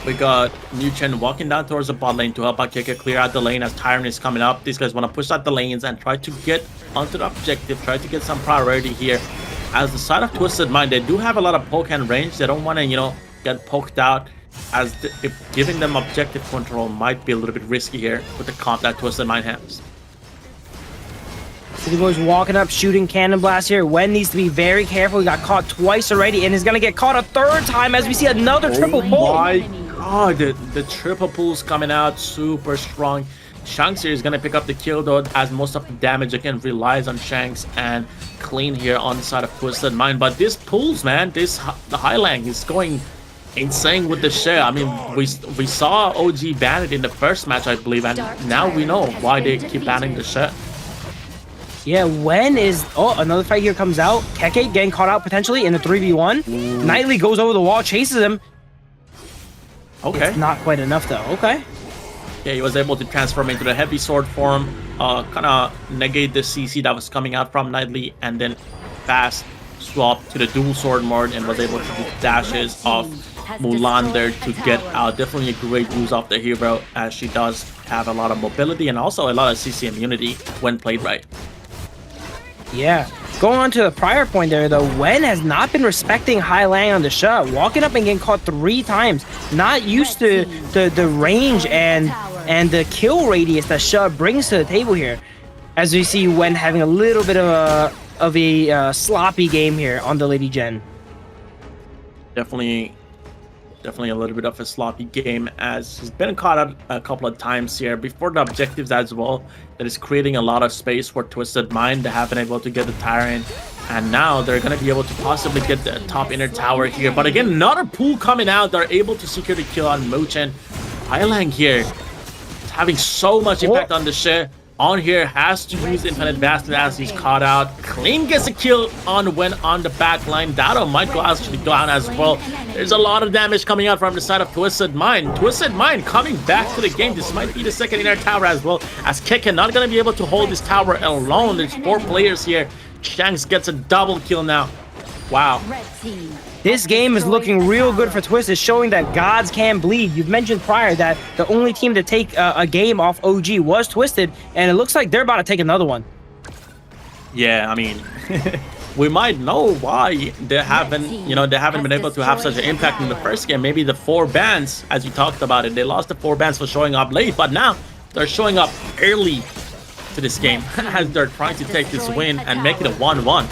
we got Muchen walking down towards the bot lane to help out Keke clear out the lane as Tyrant is coming up. These guys want to push out the lanes and try to get onto the objective, try to get some priority here. As the side of Twisted Mind, they do have a lot of poke and range. They don't want to, you know, get poked out, as if giving them objective control might be a little bit risky here with the comp that Twisted Mind has. City Boy's walking up, shooting Cannon Blast here. Wen needs to be very careful. He got caught twice already and is going to get caught a third time as we see another triple pull. My God, the triple pulls coming out super strong. Shanks here is going to pick up the kill though, as most of the damage again relies on Shanks and Clean here on the side of Twisted Mind. But this pulls, man, the Highline is going insane with the share. I mean, we saw OG ban it in the first match, I believe, and now we know why they keep banning the share. Yeah, Wen is... Oh, another fight here comes out. Keke getting caught out potentially in the 3v1. Knightley goes over the wall, chases him. Okay. It's not quite enough though. Okay. Yeah, he was able to transform into the heavy sword form, kind of negate the CC that was coming out from Knightley, and then fast swap to the dual sword mode and was able to do dashes off Mulan there to get out. Definitely a great use of the hero, as she does have a lot of mobility and also a lot of CC immunity when played right. Yeah. Going on to the prior point there, though, Wen has not been respecting Highline on the shot, walking up and getting caught 3 times. Not used to the range and the kill radius that Shah brings to the table here. As we see Wen having a little bit of a sloppy game here on the Lady Gen. Definitely Definitely a little bit of a sloppy game as he's been caught out a couple of times here before the objectives as well. That is creating a lot of space for Twisted Mind. They have been able to get the Tyrant, and now they're going to be able to possibly get the top inner tower here. But again, another pool coming out. They're able to secure the kill on Mochen. Hylang here is having so much impact on the shit. On here has to use Infinite Bastard as he's caught out. Clean gets a kill on when on the back line. Dado might go actually down as well. There's a lot of damage coming out from the side of Twisted Mind. Twisted Mind coming back to the game. This might be the second inner tower as well, as Keke not going to be able to hold this tower alone. There's 4 players here. Shanks gets a double kill now. Wow. This game is looking real good for Twisted, showing that gods can bleed. You've mentioned prior that the only team to take a game off OG was Twisted, and it looks like they're about to take another one. Yeah, I mean, we might know why they haven't been able to have such an impact in the first game. Maybe the 4 bans, as you talked about it, they lost the 4 bans for showing up late, but now they're showing up early to this game as they're trying to take this win and make it a 1-1.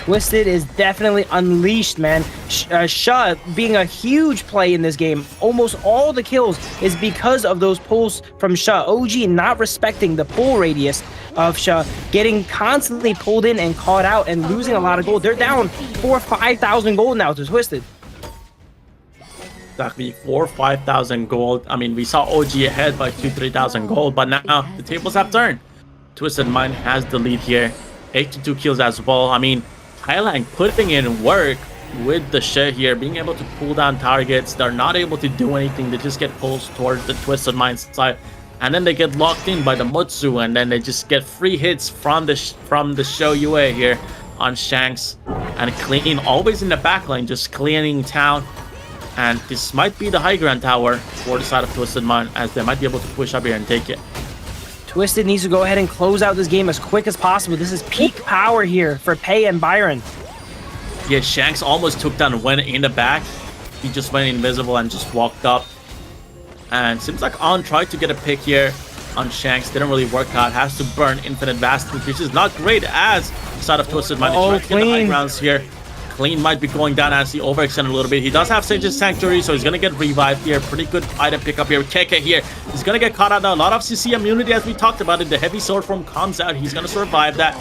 Twisted is definitely unleashed, man. Sha being a huge play in this game. Almost all the kills is because of those pulls from Sha. OG not respecting the pull radius of Sha, getting constantly pulled in and caught out and losing a lot of gold. They're down 4,000 or 5,000 gold now to Twisted. Exactly, 4,000 or 5,000 gold. I mean, we saw OG ahead by 2,000-3,000 gold, but now the tables have turned. Twisted Mind has the lead here. 82 kills as well. I mean, Hylang putting in work with the shit here, being able to pull down targets. They're not able to do anything. They just get pulls towards the Twisted Mind side, and then they get locked in by the Mutsu, and then they just get free hits from the Show UA here on Shanks. And Clean always in the back line, just cleaning town. And this might be the high ground tower for the side of Twisted Mind, as they might be able to push up here and take it. Twisted needs to go ahead and close out this game as quick as possible. This is peak power here for Pei and Byron. Yeah, Shanks almost took down Wen in the back. He just went invisible and just walked up. And seems like On tried to get a pick here on Shanks. Didn't really work out. Has to burn Infinite Bastard, which is not great as the side of Twisted Mind is trying to get the high grounds here. Clean might be going down as he overextended a little bit. He does have Sage's Sanctuary, so he's going to get revived here. Pretty good item pickup here. Keke here. He's going to get caught out now. A lot of CC immunity as we talked about it. The heavy sword form comes out. He's going to survive that.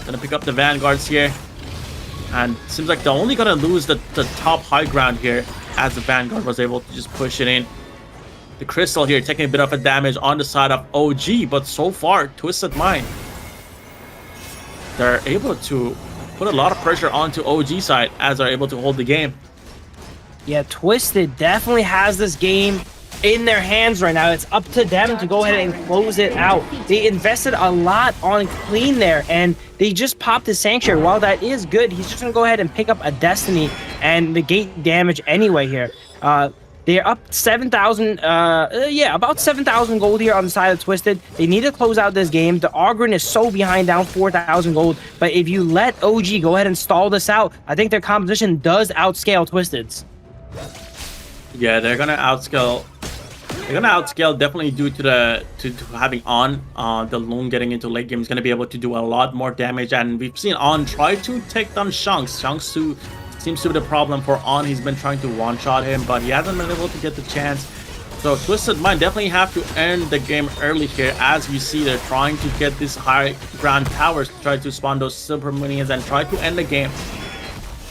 Going to pick up the Vanguards here. And seems like they're only going to lose the top high ground here as the Vanguard was able to just push it in. The Crystal here taking a bit of a damage on the side of OG, but so far, Twisted Mind, they're able to put a lot of pressure onto OG side as they're able to hold the game. Yeah, Twisted definitely has this game in their hands right now. It's up to them to go ahead and close it out. They invested a lot on Clean there, and they just popped his Sanctuary. While that is good, he's just going to go ahead and pick up a Destiny and negate damage anyway here. They're up 7,000, about 7,000 gold here on the side of Twisted. They need to close out this game. The Ogryn is so behind, down 4,000 gold. But if you let OG go ahead and stall this out, I think their composition does outscale Twisted's. Yeah, they're gonna outscale. They're gonna outscale definitely due to having On. The Loon getting into late game is gonna be able to do a lot more damage, and we've seen On try to take down Shanks. Shanks too seems to be the problem for On. He's been trying to one-shot him, but he hasn't been able to get the chance. So Twisted Mind definitely have to end the game early here. As you see, they're trying to get these high ground towers to try to spawn those super minions and try to end the game.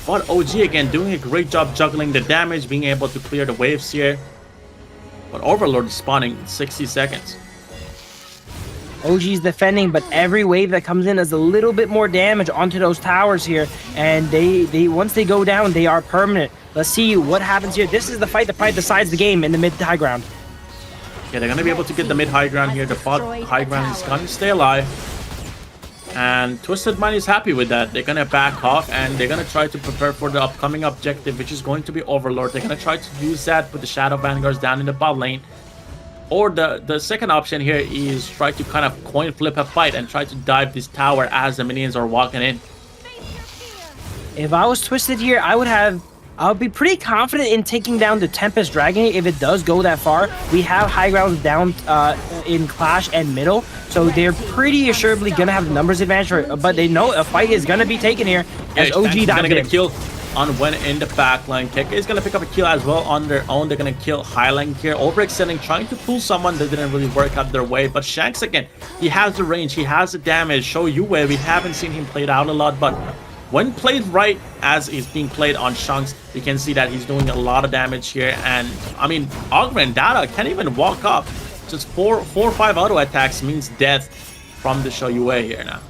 But OG again doing a great job juggling the damage, being able to clear the waves here. But Overlord is spawning in 60 seconds. OG's defending, but every wave that comes in is a little bit more damage onto those towers here, and they once they go down, they are permanent. Let's see what happens here. This is the fight that probably decides the game in the mid-high ground. Yeah, they're gonna be able to get the mid-high ground here. The bot high ground is gonna stay alive, and Twisted Mind is happy with that. They're gonna back off, and they're gonna try to prepare for the upcoming objective, which is going to be Overlord. They're gonna try to use that, put the Shadow Vanguards down in the bot lane. Or the second option here is try to kind of coin flip a fight and try to dive this tower as the minions are walking in. If I was Twisted here, I would be pretty confident in taking down the Tempest Dragon if it does go that far. We have high grounds down in Clash and middle, so they're pretty assuredly gonna have the numbers advantage, but they know a fight is gonna be taken here as OG dives gonna get a kill. on when in the backline. KK is going to pick up a kill as well on their own. They're going to kill Highline here. Overextending, trying to pull someone that didn't really work out their way. But Shanks, again, he has the range. He has the damage. Show you where we haven't seen him played out a lot. But when played right, as he's being played on Shanks, you can see that he's doing a lot of damage here. And, I mean, Augment Data can't even walk up. Just 4 or 5 auto attacks means death from the Shoyue here now.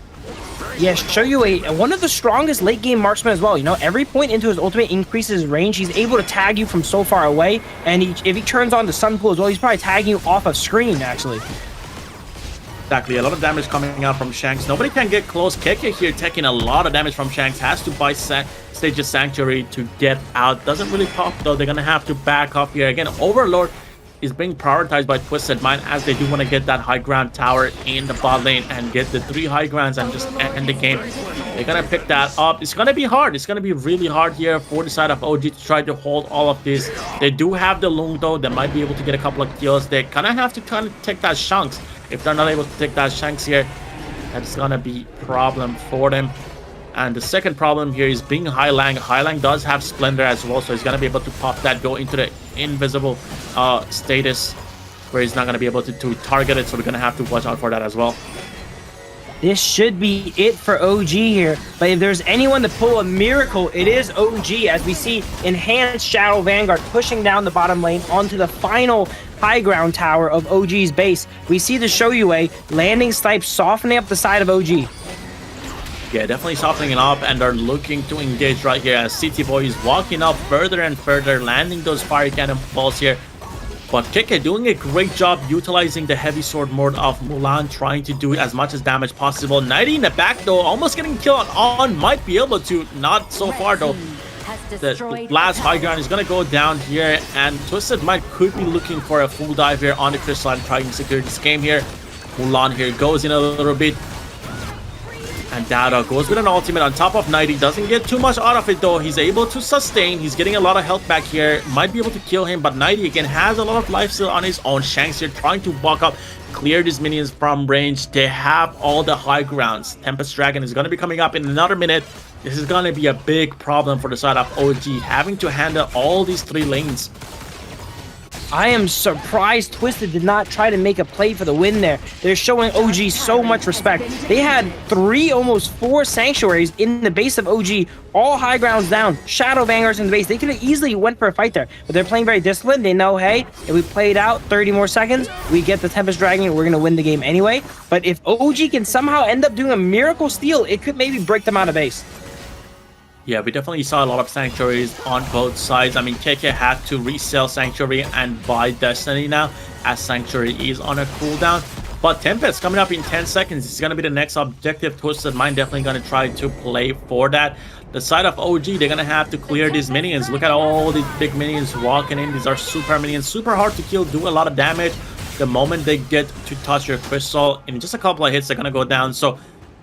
Yeah, Shoyue, one of the strongest late game marksmen as well. You know, every point into his ultimate increases his range. He's able to tag you from so far away. And if he turns on the Sun Pool as well, he's probably tagging you off of screen, actually. Exactly, a lot of damage coming out from Shanks. Nobody can get close. KK here taking a lot of damage from Shanks. Has to buy Stage of Sanctuary to get out. Doesn't really pop though. They're going to have to back off here. Again, Overlord is being prioritized by Twisted Mind as they do want to get that high ground tower in the bot lane and get the 3 high grounds and just end the game. They're going to pick that up. It's going to be hard. It's going to be really hard here for the side of OG to try to hold all of this. They do have the Loom though. They might be able to get a couple of kills. They kind of have to take that Shanks. If they're not able to take that Shanks here, that's going to be a problem for them. And the second problem here is being Highlang. Highlang does have Splendor as well, so he's going to be able to pop that, go into the invisible status where he's not going to be able to target it, so we're going to have to watch out for that as well. This should be it for OG here, but if there's anyone to pull a miracle, it is OG, as we see Enhanced Shadow Vanguard pushing down the bottom lane onto the final high ground tower of OG's base. We see the Shoyue landing snipe softening up the side of OG. Yeah, definitely softening it up, and they're looking to engage right here as City Boy is walking up further and further, landing those fire cannon balls here. But KK doing a great job utilizing the heavy sword mode of Mulan, trying to do as much as damage possible. 90 in the back though, almost getting killed on, might be able to, not so far though. The last high ground is going to go down here, and Twisted Mind could be looking for a full dive here on the Crystalline, trying to secure this game here. Mulan here goes in a little bit. And Dada goes with an ultimate on top of 90. Doesn't get too much out of it though. He's able to sustain. He's getting a lot of health back here. Might be able to kill him, but 90 again has a lot of life still on his own. Shanks here trying to walk up, clear these minions from range. They have all the high grounds. Tempest Dragon is going to be coming up in another minute. This is going to be a big problem for the side of OG, having to handle all these 3 lanes. I am surprised Twisted did not try to make a play for the win there. They're showing OG so much respect. They had 3, almost 4 sanctuaries in the base of OG, all high grounds down, Shadow Vanguards in the base. They could have easily went for a fight there, but they're playing very disciplined. They know, hey, if we play it out 30 more seconds, we get the Tempest Dragon, we're going to win the game anyway. But if OG can somehow end up doing a miracle steal, it could maybe break them out of base. Yeah, we definitely saw a lot of Sanctuaries on both sides. I mean, KK had to resell Sanctuary and buy Destiny now, as Sanctuary is on a cooldown. But Tempest coming up in 10 seconds. It's going to be the next objective. Twisted Mind definitely going to try to play for that. The side of OG, they're going to have to clear these minions. Look at all these big minions walking in. These are super minions. Super hard to kill, do a lot of damage. The moment they get to touch your crystal, in just a couple of hits, they're going to go down. So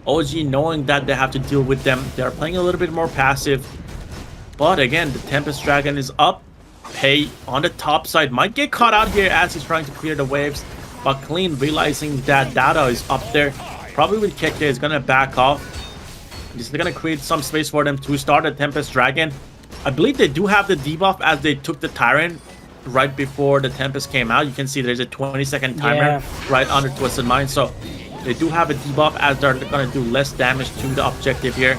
OG, knowing that they have to deal with them, they're playing a little bit more passive. But again, the Tempest Dragon is up. Pei on the top side might get caught out here as he's trying to clear the waves. But Clean, realizing that Dada is up there, probably with KK, is going to back off. They're going to create some space for them to start the Tempest Dragon. I believe they do have the debuff as they took the Tyrant right before the Tempest came out. You can see there's a 20-second timer right under Twisted Mind. So they do have a debuff as they're going to do less damage to the objective here.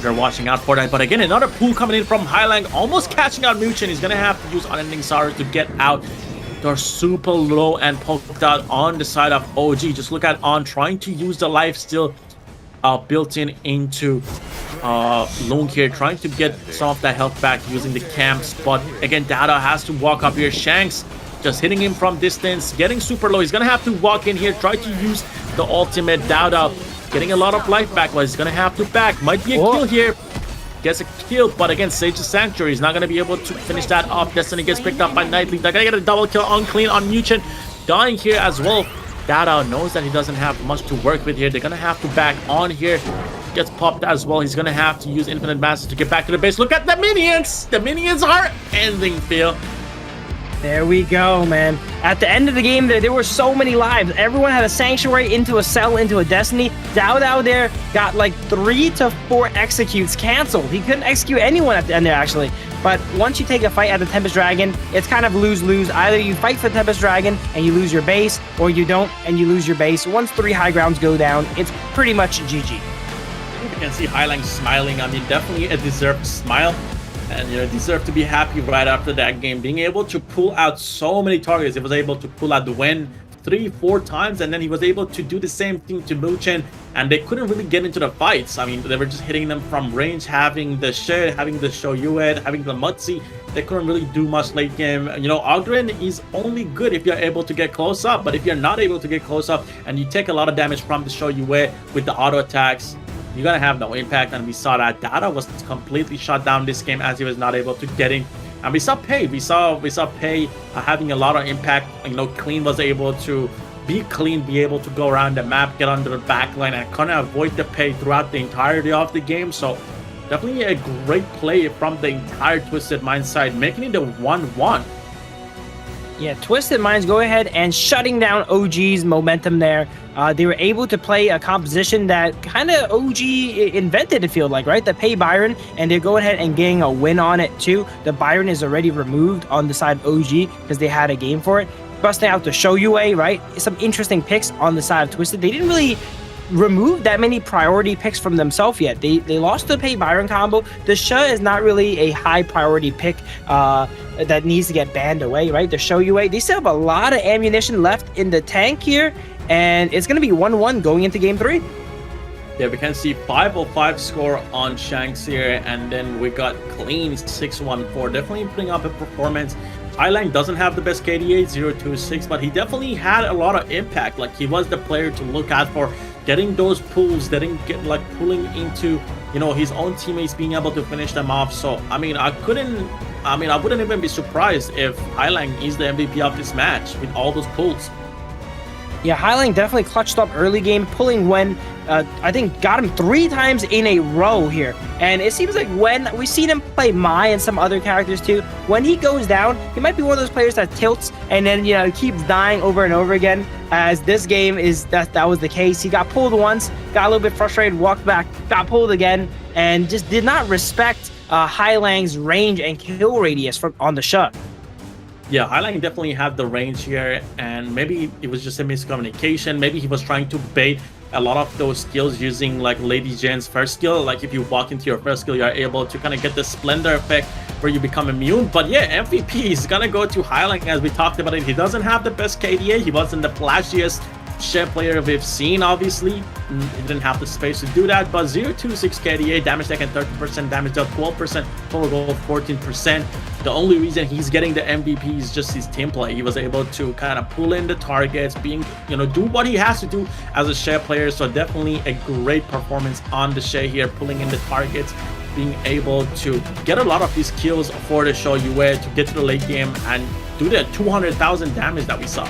They're watching out for that. But again, another pool coming in from Highlang, almost catching out Muchen. He's going to have to use Unending Sorrow to get out. They're super low and poked out on the side of OG. Just look at On trying to use the life steal built in into Lung here, trying to get some of that health back using the camps. But again, Dada has to walk up here. Shanks just hitting him from distance, getting super low. He's gonna have to walk in here, try to use the ultimate. Dada getting a lot of life back, but he's gonna have to back. Might be a kill here. Gets a kill, but again, Sage of Sanctuary is not going to be able to finish that off. Destiny gets picked up by Nightly. They're going to get a double kill on Clean on Muchen. Dying here as well. Dada knows that he doesn't have much to work with here. They're going to have to back on here. Gets popped as well. He's going to have to use Infinite Master to get back to the base. Look at the minions. The minions are ending, Phil. There we go, man. At the end of the game, there were so many lives. Everyone had a Sanctuary into a Cell into a Destiny. Dao there got like 3 to 4 executes canceled. He couldn't execute anyone at the end there, actually. But once you take a fight at the Tempest Dragon, it's kind of lose-lose. Either you fight for the Tempest Dragon and you lose your base, or you don't and you lose your base. Once 3 high grounds go down, it's pretty much GG. You can see Highline smiling. I mean, definitely a deserved smile. And, you know, deserved to be happy right after that game. Being able to pull out so many targets. He was able to pull out the win 3-4 times, and then he was able to do the same thing to Muchen, and they couldn't really get into the fights. I mean, they were just hitting them from range, having the Shed, having the Shoyued, having the Mutsi. They couldn't really do much late game. You know, Ogren is only good if you're able to get close up, but if you're not able to get close up and you take a lot of damage from the Shoyued with the auto attacks, you're gonna have no impact. And we saw that Data was completely shut down this game as he was not able to get in. And we saw Pei. We saw Pei having a lot of impact. You know, Clean was able to be clean, be able to go around the map, get under the back line, and kind of avoid the Pei throughout the entirety of the game. So definitely a great play from the entire Twisted Mind side, making it a 1-1. Yeah, Twisted Minds go ahead and shutting down OG's momentum there. They were able to play a composition that kind of OG invented, it feels like, right? The Pei Byron, and they're going ahead and getting a win on it too. The Byron is already removed on the side of OG because they had a game for it. Busting out the Shoyue, right? Some interesting picks on the side of Twisted. They didn't really remove that many priority picks from themselves yet. They lost the Pei Byron combo. The Sha is not really a high priority pick that needs to get banned away, right? The Shoyue, they still have a lot of ammunition left in the tank here, and it's going to be 1-1 going into game 3. Yeah, we can see 505 score on Shanks here, and then we got Clean 614. Definitely putting up a performance. Highline doesn't have the best KDA 026, but he definitely had a lot of impact. Like, he was the player to look out for, getting those pulls, pulling into, you know, his own teammates, being able to finish them off. So I mean, I wouldn't even be surprised if Highline is the MVP of this match with all those pulls. Yeah, Highline definitely clutched up early game, pulling when I think got him 3 times in a row here. And it seems like when we've seen him play Mai and some other characters too, when he goes down, he might be one of those players that tilts and then, you know, keeps dying over and over again. As this game is that was the case. He got pulled once, got a little bit frustrated, walked back, got pulled again, and just did not respect Highline's range and kill radius on the shot. Yeah, Highline definitely had the range here, and maybe it was just a miscommunication. Maybe he was trying to bait a lot of those skills using like Lady Jen's first skill. Like, if you walk into your first skill, you're able to kind of get the Splendor effect where you become immune. But yeah, MVP is gonna go to Highline, as we talked about it. He doesn't have the best KDA. He wasn't the flashiest Chef player we've seen, obviously. He didn't have the space to do that, but 026 KDA, damage taken 30%, damage dealt 12%, total gold 14%. The only reason he's getting the MVP is just his team play. He was able to kind of pull in the targets, being, you know, do what he has to do as a Shea player. So definitely a great performance on the Shea here, pulling in the targets, being able to get a lot of these kills for the Shoyue to get to the late game and do the 200,000 damage that we saw.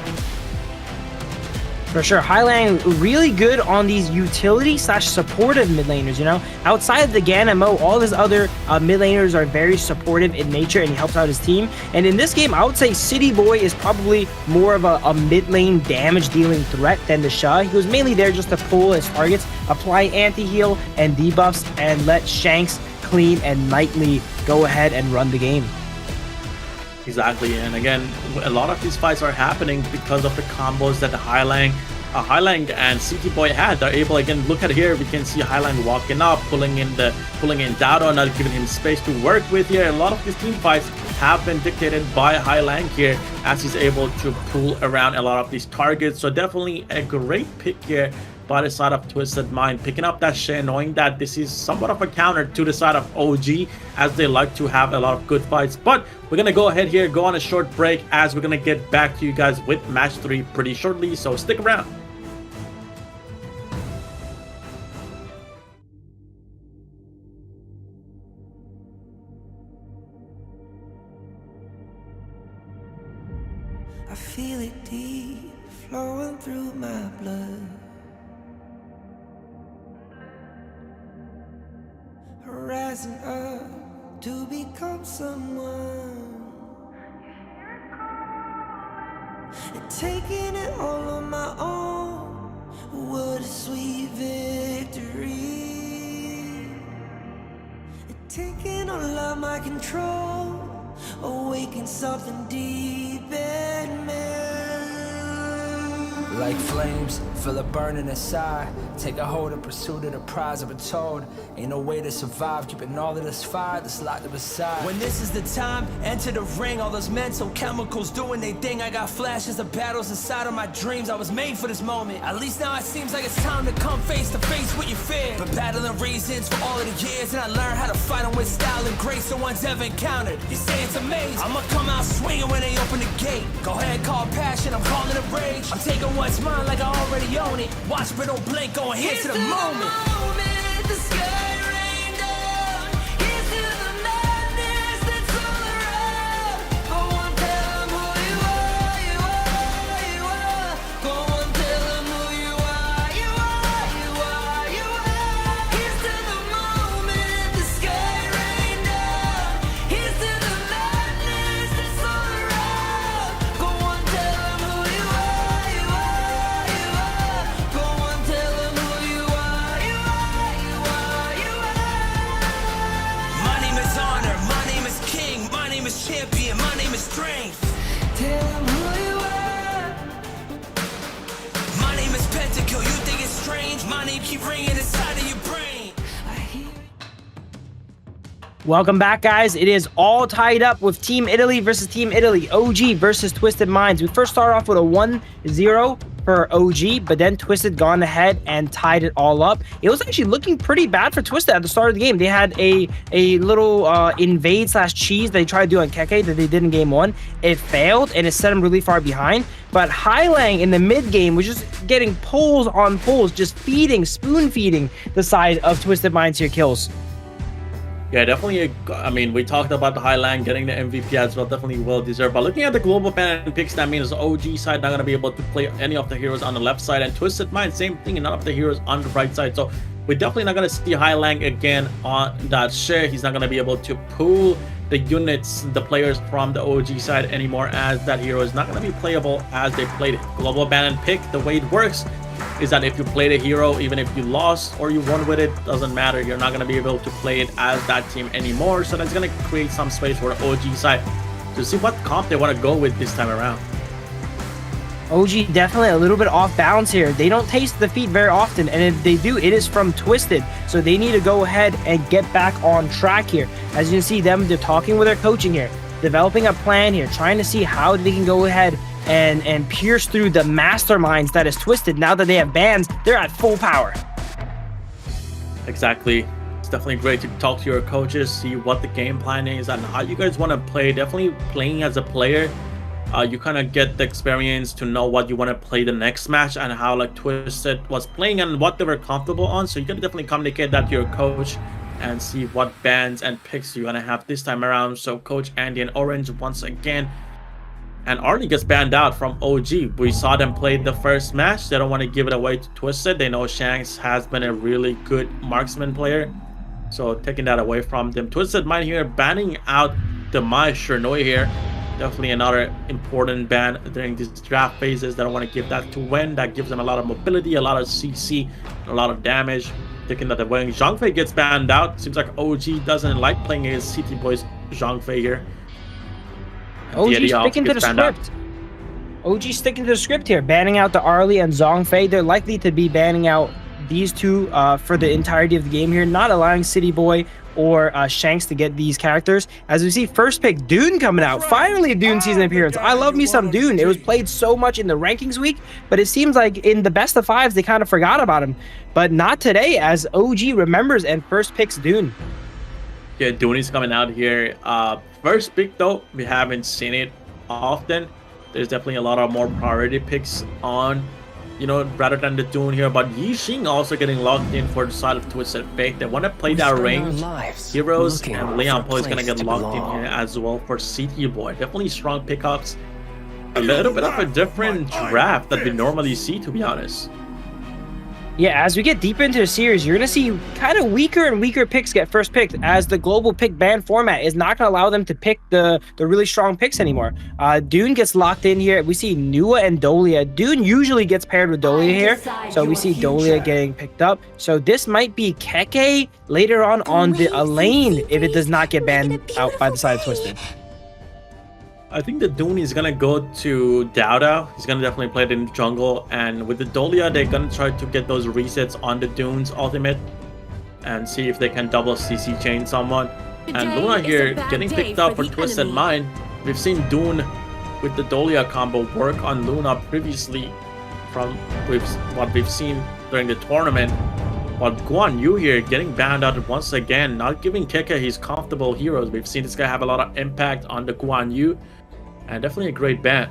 For sure, Highline really good on these utility/supportive mid laners, you know? Outside of the Gan MO, all his other mid laners are very supportive in nature, and he helps out his team. And in this game, I would say City Boy is probably more of a mid lane damage dealing threat than the Sha. He was mainly there just to pull his targets, apply anti-heal and debuffs, and let Shanks, Clean, and Nightly go ahead and run the game. Exactly, and again, a lot of these fights are happening because of the combos that the Highline and City Boy had. They're able, again, look at here, we can see Highline walking up, pulling in Dado, not giving him space to work with here. A lot of these team fights have been dictated by Highline here, as he's able to pull around a lot of these targets. So definitely a great pick here by the side of Twisted Mind, picking up that share, knowing that this is somewhat of a counter to the side of OG, as they like to have a lot of good fights. But we're gonna go ahead here, go on a short break, as we're gonna get back to you guys with match 3 pretty shortly, so stick around. I feel it deep flowing through my blood. Rising up to become someone. and taking it all on my own. What a sweet victory. And taking all of my control, awaken something deep in me. Like flames, feel it burning inside. Take a hold of pursuit of the prize. I've been told ain't no way to survive, keeping all of this fire that's locked up aside. When this is the time, enter the ring. All those mental chemicals doing their thing. I got flashes of battles inside of my dreams. I was made for this moment. At least now it seems like it's time to come face to face with your fear. Been battling reasons for all of the years, and I learned how to fight them with style and grace no one's ever encountered. You say it's amazing, I'ma come out swinging when they open the gate. Go ahead, call passion, I'm calling it rage. I'm taking what's mine like I already own it. Watch but don't blink, going here to the moment. The sky rained down. Here's to the madness that's all around. Go on, tell them who you are, you are, you are. Go on, tell them who you are, you are, you are, you are. Here's to the moment the sky rained down. Here's to the madness that's all around. Go on, tell them who you are, you are, you are. Go on, tell them who you are, you are, you are, you are. My name is honor, my name is king, my name is champion, my name is strength. Tell them who you are. My name is Pentakill, you think it's strange? My name keep ringing inside of your brain. Welcome back, guys. It is all tied up with Team Italy versus Team Italy. OG versus Twisted Minds. We first started off with a 1-0 for OG, but then Twisted gone ahead and tied it all up. It was actually looking pretty bad for Twisted at the start of the game. They had a little invade / cheese they tried to do on Keke that they did in game 1. It failed, and it set them really far behind. But Highlang in the mid game was just getting pulls on pulls, just spoon feeding the side of Twisted Minds here kills. Yeah, definitely. I mean, we talked about the Highland getting the MVP as well. Definitely well deserved. But looking at the global ban picks, that means the OG side not going to be able to play any of the heroes on the left side. And Twisted Mind, same thing, none of the heroes on the right side. So we're definitely not going to see Highland again on that share. He's not going to be able to pull the units, the players from the OG side anymore, as that hero is not going to be playable as they played it. Global ban pick, the way it works is that if you played a hero, even if you lost or you won with it, doesn't matter. You're not going to be able to play it as that team anymore. So that's going to create some space for the OG side to see what comp they want to go with this time around. OG definitely a little bit off balance here. They don't taste defeat very often, and if they do, it is from Twisted. So they need to go ahead and get back on track here. As you can see them, they're talking with their coaching here, developing a plan here, trying to see how they can go ahead and pierce through the masterminds that is Twisted. Now that they have bans, they're at full power. Exactly. It's definitely great to talk to your coaches, see what the game plan is and how you guys want to play. Definitely playing as a player, you kind of get the experience to know what you want to play the next match and how like Twisted was playing and what they were comfortable on. So you can definitely communicate that to your coach and see what bans and picks you're gonna have this time around. So Coach Andy and Orange once again. And Arnie gets banned out from OG. We saw them play the first match. They don't want to give it away to Twisted. They know Shanks has been a really good marksman player, so taking that away from them. Twisted Mind here banning out the Mai Shernoi here. Definitely another important ban during these draft phases. They don't want to give that to Wen. That gives them a lot of mobility, a lot of CC, a lot of damage. Taking that away. Zhangfei gets banned out. Seems like OG doesn't like playing his CT boys Zhangfei here. OG sticking to the script. OG sticking to the script here, banning out the Arlie and Zhangfei. They're likely to be banning out these two for the entirety of the game here, not allowing City Boy or Shanks to get these characters. As we see, first pick Dune coming out. Finally a Dune season appearance. I love me some Dune. It was played so much in the rankings week, but it seems like in the best of fives, they kind of forgot about him. But not today, as OG remembers and first picks Dune. Yeah, Dune is coming out here. First pick though, we haven't seen it often. There's definitely a lot of more priority picks on, you know, rather than the Dune here. But Yixing also getting locked in for the side of Twisted Fate. They want to play that range heroes, and Leon Paul is gonna get locked in here as well for CT Boy. Definitely strong pickups. A little bit of a different draft that we normally see, to be honest. Yeah, as we get deeper into the series, you're going to see kind of weaker and weaker picks get first picked, as the global pick ban format is not going to allow them to pick the really strong picks anymore. Dune gets locked in here. We see Nua and Dolia. Dune usually gets paired with Dolia here, so we see Dolia getting picked up. So this might be Keke later on the lane if it does not get banned out by the side of Twisted. I think the Dune is gonna go to Dowda. He's gonna definitely play it in the jungle, and with the Dolia, they're gonna try to get those resets on the Dune's ultimate and see if they can double CC chain someone. And Luna here getting picked up for Twisted Mind. We've seen Dune with the Dolia combo work on Luna previously from what we've seen during the tournament. But Guan Yu here getting banned out once again, not giving Keke his comfortable heroes. We've seen this guy have a lot of impact on the Guan Yu. And definitely a great ban.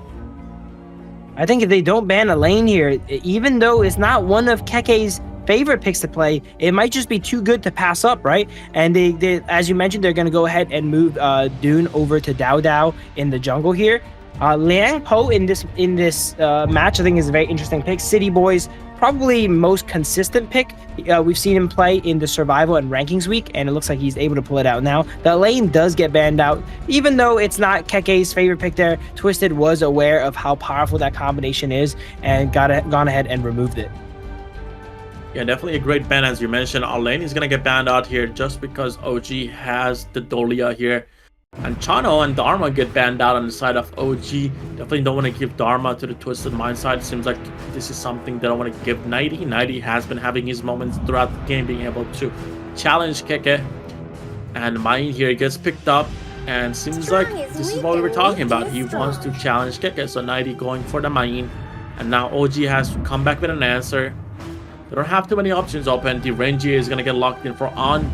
I think if they don't ban a lane here, even though it's not one of Keke's favorite picks to play, it might just be too good to pass up, right? And they as you mentioned, they're going to go ahead and move Dune over to Dao Dao in the jungle here. Liang Po in this match, I think, is a very interesting pick. City Boys, probably most consistent pick. We've seen him play in the survival and rankings week, and it looks like he's able to pull it out now. The lane does get banned out, even though it's not Keke's favorite pick there. Twisted was aware of how powerful that combination is and gone ahead and removed it. Yeah, definitely a great ban, as you mentioned. Our lane is gonna get banned out here just because OG has the Dolia here. And Chano and Dharma get banned out on the side of OG. Definitely don't want to give Dharma to the Twisted Mind side. Seems like this is something they don't want to give 90. 90 has been having his moments throughout the game, being able to challenge Keke. And Mai here gets picked up. And seems like this is what we were talking about. He wants to challenge Keke. So 90 going for the Main. And now OG has to come back with an answer. They don't have too many options open. The Renji is going to get locked in for On.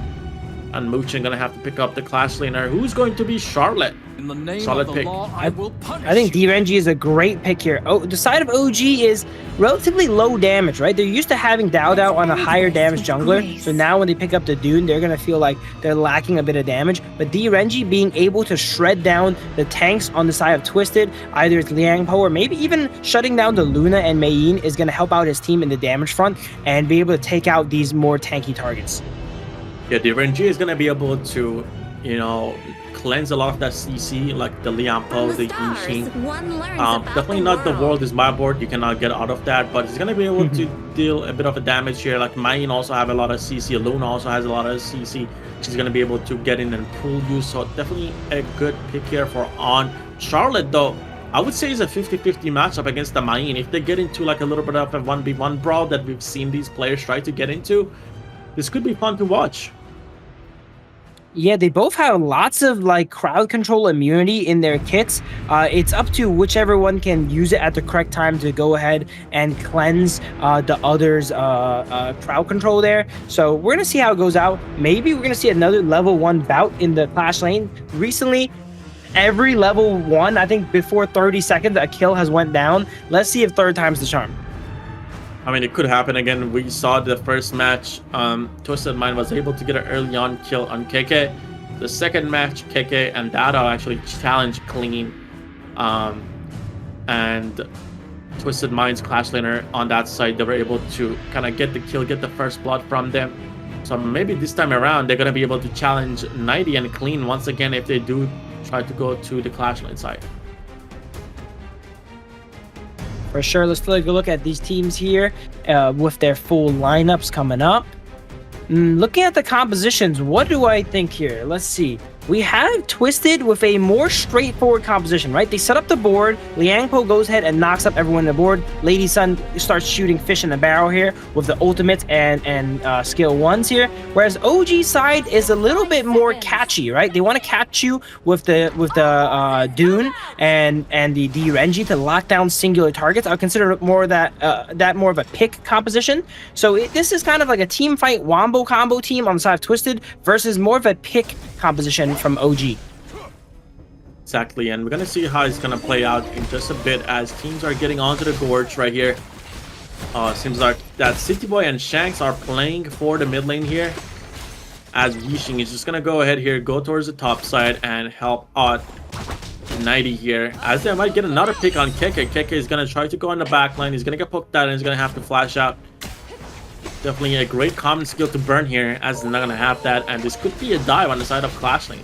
And Muchin gonna have to pick up the Clash laner, who's going to be Charlotte. In the name Solid of the pick. law, I will punish I think DRNG is a great pick here. Oh, the side of OG is relatively low damage, right? They're used to having Dao Dao on a higher damage jungler, so now when they pick up the Dune, they're gonna feel like they're lacking a bit of damage. But DRNG being able to shred down the tanks on the side of Twisted, either it's Liang Po or maybe even shutting down the Luna and Mei is gonna help out his team in the damage front and be able to take out these more tanky targets. Yeah, the RNG is gonna be able to, you know, cleanse a lot of that CC, like the Liampo, the Yushin. Definitely not the world is my board, you cannot get out of that, but he's gonna be able to deal a bit of a damage here. Like Main also have a lot of CC, Luna also has a lot of CC. She's gonna be able to get in and pull you, so definitely a good pick here for On. Charlotte though, I would say is a 50-50 matchup against the Main. If they get into like a little bit of a 1v1 brawl that we've seen these players try to get into, this could be fun to watch. Yeah, they both have lots of like crowd control immunity in their kits. It's up to whichever one can use it at the correct time to go ahead and cleanse the other's crowd control there. So we're gonna see how it goes out. Maybe we're gonna see another level 1 bout in the Clash lane. Recently, every level 1, I think before 30 seconds, a kill has went down. Let's see if third time's the charm. I mean, it could happen again. We saw the first match, Twisted Mind was able to get an early on kill on Keke. The second match, Keke and Dada actually challenged clean. And Twisted Mind's Clash laner on that side, they were able to kind of get the kill, get the first blood from them. So maybe this time around, they're going to be able to challenge 90 and clean once again if they do try to go to the Clash lane side. For sure, let's take a look at these teams here with their full lineups coming up. Looking at the compositions, what do I think here? Let's see. We have Twisted with a more straightforward composition, right? They set up the board. Liang Po goes ahead and knocks up everyone on the board. Lady Sun starts shooting fish in a barrel here with the ultimates and skill 1s here. Whereas OG side is a little bit more catchy, right? They want to catch you with the Dune and the Renji to lock down singular targets. I would consider more that more of a pick composition. So this is kind of like a team fight wombo combo team on the side of Twisted versus more of a pick composition from OG. Exactly, and we're gonna see how it's gonna play out in just a bit as teams are getting onto the gorge right here. Seems like that City Boy and Shanks are playing for the mid lane here, as Yixing is just gonna go ahead here, go towards the top side and help out 90 here, as they might get another pick on Keke. Keke is gonna try to go on the back line. He's gonna get poked out and he's gonna have to flash out. Definitely a great common skill to burn here, as they're not gonna have that, and this could be a dive on the side of Clashling.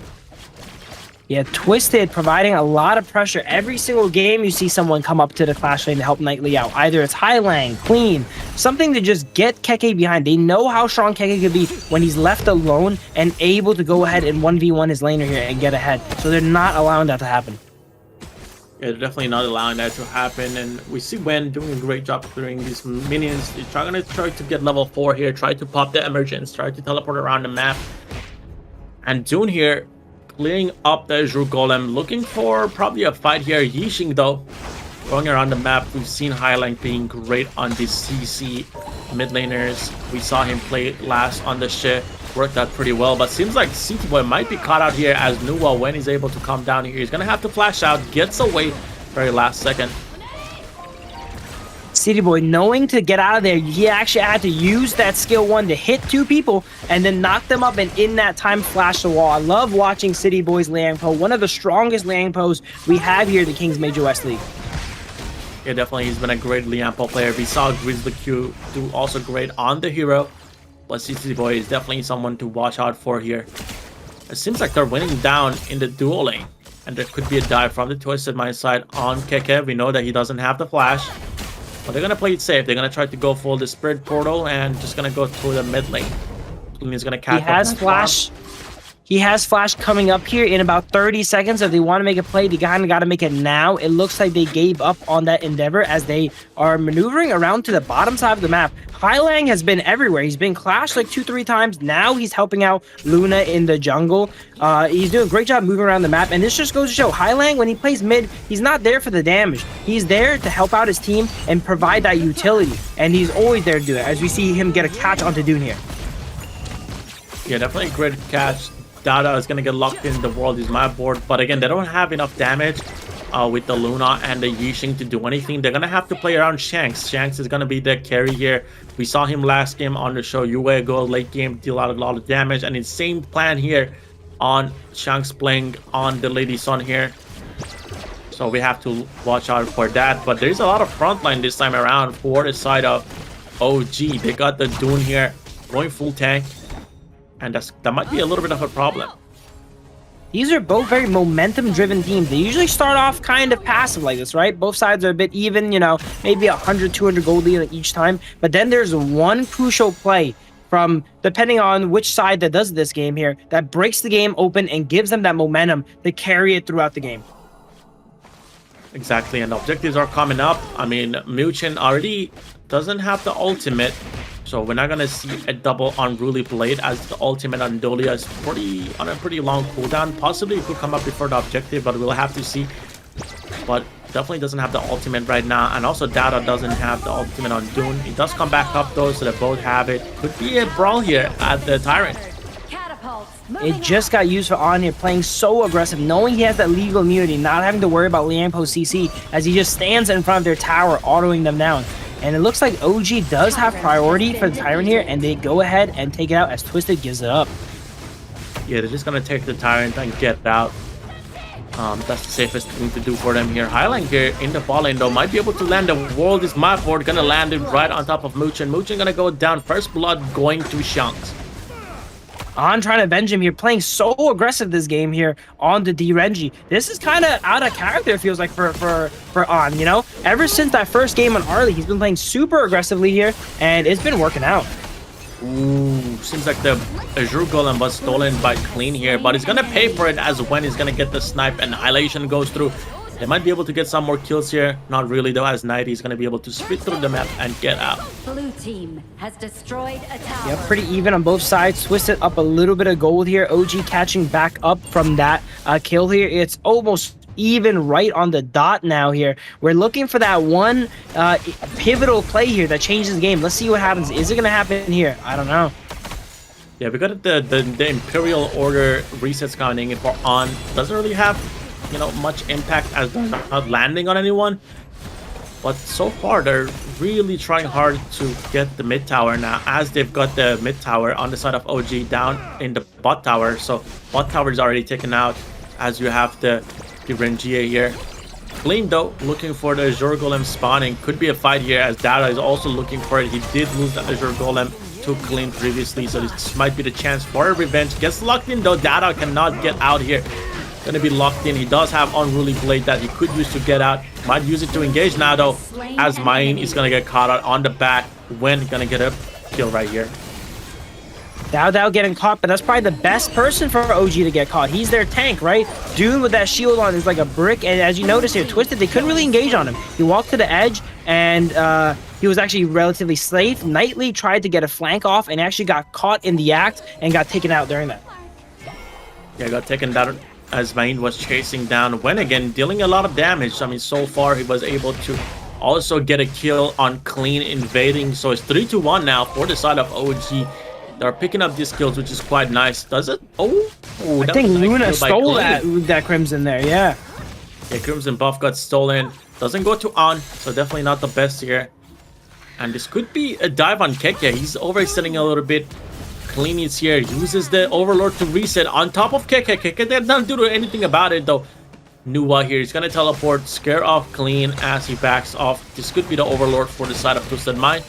Yeah, Twisted providing a lot of pressure. Every single game you see someone come up to the Clash lane to help Knightley out. Either it's Highlang, Queen, something to just get Keke behind. They know how strong Keke could be when he's left alone and able to go ahead and 1v1 his laner here and get ahead. So they're not allowing that to happen. Yeah, they're definitely not allowing that to happen, and we see Wen doing a great job clearing these minions. He's gonna try to get level 4 here, try to pop the emergence, try to teleport around the map. And Dune here, clearing up the Azure Golem, looking for probably a fight here. Yixing though, going around the map. We've seen Highline being great on the CC mid laners. We saw him play last on the shit, worked out pretty well, but seems like CT Boy might be caught out here as Nuwa, when he's able to come down here, he's gonna have to flash out, gets away very last second. City Boy knowing to get out of there, he actually had to use that skill 1 to hit 2 people and then knock them up, and in that time flash the wall. I love watching City Boy's Liang Po, one of the strongest Liang Pos we have here in the Kings Major West League. Yeah, definitely he's been a great Liang Po player. We saw Grizzly Q do also great on the hero, but City Boy is definitely someone to watch out for here. It seems like they're winning down in the dual lane, and there could be a dive from the Twisted Mind side on Keke. We know that he doesn't have the flash, but they're gonna play it safe. They're gonna try to go full the Spirit Portal and just gonna go through the mid lane. He's gonna catch. He has flash. He has flash coming up here in about 30 seconds. If they want to make a play, they kind of got to make it now. It looks like they gave up on that endeavor as they are maneuvering around to the bottom side of the map. Highlang has been everywhere. He's been clashed like 2-3 times. Now he's helping out Luna in the jungle. He's doing a great job moving around the map. And this just goes to show Highlang, when he plays mid, he's not there for the damage. He's there to help out his team and provide that utility. And he's always there to do it, as we see him get a catch onto Dune here. Yeah, definitely a great catch. Dada is going to get locked in the world is my board, but again, they don't have enough damage with the Luna and the Yixing to do anything. They're going to have to play around Shanks. Shanks is going to be the carry here. We saw him last game on the show. Yue go late game, deal out a lot of damage, and it's same plan here on Shanks playing on the Lady Sun here. So we have to watch out for that, but there's a lot of frontline this time around for the side of OG. They got the Dune here going full tank, and that might be a little bit of a problem. These are both very momentum-driven teams. They usually start off kind of passive like this, right? Both sides are a bit even, you know, maybe 100, 200 gold lead each time. But then there's one crucial play from, depending on which side that does this game here, that breaks the game open and gives them that momentum to carry it throughout the game. Exactly, and objectives are coming up. I mean, Muchin already doesn't have the ultimate, so we're not gonna see a double Unruly Blade, as the ultimate on Dolia is on a pretty long cooldown. Possibly it could come up before the objective, but we'll have to see. But definitely doesn't have the ultimate right now, and also Dada doesn't have the ultimate on Dune. It does come back up though, so they both have it. Could be a brawl here at the Tyrant. It just got used for On here, playing so aggressive, knowing he has that legal immunity, not having to worry about Liang Po CC, as he just stands in front of their tower, autoing them down. And it looks like OG does have priority for the Tyrant here, and they go ahead and take it out as Twisted gives it up. Yeah, they're just gonna take the Tyrant and get it out. That's the safest thing to do for them here. Highland here in the ball lane though might be able to land. The world is my board, gonna land it right on top of Muchin. Muchin gonna go down. First blood going to Shanks. On trying to avenge him here, playing so aggressive this game here on the D-Renji. This is kind of out of character, it feels like, for On, you know? Ever since that first game on Arlie, he's been playing super aggressively here, and it's been working out. Ooh, seems like the Azure Golem was stolen by Clean here, but he's gonna pay for it as when he's gonna get the snipe, and Annihilation goes through. They might be able to get some more kills here. Not really though, as Knight is gonna be able to spit through the map and get out. Blue team has destroyed a tower. Yeah, pretty even on both sides. Twisted up a little bit of gold here. OG catching back up from that kill here. It's almost even right on the dot now here. We're looking for that one pivotal play here that changes the game. Let's see what happens. Is it gonna happen here? I don't know. Yeah, we got the Imperial Order resets coming in for On. Doesn't really have, you know, much impact as they're not landing on anyone, but so far they're really trying hard to get the mid tower now, as they've got the mid tower on the side of OG down in the bot tower. So bot tower is already taken out, as you have the Rengia here. Clean though, looking for the Azure Golem spawning. Could be a fight here as Dada is also looking for it. He did lose the Azure Golem to Clean previously, so this might be the chance for a revenge. Gets locked in though. Dada cannot get out here. Gonna be locked in. He does have Unruly Blade that he could use to get out. Might use it to engage now though, as Main is gonna get caught out on the back. When gonna get a kill right here. Dao getting caught, but that's probably the best person for OG to get caught. He's their tank, right? Dune with that shield on is like a brick, and as you notice here, Twisted, they couldn't really engage on him. He walked to the edge, and he was actually relatively safe. Nightly tried to get a flank off, and actually got caught in the act, and got taken out during that. Yeah, got taken down as Main was chasing down. When again, dealing a lot of damage. I mean, so far he was able to also get a kill on Clean invading. So it's 3-1 now for the side of OG. They're picking up these kills, which is quite nice. Does it? Oh, I think Luna stole that Crimson there, yeah. Yeah, Crimson buff got stolen. Doesn't go to On, so definitely not the best here. And this could be a dive on Keke. He's overextending a little bit. Clean is here, uses the Overlord to reset on top of Keke. Keke did not do anything about it though. Nuwa here, he's gonna teleport, scare off Clean as he backs off. This could be the Overlord for the side of Twisted Mind.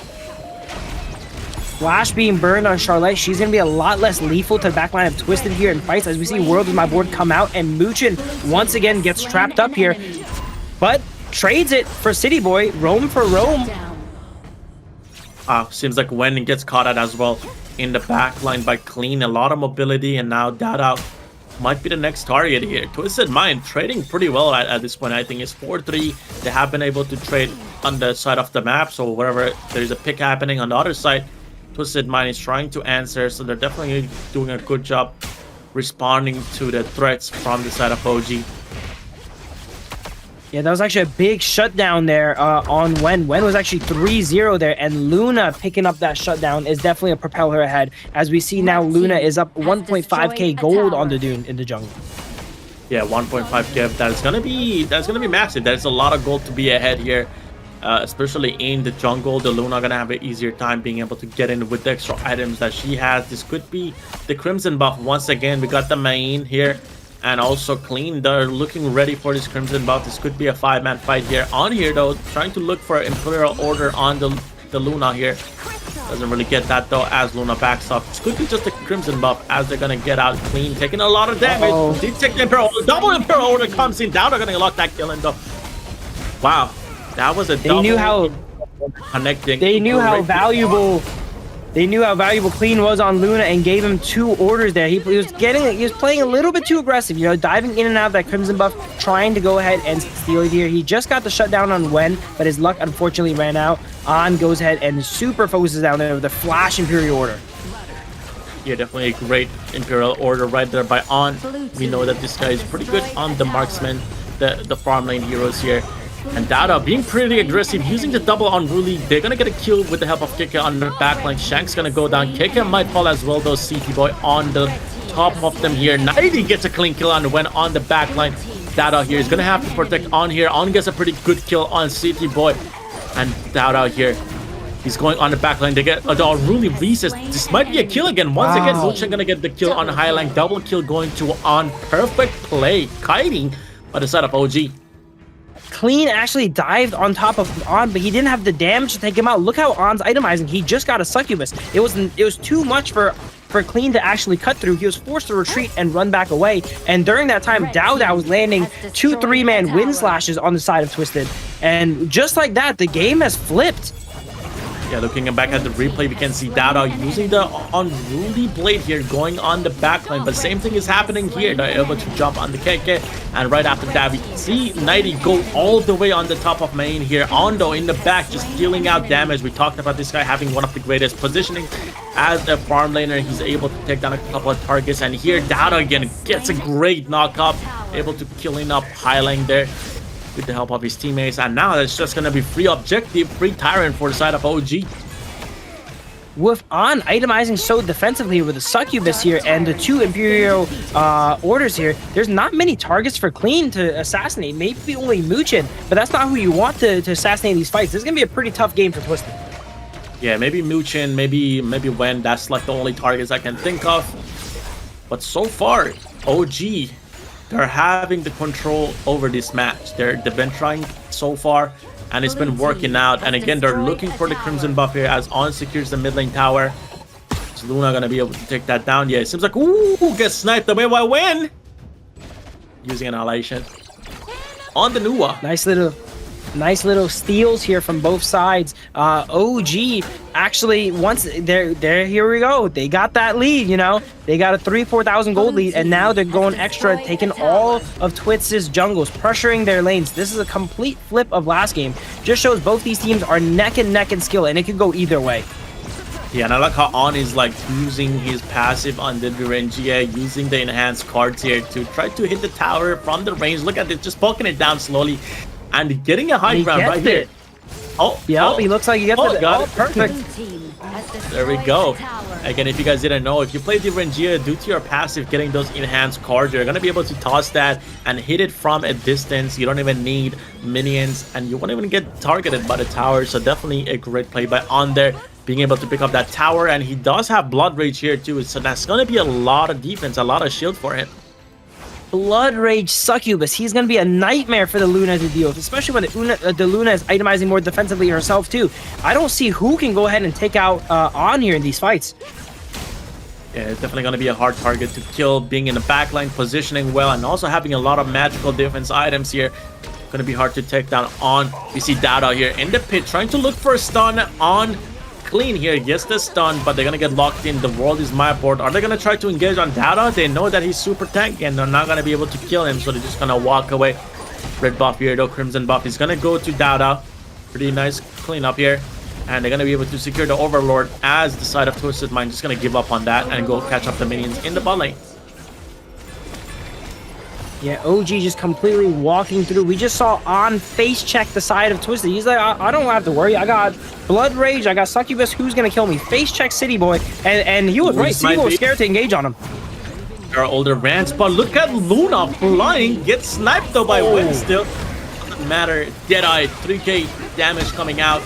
Flash being burned on Charlotte. She's going to be a lot less lethal to the backline of Twisted here in fights, as we see World with my board come out, and Muchin once again gets trapped up here, but trades it for City Boy. Roam for Roam. Seems like Wen gets caught out as well in the backline by Clean. A lot of mobility, and now Dada might be the next target here. Twisted Mind trading pretty well at this point. I think it's 4-3. They have been able to trade on the side of the map, so wherever there's a pick happening on the other side, Twisted Mind is trying to answer, so they're definitely doing a good job responding to the threats from the side of OG. Yeah, that was actually a big shutdown there on Wen. Wen was actually 3-0 there, and Luna picking up that shutdown is definitely a propeller ahead. As we see now, Luna is up 1.5k gold on the Dune in the jungle. Yeah, 1.5 gift. That's gonna be massive. There's a lot of gold to be ahead here. Especially in the jungle, the Luna gonna have an easier time being able to get in with the extra items that she has. This could be the Crimson buff once again. We got the Main here and also Clean. They're looking ready for this Crimson buff. This could be a 5-man fight here. On here though, trying to look for Imperial Order on the Luna here. Doesn't really get that though as Luna backs off. This could be just a Crimson buff as they're gonna get out. Clean taking a lot of damage. Did take the Imperial Order. Double Imperial Order comes in. Down, they're gonna lock that kill in though. Wow. That was a They knew how connecting. They knew how valuable Clean was on Luna and gave him 2 orders there. He was playing a little bit too aggressive, you know, diving in and out of that Crimson buff, trying to go ahead and steal it here. He just got the shutdown on Wen, but his luck unfortunately ran out. On goes ahead and super focuses down there with the Flash Imperial Order. Yeah, definitely a great Imperial Order right there by On. We know that this guy is pretty good on the marksman, the farm lane heroes here. And Dada being pretty aggressive, using the double Unruly. They're gonna get a kill with the help of Keke on the backline. Shank's gonna go down. Keke might fall as well though. CT Boy on the top of them here. 90 gets a clean kill on Wen on the backline. Dada here is gonna have to protect On here. On gets a pretty good kill on CT Boy. And Dada here, he's going on the backline. They get the Unruly recess. This might be a kill again. Once again, Luchan gonna get the kill on Highline. Double kill going to On. Perfect play. Kiting by the side of OG. Clean actually dived on top of On, but he didn't have the damage to take him out. Look how On's itemizing. He just got a succubus. It was too much for Clean to actually cut through. He was forced to retreat and run back away. And during that time, Dao was landing 2 3-man wind slashes on the side of Twisted. And just like that, the game has flipped. Yeah, looking back at the replay, we can see Dada using the Unruly Blade here, going on the backline. But same thing is happening here. They're able to jump on the Keke. And right after that, we see Nighty go all the way on the top of Main here. Ondo in the back, just dealing out damage. We talked about this guy having one of the greatest positioning as a farm laner. He's able to take down a couple of targets. And here, Dada again gets a great knockup, able to killing up Highline there with the help of his teammates. And now it's just gonna be free objective, free Tyrant for the side of OG. With On itemizing so defensively with the succubus here and the 2 Imperial orders here, there's not many targets for Clean to assassinate. Maybe only Muchin, but that's not who you want to assassinate these fights. This is gonna be a pretty tough game for Twisted. Yeah, maybe Muchin, maybe Wen. That's like the only targets I can think of. But so far, OG they're having the control over this match. They've been trying so far, and it's been working out. And again, they're looking for the Crimson buff here as On secures the mid lane tower. Is Luna gonna be able to take that down? Yeah, it seems like, ooh, gets sniped away by Win. Using Annihilation on the Nua. Nice little steals here from both sides. OG actually, once they're here we go. They got that lead, you know. They got a 4,000 gold lead, and now they're going extra, taking all of Twitz's jungles, pressuring their lanes. This is a complete flip of last game. Just shows both these teams are neck and neck in skill, and it could go either way. Yeah, and I like how On is like using his passive on the Durangia, using the enhanced cards here to try to hit the tower from the range. Look at it, just poking it down slowly and getting a high ground right here. Oh, yeah, he looks like he gets it. Got it. Perfect. There we go. Again, if you guys didn't know, if you play Durangia, due to your passive getting those enhanced cards, you're gonna be able to toss that and hit it from a distance. You don't even need minions, and you won't even get targeted by the tower. So definitely a great play by On there, being able to pick up that tower. And he does have Blood Rage here too, so that's gonna be a lot of defense, a lot of shield for him. Blood Rage Succubus. He's going to be a nightmare for the Luna to deal with, especially when the Luna is itemizing more defensively herself too. I don't see who can go ahead and take out On here in these fights. Yeah, it's definitely going to be a hard target to kill, being in the backline, positioning well, and also having a lot of magical defense items here. Going to be hard to take down On. We see Dada here in the pit, trying to look for a stun. On clean here, gets the stun, but they're gonna get locked in. The world is my board. Are they gonna try to engage on Dada? They know that he's super tanky and they're not gonna be able to kill him, so they're just gonna walk away. Red buff here though, Crimson buff is gonna go to Dada. Pretty nice cleanup here, and they're gonna be able to secure the Overlord as the side of Twisted Mind just gonna give up on that and go catch up the minions in the bot lane. Yeah, OG just completely walking through. We just saw On face check the side of Twisted. He's like, I don't have to worry. I got Blood Rage. I got Succubus. Who's going to kill me? Face check City Boy. And he was right. City Boy was scared to engage on him. There are older rants, but look at Luna flying. Gets sniped though by Win still. Doesn't matter. Deadeye, 3k damage coming out.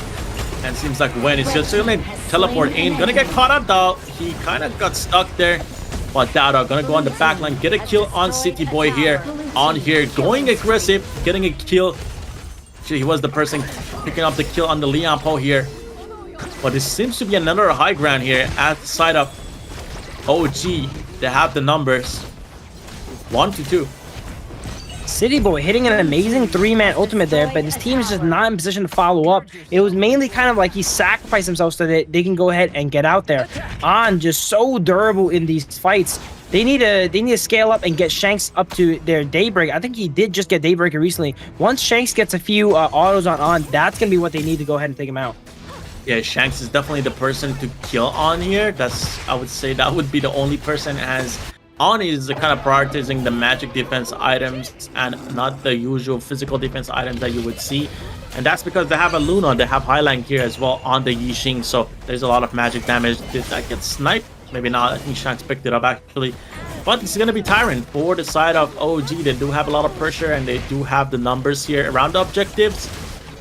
And seems like Win is just going to teleport in. Gonna get caught up though. He kind of got stuck there. But Dada gonna go on the back line, get a kill on City Boy here. On here, going aggressive, getting a kill. Actually, he was the person picking up the kill on the Leon Po here. But it seems to be another high ground here at the side of OG. They have the numbers. 1-2. City Boy hitting an amazing 3-man ultimate there, but his team is just not in position to follow up. It was mainly kind of like he sacrificed himself so that they can go ahead and get out there. On just so durable in these fights. They need to scale up and get Shanks up to their Daybreak. I think he did just get Daybreaker recently. Once Shanks gets a few autos on, that's gonna be what they need to go ahead and take him out. Yeah, Shanks is definitely the person to kill On here. I would say that would be the only person, as On is kind of prioritizing the magic defense items and not the usual physical defense items that you would see. And that's because they have a Luna, they have Highline here as well on the Yixing, so there's a lot of magic damage. Did that get sniped? Maybe not. I think Shanks picked it up actually. But it's going to be Tyrant for the side of OG. They do have a lot of pressure and they do have the numbers here around the objectives.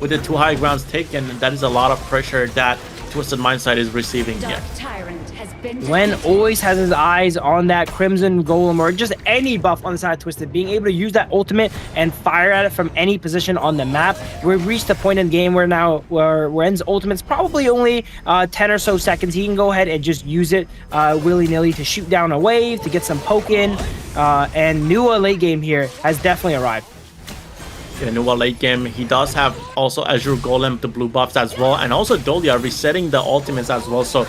With the 2 high grounds taken, that is a lot of pressure that Twisted Mindside is receiving here. Wen always has his eyes on that Crimson Golem or just any buff on the side of Twisted, being able to use that ultimate and fire at it from any position on the map. We've reached a point in the game where Wen's ultimate's probably only 10 or so seconds. He can go ahead and just use it willy-nilly to shoot down a wave, to get some poke in, and Nua late game here has definitely arrived. In Nua late game, he does have also Azure Golem, the blue buffs as well, and also Dolia resetting the ultimates as well, so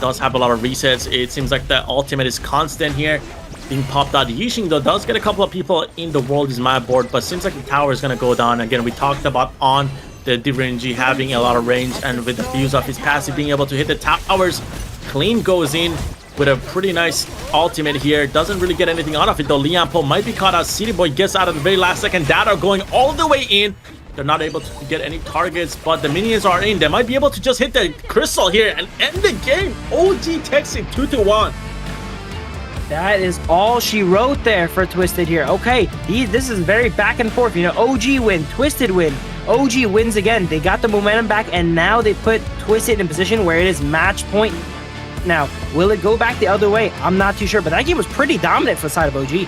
does have a lot of resets. It seems like the ultimate is constant here, being popped out. Yixing though does get a couple of people in the world is my board, but seems like the tower is gonna go down. Again, we talked about On the Direnji having a lot of range, and with the fuse of his passive being able to hit the towers. Clean goes in with a pretty nice ultimate here. Doesn't really get anything out of it though. Leon Po might be caught out. City Boy gets out at the very last second. Dada going all the way in. They're not able to get any targets, but the minions are in. They might be able to just hit the crystal here and end the game. OG takes it 2-1. That is all she wrote there for Twisted here. Okay, this is very back and forth. You know, OG win, Twisted win. OG wins again. They got the momentum back, and now they put Twisted in position where it is match point. Now, will it go back the other way? I'm not too sure, but that game was pretty dominant for the side of OG.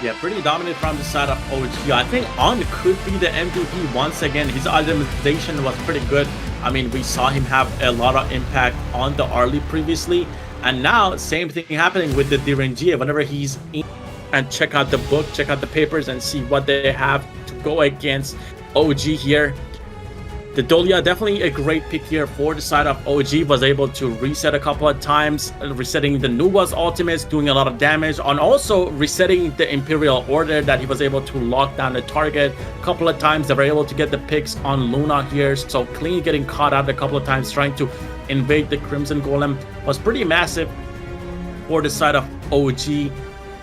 Yeah, pretty dominant from the side of OG. I think On could be the MVP once again. His itemization was pretty good. I mean, we saw him have a lot of impact on the early previously. And now, same thing happening with the Direngia. Whenever he's in, and check out the book, check out the papers, and see what they have to go against OG here. The Dolia, definitely a great pick here for the side of OG. Was able to reset a couple of times, resetting the Nuwa's ultimates, doing a lot of damage, and also resetting the Imperial Order that he was able to lock down the target a couple of times. They were able to get the picks on Luna here, so clean getting caught out a couple of times, trying to invade the Crimson Golem was pretty massive for the side of OG,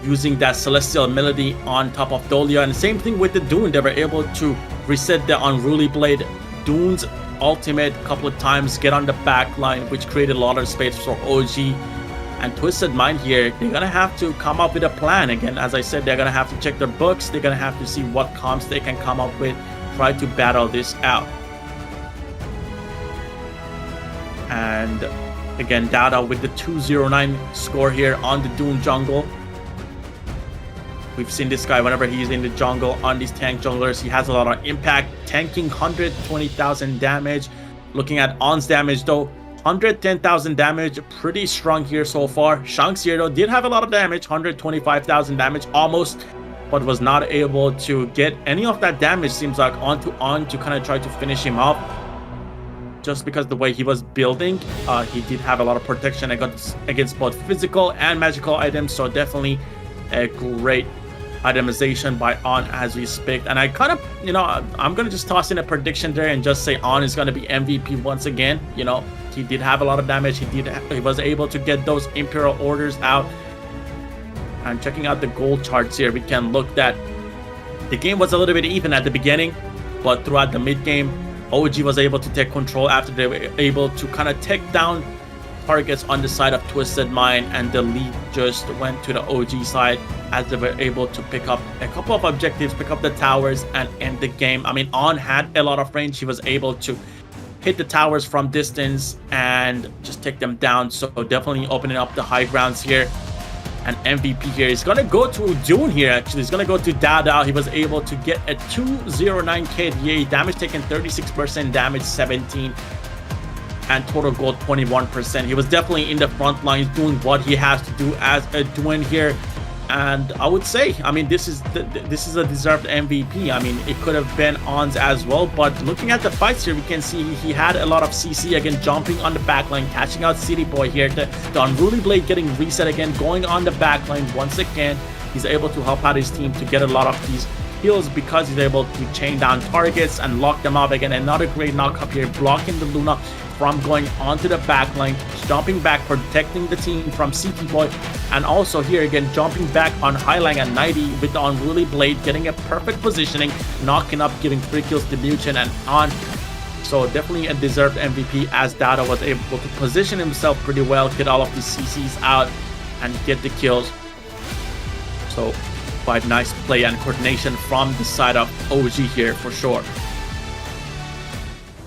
using that Celestial Melody on top of Dolia. And same thing with the Dune, they were able to reset the Unruly Blade Dune's ultimate a couple of times, get on the back line, which created a lot of space for OG. And Twisted Mind here, they're gonna have to come up with a plan. Again, as I said, they're gonna have to check their books, they're gonna have to see what comps they can come up with, try to battle this out. And again, Dada with the 209 score here on the Dune jungle. We've seen this guy whenever he's in the jungle on these tank junglers. He has a lot of impact, tanking 120,000 damage. Looking at On's damage though, 110,000 damage, pretty strong here so far. Shanks here though did have a lot of damage, 125,000 damage almost, but was not able to get any of that damage, seems like, onto On to kind of try to finish him up. Just because the way he was building, he did have a lot of protection against both physical and magical items, so definitely a great itemization by On as we speak. And I kind of, you know, I'm gonna just toss in a prediction there and just say On is gonna be MVP once again. You know, he did have a lot of damage, he was able to get those Imperial Orders out. And checking out the gold charts here, we can look that the game was a little bit even at the beginning, but throughout the mid game, OG was able to take control after they were able to kind of take down targets on the side of Twisted Mind, and the lead just went to the OG side as they were able to pick up a couple of objectives, pick up the towers, and end the game. I mean, On had a lot of range. He was able to hit the towers from distance and just take them down, so definitely opening up the high grounds here. And MVP here is gonna go to Dune here. Actually, he's gonna go to Dada. He was able to get a 209 KDA, damage taken 36%, damage 17, and total gold 21%. He was definitely in the front lines doing what he has to do as a Dune here. And I would say, I mean, this is a deserved MVP. I mean, it could have been On's as well, but looking at the fights here, we can see he had a lot of CC again, jumping on the backline, catching out City Boy here. The Unruly Blade getting reset again, going on the backline once again. He's able to help out his team to get a lot of these kills because he's able to chain down targets and lock them up again. Another great knock up here, blocking the Luna from going onto the backline, jumping back, protecting the team from City Boy, and also here again jumping back on Highline at 90 with the Unruly Blade, getting a perfect positioning, knocking up, giving 3 kills to Muchen and On. So definitely a deserved MVP, as Dada was able to position himself pretty well, get all of the CCs out and get the kills. So quite nice play and coordination from the side of OG here for sure.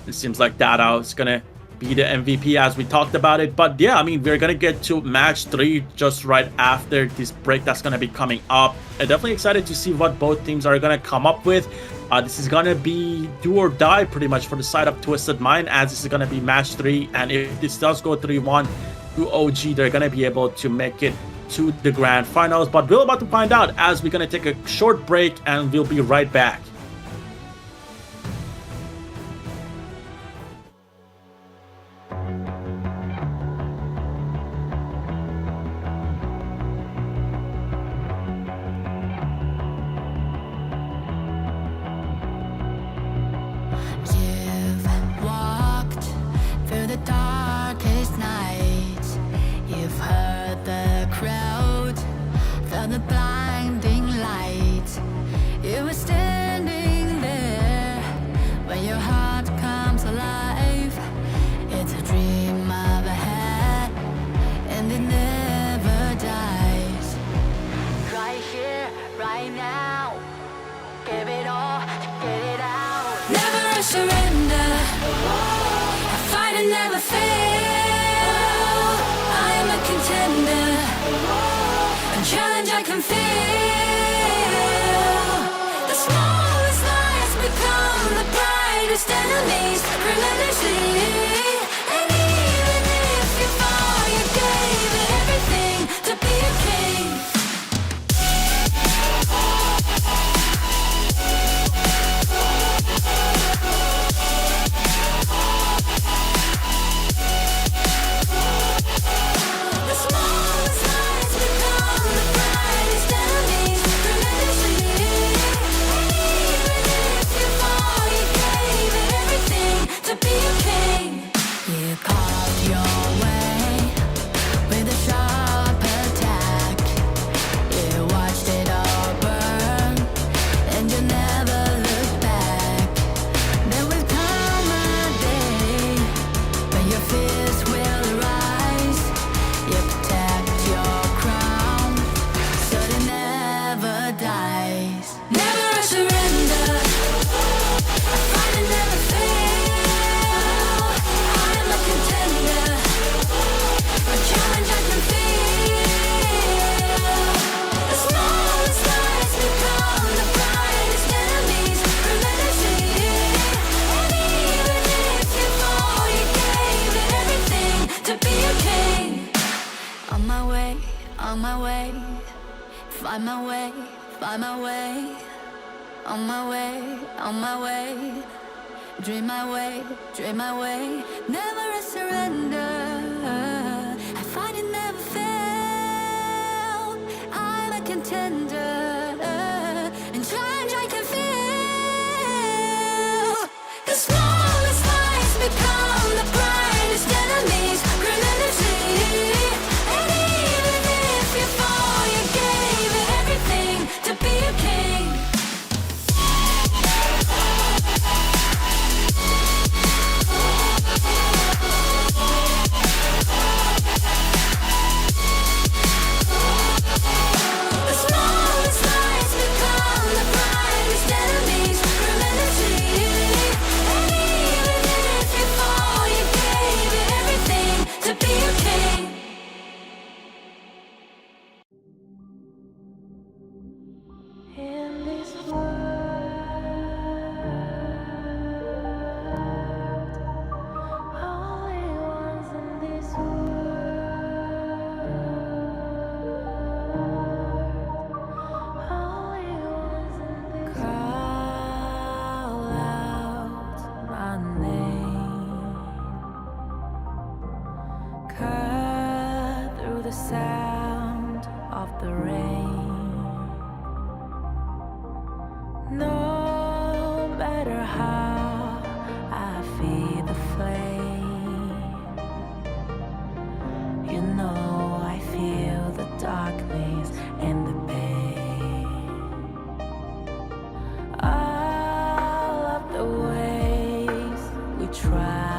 It seems like Dada is gonna be the MVP as we talked about it. But yeah, I mean, we're gonna get to match 3 just right after this break that's gonna be coming up. I'm definitely excited to see what both teams are gonna come up with. This is gonna be do or die pretty much for the side of Twisted Mind, as this is gonna be match 3, and if this does go 3-1 to OG, they're gonna be able to make it to the grand finals. But we're about to find out as we're gonna take a short break and we'll be right back. You've walked through the darkest night. You've heard the crowd, felt the blinding light. You were standing there when your heart comes alive. It's a dream of a hat, and it never dies. Right here, right now, give it all, get it out. Never surrender, I fight and never fail. I am a contender, a challenge I can feel. brightest enemies relentlessly. And even if you fall, you gave it everything to be a king. The smallest lies become the brightest enemies relentlessly. And even if you fall, you gave it everything to be a king. You carved your way with a sharp attack. You watched it all burn, and you never looked back. There will come a day when your fears will rise. You protect your crown, so it never dies. Never a surrender. I fight and never fail. I am a contender. A challenge I can feel. The smallest lies become the brightest enemies relentlessly. And even if you fall, you gave it everything to be a king. On my way, on my way. Find my way, find my way. On my way, on my way. Dream my way, dream my way. Never a surrender. I fight and never fail. I'm a contender. And challenge I can feel. The smallest lies become the brightest enemies relentlessly. And even if you fall, you gave it everything to be a king. The smallest lies become the brightest enemies relentlessly. And even if you fall, you gave it everything to be a king. In this world, only ones in this call out my name, cut through the sound of the rain. No matter how I feed the flame, you know I feel the darkness and the pain. All of the ways we tried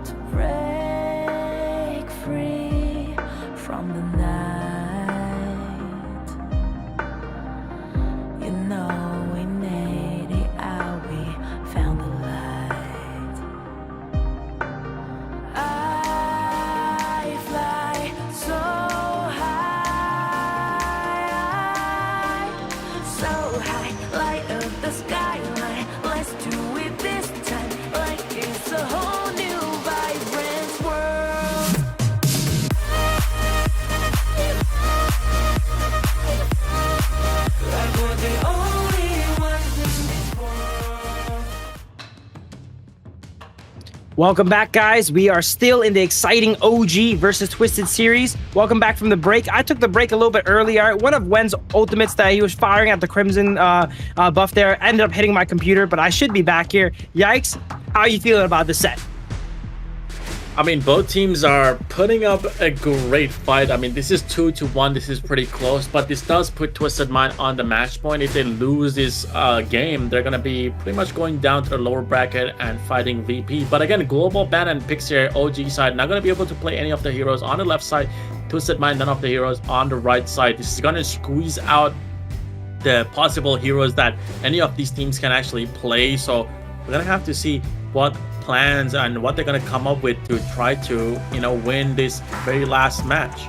to break free from the night, you know we made it out, we found the light. I fly so high, light up the skyline. Let's do it this time, like it's a whole new vibrant world. Like we're the only ones in this world. Welcome back, guys. We are still in the exciting OG versus Twisted series. Welcome back from the break. I took the break a little bit earlier. One of Wen's ultimates that he was firing at the Crimson buff there ended up hitting my computer, but I should be back here. Yikes. How are you feeling about this set? I mean, both teams are putting up a great fight. I mean, this is 2-1. This is pretty close, but this does put Twisted Mind on the match point. If they lose this game, they're going to be pretty much going down to the lower bracket and fighting VP. But again, Globant and Pixie OG side not going to be able to play any of the heroes on the left side. Twisted Mind, none of the heroes on the right side. This is going to squeeze out the possible heroes that any of these teams can actually play. So we're going to have to see what plans and what they're going to come up with to try to, win this very last match.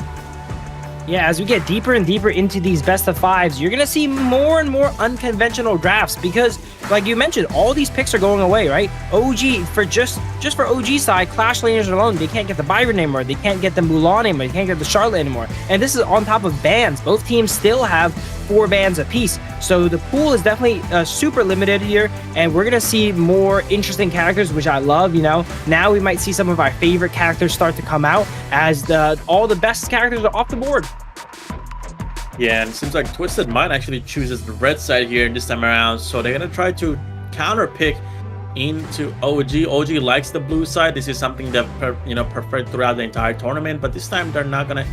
Yeah, as we get deeper and deeper into these best of fives, you're gonna see more and more unconventional drafts because, like you mentioned, all these picks are going away, right? OG for just for OG side, Clash laners alone, they can't get the Byron anymore, they can't get the Mulan anymore, they can't get the Charlotte anymore, and this is on top of bans. Both teams still have 4 bans apiece, so the pool is definitely super limited here, and we're gonna see more interesting characters, which I love. You know, now we might see some of our favorite characters start to come out as all the best characters are off the board. Yeah, and it seems like Twisted Mind actually chooses the red side here this time around, so they're gonna try to counter pick into OG. OG likes the blue side. This is something that preferred throughout the entire tournament, but this time they're not gonna.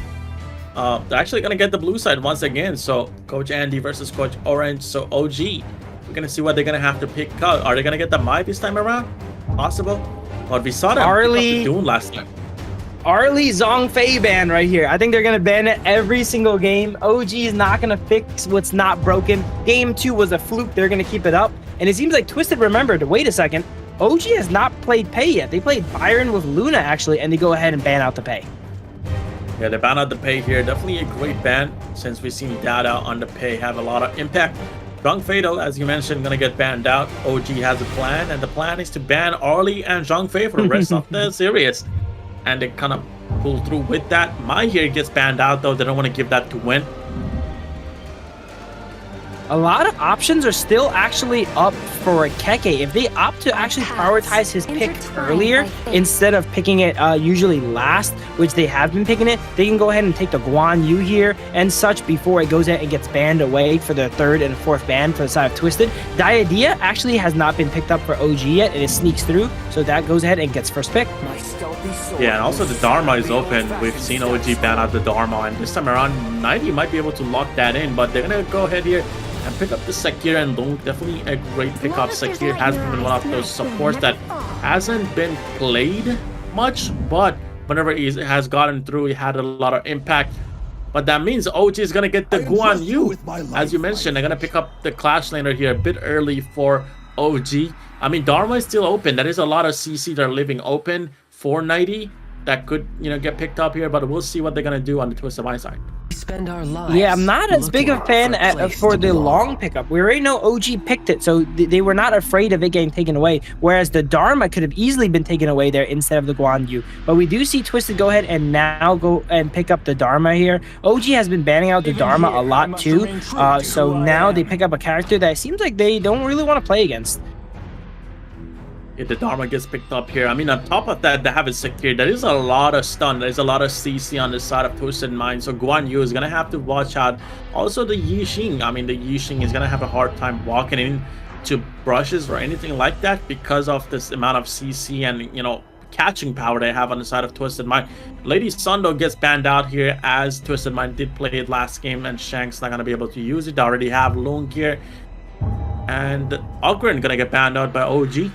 They're actually gonna get the blue side once again. So Coach Andy versus Coach Orange. So OG, we're gonna see what they're gonna have to pick out. Are they gonna get the Mai this time around? Possible. But we saw them pick up the Dune last time. Arlie Zhongfei ban right here. I think they're gonna ban it every single game. OG is not gonna fix what's not broken. Game 2 was a fluke. They're gonna keep it up. And it seems like Twisted remembered, wait a second, OG has not played Pei yet. They played Byron with Luna actually, and they go ahead and ban out the Pei. Yeah, they ban out the Pei here. Definitely a great ban since we've seen Dada on the Pei have a lot of impact. Zhongfei, though, as you mentioned, gonna get banned out. OG has a plan, and the plan is to ban Arlie and Zhongfei for the rest of the series. And they kind of pull through with that. Mai here gets banned out, though. They don't want to give that to Win. A lot of options are still actually up for Keke. If they opt to actually prioritize his pick earlier instead of picking it usually last, which they have been picking it, they can go ahead and take the Guan Yu here and such before it goes ahead and gets banned away for the 3rd and 4th ban for the side of Twisted. Diadea actually has not been picked up for OG yet, and it sneaks through, so that goes ahead and gets first pick. Yeah, and also the Dharma is open. We've seen OG ban out the Dharma, and this time around, 90 might be able to lock that in, but they're going to go ahead here and pick up the Sekir and Long. Definitely a great pickup. Sekir has been one of those supports that hasn't been played much, but whenever he has gotten through, he had a lot of impact. But that means OG is going to get the Guan Yu. As you mentioned, they're going to pick up the Clash laner here a bit early for OG. I mean, Dharma is still open. There is a lot of CC that are living open for 90 that could, get picked up here, but we'll see what they're going to do on the Twisted Mind side. Yeah, I'm not as big a fan for the long pickup. We already know OG picked it, so they were not afraid of it getting taken away, whereas the Dharma could have easily been taken away there instead of the Guan Yu. But we do see Twisted go ahead and now go and pick up the Dharma here. OG has been banning out the Dharma a lot too, so now they pick up a character that seems like they don't really want to play against. If the Dharma gets picked up here, I mean, on top of that, they have it secured. There is a lot of stun. There's a lot of CC on the side of Twisted Mind. So Guan Yu is going to have to watch out. Also, the Yixing. I mean, the Yixing is going to have a hard time walking into brushes or anything like that because of this amount of CC and, catching power they have on the side of Twisted Mind. Lady Sundo gets banned out here as Twisted Mind did play it last game, and Shank's not going to be able to use it. They already have Lung here. And Ogren going to get banned out by OG.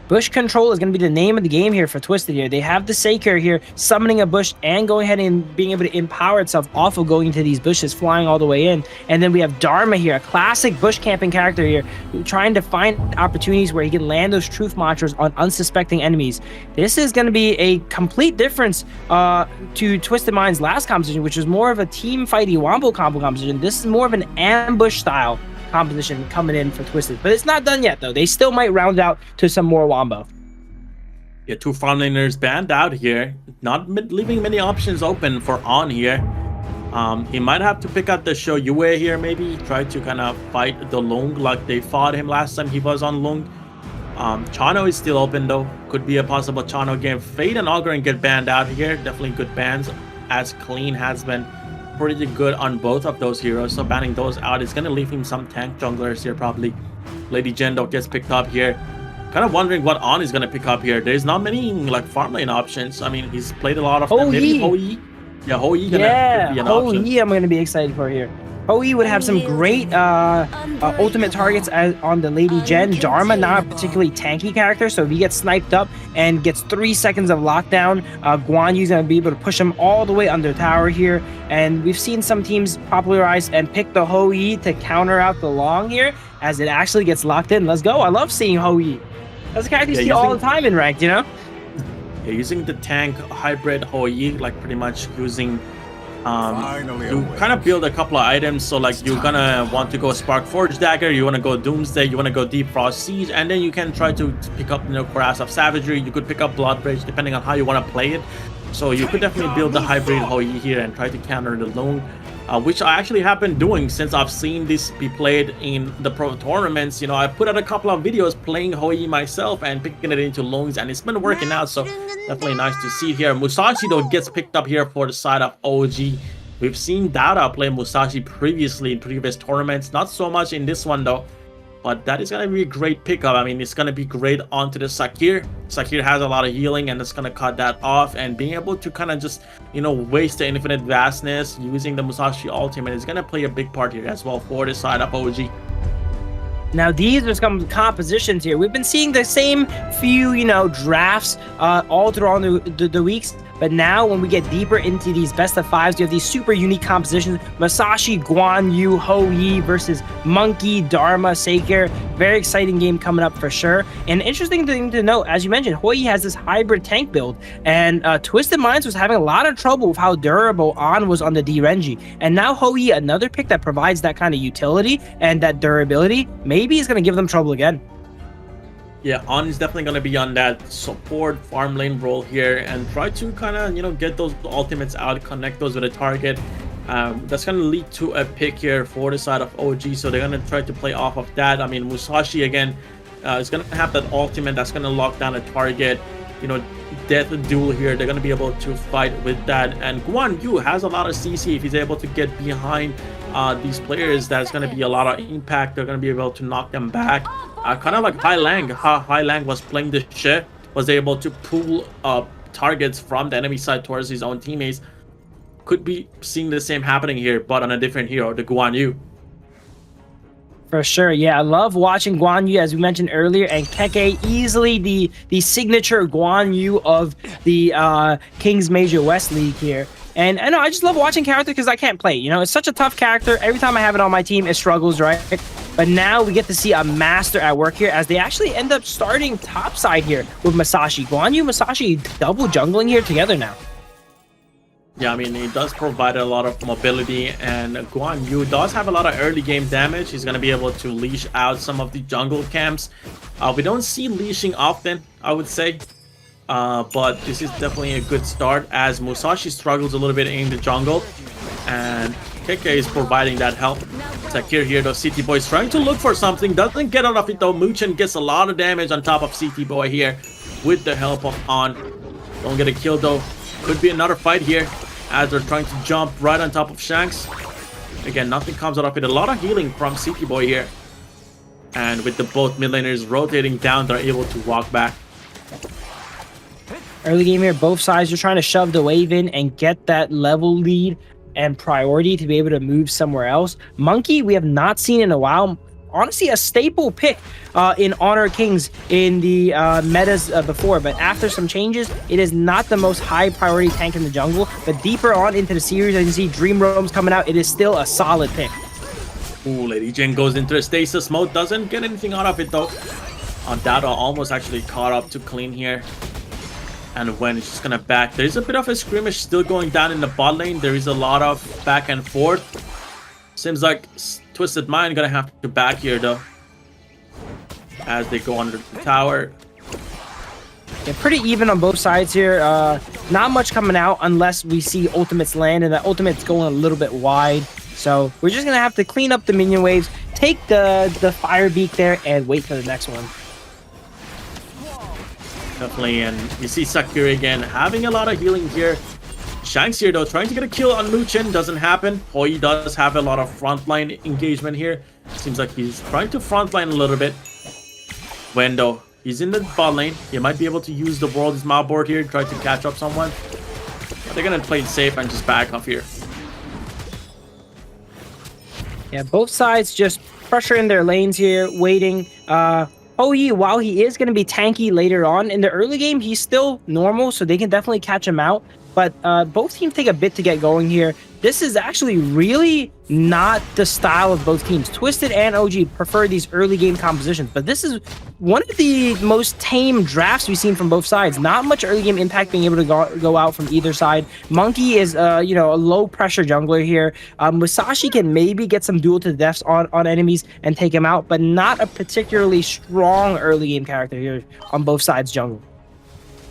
Bush control is going to be the name of the game here for Twisted here. They have the Seikir here summoning a bush and going ahead and being able to empower itself off of going into these bushes, flying all the way in. And then we have Dharma here, a classic bush camping character here, trying to find opportunities where he can land those truth monsters on unsuspecting enemies. This is going to be a complete difference to Twisted Mind's last composition, which was more of a team fighty wombo combo composition. This is more of an ambush style composition coming in for Twisted, but it's not done yet though. They still might round out to some more wombo. Yeah, 2 farm laners banned out here, not leaving many options open for On here. He might have to pick up the Show Yue here, maybe try to kind of fight the Lung like they fought him last time he was on Lung. Chano is still open though, could be a possible Chano game. Fade and Ogren get banned out here, definitely good bans, as Clean has been pretty good on both of those heroes, so banning those out is going to leave him some tank junglers here probably. Lady Jendo gets picked up here. Kind of wondering what On is going to pick up here. There's not many like farm lane options. I mean, he's played a lot of them. Maybe Hou Yi. Yeah, Hou Yi gonna be an option. Hou Yi I'm going to be excited for here. Hou Yi would have some great ultimate targets on the Lady Jen. Dharma, not a particularly tanky character, so if he gets sniped up and gets 3 seconds of lockdown, Guan Yu's going to be able to push him all the way under tower here. And we've seen some teams popularize and pick the Hou Yi to counter out the Long here, as it actually gets locked in. Let's go. I love seeing Hou Yi. That's a character you see all the time in ranked, Yeah, using the tank hybrid Hou Yi, like pretty much using You kind of build a couple of items. So like you're gonna want to go Spark Forge Dagger, you want to go Doomsday, you want to go Deep Frost Siege, and then you can try to pick up, you know, Grasp of Savagery. You could pick up Blood Rage depending on how you want to play it. So you could definitely build the hybrid Hou Yi here and try to counter the Lung, which I actually have been doing since I've seen this be played in the pro tournaments. You know, I put out a couple of videos playing Hou Yi myself and picking it into Lungs, and it's been working out. So definitely nice to see here. Musashi though gets picked up here for the side of OG. We've seen Dada play Musashi previously in previous tournaments, not so much in this one though. But that is going to be a great pickup. I mean, it's going to be great onto the Sakir. Sakir has a lot of healing, and it's going to cut that off. And being able to kind of just, you know, waste the infinite vastness using the Musashi ultimate is going to play a big part here as well for the side of OG. Now, these are some compositions here. We've been seeing the same few, you know, drafts all throughout the weeks. But now, when we get deeper into these best of fives, you have these super unique compositions. Masashi, Guan Yu, Hou Yi versus Monkey, Dharma, Sakir. Very exciting game coming up for sure. And interesting thing to note, as you mentioned, Hou Yi has this hybrid tank build. And Twisted Minds was having a lot of trouble with how durable On was on the D-Renji. And now Hou Yi, another pick that provides that kind of utility and that durability, maybe is going to give them trouble again. Yeah, On is definitely going to be on that support farm lane role here and try to kind of, you know, get those ultimates out, connect those with a target. That's going to lead to a pick here for the side of OG, so they're going to try to play off of that. I mean, Musashi again is going to have that ultimate that's going to lock down a target. You know, Death Duel here, they're going to be able to fight with that. And Guan Yu has a lot of CC. If he's able to get behind these players, that's going to be a lot of impact. They're going to be able to knock them back. Kind of like Hai Lang, how Hai Lang was playing the shit, was able to pull targets from the enemy side towards his own teammates. Could be seeing the same happening here, but on a different hero, the Guan Yu. For sure, yeah. I love watching Guan Yu, as we mentioned earlier, and Keke, easily the signature Guan Yu of the Kings Major West League here. And I know I just love watching character because I can't play. You know, it's such a tough character. Every time I have it on my team, it struggles, right? But now we get to see a master at work here as they actually end up starting topside here with Masashi. Guan Yu, Masashi double jungling here together now. Yeah, I mean, he does provide a lot of mobility, and Guan Yu does have a lot of early game damage. He's going to be able to leash out some of the jungle camps. We don't see leashing often, I would say. But this is definitely a good start as Musashi struggles a little bit in the jungle. And Keke is providing that help. Sakir here though, City Boy is trying to look for something. Doesn't get out of it though. Muchen gets a lot of damage on top of City Boy here with the help of On. Don't get a kill though. Could be another fight here as they're trying to jump right on top of Shanks. Again, nothing comes out of it. A lot of healing from City Boy here. And with the both mid laners rotating down, they're able to walk back. Early game here, both sides are trying to shove the wave in and get that level lead and priority to be able to move somewhere else. Monkey, we have not seen in a while. Honestly, a staple pick in Honor Kings in the metas before, but after some changes, it is not the most high priority tank in the jungle. But deeper on into the series, as you see Dream Roams coming out, it is still a solid pick. Ooh, Lady Jin goes into a stasis mode, doesn't get anything out of it though. Dada almost actually caught up to clean here. And when it's just gonna back, there's a bit of a skirmish still going down in the bot lane. There is a lot of back and forth. Seems like Twisted Mind gonna have to back here though, as they go under the tower. Yeah, pretty even on both sides here. Not much coming out unless we see ultimates land, and the ultimate's going a little bit wide. So we're just gonna have to clean up the minion waves, take the fire beak there, and wait for the next one. Definitely, and you see Sakura again having a lot of healing here. Shanks here though, trying to get a kill on Muchen, doesn't happen. Hou Yi does have a lot of frontline engagement here. Seems like he's trying to frontline a little bit. When though, he's in the bot lane. He might be able to use the world's map board here, try to catch up someone. But they're gonna play it safe and just back off here. Yeah, both sides just pressuring their lanes here, waiting. Hou Yi, while he is going to be tanky later on, in the early game, he's still normal, so they can definitely catch him out. But both teams take a bit to get going here. This is actually really not the style of both teams. Twisted and OG prefer these early game compositions, but this is one of the most tame drafts we've seen from both sides. Not much early game impact being able to go out from either side. Monkey is you know, a low pressure jungler here. Musashi can maybe get some duel to the deaths on enemies and take him out, but not a particularly strong early game character here on both sides jungle.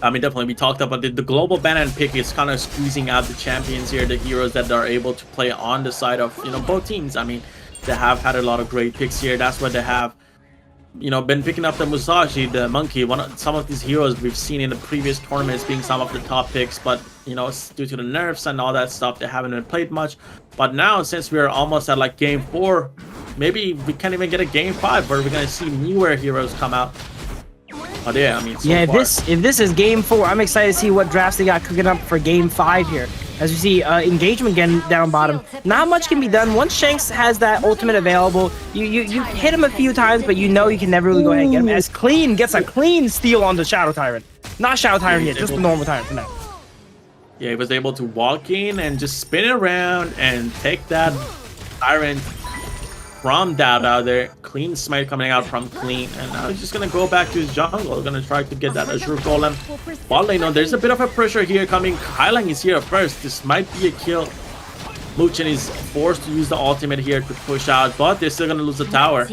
I mean, definitely, we talked about the global ban and pick is kind of squeezing out the champions here, the heroes that are able to play on the side of, you know, both teams. I mean, they have had a lot of great picks here. That's why they have, you know, been picking up the Musashi, the Monkey, some of these heroes we've seen in the previous tournaments being some of the top picks, but, you know, due to the nerfs and all that stuff, they haven't been played much. But now, since we're almost at like game 4, maybe we can't even get a game 5 where we're going to see newer heroes come out. Oh yeah, I mean, so yeah, far. if this is game 4, I'm excited to see what drafts they got cooking up for game 5 here. As you see, engagement getting down bottom. Not much can be done. Once Shanks has that ultimate available, you hit him a few times, but you know you can never really go ahead and get him. As Clean gets a clean steal on the Shadow Tyrant. Not Shadow Tyrant yet, just the normal Tyrant for now. Yeah, he was able to walk in and just spin around and take that Tyrant from Dada there. Clean smite coming out from Clean, and now he's just gonna go back to his jungle. Gonna try to get that Azure Golem. Bot lane, there's a bit of a pressure here coming. Kailang is here first. This might be a kill. Muchen is forced to use the ultimate here to push out, but they're still gonna lose the tower.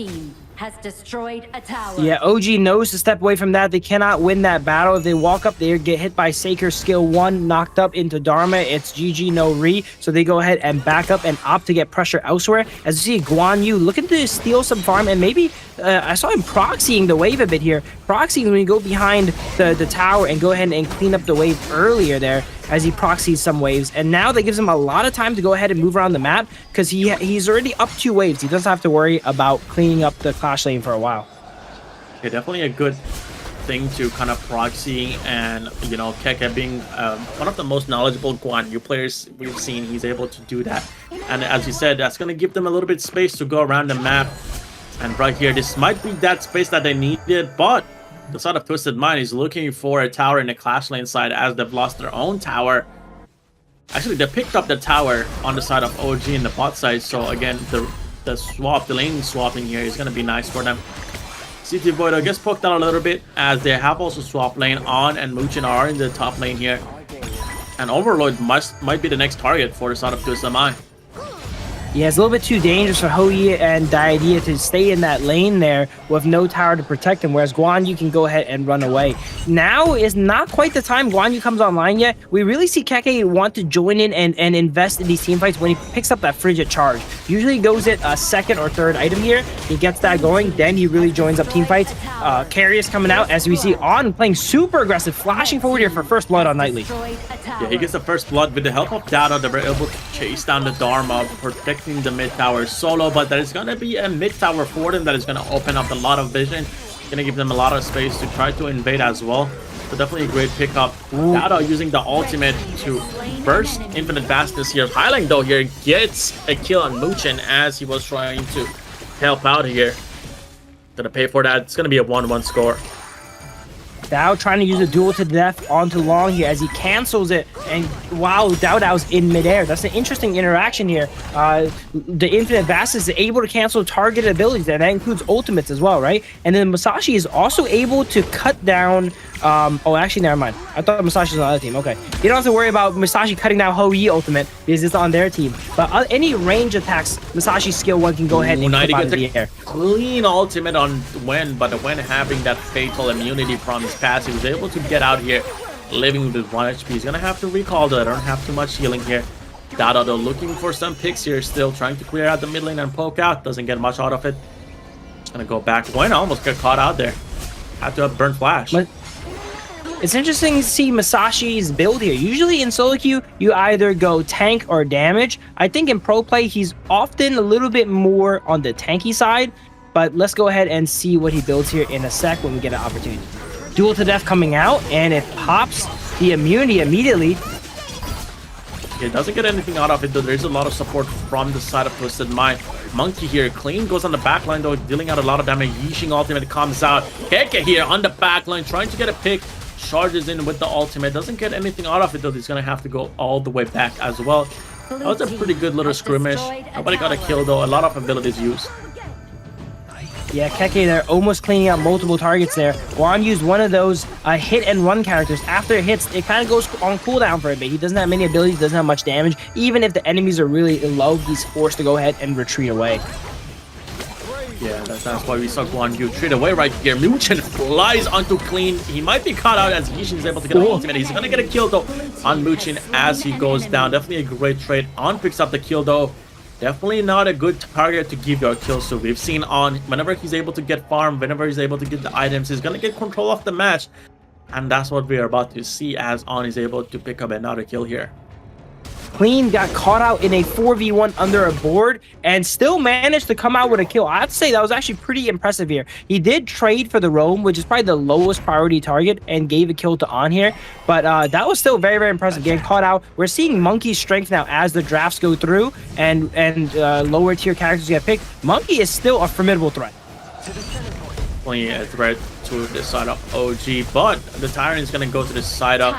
Has destroyed a tower. Yeah, OG knows to step away from that. They cannot win that battle. If they walk up, they get hit by Saker skill 1, knocked up into Dharma. It's GG, no re. So they go ahead and back up and opt to get pressure elsewhere. As you see, Guan Yu looking to steal some farm, and maybe I saw him proxying the wave a bit here. Proxying when you go behind the tower and go ahead and clean up the wave earlier there, as he proxies some waves, and now that gives him a lot of time to go ahead and move around the map because he's already up 2 waves. He doesn't have to worry about cleaning up the clash lane for a while. Yeah, definitely a good thing to kind of proxy, and you know, Keke being one of the most knowledgeable Guan Yu players we've seen, he's able to do that. And as you said, that's going to give them a little bit space to go around the map. And right here, this might be that space that they needed, but the side of Twisted Mind is looking for a tower in the clash lane side as they've lost their own tower. Actually, they picked up the tower on the side of OG in the bot side, so again, the swap, the lane swapping here is going to be nice for them. CT Void gets poked out a little bit as they have also swap lane on, and Muchen are in the top lane here. And Overlord might be the next target for the side of Twisted Mind. Yeah, it's a little bit too dangerous for Houyi and Diadea to stay in that lane there with no tower to protect him, whereas Guan Yu can go ahead and run away. Now is not quite the time Guan Yu comes online yet. We really see Keke want to join in and invest in these team fights when he picks up that Frigid Charge. Usually goes it a 2nd or 3rd item here. He gets that going, then he really joins up team fights. Carry is coming out, as we see On playing super aggressive, flashing forward here for first blood on Nightly. Yeah, he gets the first blood with the help of Dada. They were able to chase down the Dharma, protecting the mid tower solo, but there is going to be a mid tower for them that is going to open up a lot of vision. Going to give them a lot of space to try to invade as well. So definitely a great pickup. Dada using the ultimate to burst infinite vastness here. Highline though here gets a kill on Muchen as he was trying to help out here. Gonna pay for that. It's going to be a 1-1 score. Dao trying to use a duel to death onto Long here as he cancels it, and wow, Dao's in midair. That's an interesting interaction here. The Infinite Vastness is able to cancel targeted abilities, and that includes ultimates as well, right? And then Musashi is also able to cut down... oh, actually, never mind. I thought Musashi was on the other team. Okay. You don't have to worry about Musashi cutting down Houyi ultimate because it's on their team. But any range attacks, Musashi's skill 1 can go ahead and clip out of the air. Clean ultimate on Wen, but Wen having that fatal immunity from his pass, he was able to get out here, living with 1 HP. He's gonna have to recall that. I don't have too much healing here. Dada though looking for some picks here, still trying to clear out the mid lane and poke out. Doesn't get much out of it. Just gonna go back. Wen almost got caught out there. Had to have burnt flash. But it's interesting to see Musashi's build here. Usually in solo queue, you either go tank or damage. I think in pro play, he's often a little bit more on the tanky side, but let's go ahead and see what he builds here in a sec when we get an opportunity. Duel to death coming out, and it pops the immunity immediately. It doesn't get anything out of it though. There's a lot of support from the side of Twisted Mind. Monkey here, Clean goes on the backline though, dealing out a lot of damage. Yixing ultimate comes out. Keke here on the backline, trying to get a pick. Charges in with the ultimate, doesn't get anything out of it though. He's gonna have to go all the way back as well. That was a pretty good little skirmish. Nobody got a kill though. A lot of abilities used. Yeah, Keke, they're almost cleaning out multiple targets there. Juan used one of those hit and run characters. After it hits, it kind of goes on cooldown for a bit. He doesn't have many abilities, doesn't have much damage. Even if the enemies are really low, he's forced to go ahead and retreat away. Yeah, that's why we saw Guan Yu trade away right here. Muchen flies onto Clean. He might be caught out as Yishin is able to get an ultimate. He's going to get a kill though on Muchen as he goes down. Definitely a great trade. On picks up the kill though. Definitely not a good target to give your kills to. We've seen On, whenever he's able to get farm, whenever he's able to get the items, he's going to get control of the match. And that's what we are about to see as On is able to pick up another kill here. Clean got caught out in a 4v1 under a board and still managed to come out with a kill. I'd say that was actually pretty impressive here. He did trade for the roam, which is probably the lowest priority target, and gave a kill to On here. But that was still very, very impressive. Getting caught out. We're seeing Monkey's strength now as the drafts go through and lower tier characters get picked. Monkey is still a formidable threat. Definitely a threat to the side of OG, but the Tyrant is going to go to the side of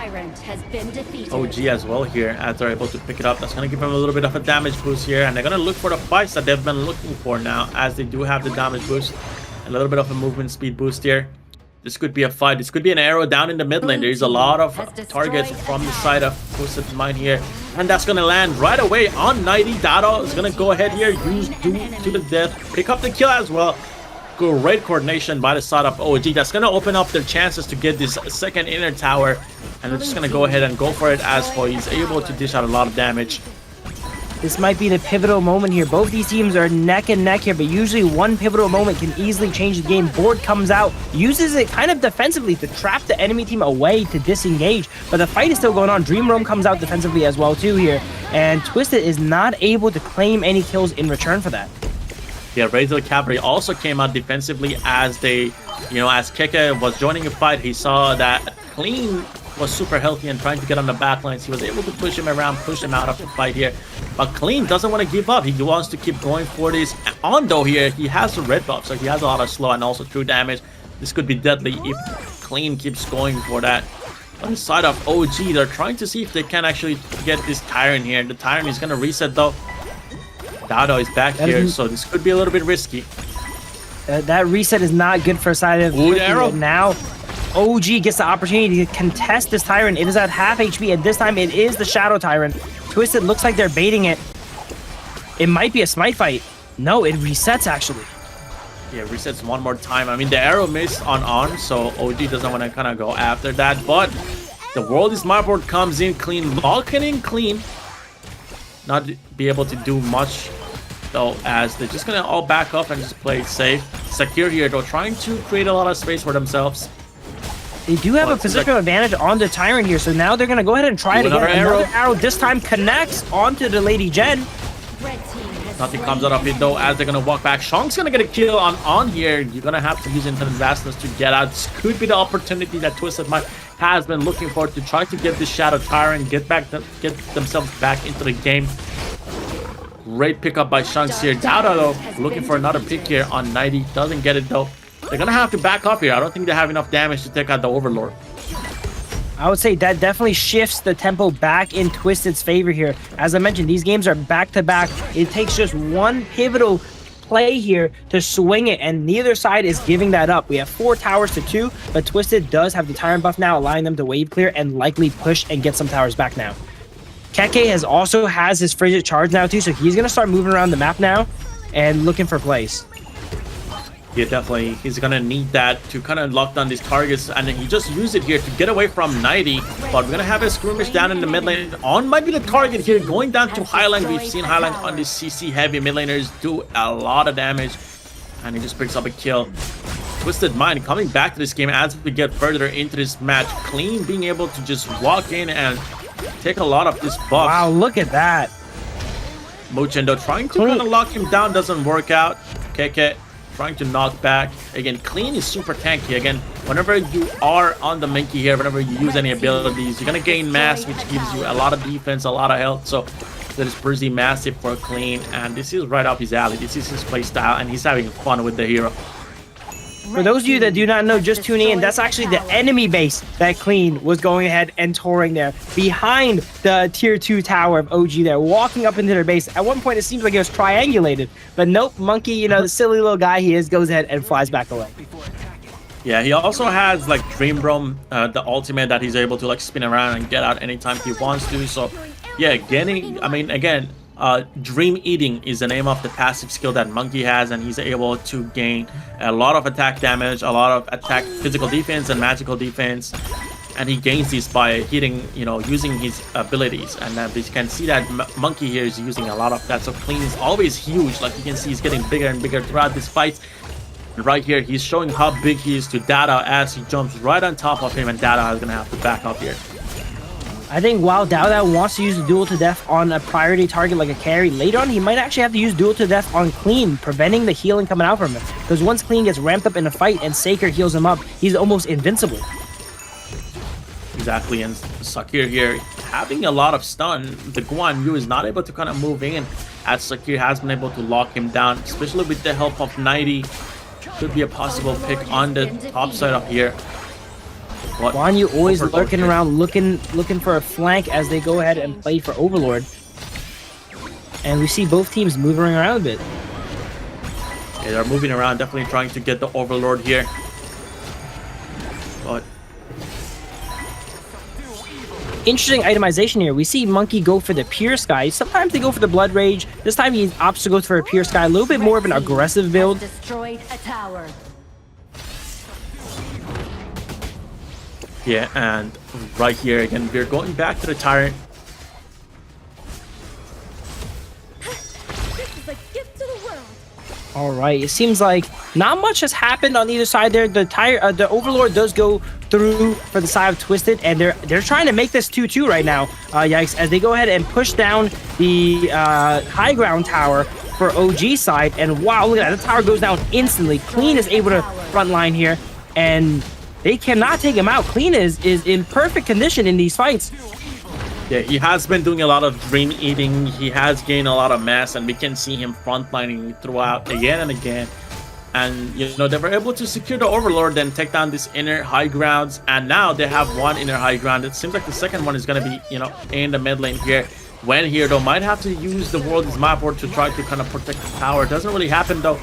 OG as well here as they're able to pick it up. That's going to give him a little bit of a damage boost here, and they're going to look for the fights that they've been looking for now as they do have the damage boost. A little bit of a movement speed boost here. This could be a fight. This could be an arrow down in the mid lane. There's a lot of targets from the side of Twisted Mind here, and that's going to land right away on 90. Dado is going to go ahead here, use Do to the death, pick up the kill as well. Great coordination by the side of OG. That's going to open up their chances to get this second inner tower, and they're just going to go ahead and go for it as he's able to dish out a lot of damage. This might be the pivotal moment here. Both these teams are neck and neck here, but usually one pivotal moment can easily change the game. Board comes out, uses it kind of defensively to trap the enemy team away to disengage, but the fight is still going on. Dream Roam comes out defensively as well too here, and Twisted is not able to claim any kills in return for that. Yeah, Razor Cavalry also came out defensively as they, as Keke was joining the fight, he saw that Clean was super healthy and trying to get on the back lines. He was able to push him around, push him out of the fight here. But Clean doesn't want to give up. He wants to keep going for this. On though here, he has the red buff, so he has a lot of slow and also true damage. This could be deadly if Clean keeps going for that. On the side of OG, they're trying to see if they can actually get this Tyrant here. The Tyrant is going to reset though. Dado is back here, so this could be a little bit risky. That reset is not good for a side of arrow. Now OG gets the opportunity to contest this Tyrant. It is at half HP, and this time it is the Shadow Tyrant. Twisted looks like they're baiting it. It might be a smite fight. No, it resets actually. Yeah, resets one more time. I mean, the arrow missed on, so OG doesn't want to kind of go after that, but the World is My Board comes in clean, locking in Clean. Not be able to do much though, as they're just gonna all back up and just play safe. Secure here though, trying to create a lot of space for themselves. They do have a positional advantage on the Tyrant here, so now they're gonna go ahead and try it again. Another arrow this time connects onto the Lady Jen. Nothing comes out of it though as they're gonna walk back. Shang's gonna get a kill on here. You're gonna have to use Infinite Vastness to get out. This could be the opportunity that Twisted Mind has been looking for to try to get this Shadow Tyrant, get themselves back into the game. Great pickup by Shanks here. Dada though, looking for another pick here on 90. Doesn't get it though. They're gonna have to back up here. I don't think they have enough damage to take out the Overlord. I would say that definitely shifts the tempo back in Twisted's favor here. As I mentioned, these games are back-to-back. It takes just one pivotal play here to swing it, and neither side is giving that up. We have 4 towers to 2, but Twisted does have the Tyrant buff now, allowing them to wave clear and likely push and get some towers back now. Keke has his Frigid Charge now too, so he's going to start moving around the map now and looking for plays. Yeah, definitely. He's going to need that to kind of lock down these targets, and then he just used it here to get away from 90. But we're going to have a skirmish down in the mid lane. On might be the target here, going down to Highline. We've seen Highline on the CC heavy mid laners do a lot of damage, and he just picks up a kill. Twisted Mind coming back to this game as we get further into this match. Clean being able to just walk in and take a lot of this buff. Wow, look at that. Mochendo trying to kind of lock him down, doesn't work out. Keke trying to knock back. Again, Clean is super tanky. Again, whenever you are on the Minky here, whenever you use any abilities, you're going to gain mass, which gives you a lot of defense, a lot of health. So that is pretty massive for Clean, and this is right up his alley. This is his play style, and he's having fun with the hero. For those of you that do not know, just tuning in, that's actually the enemy base that Clean was going ahead and touring there behind the tier 2 tower of OG there, walking up into their base. At one point, it seems like it was triangulated, but nope, Monkey, you know, the silly little guy he is, goes ahead and flies back away. Yeah, he also has like Dream Roam, the ultimate that he's able to like spin around and get out anytime he wants to. So yeah, getting, I mean, again, Dream Eating is the name of the passive skill that Monkey has, and he's able to gain a lot of attack damage, a lot of attack physical defense and magical defense, and he gains these by hitting, you know, using his abilities. And we can see that Monkey here is using a lot of that. So Clean is always huge. Like you can see, he's getting bigger and bigger throughout this fight. And right here, he's showing how big he is to Dada as he jumps right on top of him, and Dada is gonna have to back up here. I think while Dada wants to use duel to death on a priority target like a carry, later on he might actually have to use duel to death on Clean, preventing the healing coming out from him. Because once Clean gets ramped up in a fight and Saker heals him up, he's almost invincible. Exactly, and Sakir here having a lot of stun. The Guan Yu is not able to kind of move in, as Sakir has been able to lock him down, especially with the help of 90. Could be a possible pick on the top side up here. Guan Yu always lurking around, looking for a flank as they go ahead and play for Overlord. And we see both teams moving around a bit. Yeah, they're moving around, definitely trying to get the Overlord here. But interesting itemization here. We see Monkey go for the Pure Sky. Sometimes they go for the Blood Rage. This time he opts to go for a Pure Sky. A little bit more of an aggressive build. Destroyed a tower. yeah, and right here again, we're going back to the Tyrant. This is a gift to the world. All right, it seems like not much has happened on either side there. The Overlord does go through for the side of Twisted, and they're trying to make this 2-2 right now. Yikes, as they go ahead and push down the high ground tower for OG side, and wow, look at that, the tower goes down instantly. Clean is able to frontline here, and they cannot take him out. Clean is in perfect condition in these fights. Yeah, he has been doing a lot of Dream Eating. He has gained a lot of mass, and we can see him frontlining throughout again and again. And, you know, they were able to secure the Overlord, then take down this inner high grounds. And now they have one inner high ground. It seems like the second one is going to be, you know, in the mid lane here. When here, though, might have to use the World's Map board to try to kind of protect the tower. Doesn't really happen, though.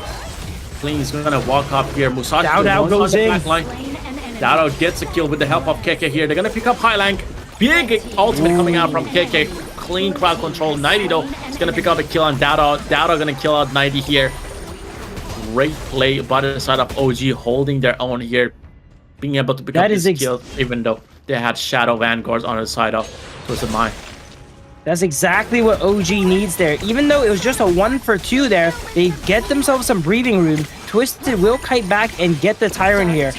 Clean is going to walk up here. Musashi Dao goes in. Dao gets a kill with the help of KK here. They're going to pick up Highlank. Big ultimate coming out from KK. Clean crowd control. 90 though is going to pick up a kill on Dada. Dada going to kill out 90 here. Great play by the side of OG, holding their own here. Being able to pick up this kill, even though they had Shadow Vanguards on the side of Twisted Mind. That's exactly what OG needs there. Even though it was just a 1-for-2 there, they get themselves some breathing room. Twisted will kite back and get the Tyrant here.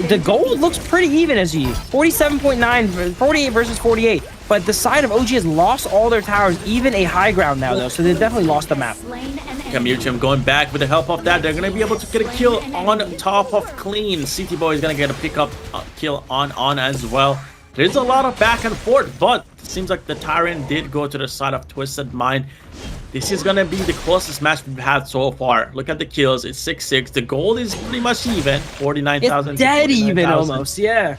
The gold looks pretty even as you 47.9, 48 versus 48. But the side of OG has lost all their towers, even a high ground now, though. So they definitely lost the map. KMW going back with the help of that. They're going to be able to get a kill on top of Clean. CT Boy is going to get a pickup kill on as well. There's a lot of back and forth, but it seems like the Tyrant did go to the side of Twisted Mind. This is going to be the closest match we've had so far. Look at the kills. It's 6-6. The gold is pretty much even. 49,000. It's dead even almost, yeah.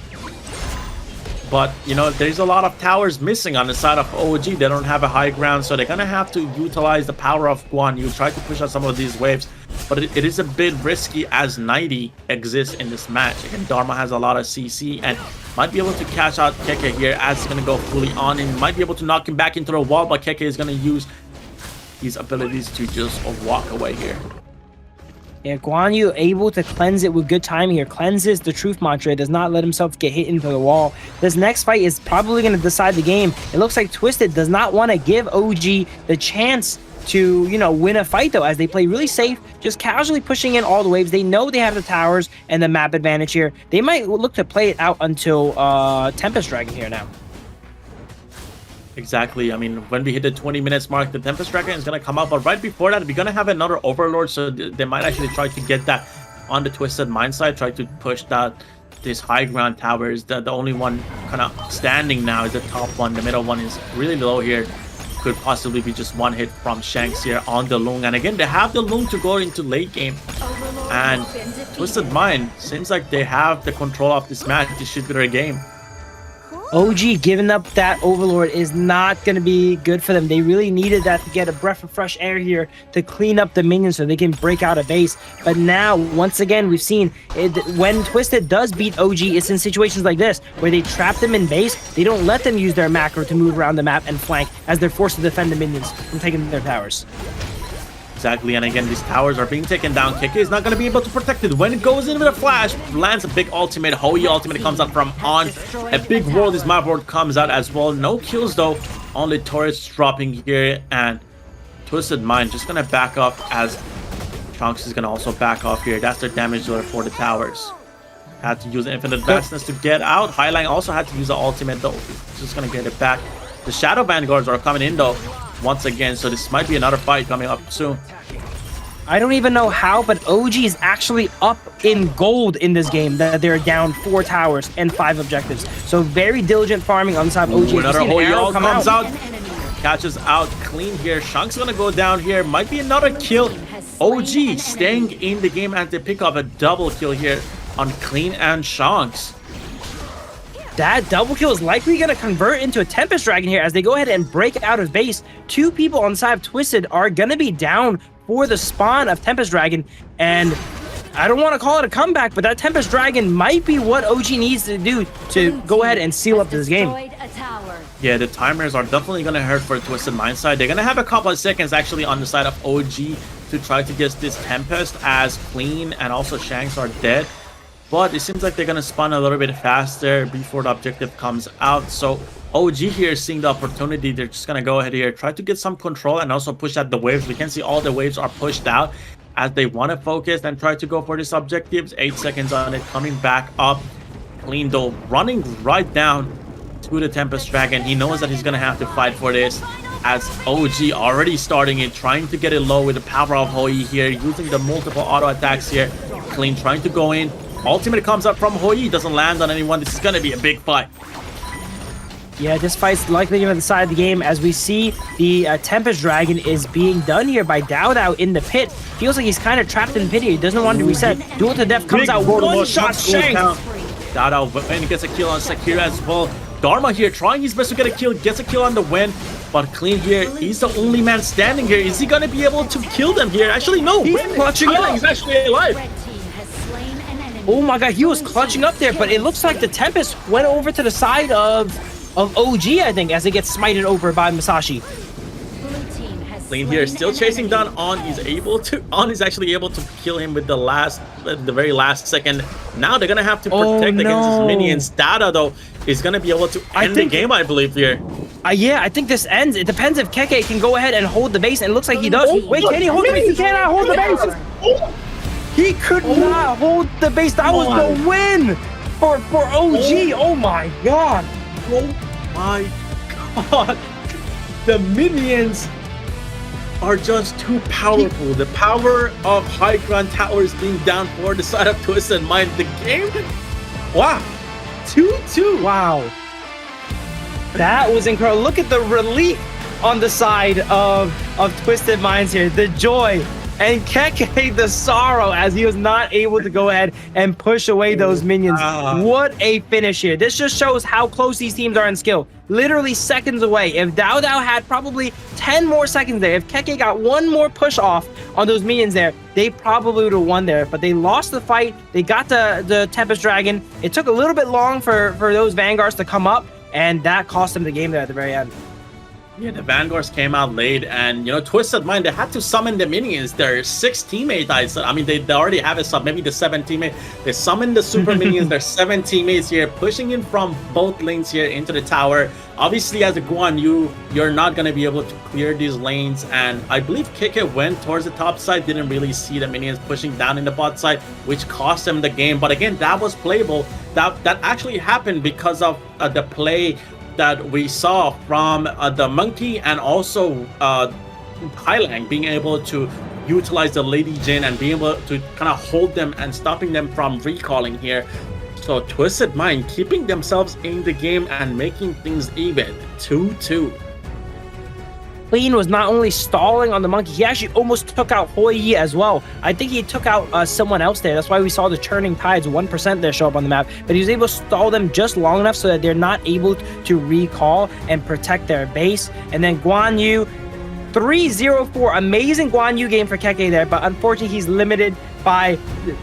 But, you know, there's a lot of towers missing on the side of OG. They don't have a high ground, so they're going to have to utilize the power of Guan Yu, try to push out some of these waves. But it is a bit risky as 90 exists in this match. Again, Dharma has a lot of CC and might be able to catch out KK here as he's going to go fully on and might be able to knock him back into the wall, but KK is going to use his abilities to just walk away here. Yeah, Guan Yu able to cleanse it with good timing here. Cleanses the truth mantra, does not let himself get hit into the wall. This next fight is probably going to decide the game. It looks like Twisted does not want to give OG the chance to, you know, win a fight, though, as they play really safe, just casually pushing in all the waves. They know they have the towers and the map advantage here. They might look to play it out until Tempest Dragon here now. Exactly. I mean, when we hit the 20 minutes mark, the Tempest Dragon is going to come out. But right before that, we're going to have another Overlord. So they might actually try to get that on the Twisted Mind side. Try to push that. This high ground tower is the only one kind of standing now is the top one. The middle one is really low here. Could possibly be just one hit from Shanks here on the Loong. And again, they have the Loong to go into late game. And Twisted Mind seems like they have the control of this match. This should be their game. OG giving up that Overlord is not going to be good for them. They really needed that to get a breath of fresh air here to clean up the minions so they can break out a base. But now, once again, we've seen it, when Twisted does beat OG, it's in situations like this where they trap them in base. They don't let them use their macro to move around the map and flank as they're forced to defend the minions from taking their towers. Exactly, and again, these towers are being taken down. KK is not going to be able to protect it. When it goes in with a flash, lands a big ultimate. Hoi ultimate comes out from On. A big world, this map world comes out as well. No kills though, only turrets dropping here, and Twisted Mind just going to back up as Trunks is going to also back off here. That's their damage dealer for the towers. Had to use Infinite Vastness to get out. Highline also had to use the ultimate though. Just going to get it back. The Shadow Vanguards are coming in though once again, so this might be another fight coming up soon. I don't even know how, but OG is actually up in gold in this game. That they're down 4 towers and 5 objectives. So very diligent farming on the side of OG. Another Hoyal comes out, catches out clean here. Shank's gonna go down here. Might be another kill. OG staying in the game and they pick up a double kill here on Clean and Shanks. That double kill is likely going to convert into a Tempest Dragon here as they go ahead and break out of base. 2 people on the side of Twisted are going to be down for the spawn of Tempest Dragon. And I don't want to call it a comeback, but that Tempest Dragon might be what OG needs to do to go ahead and seal up this game. Yeah, the timers are definitely going to hurt for Twisted Mind side. They're going to have a couple of seconds actually on the side of OG to try to get this Tempest as Clean and also Shanks are dead. But it seems like they're going to spawn a little bit faster before the objective comes out. So OG here seeing the opportunity, they're just going to go ahead here, try to get some control and also push out the waves. We can see all the waves are pushed out as they want to focus and try to go for these objectives. 8 seconds on it, coming back up. Clean though, running right down to the Tempest Dragon. He knows that he's going to have to fight for this as OG already starting it, trying to get it low with the power of Hoi here, using the multiple auto attacks here. Clean trying to go in. Ultimate comes up from Hoi, doesn't land on anyone. This is going to be a big fight. Yeah, this fight's likely on the side of the game as we see the Tempest Dragon is being done here by Dao in the pit. Feels like he's kind of trapped in the pit here. He doesn't want to reset. Duel to Death comes out. One shot Shanks. Dao gets a kill on Sakira as well. Dharma here trying his best to get a kill. Gets a kill on the win. But Clean here, he's the only man standing here. Is he going to be able to kill them here? Actually, no. He's clutching up. He's actually alive. Oh my god, he was clutching up there, but it looks like the Tempest went over to the side of OG, I think, as it gets smited over by Masashi. Clean here, still chasing down On. On is actually able to kill him with the very last second. Now they're gonna have to protect against his minions. Dada though is gonna be able to end the game, I believe here. Yeah, I think this ends. It depends if Keke can go ahead and hold the base, and it looks like he does. Wait, can he hold the base? He cannot hold the base. He could not hold the base. That was the win for OG. Oh my god. Oh my god. The minions are just too powerful. The power of high ground towers being down for the side of Twisted Mind. The game. Wow. 2-2. Wow. That was incredible. Look at the relief on the side of Twisted Minds here. The joy. And Keke, the sorrow, as he was not able to go ahead and push away those minions. What a finish here. This just shows how close these teams are in skill. Literally seconds away. If Dao had probably 10 more seconds there, if Keke got one more push off on those minions there, they probably would have won there. But they lost the fight. They got the Tempest Dragon. It took a little bit long for those Vanguards to come up, and that cost them the game there at the very end. Yeah, the Vanguards came out late, and Twisted Mind, they had to summon the minions. Their 6 teammates, I mean, they already have a sub, maybe the 7 teammate. They summoned the super minions, their 7 teammates here, pushing in from both lanes here into the tower. Obviously, as a Guan Yu, you're not going to be able to clear these lanes, and I believe Keke went towards the top side, didn't really see the minions pushing down in the bot side, which cost them the game. But again, that was playable. That actually happened because of the play that we saw from the Monkey and also Highlang being able to utilize the Lady Jin and being able to kind of hold them and stopping them from recalling here. So Twisted Mind keeping themselves in the game and making things even. 2-2. Clean was not only stalling on the monkey, he actually almost took out Hoi as well. I think he took out someone else there. That's why we saw the churning tides 1% there show up on the map. But he was able to stall them just long enough so that they're not able to recall and protect their base. And then Guan Yu, 3-0-4. Amazing Guan Yu game for Keke there, but unfortunately he's limited by,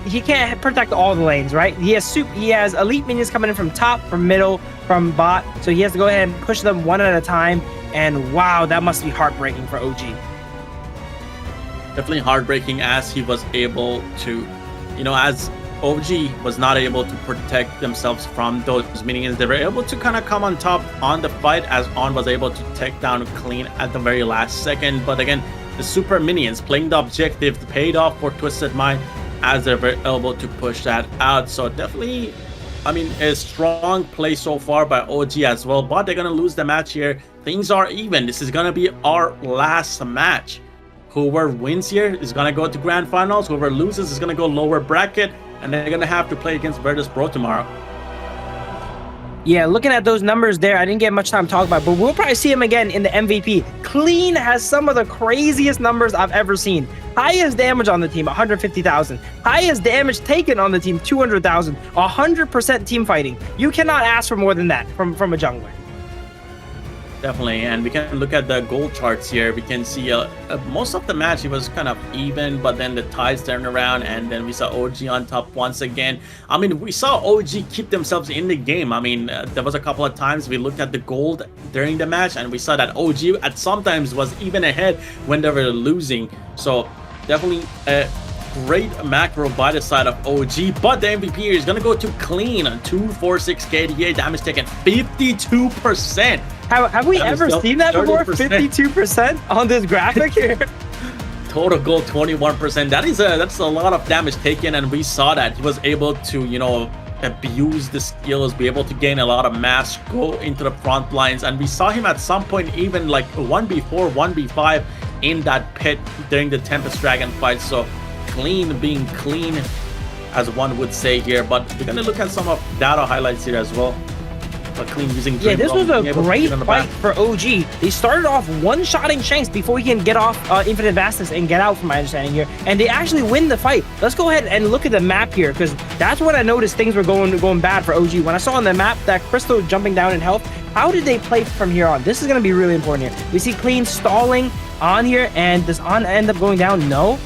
he can't protect all the lanes, right? He has elite minions coming in from top, from middle, from bot, so he has to go ahead and push them one at a time. And wow, that must be heartbreaking for OG. Definitely heartbreaking, as he was able to, you know, as OG was not able to protect themselves from those minions. They were able to kind of come on top on the fight, as On was able to take down Clean at the very last second. But again, the super minions playing the objective paid off for Twisted Mind, as they were able to push that out. So definitely, I mean, a strong play so far by OG as well, but they're gonna lose the match here. Things are even. This is gonna be our last match. Whoever wins here is gonna go to grand finals. Whoever loses is gonna go lower bracket, and they're gonna have to play against Virtus.pro tomorrow. Yeah, looking at those numbers there, I didn't get much time to talk about, but we'll probably see him again in the MVP. Clean has some of the craziest numbers I've ever seen. Highest damage on the team, 150,000. Highest damage taken on the team, 200,000. 100% team fighting. You cannot ask for more than that from a jungler. Definitely, and we can look at the goal charts here. We can see most of the match it was kind of even, but then the tides turned around, and then we saw OG on top once again. I mean, we saw OG keep themselves in the game. I mean, there was a couple of times we looked at the gold during the match, and we saw that OG at sometimes was even ahead when they were losing. So definitely a great macro by the side of OG, but the MVP here is gonna go to Clean on 246 KDA, damage taken 52%. Have we ever seen that before? 52% on this graphic here. Total goal 21%. That's a lot of damage taken, and we saw that he was able to, you know, abuse the skills, be able to gain a lot of mass, go into the front lines, and we saw him at some point even like 1v4, 1v5 in that pit during the Tempest Dragon fight. So Clean being clean, as one would say here, but we're gonna look at some of data highlights here as well. Clean using yeah, this was a great fight for OG. They started off one-shotting Shanks before he can get off Infinite Vastness and get out, from my understanding here, and they actually win the fight. Let's go ahead and look at the map here, because that's when I noticed things were going bad for OG. When I saw on the map that Crystal jumping down in health, how did they play from here on? This is going to be really important here. We see Clean stalling on here, and does On end up going down? No.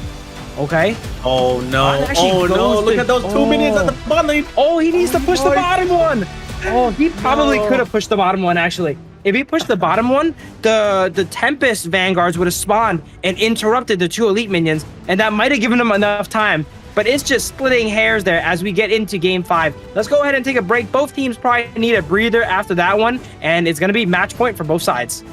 Okay. Oh no. Oh no. Look at those 2 minions at the bottom lane. Oh, he needs to push the bottom one. Oh, he probably could have pushed the bottom one, actually. If he pushed the bottom one, the Tempest Vanguards would have spawned and interrupted the 2 elite minions, and that might have given him enough time. But it's just splitting hairs there as we get into Game 5. Let's go ahead and take a break. Both teams probably need a breather after that one, and it's going to be match point for both sides.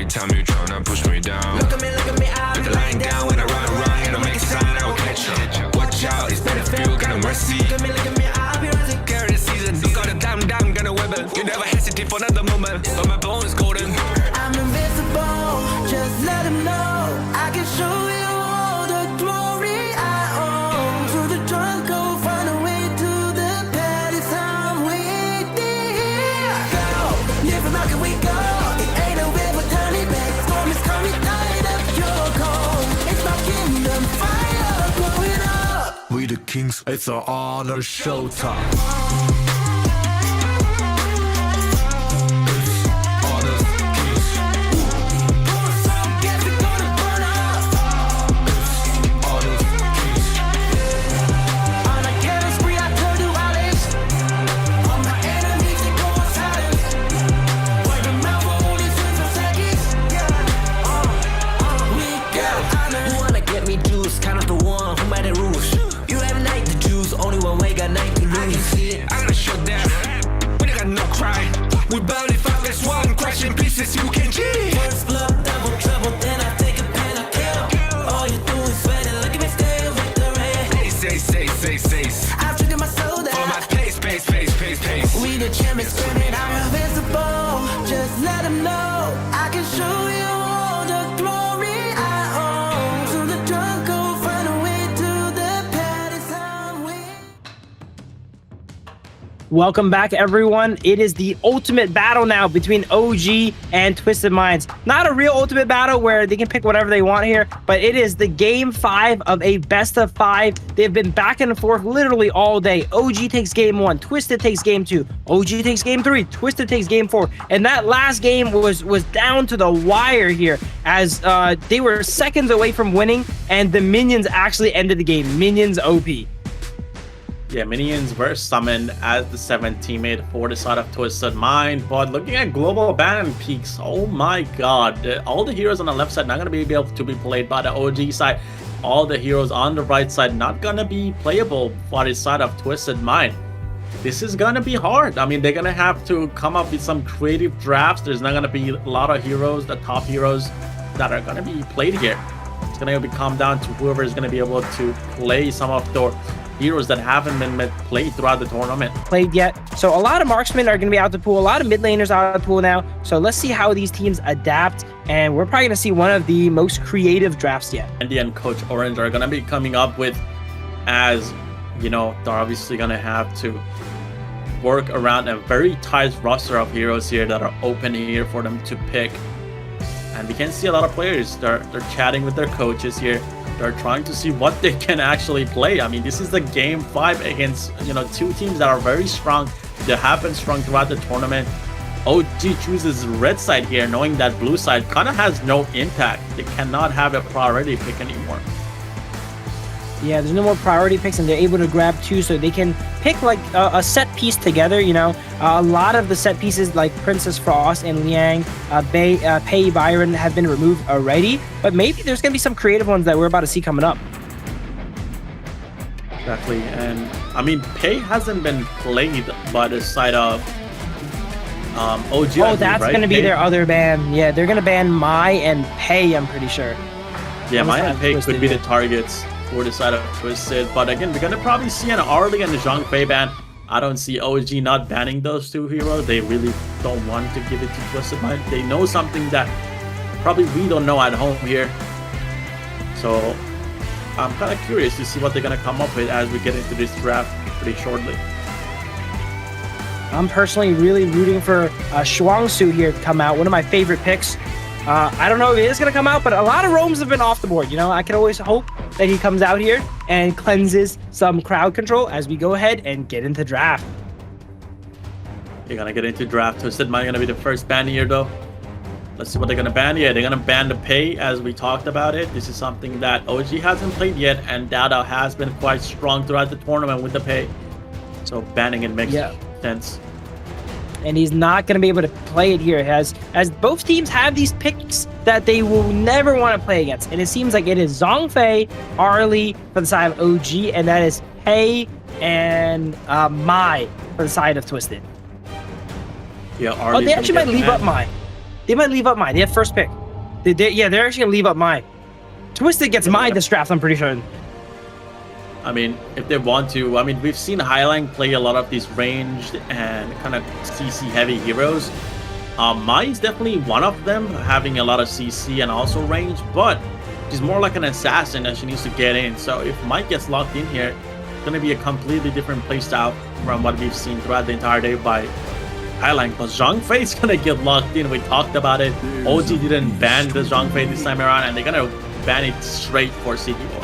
Time you tryna push me down. Look at me, I'll be lying down when I run around. Here to make a sign, I will catch you. Watch out, it's better feel, got no mercy. Look at me, I'll be rising. Carry the season, look all the time, gonna weapon. You never hesitate for another moment, but my bone is golden. I'm invincible, just let them know. I can show you all the glory I own. Through the jungle, find a way to the palace. I'm waiting. Go, live from how can we go? We the kings, it's our honor showtime. We burn it up as one, crashing pieces you can cheat. First blood, double trouble, then I take a pen, I kill. All you do is sweat and look at me stay with the We the champions, screaming, I'm invincible. Just let them know I can show you all the glory I own. To the jungle, find a way to the palace highway. Welcome back, everyone. It is the ultimate battle now between OG and Twisted Minds. Not a real ultimate battle where they can pick whatever they want here, but it is the game 5 of a best of 5. They've been back and forth literally all day. OG takes game 1, Twisted takes game 2, OG takes game 3, Twisted takes game 4. And that last game was down to the wire here as they were seconds away from winning, and the minions actually ended the game. Minions OP. Yeah, minions were summoned as the 7th teammate for the side of Twisted Mind, but looking at global ban peaks, oh my god, all the heroes on the left side not going to be able to be played by the OG side. All the heroes on the right side not going to be playable for the side of Twisted Mind. This is going to be hard. I mean, they're going to have to come up with some creative drafts. There's not going to be a lot of heroes, the top heroes that are going to be played here. It's going to come down to whoever is going to be able to play some of the heroes that haven't been played throughout the tournament. Played yet. So a lot of marksmen are going to be out the pool. A lot of mid laners out of the pool now. So let's see how these teams adapt. And we're probably going to see one of the most creative drafts yet. Andy and Coach Orange are going to be coming up with, as you know, they're obviously going to have to work around a very tight roster of heroes here that are open here for them to pick. And we can see a lot of players. They're chatting with their coaches here. They're trying to see what they can actually play. I mean, this is the game 5 against, you know, 2 teams that are very strong. They have been strong throughout the tournament. OG chooses red side here, knowing that blue side kind of has no impact. They cannot have a priority pick anymore. Yeah, there's no more priority picks, and they're able to grab 2, so they can pick like a set piece together. You know, a lot of the set pieces like Princess Frost and Liang, Pei Byron have been removed already, but maybe there's gonna be some creative ones that we're about to see coming up. Exactly, and I mean, Pei hasn't been played by the side of OG. Oh, that's right? Gonna be their other ban. Yeah, they're gonna ban Mai and Pei, I'm pretty sure. Yeah, Mai and Pei could be the targets for the side of Twisted, but again, we're gonna probably see an Arlie and a Zhang Fei ban. I don't see OG not banning those 2 heroes. They really don't want to give it to Twisted Mind. They know something that probably we don't know at home here. So I'm kind of curious to see what they're gonna come up with as we get into this draft pretty shortly. I'm personally really rooting for Shuangsu here to come out. One of my favorite picks. I don't know if it is going to come out, but a lot of roams have been off the board. You know, I can always hope that he comes out here and cleanses some crowd control as we go ahead and get into draft. You're going to get into draft. Twisted Mind going to be the first ban here, though. Let's see what they're going to ban. Yeah, they're going to ban the Pei, as we talked about it. This is something that OG hasn't played yet, and Dada has been quite strong throughout the tournament with the Pei. So banning it makes sense. And he's not going to be able to play it here as both teams have these picks that they will never want to play against. And it seems like it is Zhang Fei, Arlie for the side of OG, and that is Pei and Mai for the side of Twisted. Yeah, Arlie. Oh, they actually might leave up Mai. They might leave up Mai. They have first pick. Yeah, they're actually going to leave up Mai. Twisted gets Mai this draft, I'm pretty sure. I mean, if they want to, I mean, we've seen Highline play a lot of these ranged and kind of CC heavy heroes. Mai is definitely one of them, having a lot of CC and also range, but she's more like an assassin that she needs to get in. So if Mai gets locked in here, it's going to be a completely different playstyle from what we've seen throughout the entire day by Highline. Because Zhang Fei is going to get locked in. We talked about it. OG didn't ban the Zhang Fei this time around, and they're going to ban it straight for City Boy.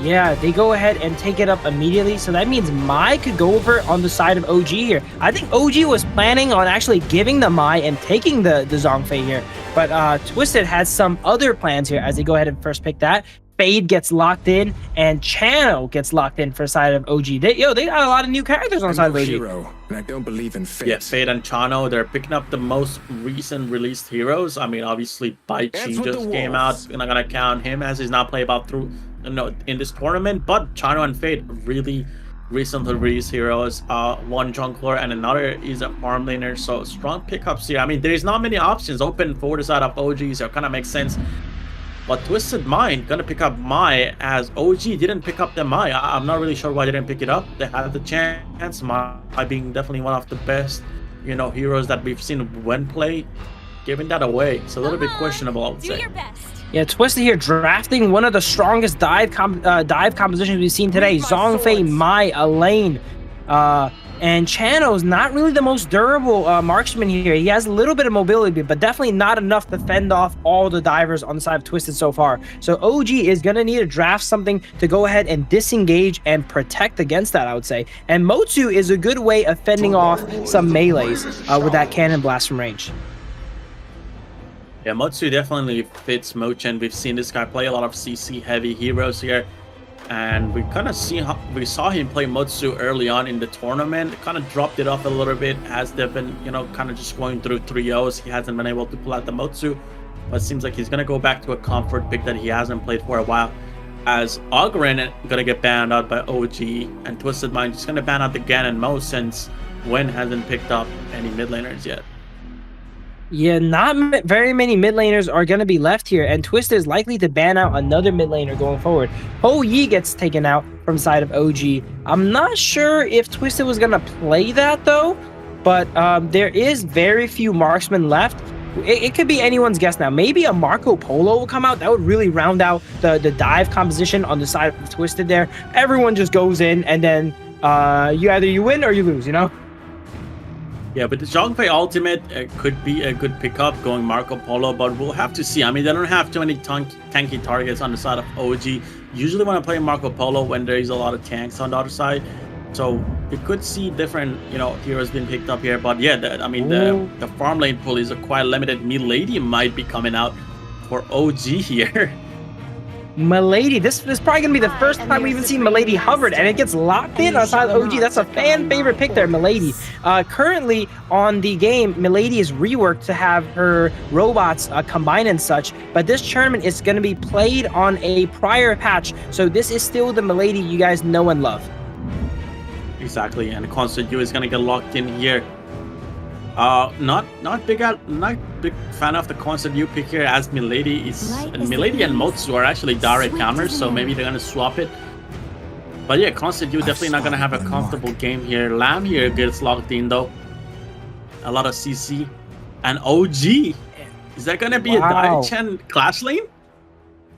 Yeah, they go ahead and take it up immediately. So that means Mai could go over on the side of OG here. I think OG was planning on actually giving the Mai and taking the Zhang Fei here. But Twisted has some other plans here as they go ahead and first pick that. Fade gets locked in, and Channel gets locked in for the side of OG. They got a lot of new characters on the side of OG. Hero, and I don't believe in fate. Yeah, Fade and Chano, they're picking up the most recent released heroes. I mean, obviously, Bai Chi just came out. We're not going to count him as he's not played about through in this tournament, but Chano and Fade really recently released heroes. One jungler and another is a farm laner, so strong pickups here. I mean, there's not many options open for the side of OG, so it kind of makes sense But Twisted Mind gonna pick up Mai, as OG didn't pick up the Mai. I'm not really sure why they didn't pick it up. They had the chance. Mai being definitely one of the best, you know, heroes that we've seen when play. Giving that away, it's a little bit questionable, I would say. Yeah, Twisted here drafting one of the strongest dive compositions we've seen today. Zhongfei, Mai, Elaine, and Chano's not really the most durable marksman here. He has a little bit of mobility, but definitely not enough to fend off all the divers on the side of Twisted so far. So OG is going to need to draft something to go ahead and disengage and protect against that, I would say. And Motsu is a good way of fending off some melees with that cannon blast from range. Yeah, Motsu definitely fits Mochen. We've seen this guy play a lot of CC heavy heroes here. And we kind of saw him play Motsu early on in the tournament. Kind of dropped it off a little bit as they've been, you know, kind of just going through 3-0s. He hasn't been able to pull out the Motsu, but it seems like he's gonna go back to a comfort pick that he hasn't played for a while. As Ogren gonna get banned out by OG, and Twisted Mind just gonna ban out the Gan and Mo, since Wen hasn't picked up any mid laners yet. Yeah, not very many mid laners are going to be left here, and Twisted is likely to ban out another mid laner going forward. Ho Yi gets taken out from side of OG. I'm not sure if Twisted was going to play that, though, but there is very few marksmen left. It could be anyone's guess now. Maybe a Marco Polo will come out. That would really round out the dive composition on the side of Twisted there. Everyone just goes in, and then you win or you lose, you know? Yeah, but the Zhongfei ultimate could be a good pickup going Marco Polo, but we'll have to see. I mean, they don't have too many tanky targets on the side of OG. Usually when I play Marco Polo, when there is a lot of tanks on the other side, so we could see different, you know, heroes being picked up here. But yeah, the farm lane pool is quite limited. Milady might be coming out for OG here. Milady, this is probably going to be the first time we even see Milady hovered, and it gets locked in outside of OG. That's a fan favorite pick there, Milady. Currently on the game, Milady is reworked to have her robots combine and such, but this tournament is going to be played on a prior patch, so this is still the Milady you guys know and love. Exactly, and Constant U is going to get locked in here. Not big fan of the Constant U pick here, as Milady and Motsu are actually direct counters, so maybe they're gonna swap it. But yeah, Constant U definitely not gonna have a comfortable game here. Lamb here gets locked in though. A lot of CC and OG. Is that gonna be a Dai-Chen clash lane?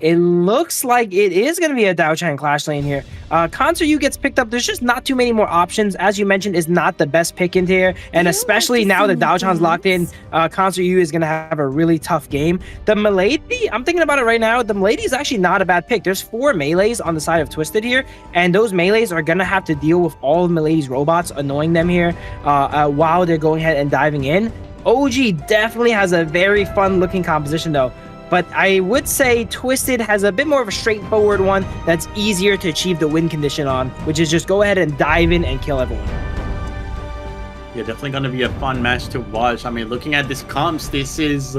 It looks like it is going to be a Dao-Chan clash lane here. Concert U gets picked up. There's just not too many more options. As you mentioned, is not the best pick in here. And especially now that Dao-Chan's locked in, Concert U is going to have a really tough game. The Milady, I'm thinking about it right now. The Milady is actually not a bad pick. There's 4 melees on the side of Twisted here. And those melees are going to have to deal with all of Milady's robots, annoying them here while they're going ahead and diving in. OG definitely has a very fun looking composition though. But I would say Twisted has a bit more of a straightforward one that's easier to achieve the win condition on, which is just go ahead and dive in and kill everyone. Yeah, definitely going to be a fun match to watch. I mean, looking at this comps, this is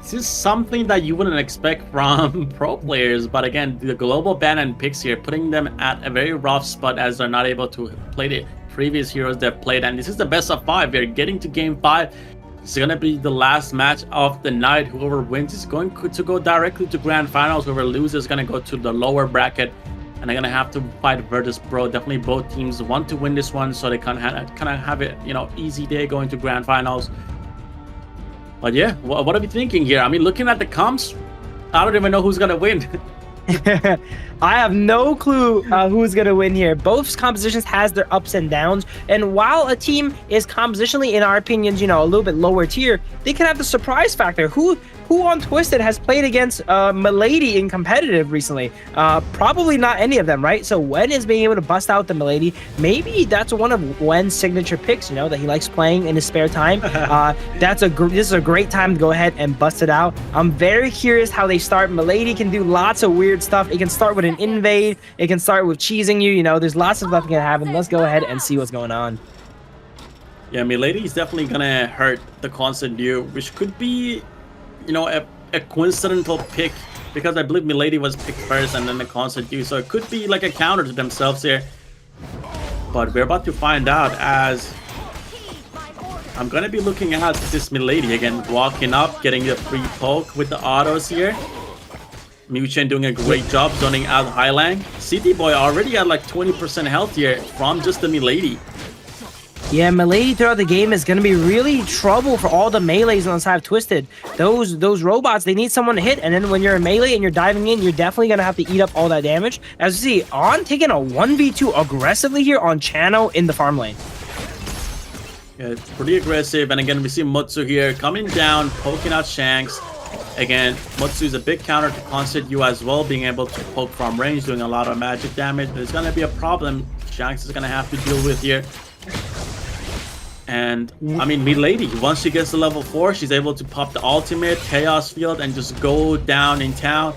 something that you wouldn't expect from pro players. But again, the global ban and picks here, putting them at a very rough spot as they're not able to play the previous heroes they've played. And this is the best of 5. We're getting to game 5. It's going to be the last match of the night. Whoever wins is going to go directly to grand finals. Whoever loses is going to go to the lower bracket, and they're going to have to fight Virtus.pro. Definitely both teams want to win this one, so they kind of have it, you know, easy day going to grand finals. But yeah, what are we thinking here? I mean, looking at the comps, I don't even know who's going to win. I have no clue who's going to win here. Both compositions has their ups and downs. And while a team is compositionally, in our opinions, you know, a little bit lower tier, they can have the surprise factor. Who on Twisted has played against Milady in competitive recently? Probably not any of them, right? So Wen is being able to bust out the Milady. Maybe that's one of Wen's signature picks, you know, that he likes playing in his spare time. This is a great time to go ahead and bust it out. I'm very curious how they start. Milady can do lots of weird stuff. It can start with an invade. It can start with cheesing you. You know, there's lots of stuff that can happen. Let's go ahead and see what's going on. Yeah, Milady is definitely gonna hurt the Constant U, which could be, you know, a coincidental pick, because I believe Milady was picked first and then the Constant U, so it could be like a counter to themselves here. But we're about to find out, as I'm gonna be looking at this Milady again, walking up, getting the free poke with the autos here. Muchen doing a great job zoning out Highlang. CT Boy already at like 20% health here from just the Milady. Yeah, Milady throughout the game is going to be really trouble for all the melees on the side of Twisted. Those robots, they need someone to hit, and then when you're a melee and you're diving in, you're definitely going to have to eat up all that damage. As you see, On taking a 1v2 aggressively here on Chano in the farm lane. Yeah, it's pretty aggressive, and again, we see Mutsu here coming down, poking out Shanks. Again, Mutsu is a big counter to Constant U as well, being able to poke from range, doing a lot of magic damage, but it's going to be a problem Shanks is going to have to deal with here. And I mean, Milady, once she gets to level 4, she's able to pop the ultimate Chaos Field and just go down in town.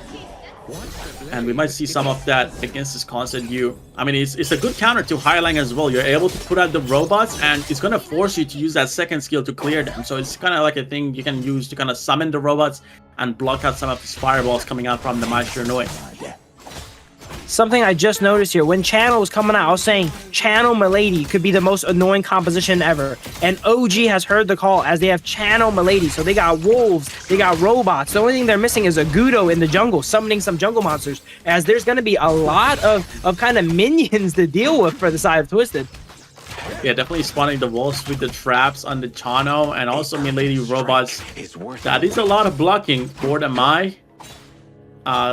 And we might see some of that against this Constant U. I mean, it's a good counter to Highlang as well. You're able to put out the robots, and it's going to force you to use that second skill to clear them. So it's kind of like a thing you can use to kind of summon the robots and block out some of these fireballs coming out from the Maestro Noi. Something I just noticed here, when Channel was coming out, I was saying Channel Milady could be the most annoying composition ever. And OG has heard the call as they have Channel Milady. So they got wolves, they got robots. The only thing they're missing is a Gudo in the jungle, summoning some jungle monsters, as there's going to be a lot of kind of minions to deal with for the side of Twisted. Yeah, definitely spawning the wolves with the traps on the Chano and also Milady robots. That is a lot of blocking for the Mai.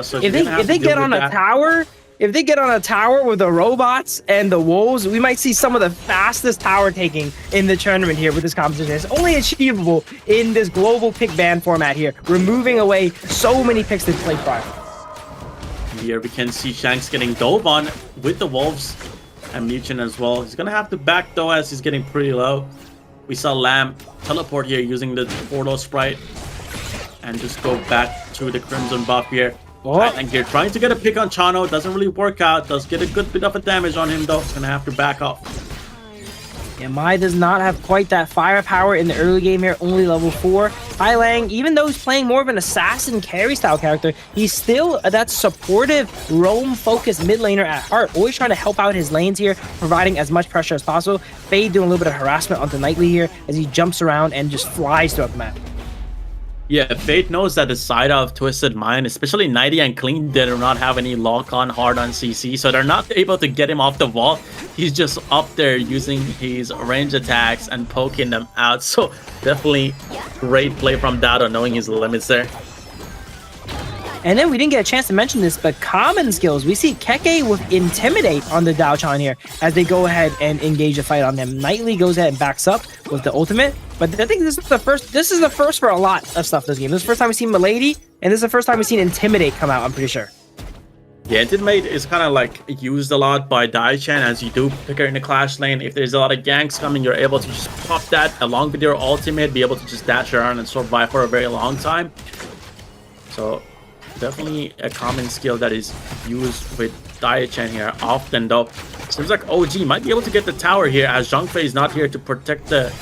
So if they get on a tower... If they get on a tower with the robots and the wolves, we might see some of the fastest tower taking in the tournament here with this composition. It's only achievable in this global pick ban format here, removing away so many picks to play prior. Here we can see Shanks getting dove on with the wolves and Muchen as well. He's gonna have to back though as he's getting pretty low. We saw Lamb teleport here using the portal sprite and just go back to the Crimson buff here. And here trying to get a pick on Chano, doesn't really work out. Does get a good bit of a damage on him though. He's gonna have to back off. Yeah, Mai does not have quite that firepower in the early game here, only level 4. Highlang, even though he's playing more of an assassin carry style character, he's still that supportive, roam-focused mid laner at heart, always trying to help out his lanes here, providing as much pressure as possible. Fade doing a little bit of harassment onto Nightly here as he jumps around and just flies throughout the map. Yeah, Fate knows that the side of Twisted Mind, especially Nighty and Clean, they do not have any lock-on hard on CC, so they're not able to get him off the wall. He's just up there using his range attacks and poking them out. So definitely great play from Dado, knowing his limits there. And then we didn't get a chance to mention this, but common skills. We see Keke with Intimidate on the Daochan here as they go ahead and engage a fight on them. Nightly goes ahead and backs up with the ultimate. But I think this is the first for a lot of stuff this game. This is the first time we've seen Milady, and this is the first time we've seen Intimidate come out, I'm pretty sure. Yeah, Intimidate is kind of like used a lot by Daichan as you do pick her in the clash lane. If there's a lot of ganks coming, you're able to just pop that along with your ultimate, be able to just dash around and survive for a very long time. So definitely a common skill that is used with Daichan here often though. Seems like OG might be able to get the tower here as Zhongfei is not here to protect the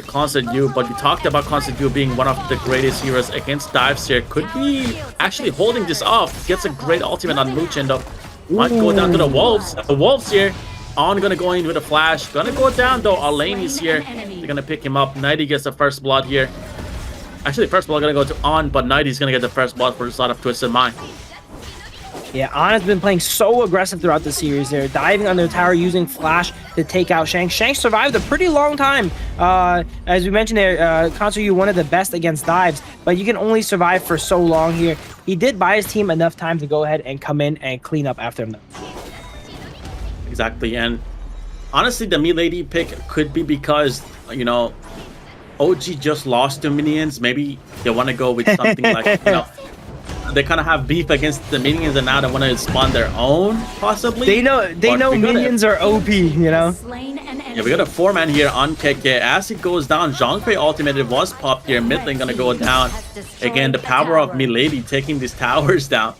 Constant U, but we talked about Constant U being one of the greatest heroes against dives here. Could be actually holding this off. Gets a great ultimate on Muchen though. Might go down to the wolves. The wolves here. On gonna go in with a flash. Gonna go down though. Alain is here. They're gonna pick him up. Nighty gets the first blood here. Actually, first blood gonna go to On, but Nighty's gonna get the first blood for the side of Twisted Mind. Yeah, On has been playing so aggressive throughout the series. They're diving under the tower using Flash to take out Shanks. Shanks survived a pretty long time. As we mentioned there, Console U one of the best against dives, but you can only survive for so long here. He did buy his team enough time to go ahead and come in and clean up after him though. Exactly, and honestly, the Milady pick could be because, you know, OG just lost to minions. Maybe they want to go with something like, you know, they kind of have beef against the minions and now they want to spawn their own, possibly. They know minions are OP, you know? Yeah, we got a 4-man here on Keke. As it goes down, Zhongfei ultimate was popped here. Mid lane gonna go down. Again, the power of Milady taking these towers down.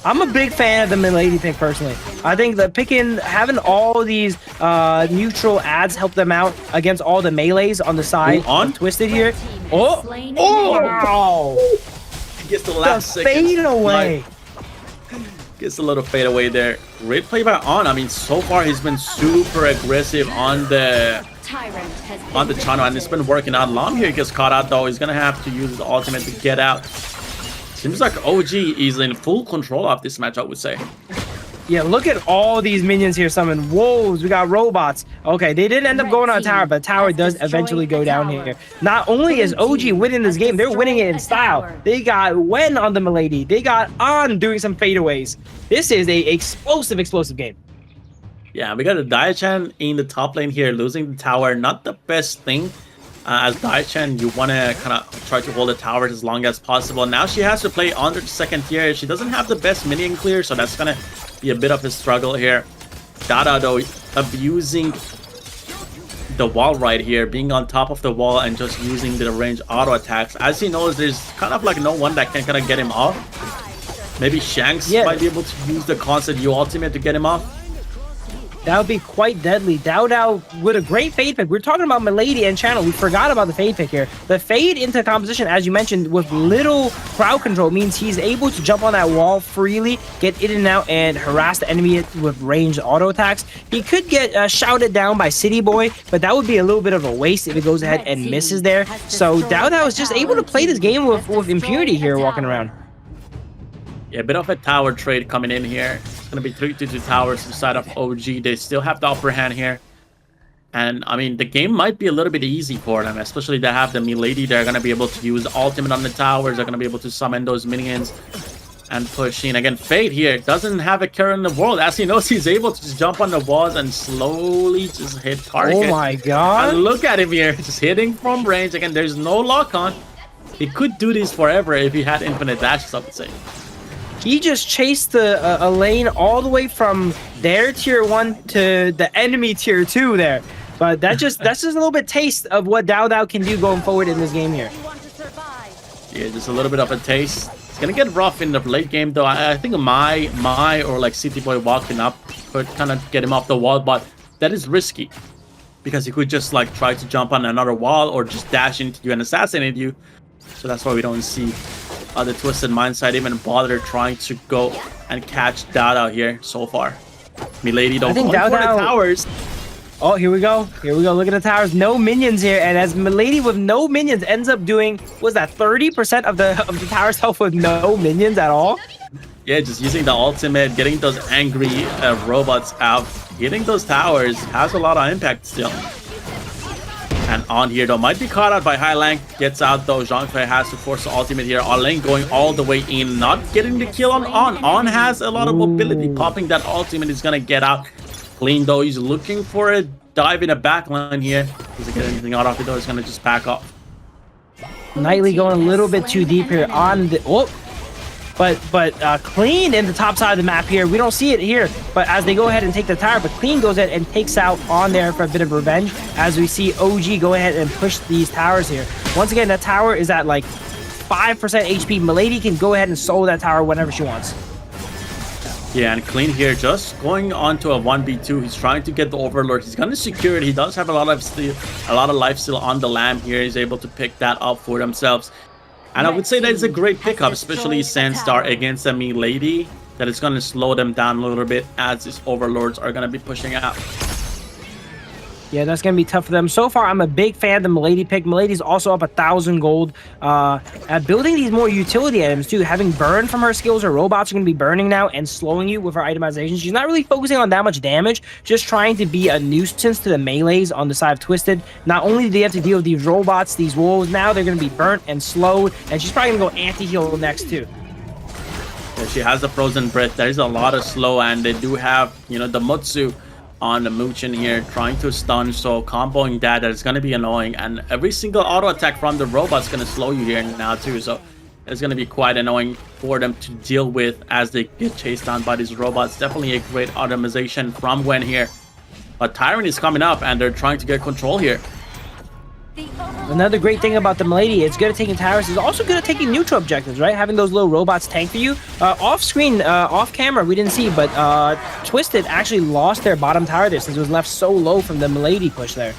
I'm a big fan of the Milady pick personally. I think the having all these neutral ads help them out against all the melees on the side. On Twisted here. Oh! Gets the last fade away. Gets a little fade away there. Great play by On. I mean, so far he's been super aggressive on the Chano, and it's been working out. Long here gets caught out though. He's gonna have to use his ultimate to get out. Seems like OG is in full control of this match, I would say. Yeah, look at all these minions here summoned. Wolves, we got robots. Okay, they did end up going on tower, but tower does eventually go down here. Not only is OG winning this game, they're winning it in style. They got Wen on the Milady. They got On doing some fadeaways. This is a explosive game. Yeah, we got a Daichan in the top lane here, losing the tower. Not the best thing. As Daichan, you want to kind of try to hold the tower as long as possible. Now she has to play under the second tier. She doesn't have the best minion clear, so that's going to be a bit of a struggle here. Dada, though, abusing the wall right here, being on top of the wall and just using the range auto attacks. As he knows, there's kind of like no one that can kind of get him off. Maybe Shanks might be able to use the constant U ultimate to get him off. That would be quite deadly. Dao with a great fade pick. We're talking about Milady and Channel. We forgot about the fade pick here. The fade into composition, as you mentioned, with little crowd control means he's able to jump on that wall freely, get in and out, and harass the enemy with ranged auto attacks. He could get shouted down by City Boy, but that would be a little bit of a waste if it goes ahead and misses there. So Dao is just able to play this game with impunity here walking around. Yeah, a bit of a tower trade coming in here. It's going to be 3-2 towers inside of OG. They still have the upper hand here. And, I mean, the game might be a little bit easy for them, especially they have the Milady. They're going to be able to use ultimate on the towers. They're going to be able to summon those minions and push in. Again, Fade here doesn't have a care in the world. As he knows, he's able to just jump on the walls and slowly just hit target. Oh my god. And look at him here, just hitting from range. Again, there's no lock on. He could do this forever if he had infinite dashes, I would say. He just chased a lane all the way from their tier 1 to the enemy tier 2 there. But that's just a little bit taste of what Dao can do going forward in this game here. Yeah, just a little bit of a taste. It's gonna get rough in the late game though. I think my or like City Boy walking up could kind of get him off the wall, but that is risky because he could just like try to jump on another wall or just dash into you and assassinate you. So that's why we don't see the Twisted Mindset even bother trying to go and catch Dada here so far. Milady don't go for the towers. Oh, here we go. Look at the towers. No minions here, and as Milady with no minions ends up doing, was that 30% of the tower's health with no minions at all? Yeah, just using the ultimate, getting those angry robots out, hitting those towers has a lot of impact still. And On here though might be caught out by High Lang. Gets out though. Zhongfei has to force the ultimate here. Lane going all the way in, not getting the kill on On. On has a lot of mobility. Popping that ultimate is gonna get out. Clean though. He's looking for a dive in a backline here. Doesn't get anything out of it though. He's gonna just back off. Nightly going a little bit too deep here on the but Clean in the top side of the map here. We don't see it here, but as they go ahead and take the tower, but Clean goes ahead and takes out On there for a bit of revenge as we see OG go ahead and push these towers here. Once again, that tower is at like 5% HP. Milady can go ahead and solo that tower whenever she wants. Yeah, and Clean here just going on to a 1v2. He's trying to get the Overlord. He's gonna secure it. He does have a lot of life still on the Lamb here. He's able to pick that up for themselves. And I would say that it's a great pickup, especially since they're against a Milady, that it's going to slow them down a little bit as these Overlords are going to be pushing out. Yeah, that's going to be tough for them. So far, I'm a big fan of the Milady pick. Milady's also up 1,000 gold. At building these more utility items, too. Having burn from her skills, her robots are going to be burning now and slowing you with her itemization. She's not really focusing on that much damage, just trying to be a nuisance to the melees on the side of Twisted. Not only do they have to deal with these robots, these wolves, now they're going to be burnt and slowed, and she's probably going to go anti-heal next, too. Yeah, she has the Frozen Breath. There's a lot of slow, and they do have, you know, the Mutsu on the Muchin here, trying to stun, so comboing that is going to be annoying, and every single auto attack from the robot's going to slow you here now too, so it's going to be quite annoying for them to deal with as they get chased down by these robots. Definitely a great automation from Gwen here, but Tyrant is coming up and they're trying to get control here. Another great thing about the Milady, it's good at taking towers. It's also good at taking neutral objectives, right? Having those little robots tank for you. Off screen, off camera, we didn't see, but Twisted actually lost their bottom tower there since it was left so low from the Milady push there.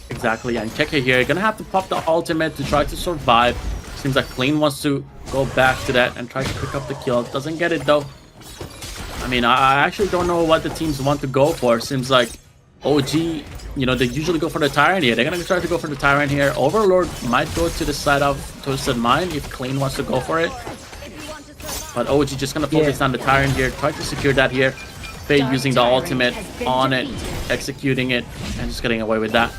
Exactly, and Keke here gonna have to pop the ultimate to try to survive. Seems like Clean wants to go back to that and try to pick up the kill. Doesn't get it though. I mean, I actually don't know what the teams want to go for. Seems like OG you know, they usually go for the Tyrant here. They're gonna try to go for the Tyrant here. Overlord might go to the side of Twisted Mind if Clean wants to go for it. But OG just gonna focus on the Tyrant here. Try to secure that here. Fade using the ultimate on it, executing it, and just getting away with that.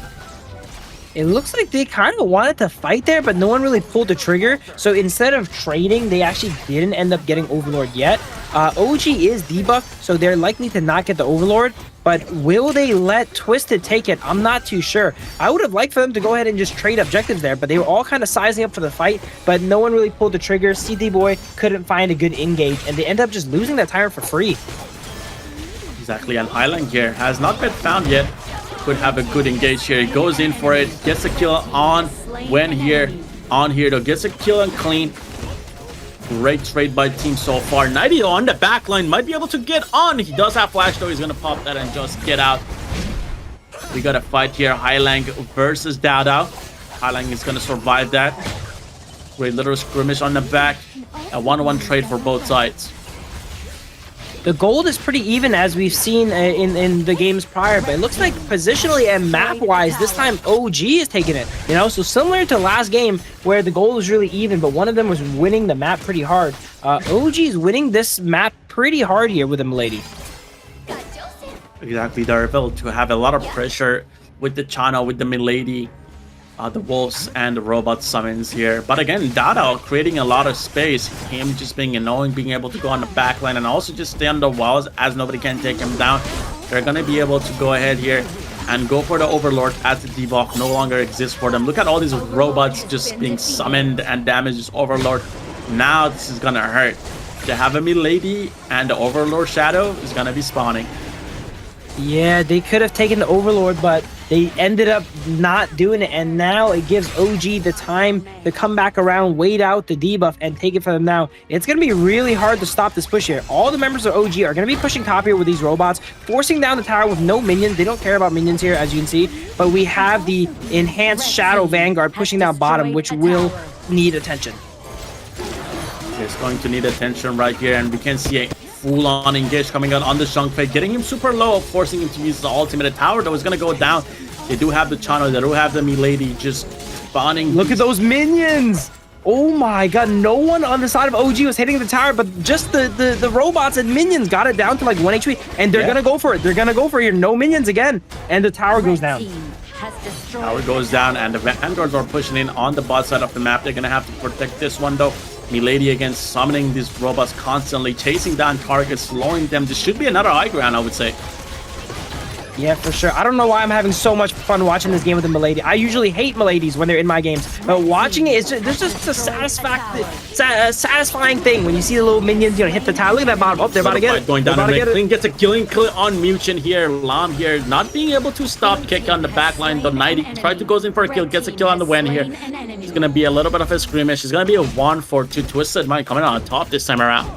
It looks like they kind of wanted to fight there, but no one really pulled the trigger. So instead of trading, they actually didn't end up getting Overlord yet. OG is debuffed, so they're likely to not get the Overlord. But will they let Twisted take it? I'm not too sure. I would have liked for them to go ahead and just trade objectives there, but they were all kind of sizing up for the fight, but no one really pulled the trigger. CT Boy couldn't find a good engage, and they end up just losing that Tyrant for free. Exactly, and Highland here has not been found yet. Could have a good engage here. He goes in for it, gets a kill on when here, on here though, gets a kill on Clean. Great trade by team so far. 90 on the back line, might be able to get on. He does have flash though. He's gonna pop that and just get out. We got a fight here, Highlang versus Dada. Highlang is gonna survive that. Great little skirmish on the back. A 1-1 trade for both sides. The gold is pretty even, as we've seen in the games prior, but it looks like positionally and map-wise, this time OG is taking it, you know? So similar to last game where the gold was really even, but one of them was winning the map pretty hard. OG is winning this map pretty hard here with the Milady. Exactly, they're able to have a lot of pressure with the Chana, with the Milady, the Wolves, and the Robot summons here. But again, Dada creating a lot of space. Him just being annoying, being able to go on the back line and also just stay on the walls as nobody can take him down. They're going to be able to go ahead here and go for the Overlord as the debuff no longer exists for them. Look at all these robots just being summoned and damages Overlord. Now this is going to hurt. They have a Milady and the Overlord Shadow is going to be spawning. Yeah, they could have taken the Overlord, but they ended up not doing it, and now it gives OG the time to come back around, wait out the debuff, and take it for them now. It's going to be really hard to stop this push here. All the members of OG are going to be pushing top here with these robots, forcing down the tower with no minions. They don't care about minions here, as you can see, but we have the enhanced Shadow Vanguard pushing down bottom, which will need attention. It's going to need attention right here, and we can see a full-on engage coming out on the Zhongfei, getting him super low, forcing him to use the ultimate. The tower though is going to go down. They do have the Chana, they do have the Milady just spawning. Look at those minions! Oh my god, no one on the side of OG was hitting the tower, but just the robots and minions got it down to like 1 HP, and they're gonna go for it. They're gonna go for it here. No minions again, and the tower goes down. Tower goes down, and the Vanguards are pushing in on the bot side of the map. They're gonna have to protect this one though. Milady again summoning these robots constantly, chasing down targets, slowing them. This should be another high ground, I would say. Yeah, for sure. I don't know why I'm having so much fun watching this game with the Milady. I usually hate Miladies when they're in my games, but watching it, it's just, there's just a satisfying thing when you see the little minions, you know, hit the tower. Look at that bottom. Oh, they're about to get it. Going down, and Clean gets a killing kill on Muchin here. Lam here, not being able to stop kick on the back line. The 90 tried to goes in for a kill, gets a kill on the Wen here. It's gonna be a little bit of a skirmish. It's gonna be a 1-4-2. Twisted Mind coming on top this time around.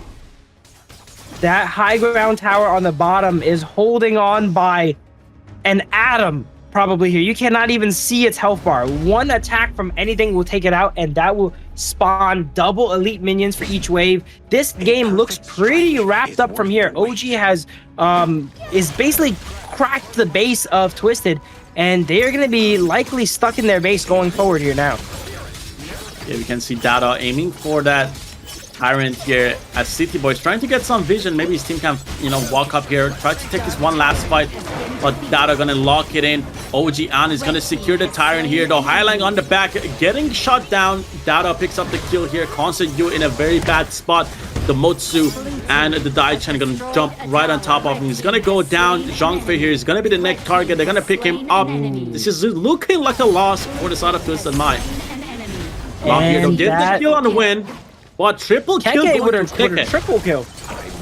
That high ground tower on the bottom is holding on by an atom probably here. You cannot even see its health bar. One attack from anything will take it out, and that will spawn double elite minions for each wave. This game looks pretty wrapped up from here. OG has is basically cracked the base of Twisted, and they're going to be likely stuck in their base going forward here now. Yeah, we can see Dada aiming for that Tyrant here as City Boy's trying to get some vision. Maybe his team can, you know, walk up here, try to take this one last fight, but Dada gonna lock it in. OG An is gonna secure the Tyrant here though. Highlight on the back, getting shot down. Dada picks up the kill here. Constant Yu in a very bad spot. The Motsu and the Daichan gonna jump right on top of him. He's gonna go down. Zhongfei here is gonna be the next target. They're gonna pick him up. This is looking like a loss for the side of Twisted Mind. Lock here though, get the kill on the win. What, triple kill? Keke with a triple kill.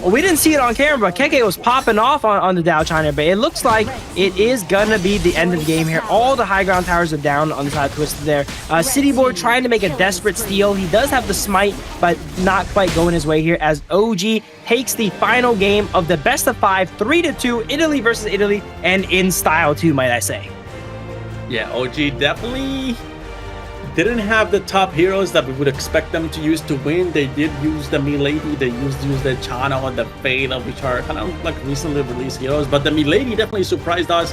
Well, we didn't see it on camera, but Keke was popping off on the Dao China, but it looks like it is gonna be the end of the game here. All the high ground towers are down on the side of Twisted there. City Boy trying to make a desperate steal. He does have the smite, but not quite going his way here as OG takes the final game of the best of 5, 3-2, Italy versus Italy, and in style too, might I say. Yeah, OG definitely didn't have the top heroes that we would expect them to use to win. They did use the Milady, they used the Chana or the Fade, which are kind of like recently released heroes, but the Milady definitely surprised us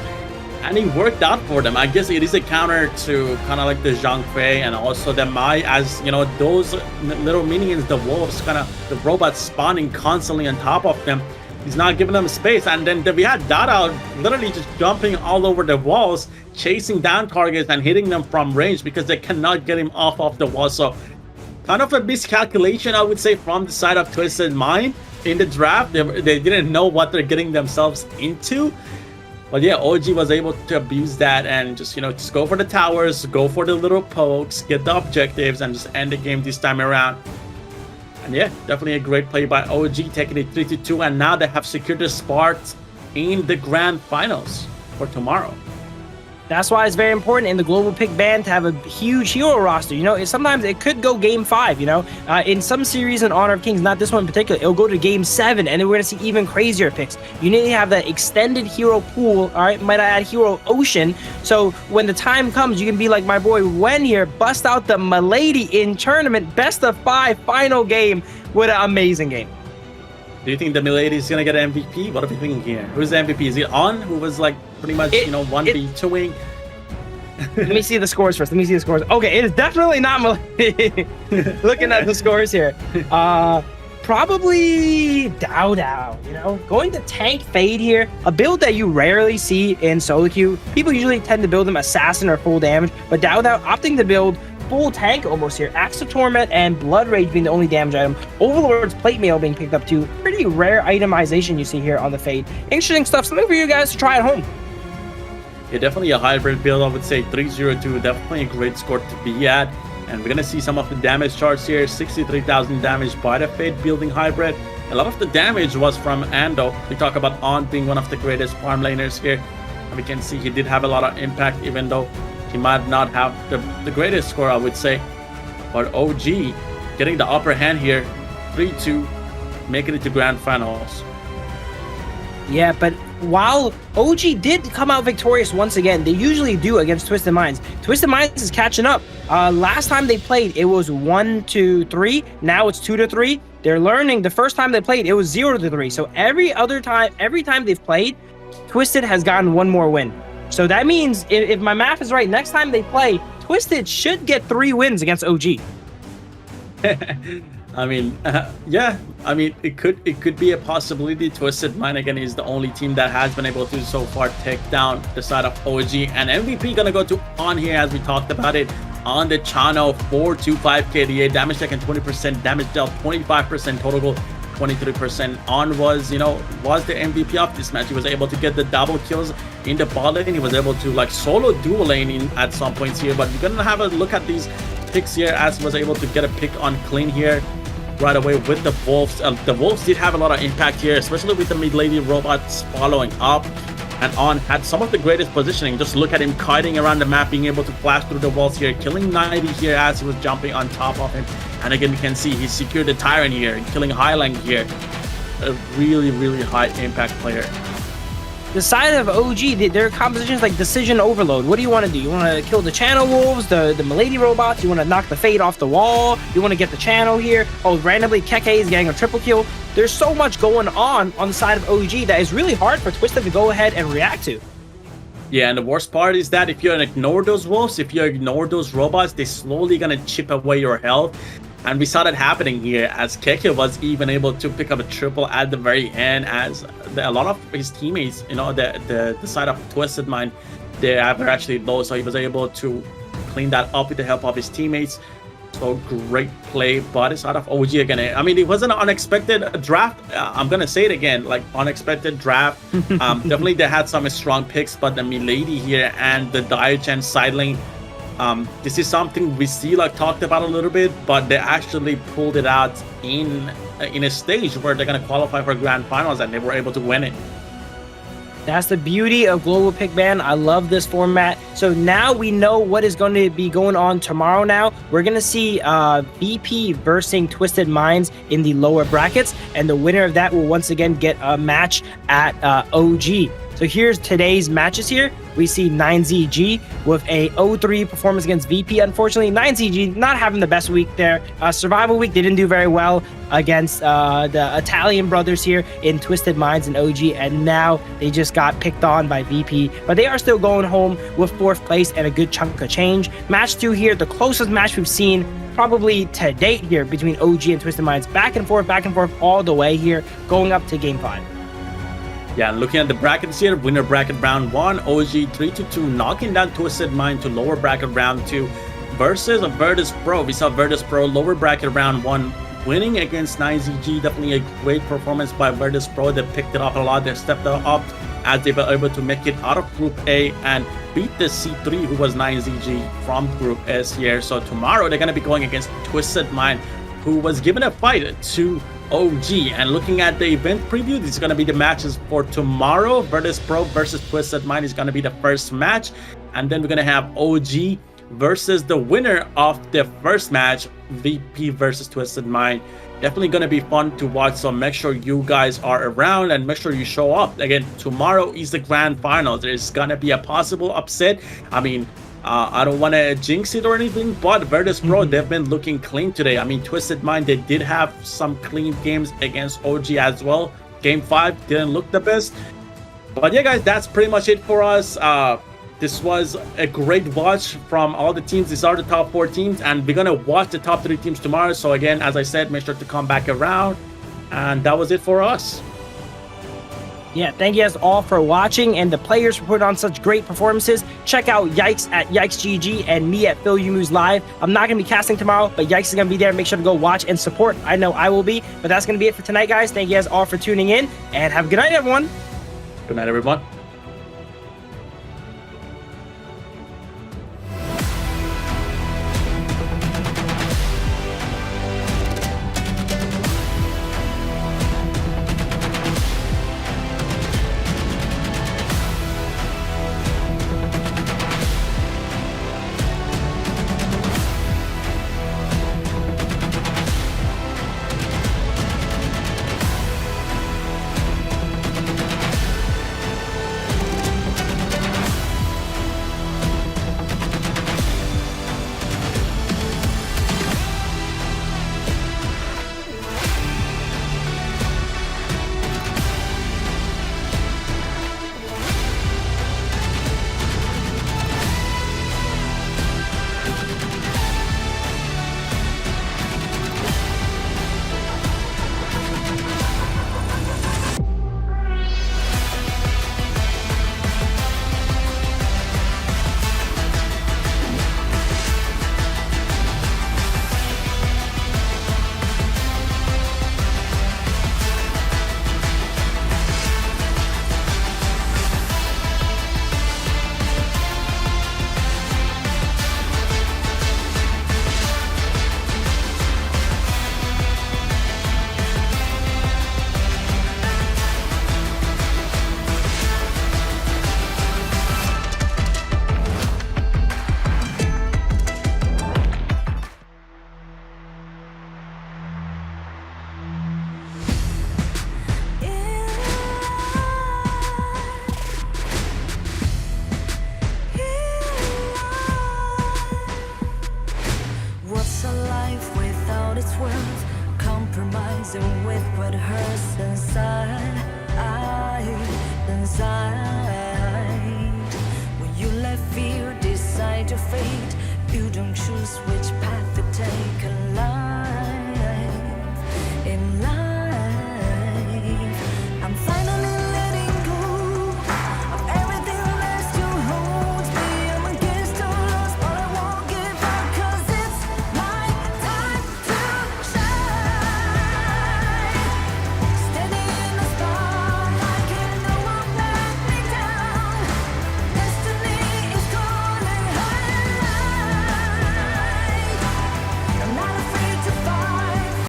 and it worked out for them. I guess it is a counter to kind of like the Zhang Fei and also the Mai, as you know, those little minions, the wolves, kind of the robots spawning constantly on top of them. He's not giving them space, and then we had Dada literally just jumping all over the walls, chasing down targets and hitting them from range because they cannot get him off of the wall. So kind of a miscalculation, I would say, from the side of Twisted Mind in the draft. They didn't know what they're getting themselves into. But yeah, OG was able to abuse that and just, you know, just go for the towers, go for the little pokes, get the objectives, and just end the game this time around. And yeah, definitely a great play by OG, taking it 3-2, and now they have secured the spot in the grand finals for tomorrow. That's why it's very important in the global pick ban to have a huge hero roster. You know, sometimes it could go game 5, you know. In some series in Honor of Kings, not this one in particular, it'll go to game 7, and then we're going to see even crazier picks. You need to have that extended hero pool, all right? Might I add hero ocean, so when the time comes, you can be like my boy Wen here, bust out the Milady in tournament, best of 5 final game. What an amazing game. Do you think the Milady is going to get an MVP? What are we thinking here? Who's the MVP? Is it On, who was like pretty much, you know, 1v2ing? Let me see the scores first. Okay, it is definitely not Milady. Looking at the scores here. Probably Dao, you know? Going to tank Fade here, a build that you rarely see in solo queue. People usually tend to build them assassin or full damage, but Dao opting to build full tank almost here. Axe of Torment and Blood Rage being the only damage item. Overlord's Plate Mail being picked up too. Pretty rare itemization you see here on the Fade. Interesting stuff. Something for you guys to try at home. Yeah, definitely a hybrid build, I would say. 302, definitely a great score to be at. And we're going to see some of the damage charts here. 63,000 damage by the Fade building hybrid. A lot of the damage was from Ando. We talk about On being one of the greatest farm laners here. And we can see he did have a lot of impact, even though he might not have the greatest score, I would say. But OG getting the upper hand here. 3-2, making it to grand finals. Yeah, but while OG did come out victorious once again, they usually do against Twisted Minds. Twisted Minds is catching up. Last time they played, it was 1-3. Now it's 2-3. They're learning. The first time they played, it was 0-3. So every time they've played, Twisted has gotten one more win. So that means, if my math is right, next time they play, Twisted should get 3 wins against OG. I mean, yeah. I mean, it could be a possibility. Twisted Mind again is the only team that has been able to so far take down the side of OG, and MVP gonna go to On here, as we talked about it on the channel. 425 KDA, damage taken 20%, damage dealt 25%, total goal 23%. On was the MVP of this match. He was able to get the double kills in the bot lane. He was able to like solo dual lane in at some points here, but you're gonna have a look at these picks here, as he was able to get a pick on Clean here right away with the Wolves. The Wolves did have a lot of impact here, especially with the mid-lady robots following up, and On had some of the greatest positioning. Just look at him kiting around the map, being able to flash through the walls here, killing 90 here as he was jumping on top of him. And again, we can see he secured the Tyrant here and killing Highline here. A really, really high impact player. The side of OG, their compositions like Decision Overload. What do you want to do? You want to kill the Channel Wolves, the Milady robots? You want to knock the Fade off the wall? You want to get the Channel here? Oh, randomly Keke is getting a triple kill. There's so much going on the side of OG that is really hard for Twisted to go ahead and react to. Yeah, and the worst part is that if you ignore those wolves, if you ignore those robots, they're slowly gonna chip away your health. And we saw that happening here, as Keke was even able to pick up a triple at the very end, as a lot of his teammates, you know, the side of Twisted Mind, they were actually low, so he was able to clean that up with the help of his teammates. So great play by the side of OG again. I mean, it was an unexpected draft. I'm gonna say it again, like unexpected draft. Definitely they had some strong picks, but the Milady here and the Diachan side lane, this is something we see like talked about a little bit, but they actually pulled it out in a stage where they're gonna qualify for grand finals, and they were able to win it. That's the beauty of Global Pick Ban. I love this format. So now we know what is going to be going on tomorrow now. We're going to see VP versus Twisted Minds in the lower brackets, and the winner of that will once again get a match at OG. So here's today's matches here. We see 9ZG with a 0-3 performance against VP. Unfortunately, 9ZG not having the best week there. Survival week, they didn't do very well against the Italian brothers here in Twisted Minds and OG, and now they just got picked on by VP, but they are still going home with 4th place and a good chunk of change. Match 2 here, the closest match we've seen probably to date here between OG and Twisted Minds. Back and forth all the way here, going up to game 5. Yeah, looking at the brackets here, winner bracket round 1, OG 3-2, knocking down Twisted Mind to lower bracket round 2 versus a Virtus.pro. We saw Virtus.pro lower bracket round 1 winning against 9ZG. Definitely a great performance by Virtus.pro. They picked it up a lot. They stepped up as they were able to make it out of Group A and beat the C3, who was 9ZG from Group S here. So tomorrow they're going to be going against Twisted Mind, who was given a fight to OG. And looking at the event preview, these are going to be the matches for tomorrow. Virtus.pro versus Twisted Mind is going to be the first match, and then we're going to have OG versus the winner of the first match, VP versus Twisted Mind. Definitely going to be fun to watch, so make sure you guys are around and make sure you show up. Again, tomorrow is the grand final. There's going to be a possible upset. I mean, I don't want to jinx it or anything, but Virtus.pro, they've been looking clean today. I mean, Twisted Mind, they did have some clean games against OG as well. Game 5 didn't look the best. But yeah, guys, that's pretty much it for us. This was a great watch from all the teams. These are the top 4 teams, and we're going to watch the top 3 teams tomorrow. So again, as I said, make sure to come back around. And that was it for us. Yeah, thank you guys all for watching, and the players for putting on such great performances. Check out Yikes at YikesGG and me at Phil Yumu's Live. I'm not going to be casting tomorrow, but Yikes is going to be there. Make sure to go watch and support. I know I will be, but that's going to be it for tonight, guys. Thank you guys all for tuning in, and have a good night, everyone. Good night, everyone. Compromising with what hurts inside, when you let fear decide your fate, you don't choose which path to take.